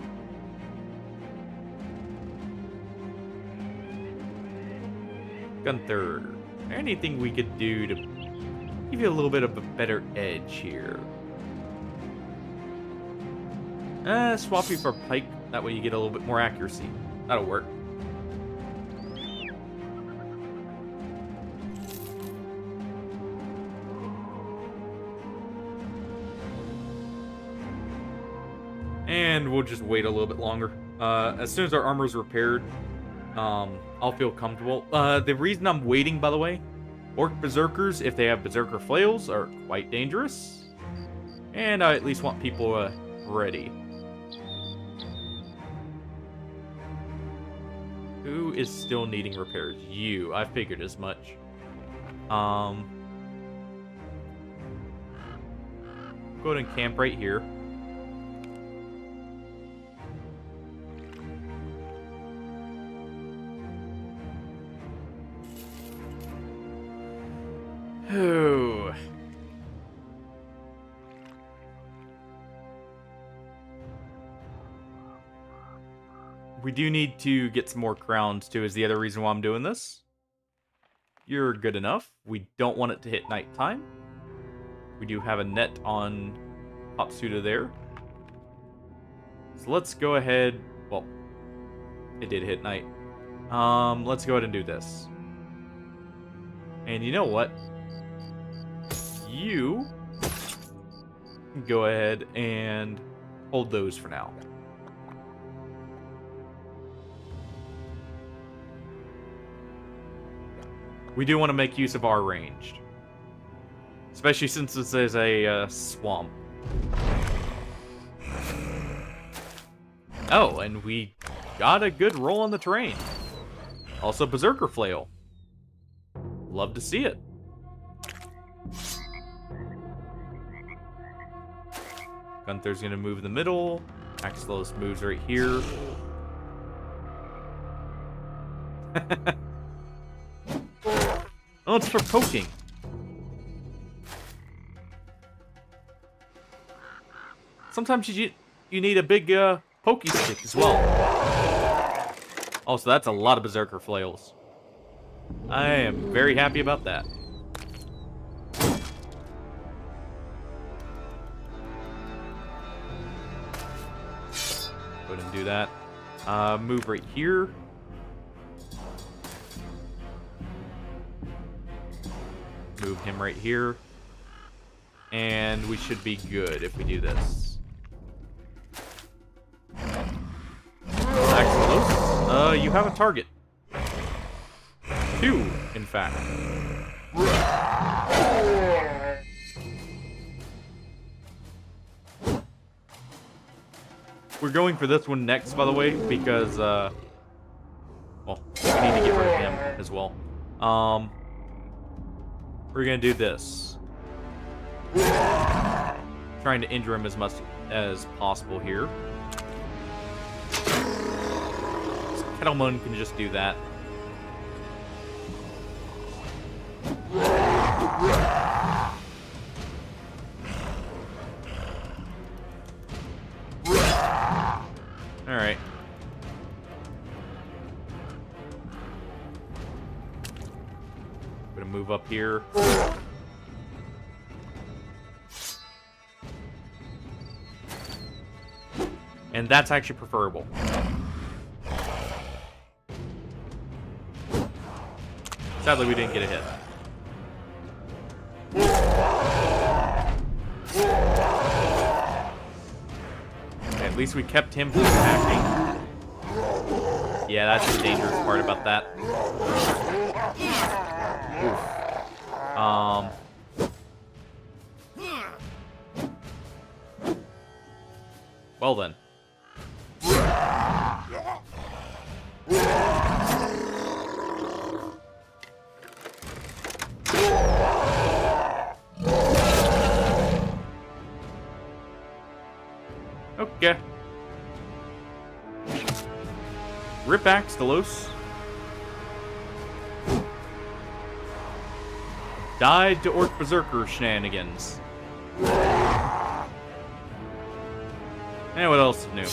[SPEAKER 1] Gunther, anything we could do to give you a little bit of a better edge here? Swap you for pike. That way you get a little bit more accuracy. That'll work. And we'll just wait a little bit longer. As soon as our armor's repaired, I'll feel comfortable. The reason I'm waiting, by the way, Orc Berserkers, if they have Berserker Flails, are quite dangerous. And I at least want people ready. Who is still needing repairs? You. I figured as much. Go ahead and camp right here. Oh. We do need to get some more crowns, too, is the other reason why I'm doing this. You're good enough. We don't want it to hit nighttime. We do have a net on Popsuda there. So let's go ahead. Well, it did hit night. Let's go ahead and do this. And you know what? You can go ahead and hold those for now. We do want to make use of our ranged. Especially since this is a swamp. Oh, and we got a good roll on the terrain. Also, Berserker Flail. Love to see it. Gunther's gonna move in the middle. Axelos moves right here. Oh, it's for poking. Sometimes you need a big pokey stick as well. Also, that's a lot of Berserker Flails. I am very happy about that. Go ahead and do that. Move right here. Move him right here. And we should be good if we do this. Axelos, you have a target. 2, in fact. We're going for this one next, by the way, because, well, we need to get rid of him as well. We're gonna do this. Trying to injure him as much as possible here. Kettlemon can just do that. Alright. Gonna move up here. And that's actually preferable. Sadly, we didn't get a hit. At least we kept him from attacking. Yeah, that's the dangerous part about that. Well then. Okay. Rip Axelos. Died to Orc Berserker shenanigans. And what else is new?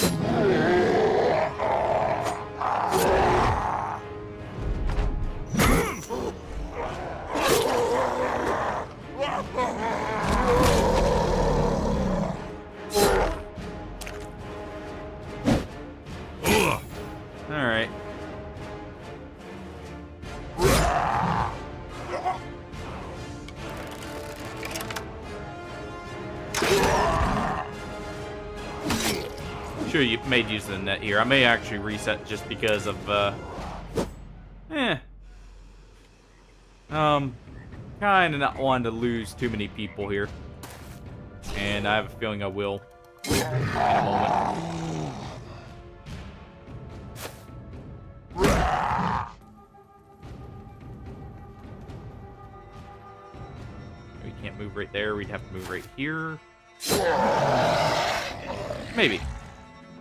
[SPEAKER 1] Alright. Sure, you made use of the net here. I may actually reset just because of, kinda not wanting to lose too many people here. And I have a feeling I will in a moment. We can't move right there. We'd have to move right here. Maybe.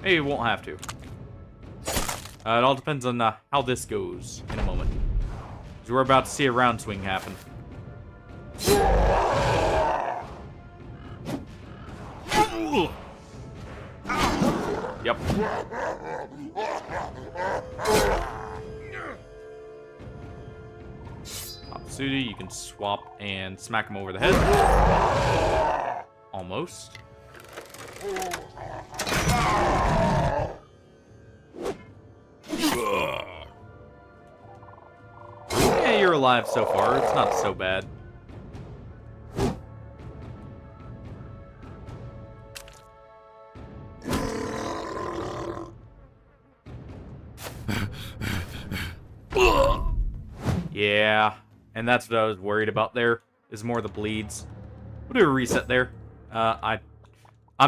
[SPEAKER 1] Maybe we won't have to. It all depends on how this goes in a moment. Because we're about to see a round swing happen. Yep. Opsuti, you can swap and smack him over the head. Almost. Yeah, you're alive so far. It's not so bad. Yeah, and that's what I was worried about there, is more the bleeds. We'll do a reset there. I'm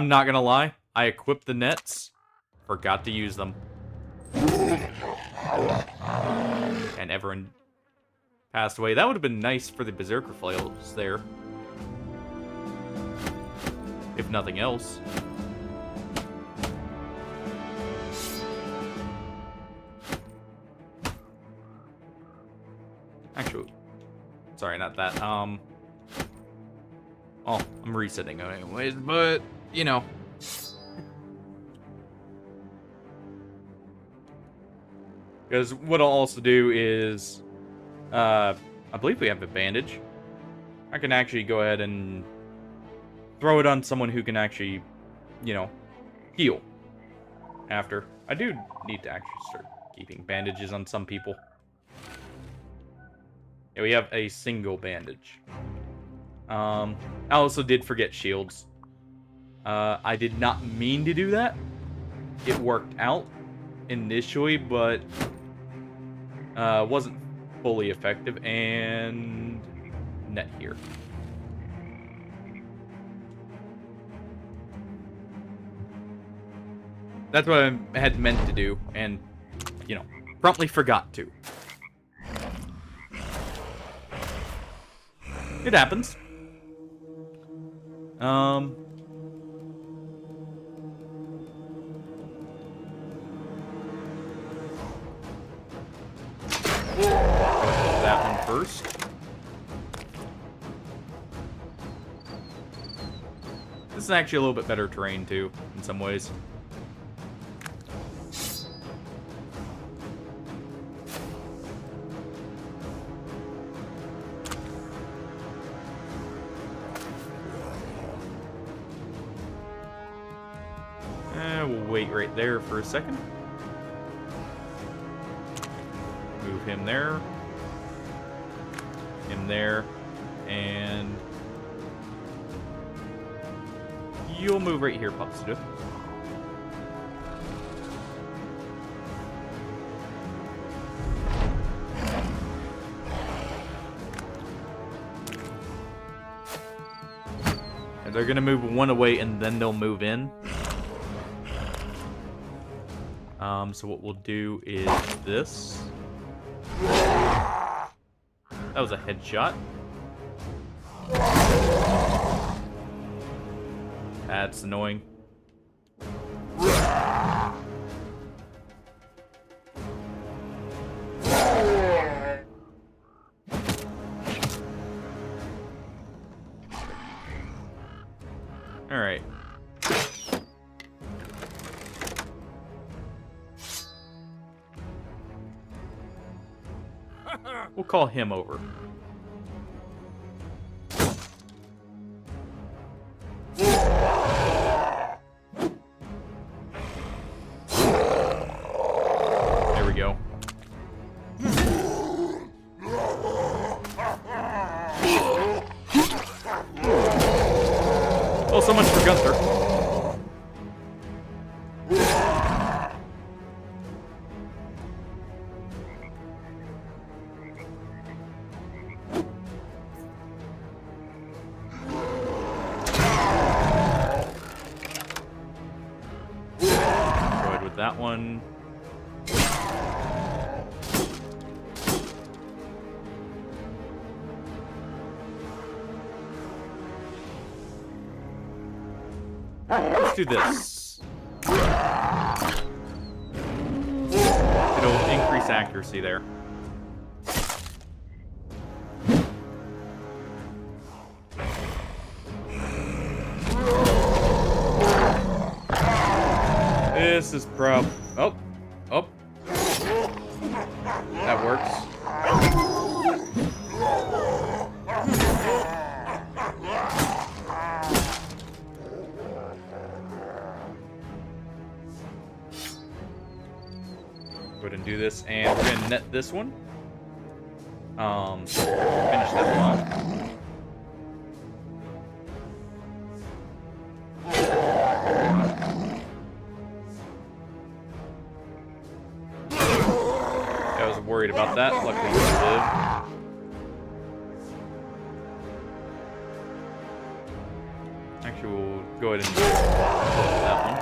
[SPEAKER 1] not gonna lie, I equipped the nets, forgot to use them. And everyone passed away. That would have been nice for the Berserker flails there. If nothing else. Actually, sorry, not that. Oh, I'm resetting anyways, but, you know. Because what I'll also do is, I believe we have a bandage. I can actually go ahead and throw it on someone who can actually, you know, heal after. I do need to actually start keeping bandages on some people. Yeah, we have a single bandage. I also did forget shields. I did not mean to do that. It worked out initially, but wasn't fully effective. And net here. That's what I had meant to do, and, you know, promptly forgot to. It happens. That one first. This is actually a little bit better terrain, too, in some ways. We'll wait right there for a second. Move him there. Him there. And you'll move right here, Positive. And they're gonna move one away and then they'll move in. So what we'll do is this. That was a headshot. That's annoying. All right. We'll call him over. There we go. Oh, so much for Gunther. That one. Let's do this. It'll increase accuracy there. This is oh. That works. Go ahead and do this, and we're gonna net this one. Finish that one. Worried about that. Luckily, you live. Actually, we'll go ahead and close that one.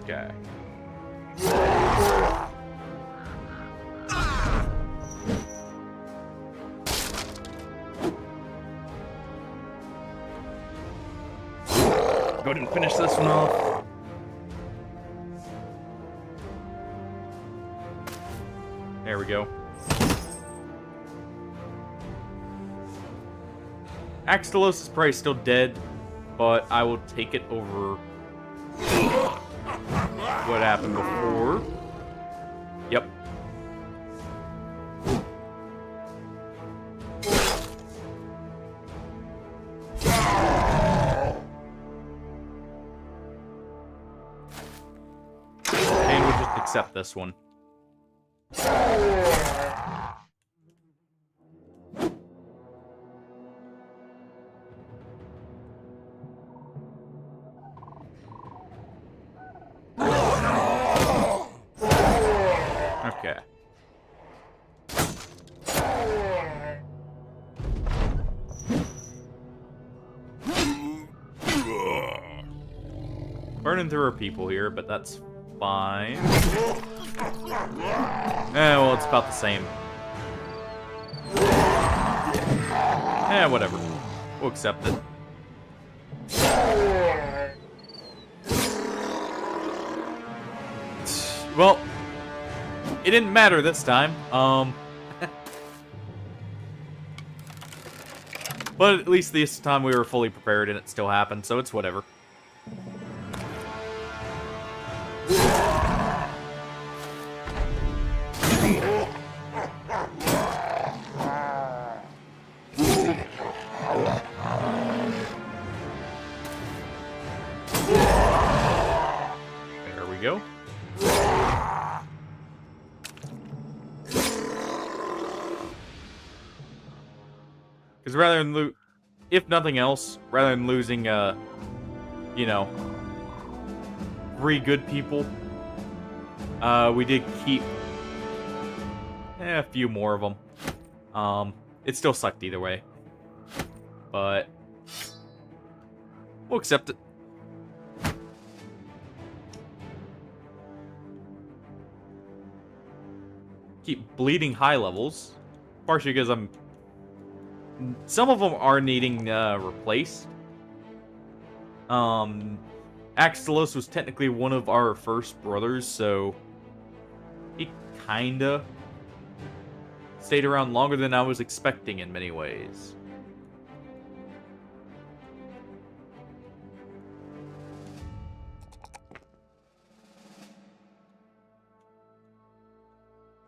[SPEAKER 1] Okay. Go ahead and finish this one off. There we go. Axtalos is probably still dead, but I will take it over what happened before. Yep. And we'll just accept this one. Okay. Burning through our people here, but that's fine. Well, it's about the same. Whatever. We'll accept it. Well, it didn't matter this time. But at least this time we were fully prepared and it still happened, so it's whatever. There we go. Because rather than if nothing else, rather than losing, you know, 3 good people, we did keep a few more of them. It still sucked either way, but we'll accept it. Keep bleeding high levels, partially because some of them are needing replaced. Axtalos was technically one of our first brothers, so he kinda stayed around longer than I was expecting in many ways.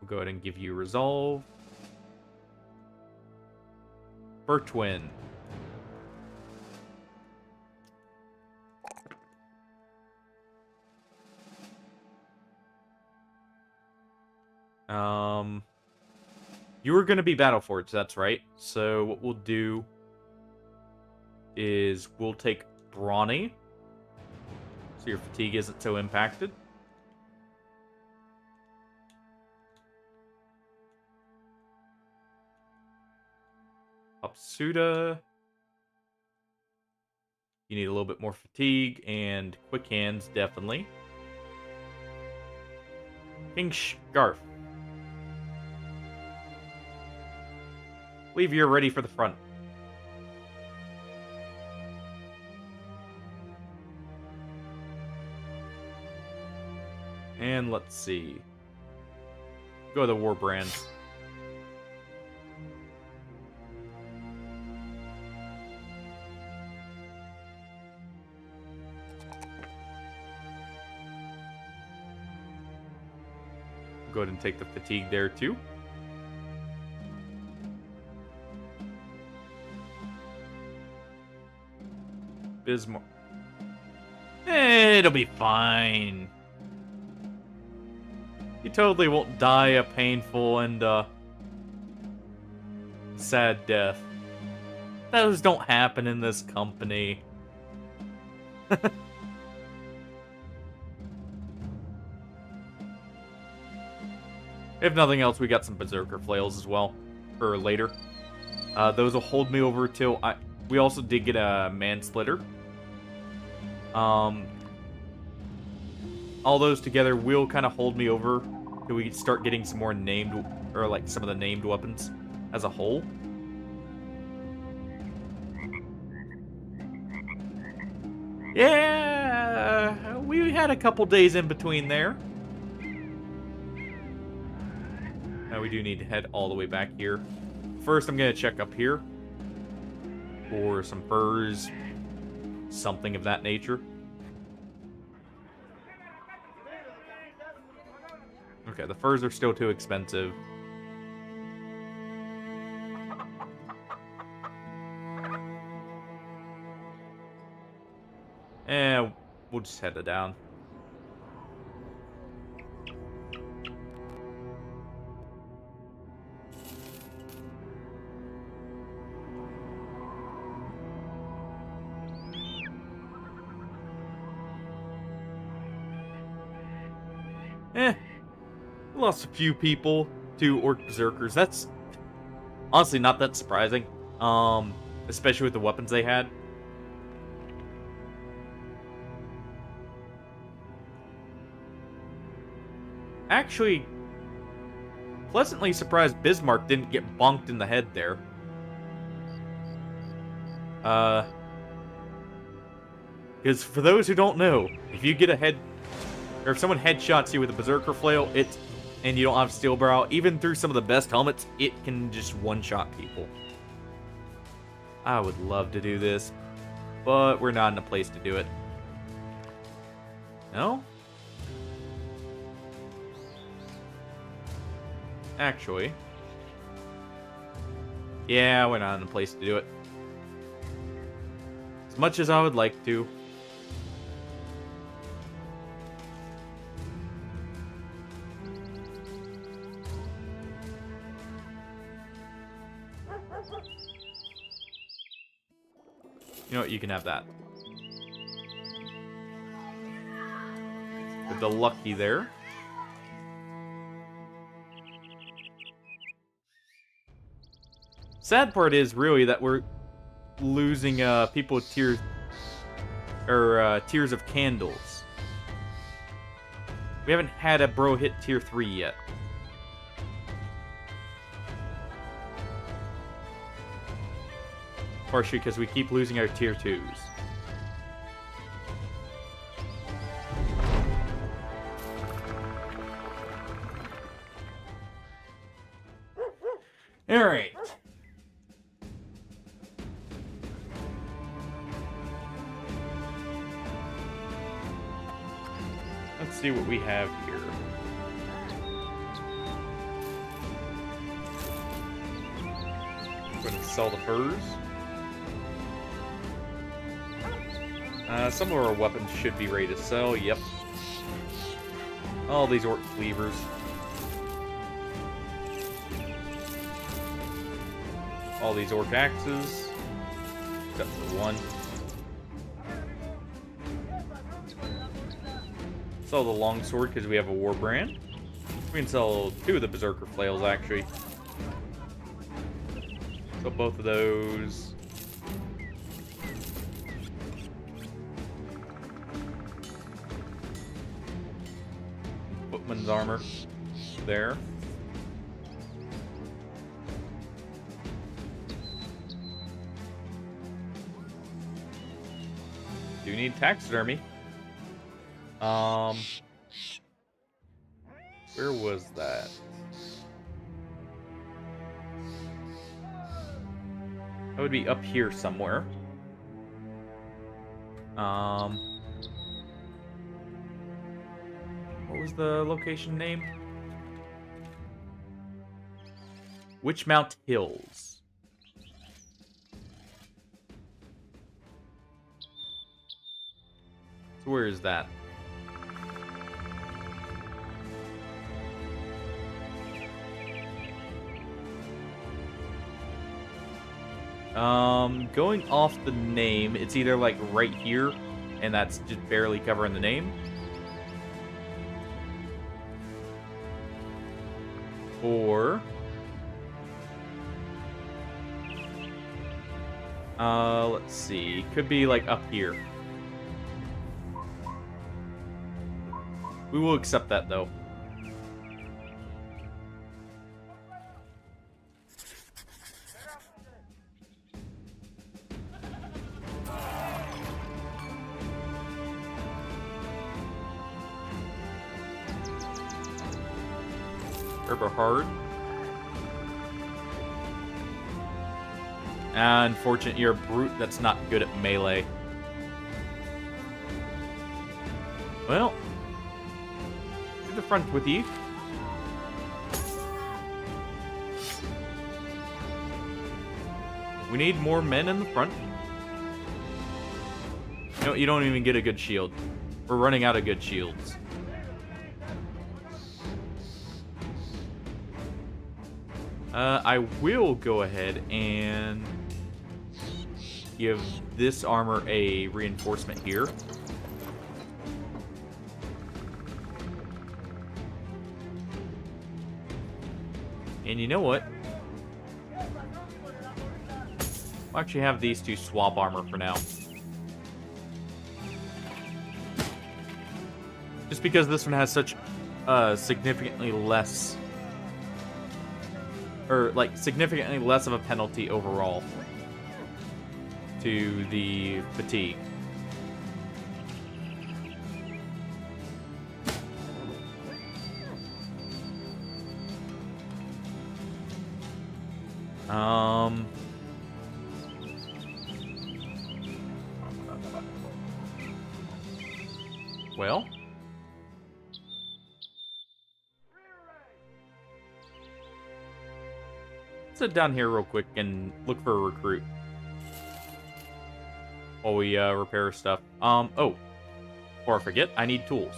[SPEAKER 1] We'll go ahead and give you resolve. Bertwin. You were going to be Battleforged, that's right. So what we'll do is we'll take Brawny, so your fatigue isn't so impacted. Upsuda. You need a little bit more fatigue and quick hands, definitely. King Scarf. Believe you're ready for the front. And let's see. Go to the War Brand. Go ahead and take the fatigue there too. Bismarck. It'll be fine. You totally won't die a painful and sad death. Those don't happen in this company. If nothing else, we got some Berserker Flails as well for later. Those will hold me over till we also did get a Mansplitter. all those together will kind of hold me over till we start getting some more named, or like some of the named weapons as a whole. Yeah, we had a couple days in between there. Now we do need to head all the way back here. First, I'm going to check up here for some furs, something of that nature. Okay, the furs are still too expensive. And we'll just head it down. Lost a few people to Orc Berserkers. That's honestly not that surprising. Especially with the weapons they had. Actually, pleasantly surprised Bismarck didn't get bonked in the head there. Because for those who don't know, if you get a head, or if someone headshots you with a Berserker Flail, and you don't have Steel Brow, even through some of the best helmets, it can just one-shot people. I would love to do this, but we're not in a place to do it. No? Actually. Yeah, we're not in a place to do it. As much as I would like to. You know what, you can have that. With the lucky there. Sad part is really that we're losing people with tears, or Tears of Candles. We haven't had a bro hit tier 3 yet. Partially because we keep losing our tier 2s. Alright. Let's see what we have here. I'm going to sell the furs. Some of our weapons should be ready to sell, yep. All these Orc cleavers. All these Orc axes. Except for one. Sell the longsword because we have a war brand. We can sell 2 of the Berserker flails, actually. Sell both of those. Footman's armor there. Do need taxidermy. Where was that? That would be up here somewhere. What was the location name? Witchmount Hills. So where is that? Going off the name, it's either like right here, and that's just barely covering the name. Or let's see. Could be like up here. We will accept that, though. Turbo hard. Unfortunate, you're a brute that's not good at melee. Well, to the front with you. We need more men in the front. No, you don't even get a good shield. We're running out of good shields. I will go ahead and give this armor a reinforcement here. And you know what? I'll actually have these two swap armor for now. Just because this one has such significantly less... or, like, significantly less of a penalty overall to the fatigue. Well... sit down here real quick and look for a recruit while we repair our stuff. Oh, before I forget, I need tools.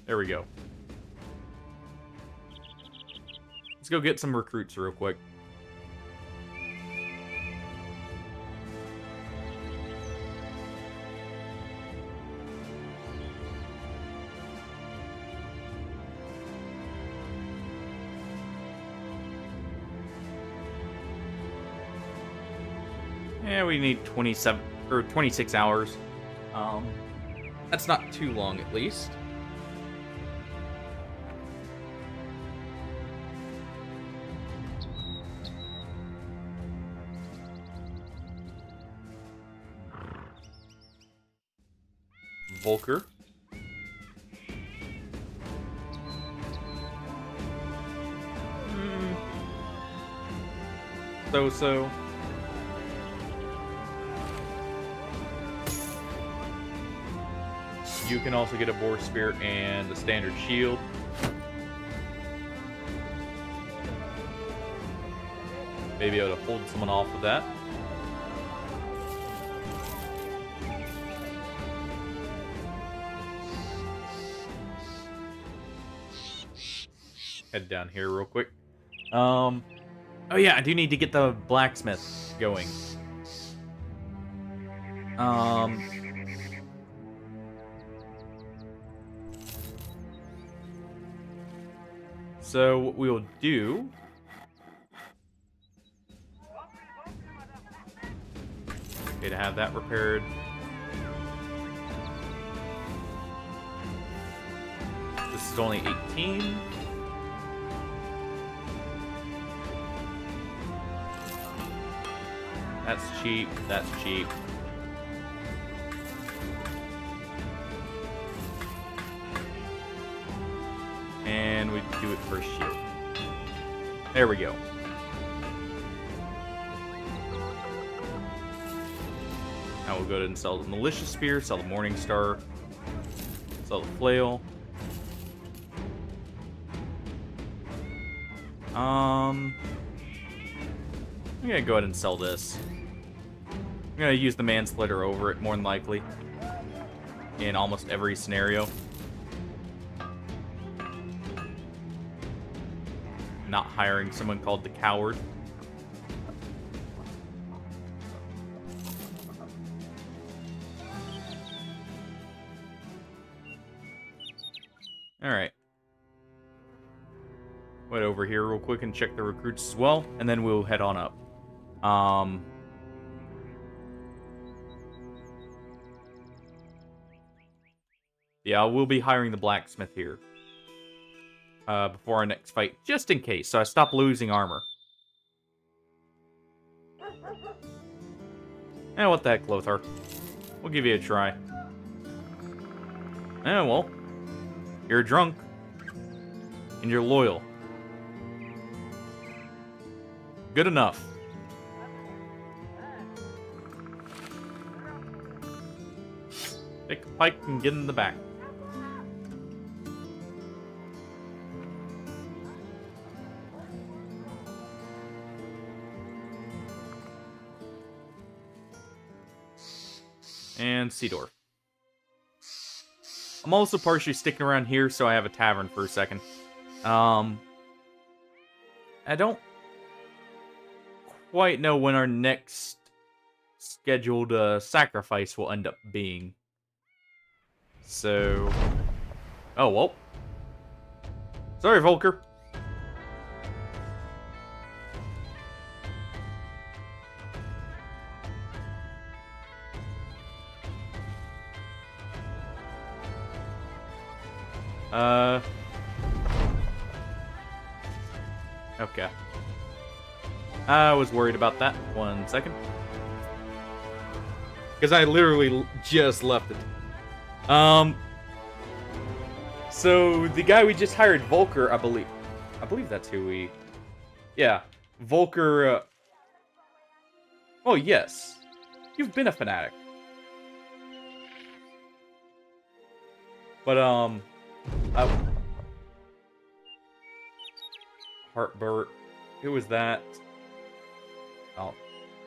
[SPEAKER 1] There we go. Let's go get some recruits real quick. Yeah, we need 27 or 26 hours. That's not too long, at least. Volker. So. You can also get a boar spear and a standard shield. Maybe able to hold someone off with that. Head down here real quick. Oh yeah, I do need to get the blacksmith going. So what we'll do... okay, to have that repaired. This is only 18. That's cheap, that's cheap. And we do it for a shield. There we go. Now we'll go ahead and sell the Militia Spear, sell the Morning Star, sell the Flail. I'm gonna go ahead and sell this. I'm gonna use the Manslayer over it, more than likely, in almost every scenario. Not hiring someone called the Coward. Alright. wait over here real quick and check the recruits as well, and then we'll head on up. Yeah, we'll be hiring the blacksmith here. Before our next fight, just in case, so I stop losing armor. What the heck, Lothar? We'll give you a try. Well, you're drunk. And you're loyal. Good enough. Take a pike and get in the back. And Seedorf. I'm also partially sticking around here so I have a tavern for a second. I don't quite know when our next scheduled sacrifice will end up being. So... Oh, well. Sorry, Volker. Okay. I was worried about that. 1 second. Because I literally just left it. So, the guy we just hired, Volker, I believe that's who we... Yeah. Volker, Oh, yes. You've been a fanatic. But, Heartburt. Who was that? Oh.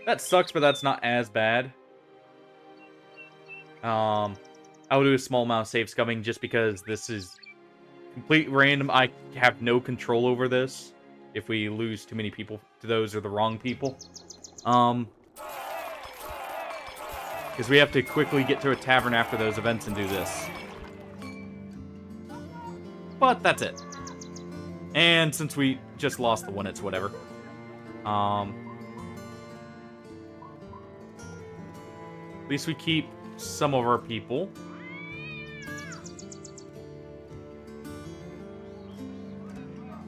[SPEAKER 1] That sucks, but that's not as bad. I will do a small amount of save scumming just because this is complete random. I have no control over this. If we lose too many people to those are the wrong people. Because we have to quickly get to a tavern after those events and do this. But that's it. And since we just lost the one, it's whatever. At least we keep some of our people.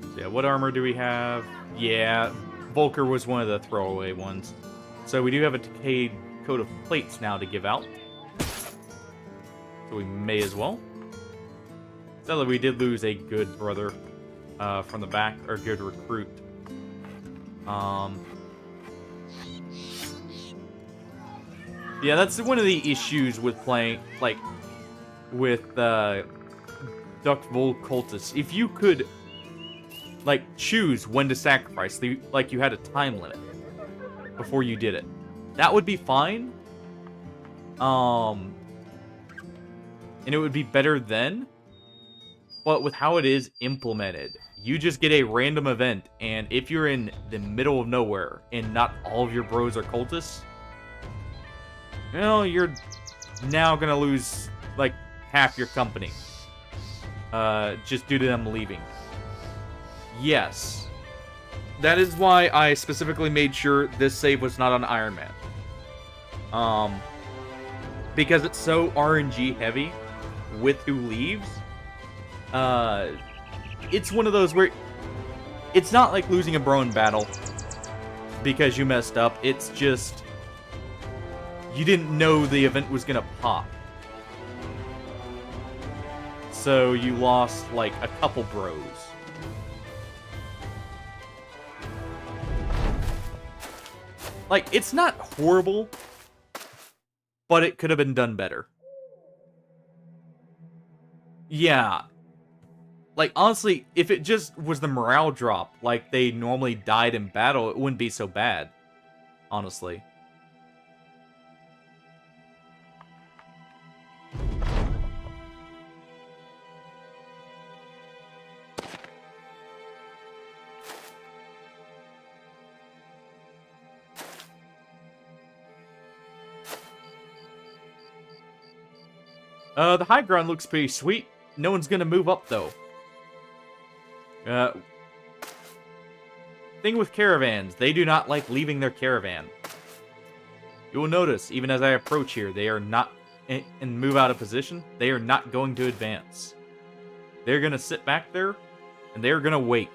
[SPEAKER 1] So yeah, what armor do we have? Yeah, Volker was one of the throwaway ones. So we do have a decayed coat of plates now to give out. So we may as well. Sadly, we did lose a good brother from the back, or good recruit. Yeah, that's one of the issues with playing, like, with Dakvul cultists. If you could, like, choose when to sacrifice, like you had a time limit before you did it, that would be fine. And it would be better then. But with how it is implemented, you just get a random event, and if you're in the middle of nowhere and not all of your bros are cultists, you know, you're now gonna lose like half your company. Just due to them leaving. Yes. That is why I specifically made sure this save was not on Iron Man. Because it's so RNG heavy with who leaves. It's one of those where it's not like losing a bro in battle because you messed up. It's just you didn't know the event was gonna pop. So you lost like a couple bros. Like, it's not horrible, but it could have been done better. Yeah. Like, honestly, if it just was the morale drop, like they normally died in battle, it wouldn't be so bad. Honestly. The high ground looks pretty sweet. No one's gonna move up, though. thing with caravans, they do not like leaving their caravan. You will notice, even as I approach here, they are not, and move out of position, they are not going to advance. They're going to sit back there, and they're going to wait.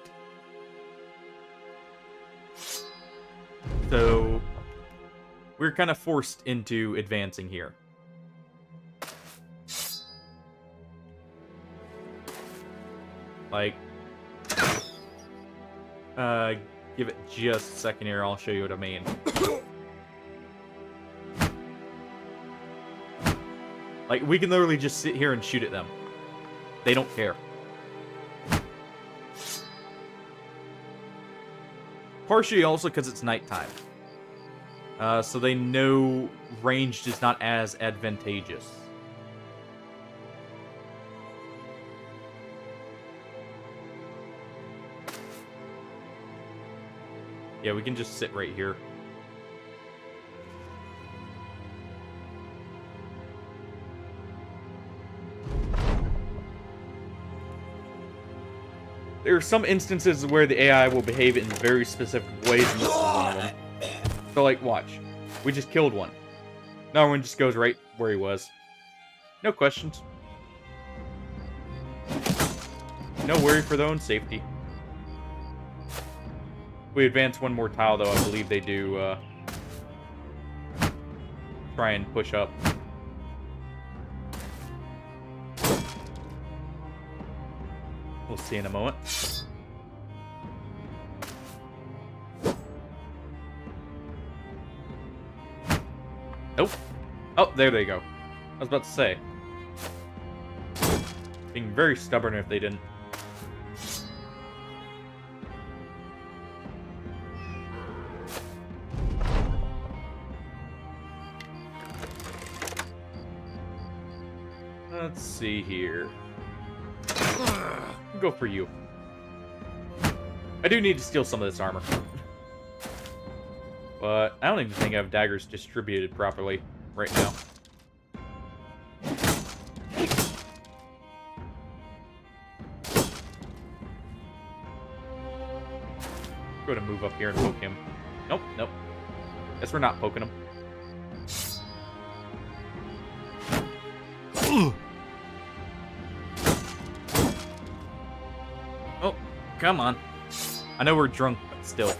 [SPEAKER 1] So, we're kind of forced into advancing here. Like, give it just a second here, I'll show you what I mean. Like, we can literally just sit here and shoot at them. They don't care. Partially also because it's nighttime. So they know ranged is not as advantageous. Yeah, we can just sit right here. There are some instances where the AI will behave in very specific ways, and this is one of them. So, like, watch. We just killed one. Another one just goes right where he was. No questions. No worry for their own safety. If we advance one more tile, though, I believe they do, try and push up. We'll see in a moment. Nope. Oh, there they go. I was about to say. Being very stubborn if they didn't. Let's see here. Go for you. I do need to steal some of this armor. But I don't even think I have daggers distributed properly right now. Go to move up here and poke him. Nope, nope. Guess we're not poking him. Oh, come on. I know we're drunk, but still.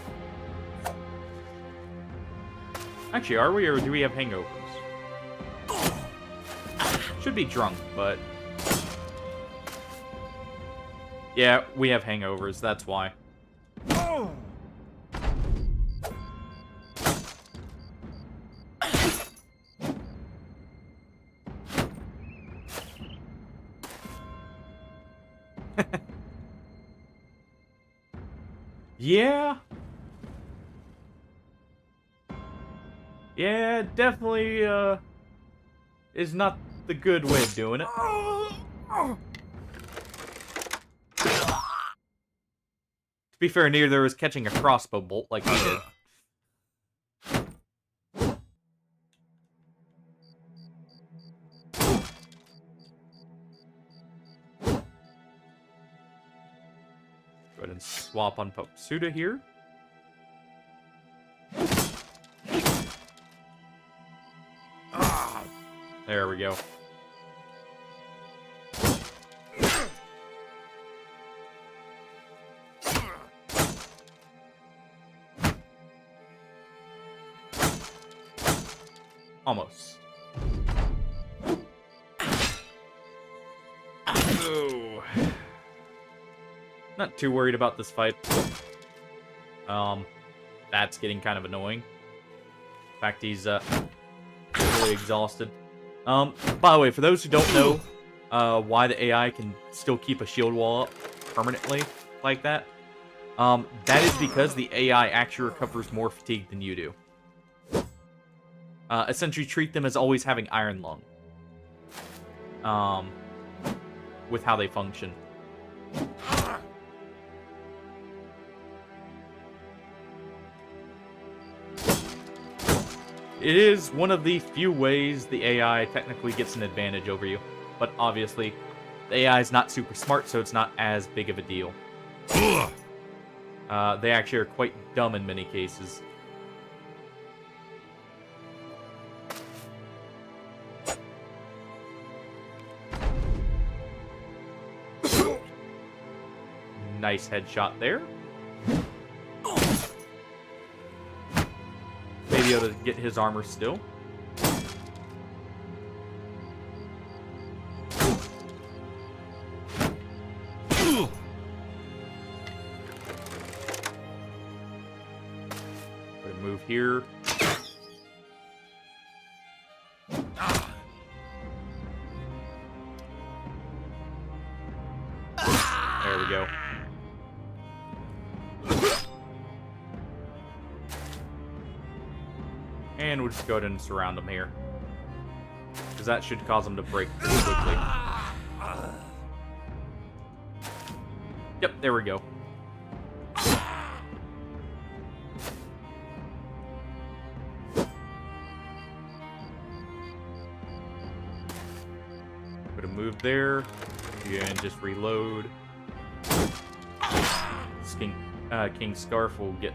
[SPEAKER 1] Actually, are we, or do we have hangovers? Should be drunk, but... yeah, we have hangovers, that's why. Yeah. Yeah, definitely, is not the good way of doing it. To be fair, neither was catching a crossbow bolt like we did. Go ahead and swap on Popsuda here. There we go. Almost. Oh. Not too worried about this fight. That's getting kind of annoying. In fact, he's really exhausted. By the way, for those who don't know why the AI can still keep a shield wall up permanently like that, that is because the AI actually recovers more fatigue than you do. Essentially treat them as always having iron lung. With how they function. It is one of the few ways the AI technically gets an advantage over you. But obviously, the AI is not super smart, so it's not as big of a deal. They actually are quite dumb in many cases. Nice headshot there. Maybe able to get his armor still. Gonna move here. There we go. And we'll just go ahead and surround him here. Because that should cause him to break pretty quickly. Yep, there we go. Put a move there. And just reload. King Scarf will get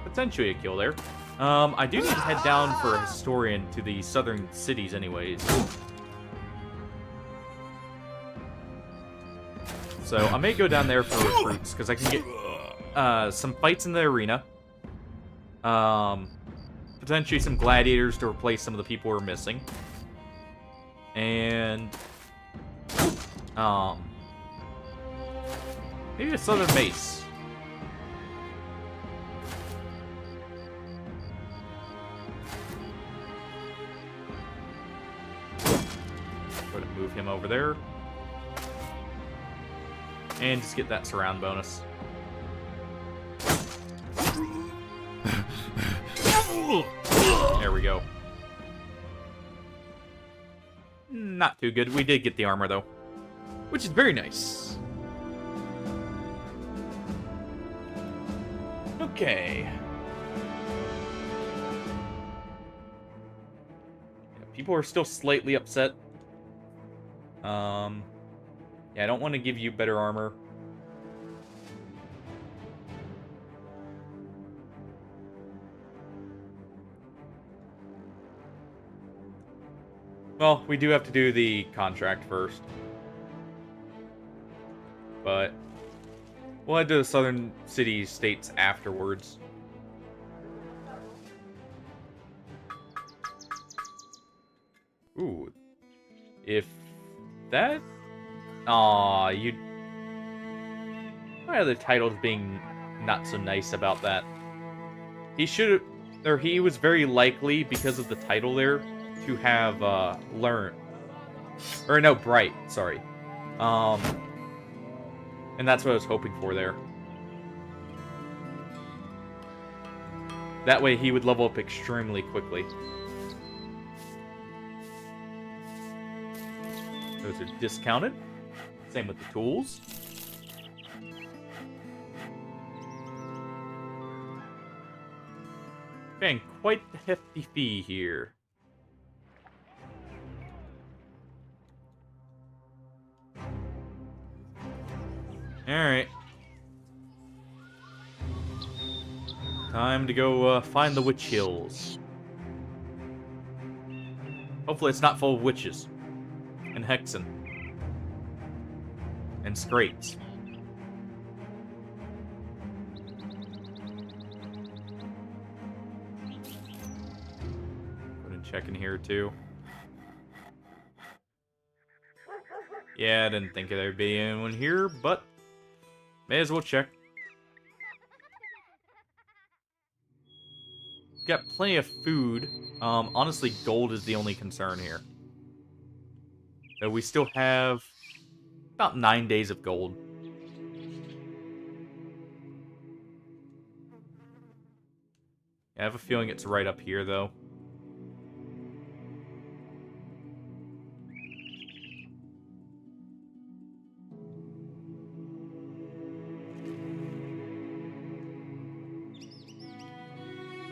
[SPEAKER 1] potentially a kill there. I do need to head down for a historian to the southern cities anyways. So I may go down there for recruits, because I can get some fights in the arena. Potentially some gladiators to replace some of the people we're missing. And maybe a southern base. Move him over there. And just get that surround bonus. There we go. Not too good. We did get the armor, though. Which is very nice. Okay. Yeah, people are still slightly upset. Yeah, I don't want to give you better armor. Well, we do have to do the contract first. But we'll head to the southern city-states afterwards. Ooh. If that... Aw, you... Why are the titles being not so nice about that? He should... Or he was very likely, because of the title there, to have, learned... Or no, Bright, sorry. And that's what I was hoping for there. That way he would level up extremely quickly. Those are discounted. Same with the tools. Paying quite the hefty fee here. Alright. Time to go find the Witch Hills. Hopefully it's not full of witches. And hexen. And scrapes. Put in check in here too. Yeah, I didn't think there'd be anyone here, but may as well check. Got plenty of food. Honestly, gold is the only concern here. So we still have about 9 days of gold. I have a feeling it's right up here, though.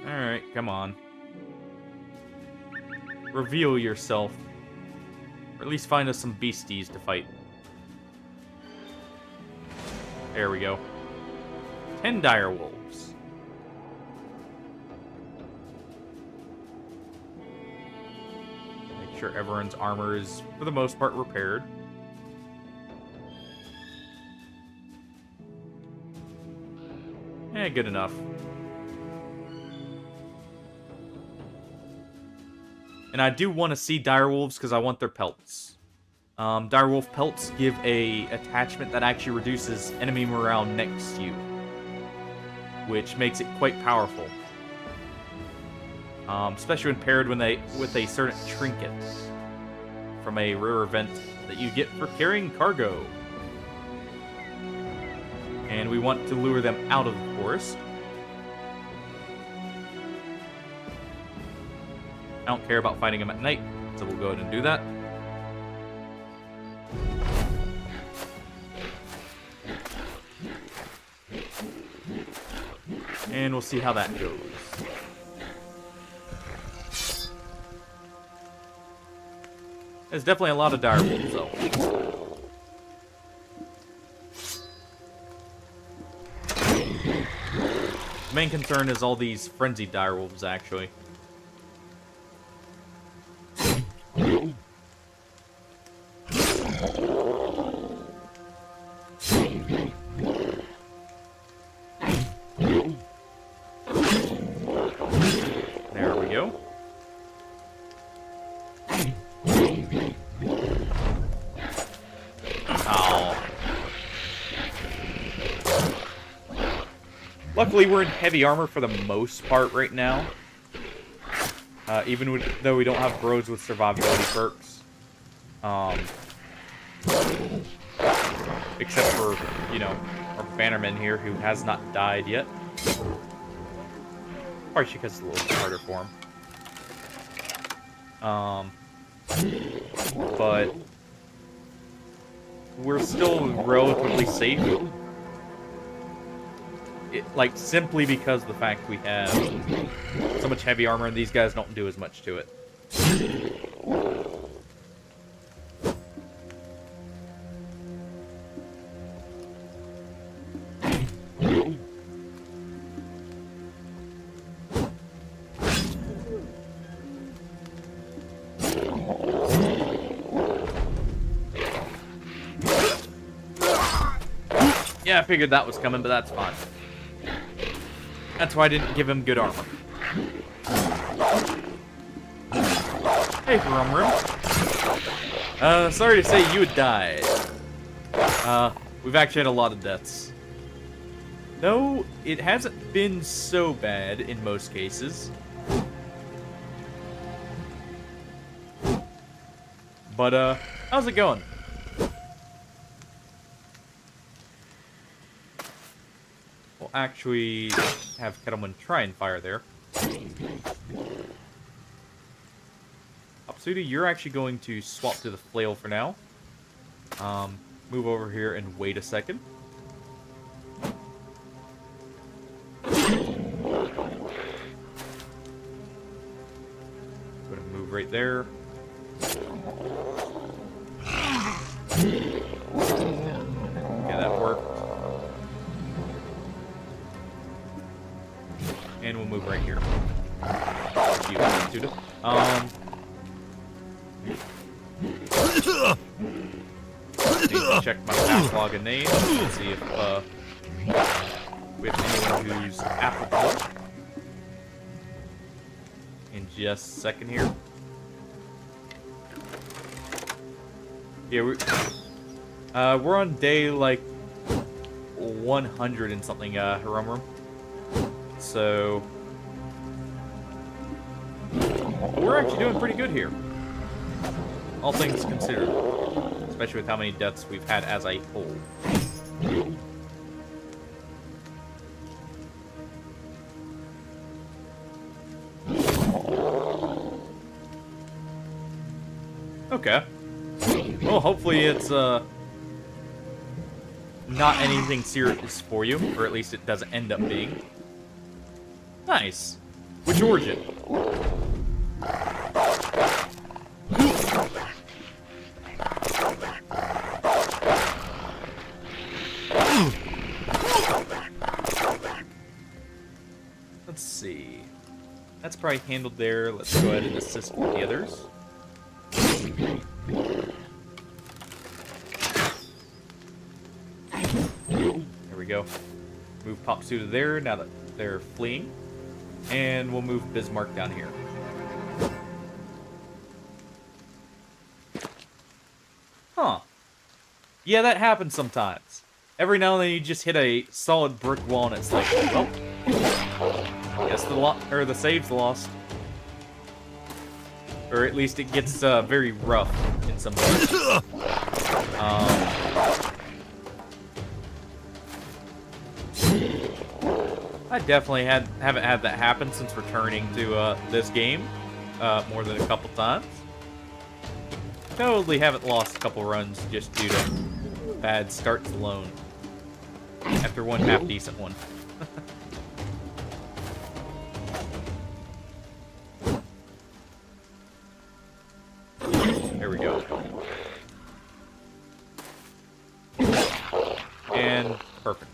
[SPEAKER 1] Alright, come on. Reveal yourself. Or at least find us some beasties to fight. There we go. 10 dire wolves. Make sure everyone's armor is, for the most part, repaired. Good enough. And I do want to see direwolves because I want their pelts. Direwolf pelts give a attachment that actually reduces enemy morale next to you, which makes it quite powerful. Especially when paired with a certain trinket from a rare event that you get for carrying cargo. And we want to lure them out of the forest. I don't care about fighting them at night, so we'll go ahead and do that. And we'll see how that goes. There's definitely a lot of direwolves, though. Main concern is all these frenzied direwolves, actually. There we go. Luckily, we're in heavy armor for the most part right now. Even though we don't have bros with survivability perks. Except for, you know, our bannerman here who has not died yet. Probably because it's a little harder for him. But we're still relatively safe. Like, simply because of the fact we have so much heavy armor and these guys don't do as much to it. Yeah, I figured that was coming, but that's fine. That's why I didn't give him good armor. Hey, Rum. Sorry to say you had died. We've actually had a lot of deaths. No, it hasn't been so bad in most cases. But, how's it going? We'll actually have Kettleman try and fire there. Opsuda, you're actually going to swap to the flail for now. Move over here and wait a second. Gonna move right there. Yeah, that worked. And we'll move right here. You, Opsuda. Need to check my backlog of names and see if we have anyone who's applicable. In just a second here. Yeah, we're on day like 100 and something, Hiromu. So we're actually doing pretty good here, all things considered, especially with how many deaths we've had as a whole. Okay. Well, hopefully it's not anything serious for you, or at least it doesn't end up being. Nice. Which origin? probably handled there. Let's go ahead and assist with the others. There we go. Move Popsu to there now that they're fleeing. And we'll move Bismarck down here. Huh. Yeah, that happens sometimes. Every now and then you just hit a solid brick wall and it's like, well, I guess the save's lost. Or at least it gets very rough in some parts. I definitely haven't had that happen since returning to this game more than a couple times. Totally haven't lost a couple runs just due to bad starts alone. After one half-decent one. There we go. And perfect.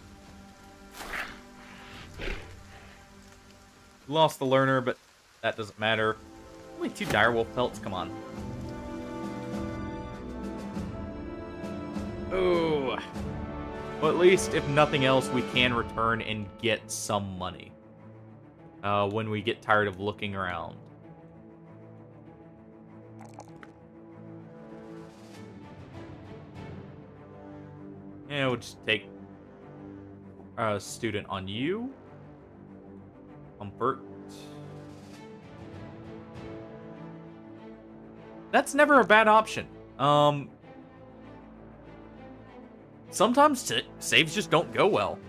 [SPEAKER 1] Lost the learner, but that doesn't matter. Only 2 direwolf pelts, come on. Oh. Well, at least, if nothing else, we can return and get some money. When we get tired of looking around. Yeah, we'll just take a student on you. Comfort. That's never a bad option. Sometimes saves just don't go well.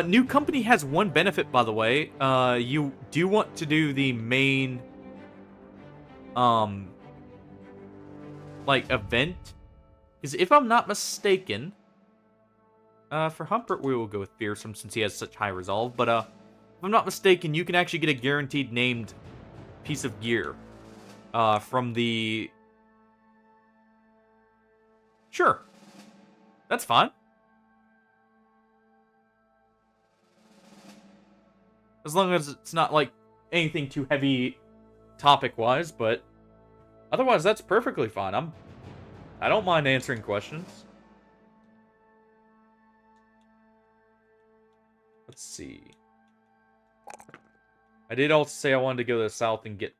[SPEAKER 1] New company has one benefit, by the way. You do want to do the main, like, event. Because if I'm not mistaken, for Humpert, we will go with Fearsome since he has such high resolve. But, if I'm not mistaken, you can actually get a guaranteed named piece of gear, from the... Sure. That's fine. As long as it's not, like, anything too heavy topic-wise, but otherwise, that's perfectly fine. I don't mind answering questions. Let's see. I did also say I wanted to go to the south and get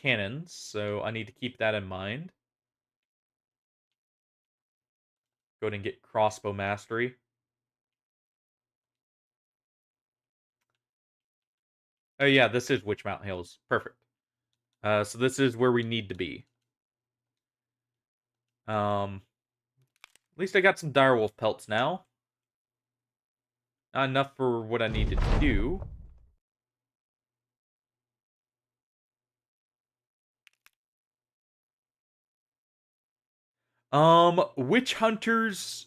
[SPEAKER 1] cannons, so I need to keep that in mind. Go ahead and get crossbow mastery. Oh yeah, this is Witch Mountain Hills. Perfect. So this is where we need to be. At least I got some direwolf pelts now. Not enough for what I need to do. Witch hunters.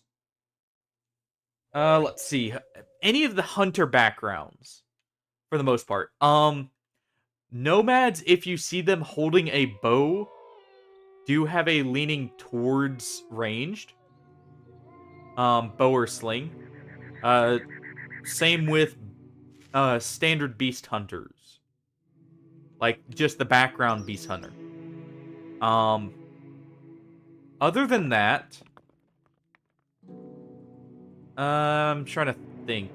[SPEAKER 1] Let's see. Any of the hunter backgrounds, for the most part. Nomads, if you see them holding a bow, do have a leaning towards ranged. Bow or sling. Same with standard beast hunters. Like, just the background beast hunter. Other than that, I'm trying to think.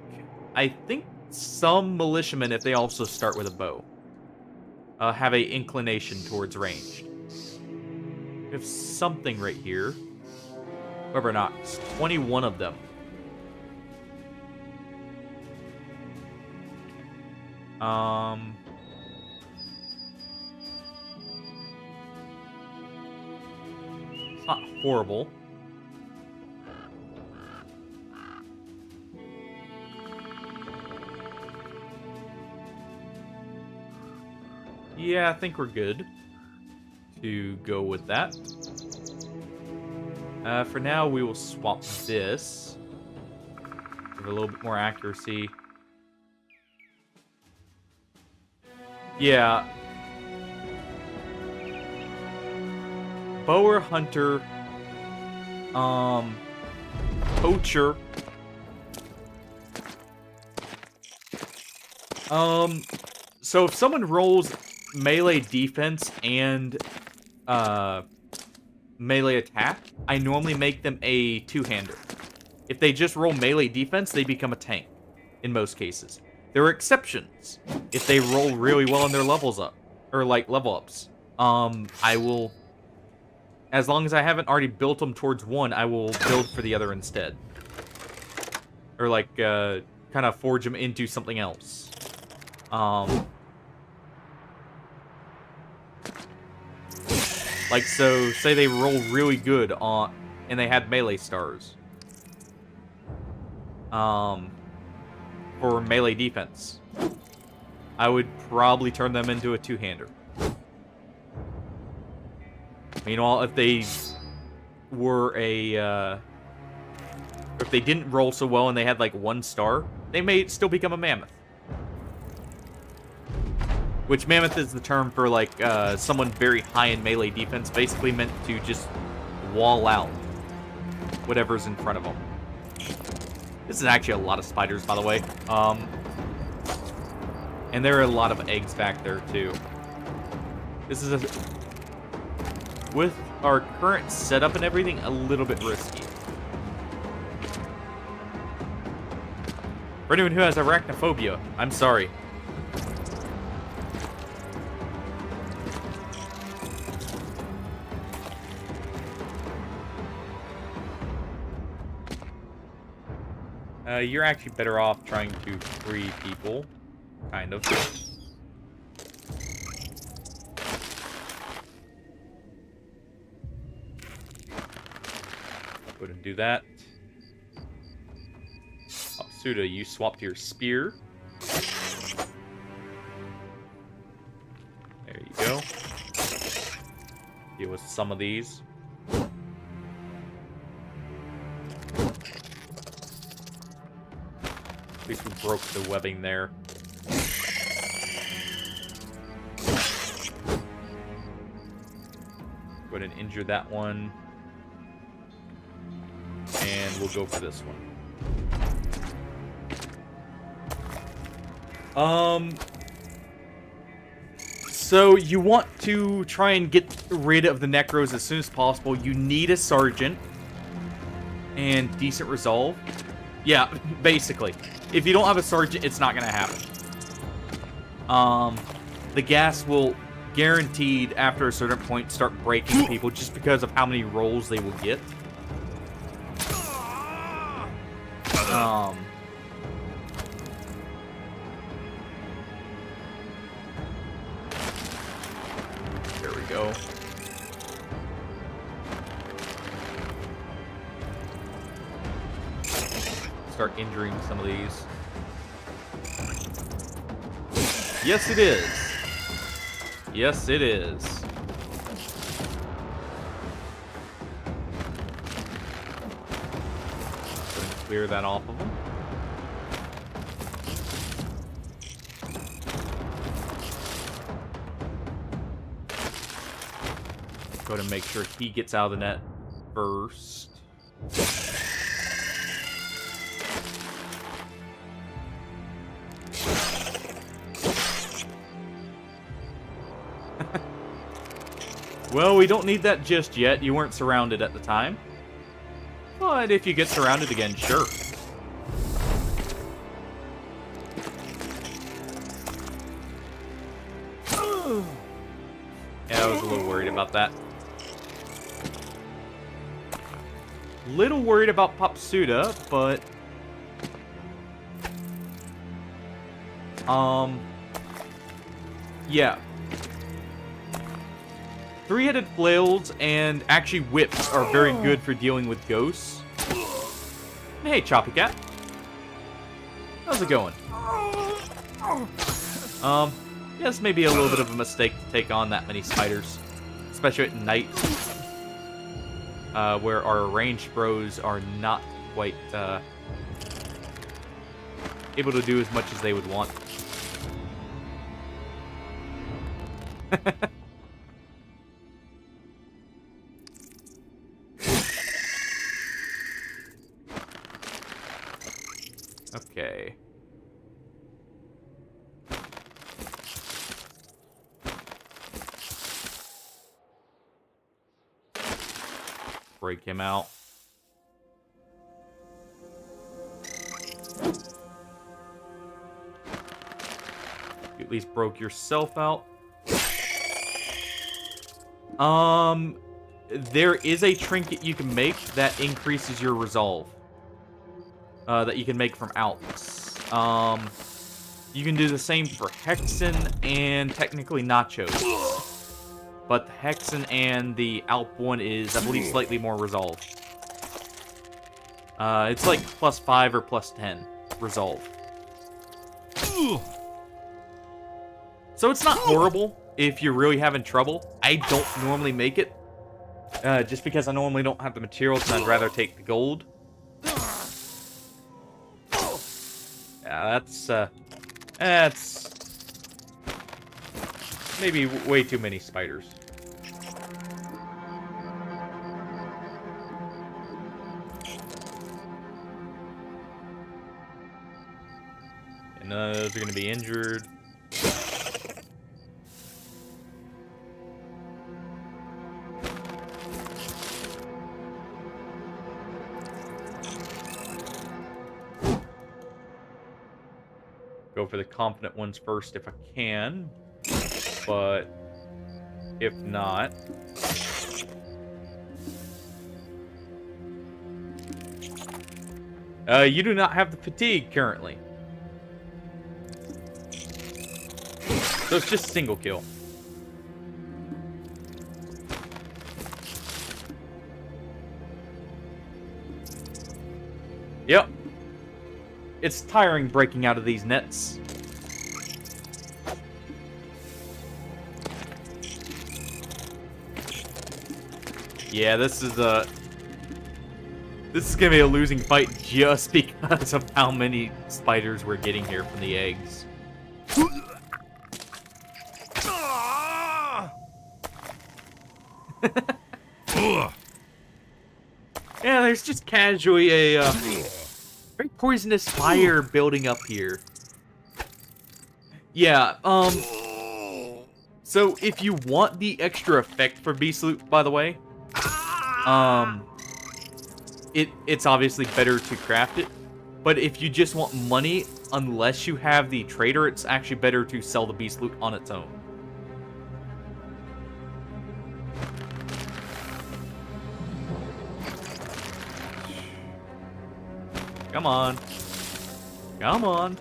[SPEAKER 1] I think some militiamen, if they also start with a bow, have a inclination towards ranged. We have something right here. Whoever knocks. 21 of them. It's not horrible. Yeah, I think we're good to go with that. For now, we will swap this. Give it a little bit more accuracy. Yeah. Bower hunter. Poacher. So if someone rolls melee defense and melee attack, I normally make them a two-hander. If they just roll melee defense, they become a tank, in most cases. There are exceptions. If they roll really well in their levels up, or like level ups, I will, as long as I haven't already built them towards one, I will build for the other instead. Or like, kind of forge them into something else. Like, so, say they roll really good on, and they had melee stars. For melee defense. I would probably turn them into a two-hander. Meanwhile, if they were if they didn't roll so well and they had like 1 star, they may still become a mammoth. Which mammoth is the term for like someone very high in melee defense, basically meant to just wall out whatever's in front of them. This is actually a lot of spiders, by the way. And there are a lot of eggs back there too. This is with our current setup and everything, a little bit risky. For anyone who has arachnophobia, I'm sorry. You're actually better off trying to free people. Kind of. Go ahead and do that. Oh, Suda, you swapped your spear. There you go. Deal with some of these. At least we broke the webbing there. Go ahead and injure that one. And we'll go for this one. So you want to try and get rid of the Necros as soon as possible. You need a Sergeant and decent resolve. Yeah, basically. If you don't have a Sergeant, it's not going to happen. The gas will guaranteed, after a certain point, start breaking people just because of how many rolls they will get. There we go. Start injuring some of these. Yes, it is. Yes, it is. Going to clear that off of him. Go to make sure he gets out of the net first. Well, we don't need that just yet. You weren't surrounded at the time. But if you get surrounded again, sure. Yeah, I was a little worried about that. Little worried about Popsuda, but... yeah. Three-headed flails and actually whips are very good for dealing with ghosts. Hey, Choppy Cat. How's it going? Yeah, this may be a little bit of a mistake to take on that many spiders. Especially at night. Where our ranged bros are not quite, able to do as much as they would want. Okay. break him out. You at least broke yourself out. There is a trinket you can make that increases your resolve. That you can make from Alps. You can do the same for Hexen and technically Nachos. But the Hexen and the Alp one is, I believe, slightly more resolve. It's like +5 or +10 resolve. So it's not horrible if you're really having trouble. I don't normally make it. Just because I normally don't have the materials and I'd rather take the gold. Yeah, that's maybe way too many spiders. And those are going to be injured. Go for the confident ones first if I can, but if not... you do not have the fatigue currently. So it's just single kill. Yep. It's tiring breaking out of these nets. Yeah, this is gonna be a losing fight just because of how many spiders we're getting here from the eggs. Yeah, there's just casually a very poisonous fire building up here. Yeah, so if you want the extra effect for Beast Loot, by the way, it's obviously better to craft it. But if you just want money, unless you have the trader, it's actually better to sell the Beast Loot on its own. Come on. Come on.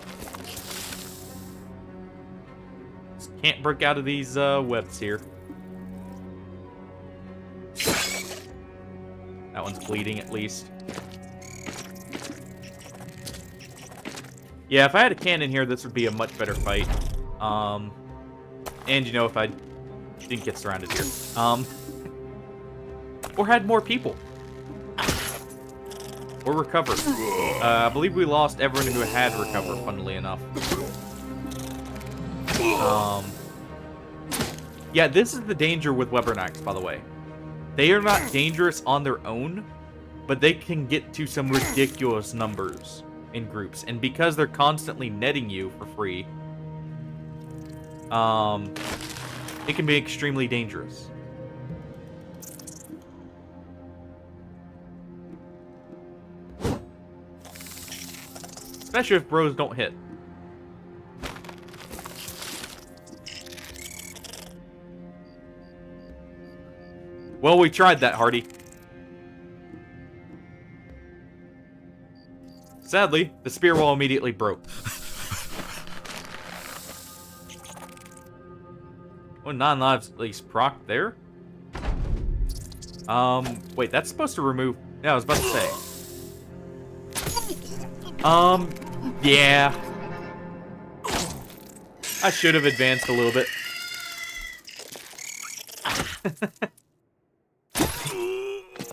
[SPEAKER 1] Just can't break out of these webs here. That one's bleeding at least. Yeah, if I had a cannon here, this would be a much better fight. And you know, if I didn't get surrounded here. Or had more people. Or recover. I believe we lost everyone who had recover, funnily enough. Yeah, this is the danger with Webernax, by the way. They are not dangerous on their own, but they can get to some ridiculous numbers in groups. And because they're constantly netting you for free, it can be extremely dangerous. Especially if bros don't hit. Well, we tried that, Hardy. Sadly, the spear wall immediately broke. Oh, 9 lives at least proc there. Wait, that's supposed to remove... Yeah, I was about to say. Yeah. I should have advanced a little bit.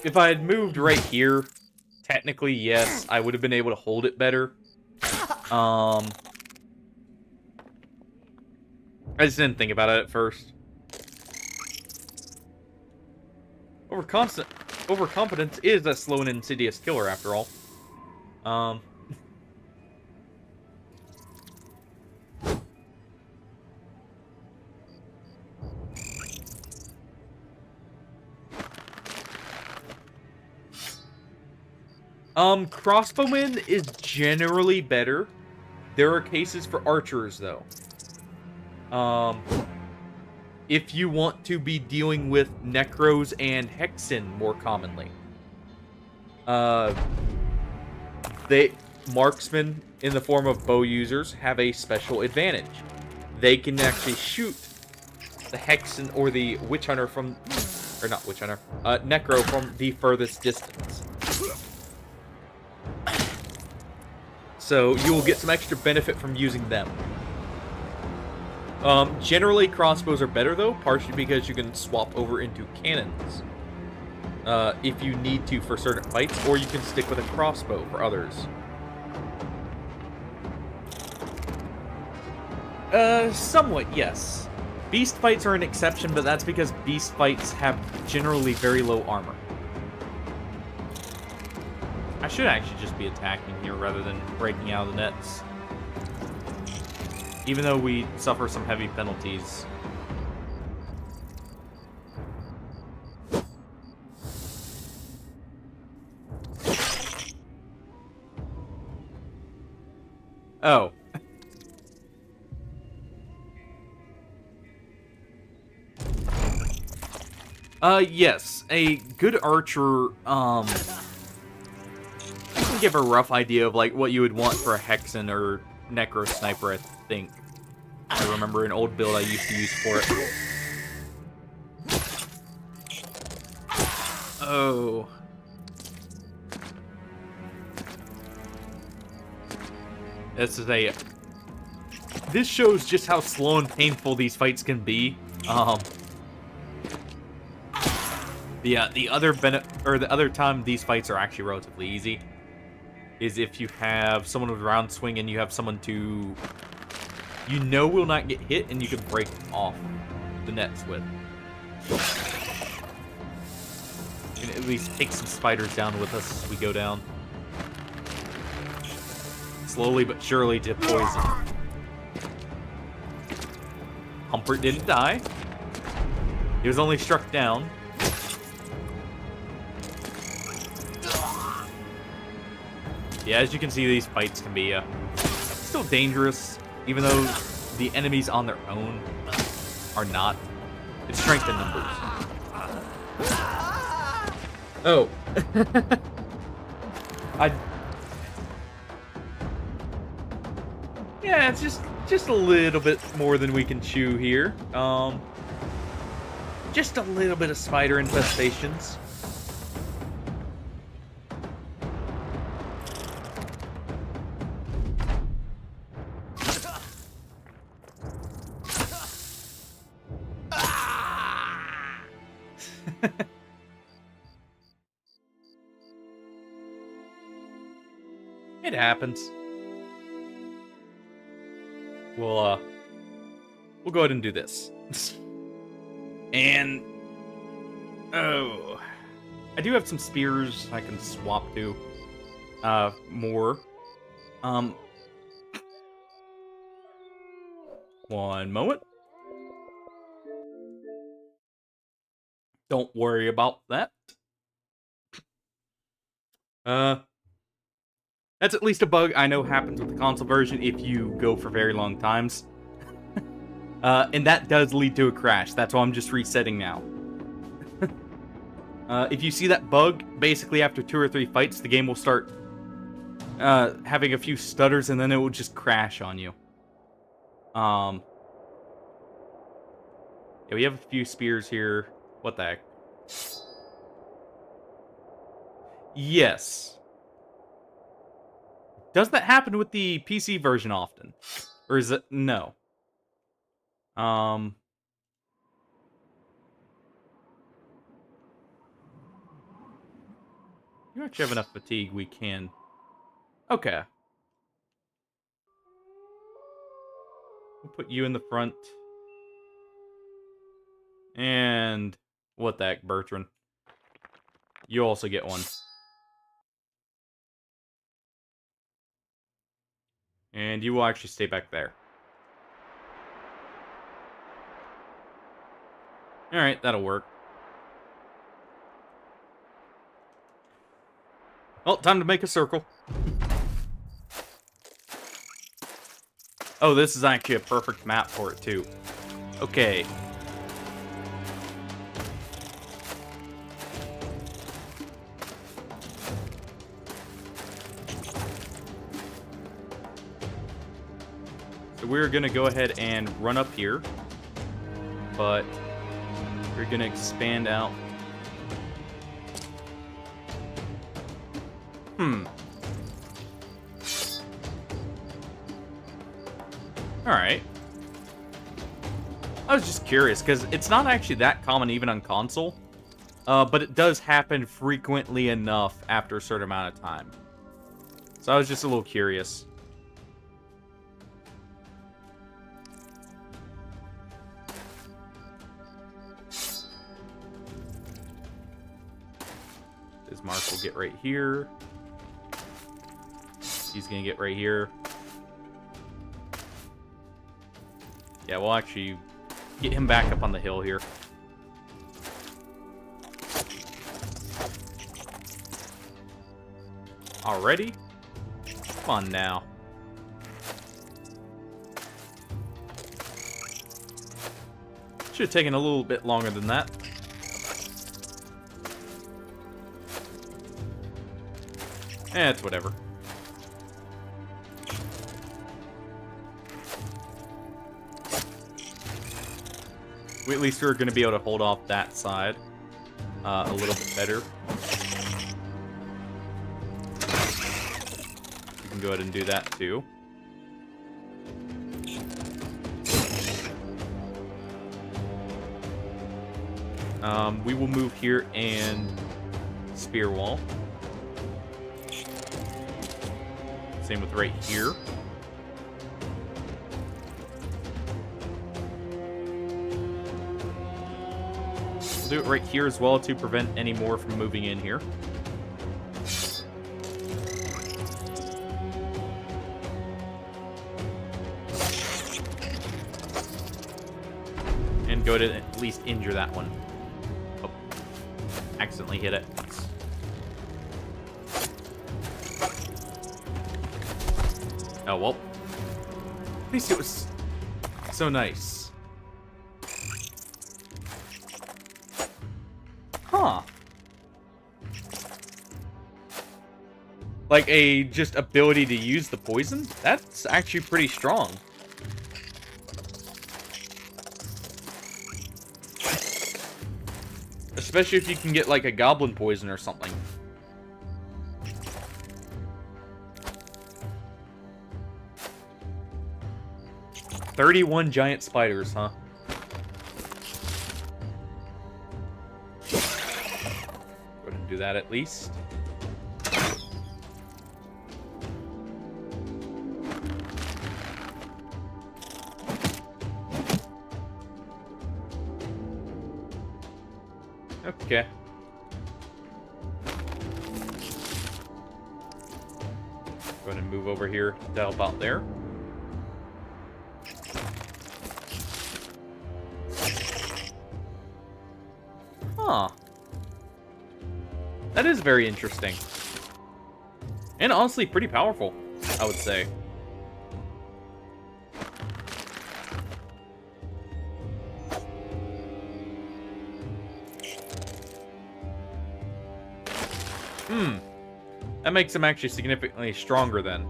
[SPEAKER 1] If I had moved right here, technically, yes, I would have been able to hold it better. I just didn't think about it at first. Overconfidence is a slow and insidious killer, after all. Crossbowmen is generally better. There are cases for archers, though. If you want to be dealing with necros and hexen more commonly. They marksmen in the form of bow users have a special advantage. They can actually shoot the hexen or the witch hunter from, or not witch hunter, necro from the furthest distance. So you will get some extra benefit from using them. Generally, crossbows are better, though, partially because you can swap over into cannons if you need to for certain fights, or you can stick with a crossbow for others. Somewhat, yes. Beast fights are an exception, but that's because beast fights have generally very low armor. I should actually just be attacking here rather than breaking out of the nets. Even though we suffer some heavy penalties. Oh. Yes. A good archer, I can give a rough idea of, like, what you would want for a Hexen or Necro Sniper, I think. I remember an old build I used to use for it. Oh. This shows just how slow and painful these fights can be. The other time these fights are actually relatively easy is if you have someone with round swing and you have someone to will not get hit and you can break off the nets with. You can at least take some spiders down with us as we go down. Slowly but surely to poison. Humpert didn't die. He was only struck down. Yeah, as you can see, these fights can be still dangerous, even though the enemies on their own are not. It's strength in numbers. Oh. Yeah, it's just a little bit more than we can chew here. Just a little bit of spider infestations. It happens. We'll go ahead and do this. And oh, I do have some spears I can swap to more. One moment. Don't worry about that. That's at least a bug I know happens with the console version if you go for very long times. And that does lead to a crash. That's why I'm just resetting now. If you see that bug, basically after 2 or 3 fights, the game will start having a few stutters, and then it will just crash on you. Yeah, we have a few spears here. What the heck? Yes. Does that happen with the PC version often? Or is it... No. You actually have enough fatigue, we can... Okay. We'll put you in the front. And... What the heck, Bertrand? You also get one. And you will actually stay back there. Alright, that'll work. Well, time to make a circle. Oh, this is actually a perfect map for it, too. Okay. So we're going to go ahead and run up here. But we're going to expand out. Alright. I was just curious, because it's not actually that common even on console. But it does happen frequently enough after a certain amount of time. So I was just a little curious. This Mark will get right here. He's gonna get right here. Yeah, we'll actually get him back up on the hill here. Already? Come on now. Should have taken a little bit longer than that. It's whatever. At least we're going to be able to hold off that side a little bit better. We can go ahead and do that too. We will move here and spear wall. Same with right here. We'll do it right here as well to prevent any more from moving in here. And go to at least injure that one. Oh, accidentally hit it. Oh, well. At least it was so nice. Huh. Like a just ability to use the poison? That's actually pretty strong. Especially if you can get like a goblin poison or something. "31 giant spiders, huh?" Go ahead and do that at least. Okay. Go ahead and move over here to help out there. Huh. That is very interesting. And honestly, pretty powerful, I would say. That makes him actually significantly stronger then.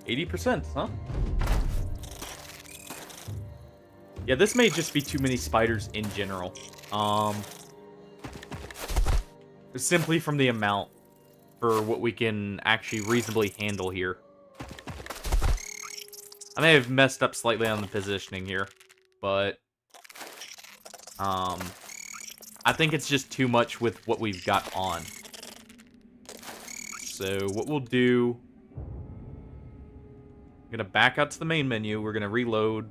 [SPEAKER 1] 80%, huh? Yeah, this may just be too many spiders in general. Simply from the amount for what we can actually reasonably handle here. I may have messed up slightly on the positioning here, but I think it's just too much with what we've got on. So what we'll do, I'm gonna back out to the main menu. We're gonna reload.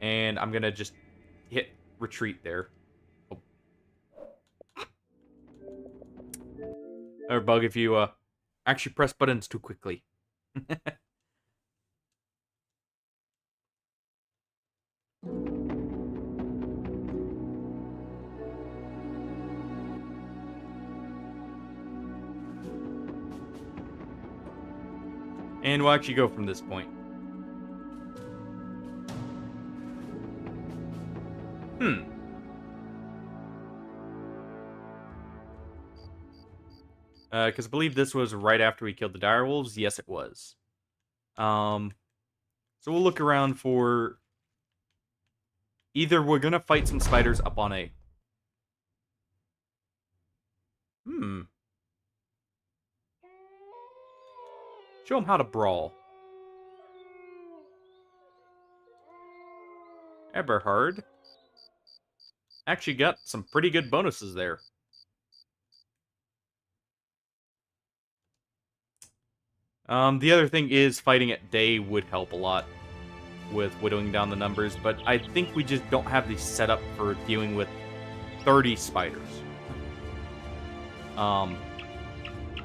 [SPEAKER 1] And I'm gonna just hit retreat there. Oh. Or bug if you actually press buttons too quickly. And we'll actually go from this point. Because I believe this was right after we killed the direwolves. Yes, it was. So we'll look around for... Either we're gonna fight some spiders up on a... Show them how to brawl. Eberhard actually got some pretty good bonuses there. The other thing is fighting at day would help a lot with whittling down the numbers, but I think we just don't have the setup for dealing with 30 spiders.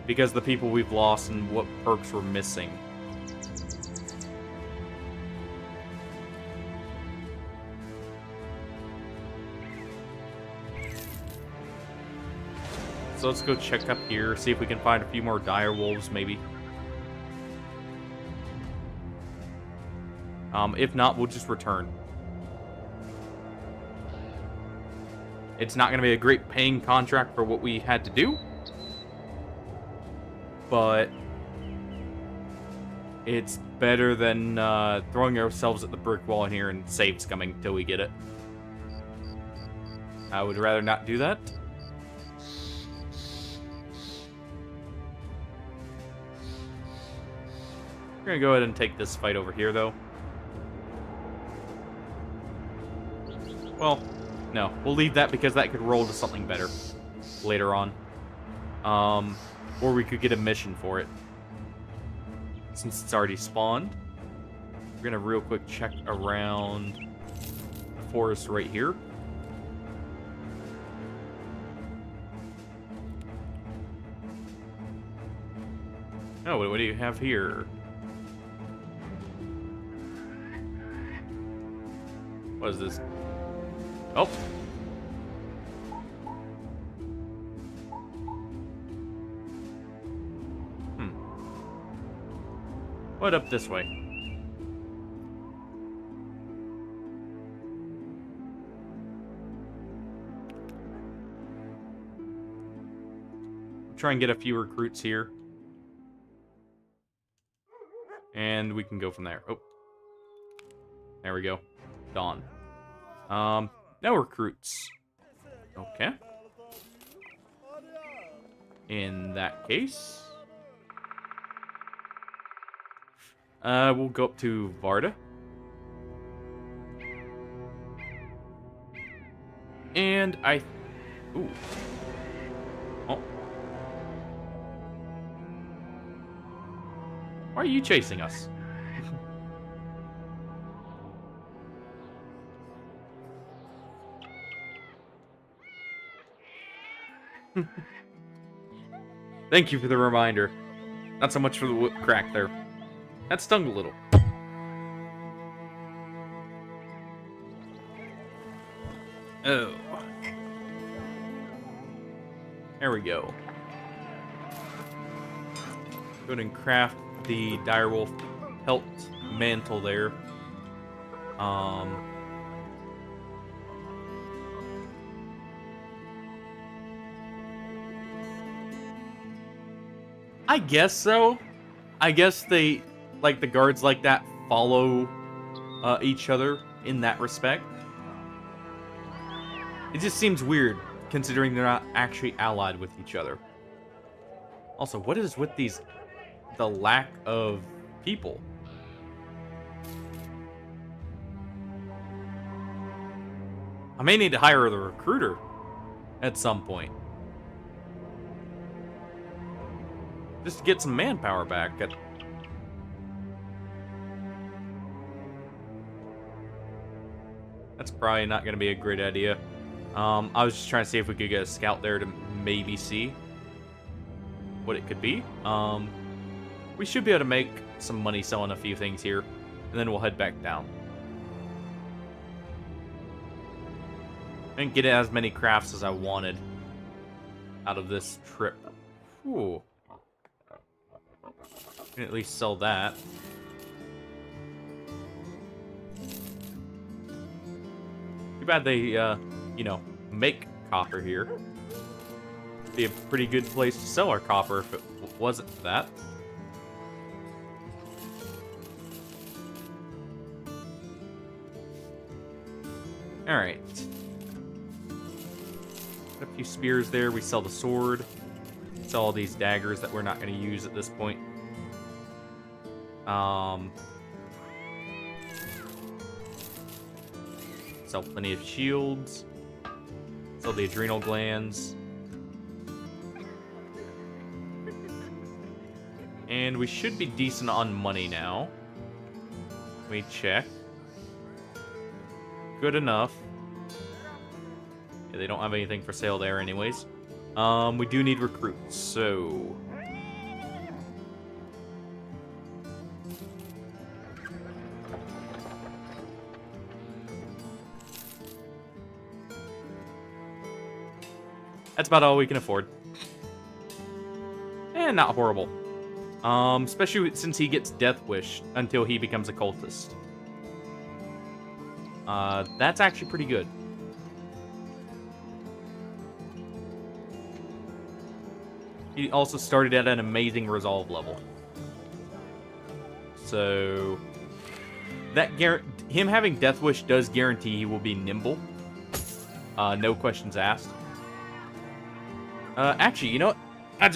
[SPEAKER 1] Because the people we've lost and what perks we're missing. So let's go check up here, see if we can find a few more dire wolves, maybe. If not, we'll just return. It's not going to be a great paying contract for what we had to do. But it's better than throwing ourselves at the brick wall in here and saves coming until we get it. I would rather not do that. We're going to go ahead and take this fight over here, though. Well, no. We'll leave that because that could roll to something better later on. Or we could get a mission for it. Since it's already spawned. We're going to real quick check around the forest right here. Oh, what do you have here? What is this? Oh. What up this way? Try and get a few recruits here. And we can go from there. Oh. There we go. Dawn. No recruits. Okay. In that case... we'll go up to Varda. And ooh. Oh. Why are you chasing us? Thank you for the reminder. Not so much for the whip crack there. That stung a little. Oh. There we go. Go ahead and craft the direwolf pelt mantle there. I guess so. I guess they, like the guards like that, follow each other in that respect. It just seems weird, considering they're not actually allied with each other. Also, what is with the lack of people? I may need to hire the recruiter at some point. Just to get some manpower back. That's probably not going to be a great idea. I was just trying to see if we could get a scout there to maybe see what it could be. We should be able to make some money selling a few things here, and then we'll head back down. I didn't get as many crafts as I wanted out of this trip. Ooh. Can at least sell that. Too bad they, you know, make copper here. Be a pretty good place to sell our copper if it wasn't for that. Alright. Got a few spears there. We sell the sword. Sell all these daggers that we're not going to use at this point. Sell plenty of shields. Sell the adrenal glands. And we should be decent on money now. Let me check. Good enough. Yeah, they don't have anything for sale there anyways. We do need recruits, so... That's about all we can afford. And not horrible. Especially since he gets Death Wish until he becomes a cultist. That's actually pretty good. He also started at an amazing resolve level. So... that him having Death Wish does guarantee he will be nimble. No questions asked. Actually, you know what? I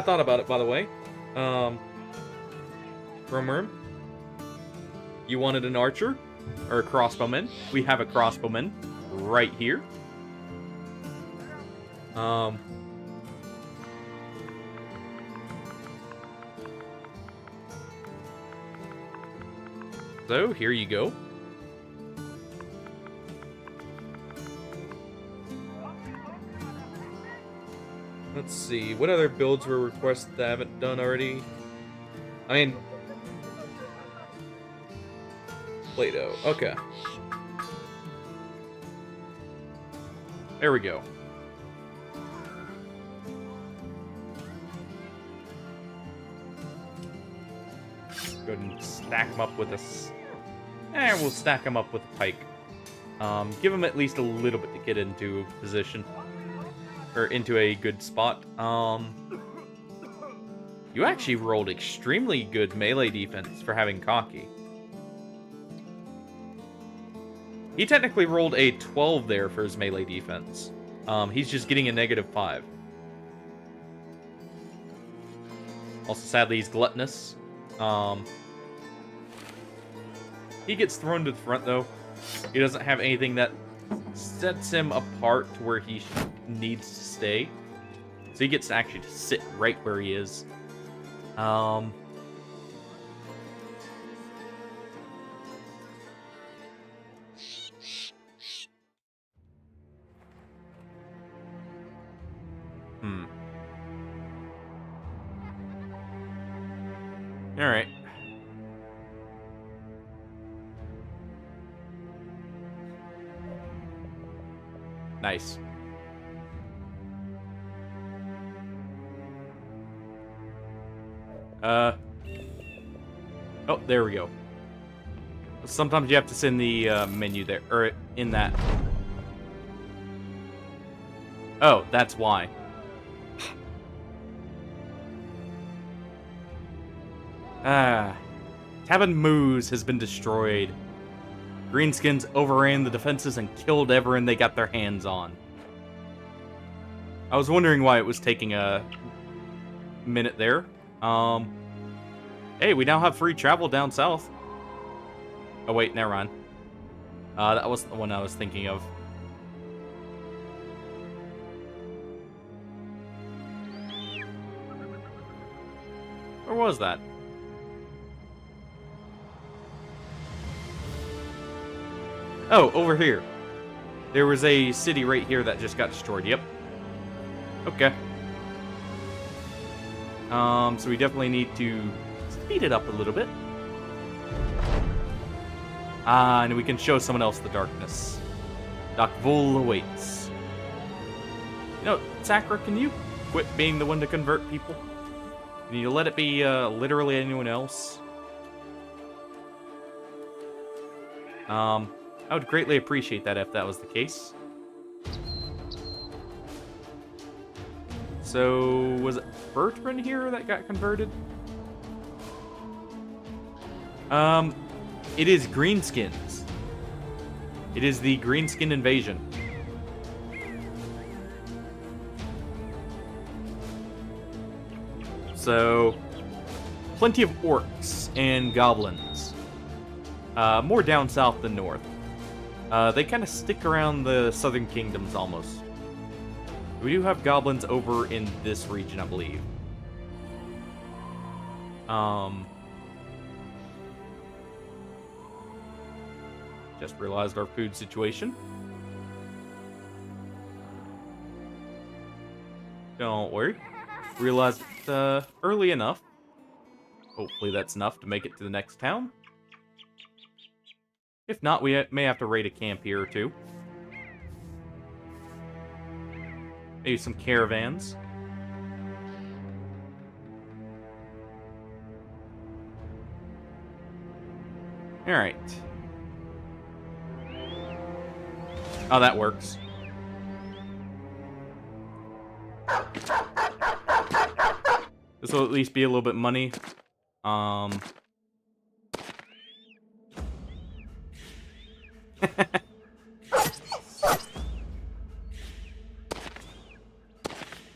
[SPEAKER 1] thought about it, by the way. Rumor, you wanted an archer? Or a crossbowman? We have a crossbowman right here. So, here you go. Let's see, what other builds were requested that I haven't done already? I mean... Play-Doh, okay. There we go. Go ahead and stack them up with us. And we'll stack them up with a pike. Give them at least a little bit to get into a position. Or into a good spot. You actually rolled extremely good melee defense for having cocky. He technically rolled a 12 there for his melee defense. He's just getting a -5. Also, sadly, he's gluttonous. He gets thrown to the front, though. He doesn't have anything that sets him apart to where he needs to stay. So he gets to actually just sit right where he is. Alright. Nice. Oh, there we go. Sometimes you have to send the menu there, or in that. Oh, that's why. Tavern Moose has been destroyed. Greenskins overran the defenses and killed everyone they got their hands on. I was wondering why it was taking a minute there. Hey, we now have free travel down south. Oh wait, never mind. That wasn't the one I was thinking of. Where was that? Oh, over here. There was a city right here that just got destroyed. Yep. Okay. So we definitely need to speed it up a little bit. And we can show someone else the darkness. Dakvul awaits. You know, Sakura, can you quit being the one to convert people? Can you let it be literally anyone else? I would greatly appreciate that if that was the case. So, was it Bertrand here that got converted? It is Greenskins. It is the Greenskin invasion. So, plenty of orcs and goblins. More down south than north. They kind of stick around the southern kingdoms almost. We do have goblins over in this region, I believe. Just realized our food situation. Don't worry. Realized early enough. Hopefully that's enough to make it to the next town. If not, we may have to raid a camp here or two. Maybe some caravans. Alright. Oh, that works. This will at least be a little bit of money.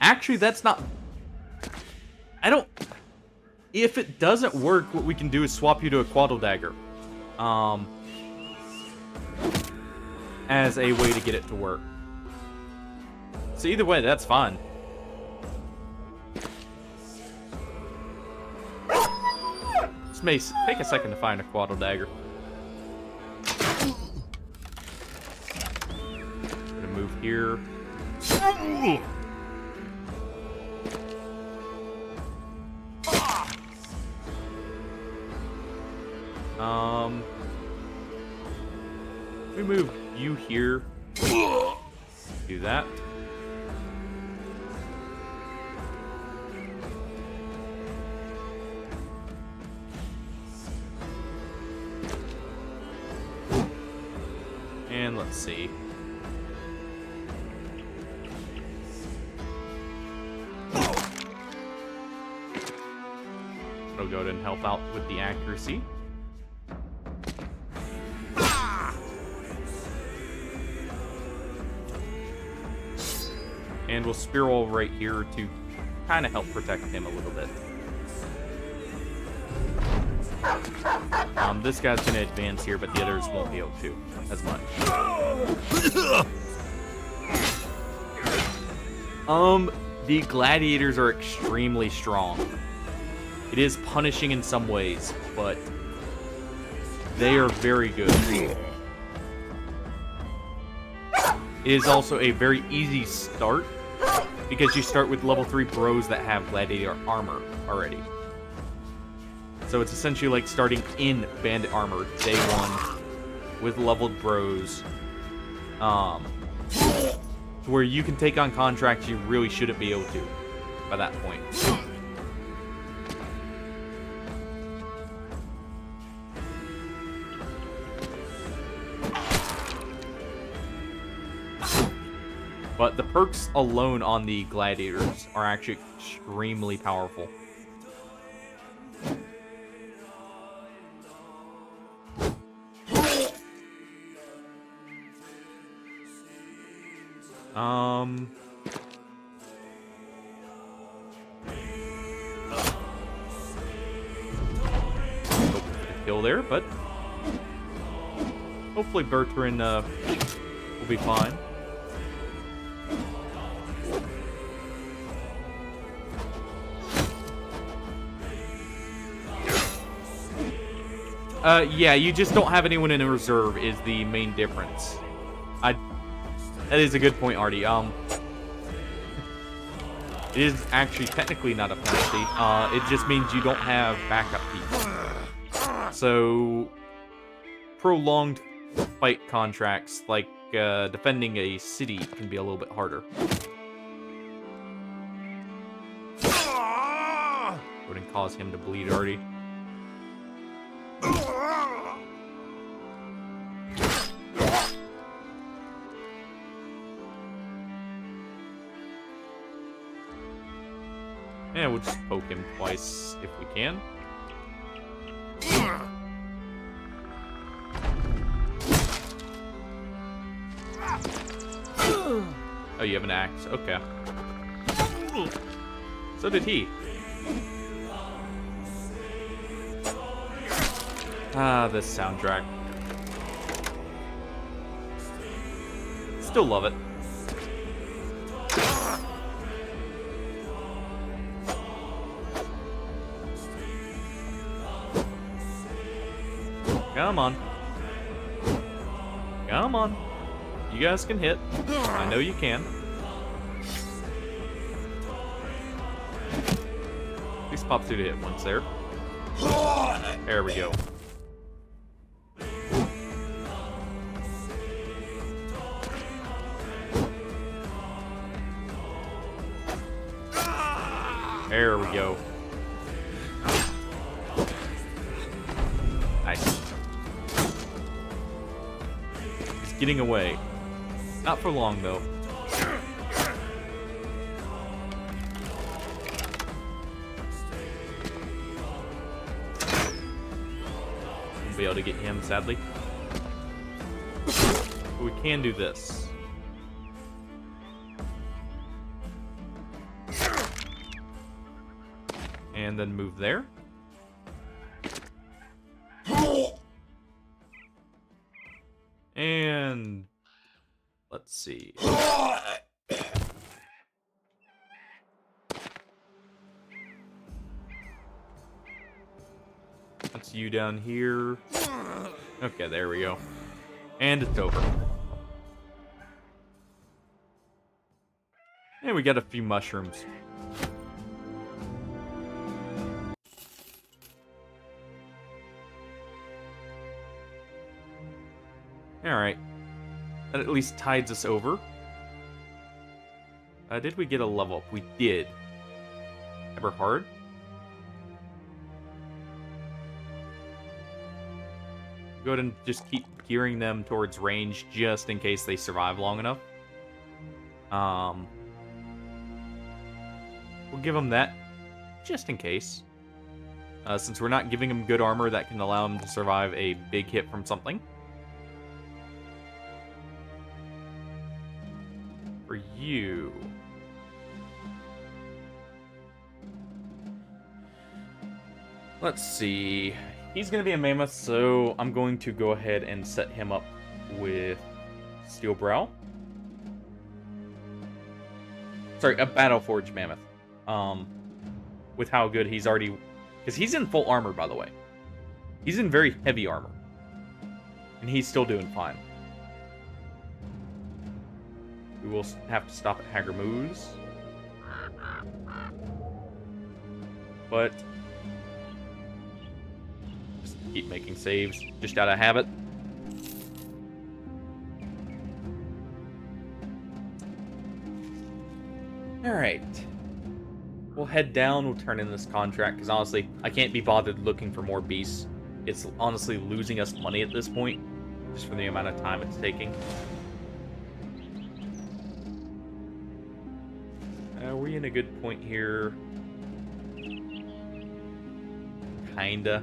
[SPEAKER 1] Actually, that's not... I don't... If it doesn't work, what we can do is swap you to a Quaddle Dagger. As a way to get it to work. So either way, that's fine. This may take a second to find a Quaddle Dagger. Gonna move here. We move you here. Do that. And let's see. I'll go ahead and help out with the accuracy. And we'll spear roll right here to kind of help protect him a little bit. This guy's going to advance here, but the others won't be able to as much. The gladiators are extremely strong. It is punishing in some ways, but they are very good. It is also a very easy start, because you start with level 3 bros that have gladiator armor already. So it's essentially like starting in bandit armor day 1 with leveled bros. Where you can take on contracts you really shouldn't be able to by that point. But the perks alone on the gladiators are actually extremely powerful. Kill there, but hopefully Bertrand will be fine. Yeah, you just don't have anyone in a reserve is the main difference. That is a good point, Artie. It is actually technically not a penalty. It just means you don't have backup people. So, prolonged fight contracts, like defending a city, can be a little bit harder. Wouldn't cause him to bleed already. Yeah, we'll just poke him twice if we can. Oh, you have an axe. Okay. So did he. Ah, this soundtrack. Still love it. Come on. Come on. You guys can hit. I know you can. At least pop through to hit once there. There we go. There we go. Nice. He's getting away. Not for long, though. Won't be able to get him, sadly. But we can do this. And then move there. And let's see. That's you down here. Okay, there we go. And it's over. And we got a few mushrooms. Alright. That at least tides us over. Did we get a level up? We did. Eberhard. Go ahead and just keep gearing them towards range just in case they survive long enough. We'll give them that just in case. Since we're not giving them good armor that can allow them to survive a big hit from something. For you. Let's see. He's going to be a mammoth, so I'm going to go ahead and set him up with Steel Brow. Sorry, a Battleforged mammoth. With how good he's already... Because he's in full armor, by the way. He's in very heavy armor. And he's still doing fine. We will have to stop at Hagermoos. But... just keep making saves, just out of habit. Alright. We'll head down, we'll turn in this contract, because honestly, I can't be bothered looking for more beasts. It's honestly losing us money at this point, just for the amount of time it's taking. We're in a good point here. Kinda.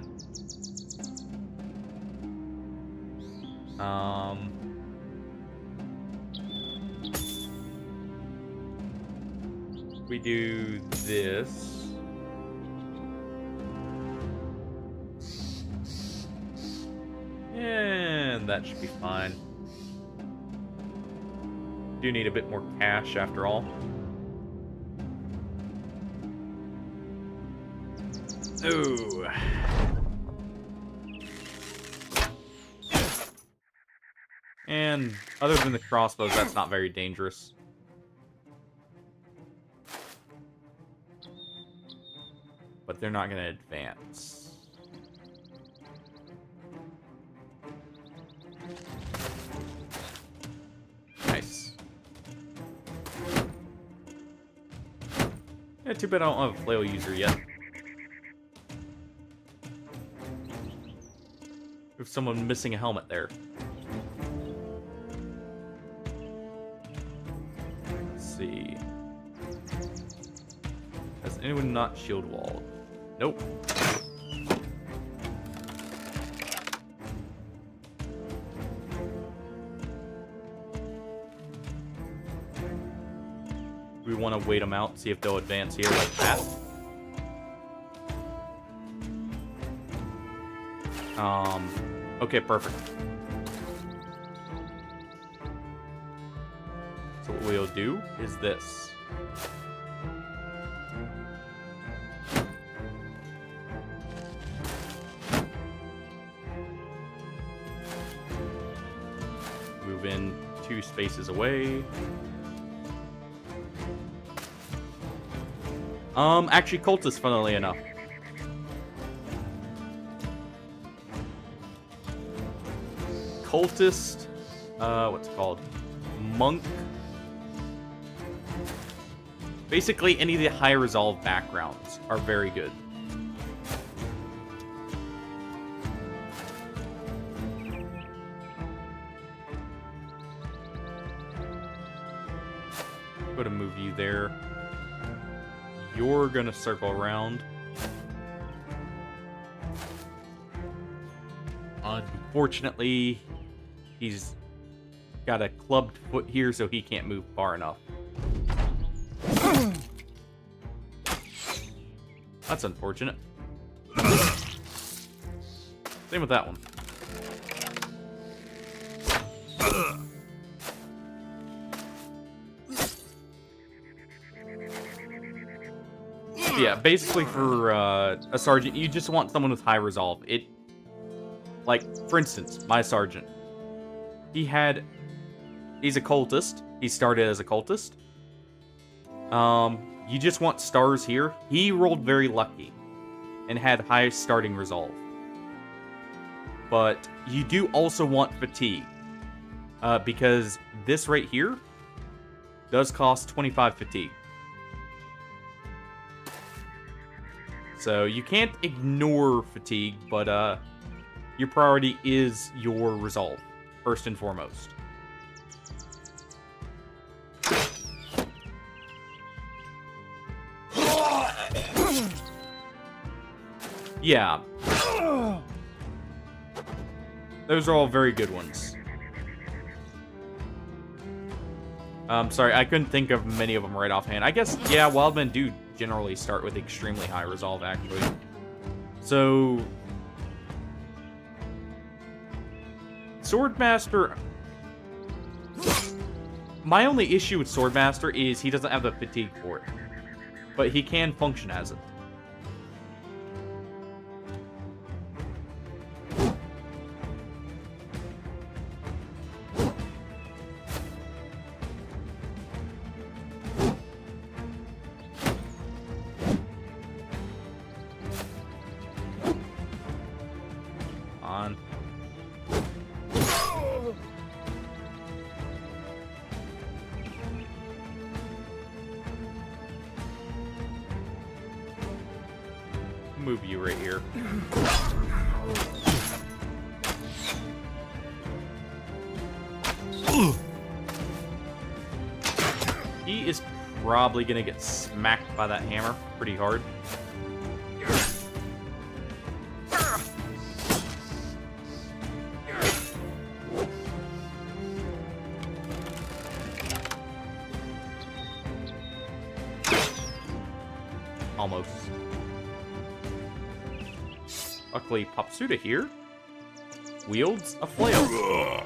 [SPEAKER 1] We do this. And that should be fine. Do need a bit more cash after all. Ooh. And other than the crossbows, that's not very dangerous. But they're not going to advance. Nice. Yeah, too bad I don't have a flail user yet. With someone missing a helmet there. Let's see. Has anyone not shield walled? Nope. We want to wait them out, see if they'll advance here like that. Okay, perfect. So what we'll do is this. Move in 2 spaces away. Actually, cultists, funnily enough. Cultist, what's it called? Monk. Basically, any of the high resolve backgrounds are very good. Go to move you there. You're gonna circle around. Unfortunately, he's got a clubbed foot here, so he can't move far enough. That's unfortunate. Same with that one. Yeah, basically for a sergeant, you just want someone with high resolve. Like, for instance, my sergeant. He's a cultist. He started as a cultist. You just want stars here. He rolled very lucky and had high starting resolve. But you do also want fatigue. Because this right here does cost 25 fatigue. So you can't ignore fatigue, but your priority is your resolve, first and foremost. Yeah. Those are all very good ones. Sorry, I couldn't think of many of them right offhand. I guess, yeah, Wildmen do generally start with extremely high resolve, actually. So... Swordmaster... My only issue with Swordmaster is he doesn't have the fatigue for it. But he can function as it. On. Move you right here. He is probably gonna get smacked by that hammer pretty hard. Almost. Luckily, Popsuda here wields a flail.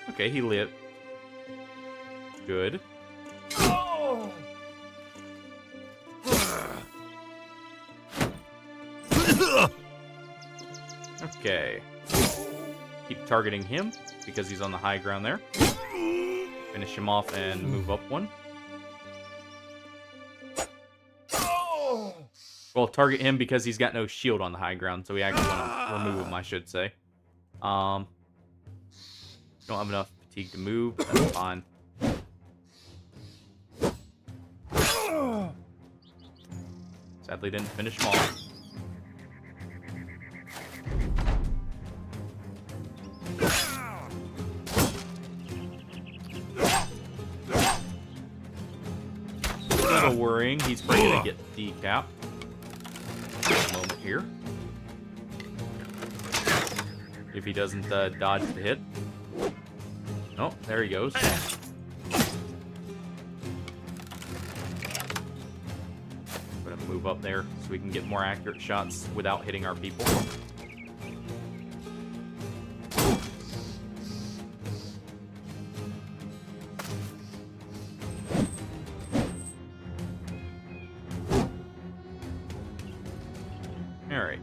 [SPEAKER 1] Okay, he lived. Good. Okay. Keep targeting him because he's on the high ground there. Finish him off and move up one. Well, target him because he's got no shield on the high ground, so we actually want to remove him, I should say. Don't have enough fatigue to move. That's fine. Sadly, didn't finish him off. also worrying he's probably gonna get decapped. A moment here. If he doesn't dodge the hit. Oh, there he goes. Gonna move up there so we can get more accurate shots without hitting our people. Alright.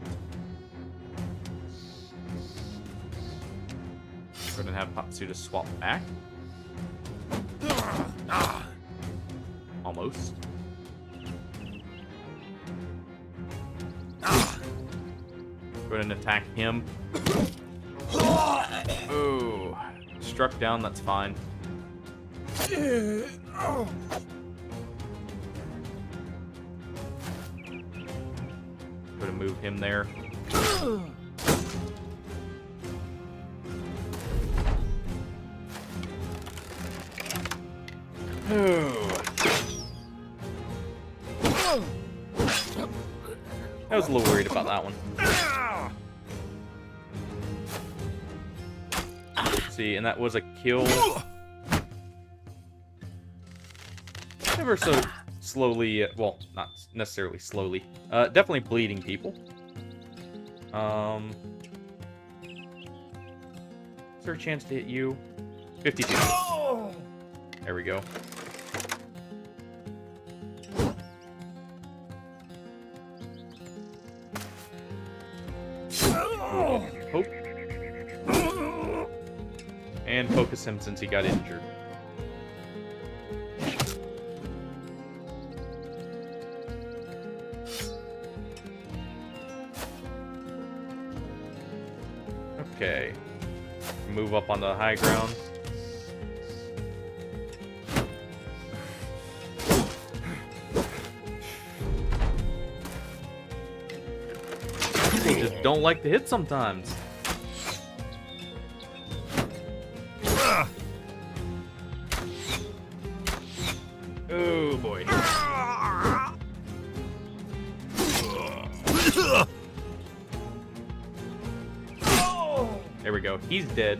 [SPEAKER 1] We're gonna have Papsuda swap back. Almost. Go ahead and attack him. Oh, struck down, that's fine. Go to move him there. I was a little worried about that one. Let's see, and that was a kill. Ever so slowly, well, not necessarily slowly. Definitely bleeding people. Is there a chance to hit you? 52. There we go. Poke. And focus him since he got injured. Okay. Move up on the high ground. They just don't like to hit sometimes. Oh boy. There we go. He's dead.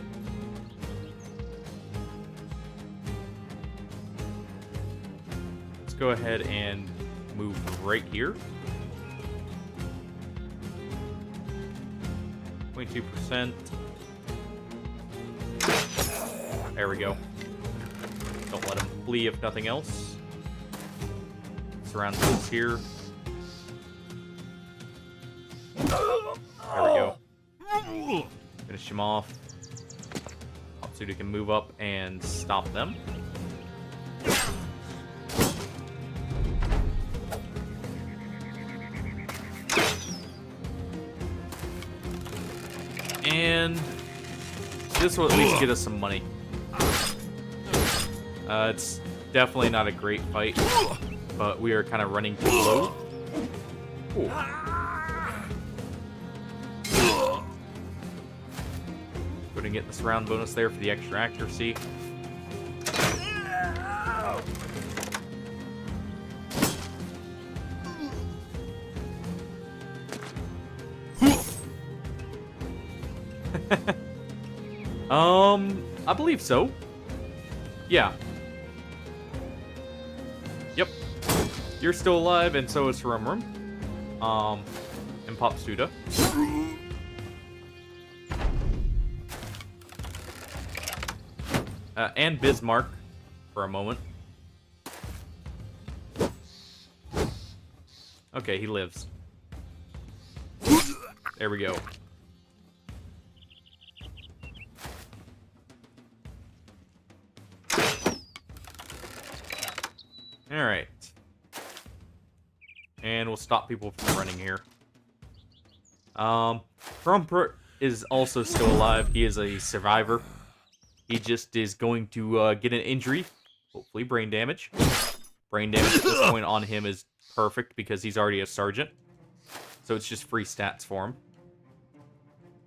[SPEAKER 1] Let's go ahead and move right here. 22%. There we go. Don't let him flee if nothing else. Surround those here. There we go. Finish him off. Papsuda can move up and stop them. And this will at least get us some money. It's definitely not a great fight, but we are kind of running too low. Ooh. Going to get this round bonus there for the extra accuracy. I believe so. Yeah. Yep. You're still alive, and so is Rum. And Papsuda. And Bismarck for a moment. Okay, he lives. There we go. Alright. And we'll stop people from running here. Rumpert is also still alive. He is a survivor. He just is going to get an injury. Hopefully brain damage. Brain damage at this point on him is perfect because he's already a sergeant. So it's just free stats for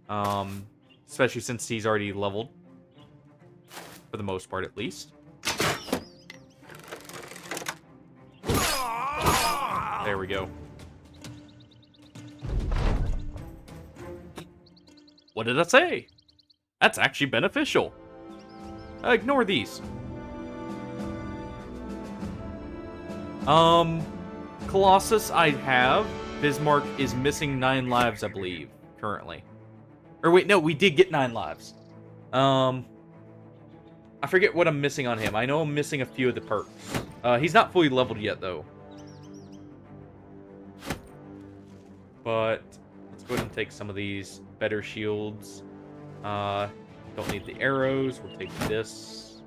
[SPEAKER 1] him. Especially since he's already leveled. For the most part, at least. There we go. What did I say? That's actually beneficial. Ignore these. Colossus I have. Bismarck is missing 9 lives, I believe, currently. Or wait, no, we did get 9 lives. I forget what I'm missing on him. I know I'm missing a few of the perks. He's not fully leveled yet, though. But let's go ahead and take some of these better shields. Don't need the arrows. We'll take this.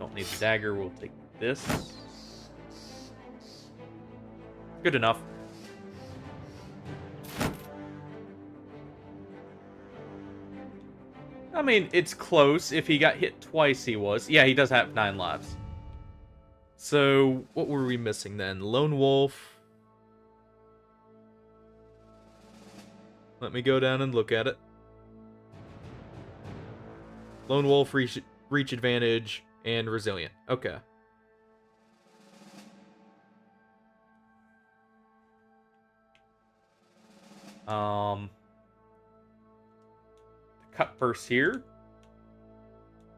[SPEAKER 1] Don't need the dagger. We'll take this. Good enough. I mean, it's close. If he got hit twice, he was. Yeah, he does have 9 lives. So, what were we missing then? Lone Wolf. Let me go down and look at it. Lone Wolf, reach advantage, and resilient. Okay. Cut burst here.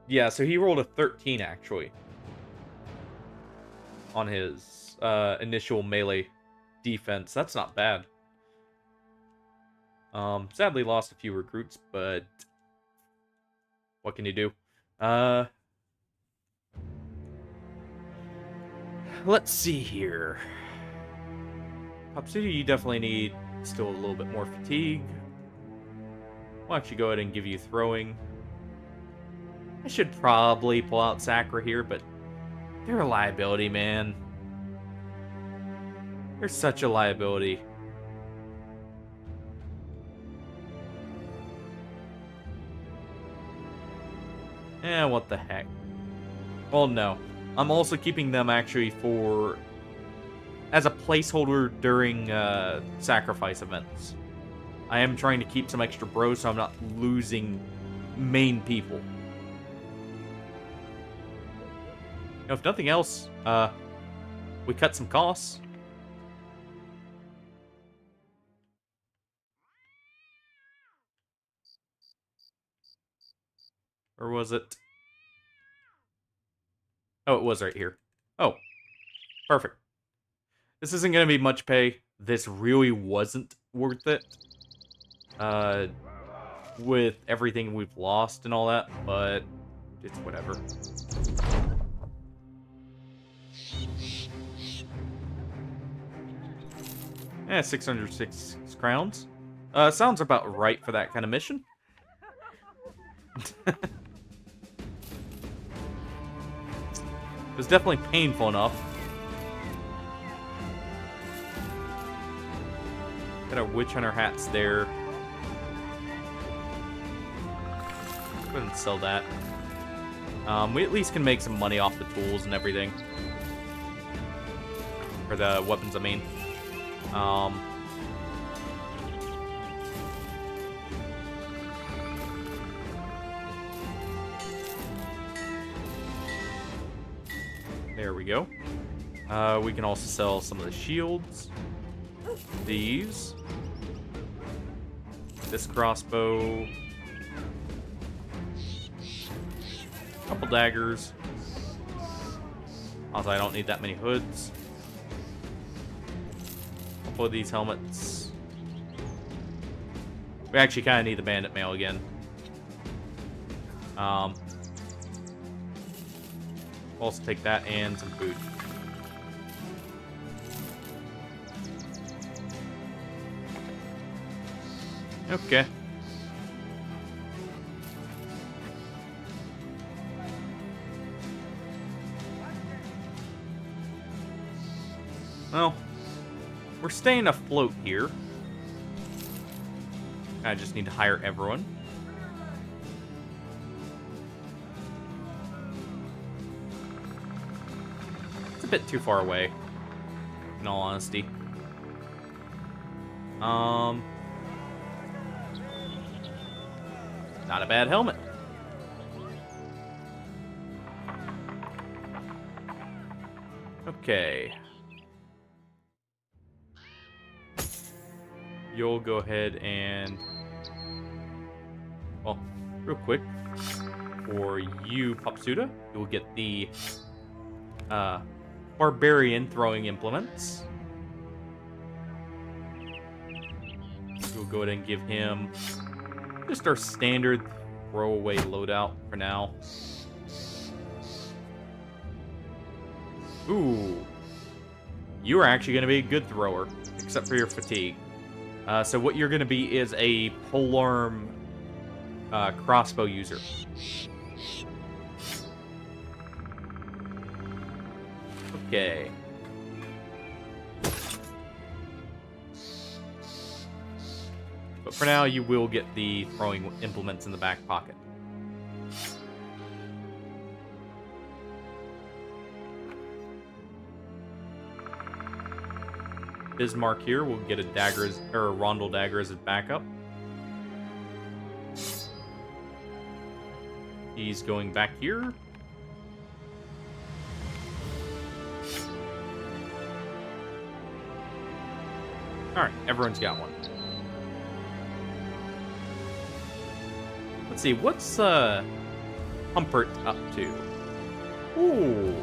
[SPEAKER 1] Yeah, so he rolled a 13 actually on his initial melee defense. That's not bad. Sadly lost a few recruits, but what can you do? Let's see here. Pop City, you definitely need still a little bit more fatigue. We'll actually go ahead and give you throwing. I should probably pull out Sacra here, but they're a liability, man. They're such a liability. What the heck? Well, no. I'm also keeping them actually for... as a placeholder during sacrifice events. I am trying to keep some extra bros so I'm not losing main people. You know, if nothing else, we cut some costs. Or was it? Oh, it was right here. Oh, perfect. This isn't going to be much pay. This really wasn't worth it. With everything we've lost and all that, but it's whatever. Yeah, 606 crowns. Sounds about right for that kind of mission. It was definitely painful enough. Got our witch hunter hats there. Go ahead and sell that. We at least can make some money off the tools and everything. Or the weapons, I mean. There we go. We can also sell some of the shields. These. This crossbow. Couple daggers. Also, I don't need that many hoods. Couple of these helmets. We actually kind of need the bandit mail again. Also take that and some food. Okay. Well, we're staying afloat here. I just need to hire everyone. It's a bit too far away, in all honesty. Not a bad helmet. Okay. you'll go ahead and... Well, real quick, for you, Popsuda, you'll get the Barbarian throwing implements. We'll go ahead and give him just our standard throwaway loadout for now. Ooh. You are actually going to be a good thrower, except for your fatigue. So what you're going to be is a polearm crossbow user. Okay. But for now, you will get the throwing implements in the back pocket. Bismarck here will get a dagger or a rondel dagger as a backup. He's going back here. Alright, everyone's got one. Let's see, what's Humpert up to? Ooh.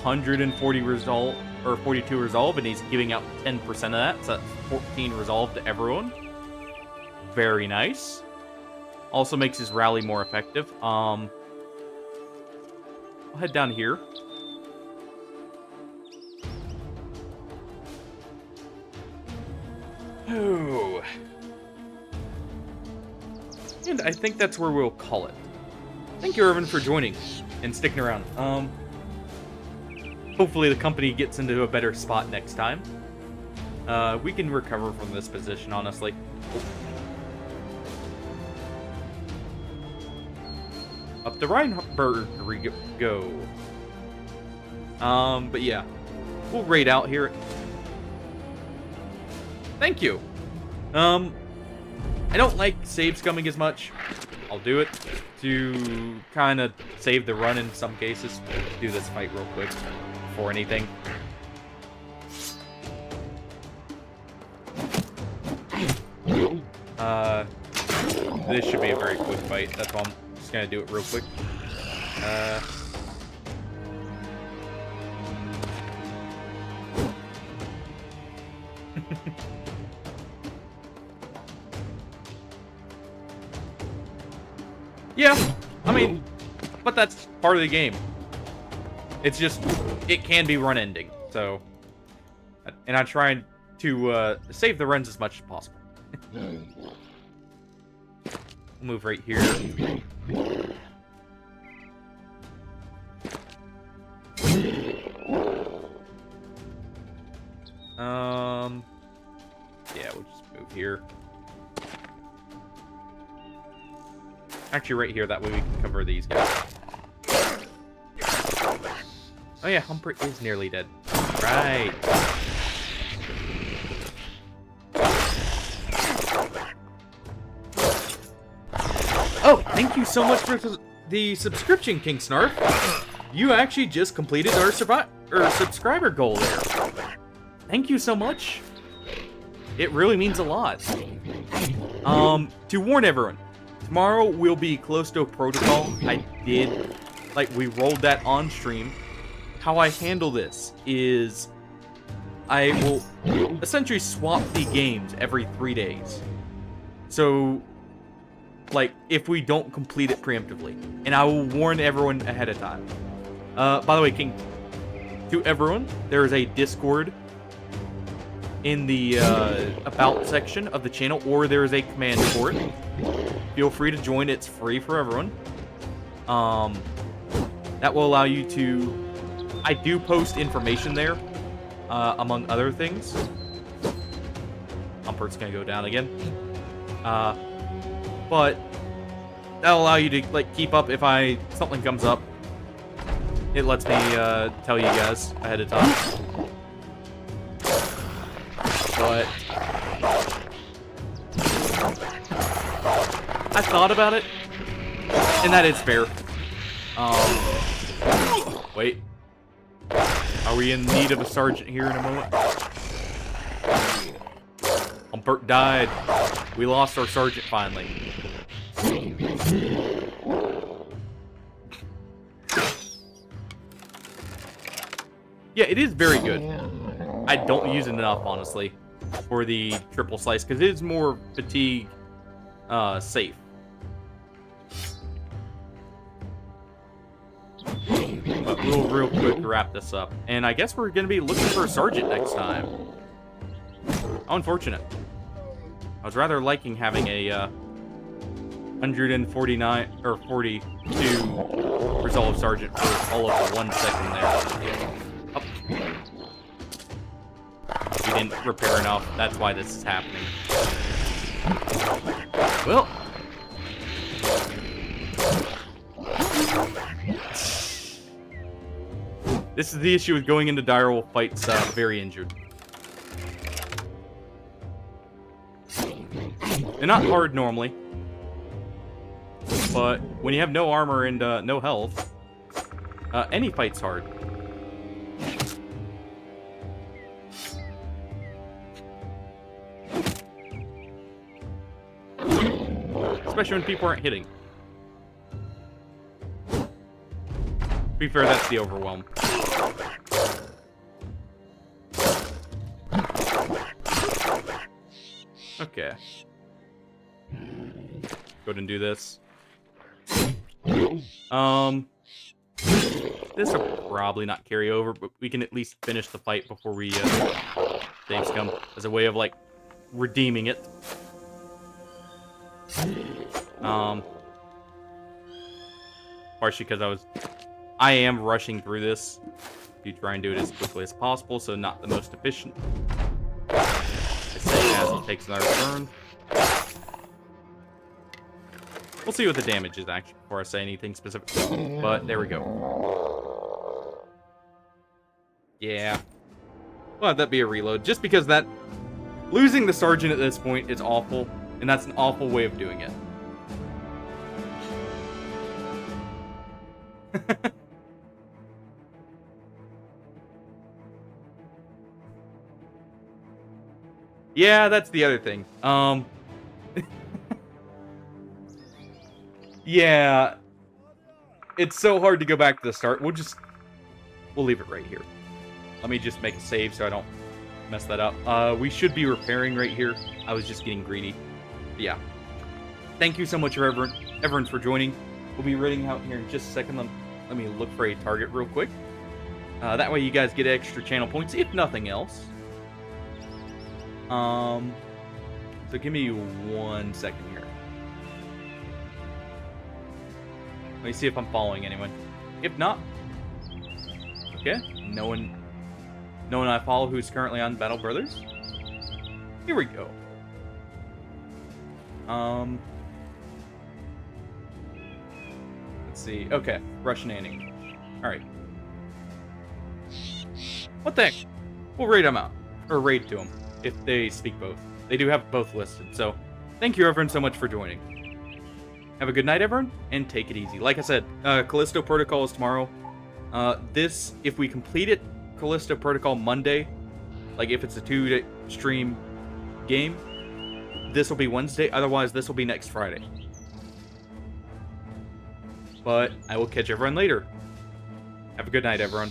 [SPEAKER 1] 140 resolve, or 42 resolve, and he's giving out 10% of that, so that's 14 resolve to everyone. Very nice. Also makes his rally more effective. I'll head down here. Oh. And I think that's where we'll call it. Thank you, Irvin, for joining and sticking around. Hopefully the company gets into a better spot next time. We can recover from this position, honestly. Up to Reinberg we go. But yeah. We'll raid out here. Thank you. I don't like save scumming as much. I'll do it to kind of save the run in some cases. Let's do this fight real quick before anything. This should be a very quick fight. That's why I'm just gonna do it real quick. Yeah, I mean, but that's part of the game. It's just, it can be run ending, so, and I try to save the runs as much as possible. We'll move right here. Yeah, we'll just move here. Actually, right here, that way we can cover these guys. Oh yeah, Humpert is nearly dead. Right. Oh, thank you so much for the subscription, King Snarf. You actually just completed our subscriber goal there. Thank you so much. It really means a lot. To warn everyone, tomorrow we'll be close to a protocol. We rolled that on stream. How I handle this is I will essentially swap the games every 3 days. So, like, if we don't complete it preemptively. And I will warn everyone ahead of time. By the way, King, to everyone, there is a Discord in the About section of the channel, or there is a command for it. Feel free to join. It's free for everyone. That will allow you to... I do post information there, among other things. Humpert's gonna go down again. But that'll allow you to, like, keep up if something comes up. It lets me tell you guys ahead of time. But I thought about it, and that is fair. Wait. Are we in need of a sergeant here in a moment? Bert died. We lost our sergeant finally. Yeah, it is very good. I don't use it enough, honestly, for the triple slice, because it is more fatigue safe. But we'll real quick wrap this up. And I guess we're going to be looking for a sergeant next time. How unfortunate. I was rather liking having a 149 or 42 resolve sergeant for all of the 1 second there. Oh. We didn't repair enough. That's why this is happening. Well. This is the issue with going into direwolf fights very injured. They're not hard normally. But when you have no armor and no health, any fight's hard. Especially when people aren't hitting. To be fair, that's the overwhelm. Okay. Go ahead and do this. This will probably not carry over, but we can at least finish the fight before we saves come as a way of like redeeming it. Partially because I am rushing through this to try and do it as quickly as possible, so not the most efficient. As he takes another turn. We'll see what the damage is actually before I say anything specific. But there we go. Yeah. We'll have that be a reload. Just because that losing the sergeant at this point is awful, and that's an awful way of doing it. Yeah, that's the other thing. Yeah, it's so hard to go back to the start. We'll leave it right here. Let me just make a save so I don't mess that up. We should be repairing right here. I was just getting greedy. But yeah. Thank you so much, everyone for joining. We'll be raiding out here in just a second. Let me look for a target real quick. That way you guys get extra channel points, if nothing else. So give me 1 second here. Let me see if I'm following anyone. If not, okay. No one I follow who's currently on Battle Brothers. Here we go. Let's see. Okay, Russian and English. All right. What the heck? We'll raid them out, or raid to them if they speak both. They do have both listed. So, thank you everyone so much for joining. Have a good night, everyone, and take it easy. Like I said, Callisto Protocol is tomorrow. If we complete it, Callisto Protocol Monday, like if it's a 2-day stream game, this will be Wednesday. Otherwise, this will be next Friday. But I will catch everyone later. Have a good night, everyone.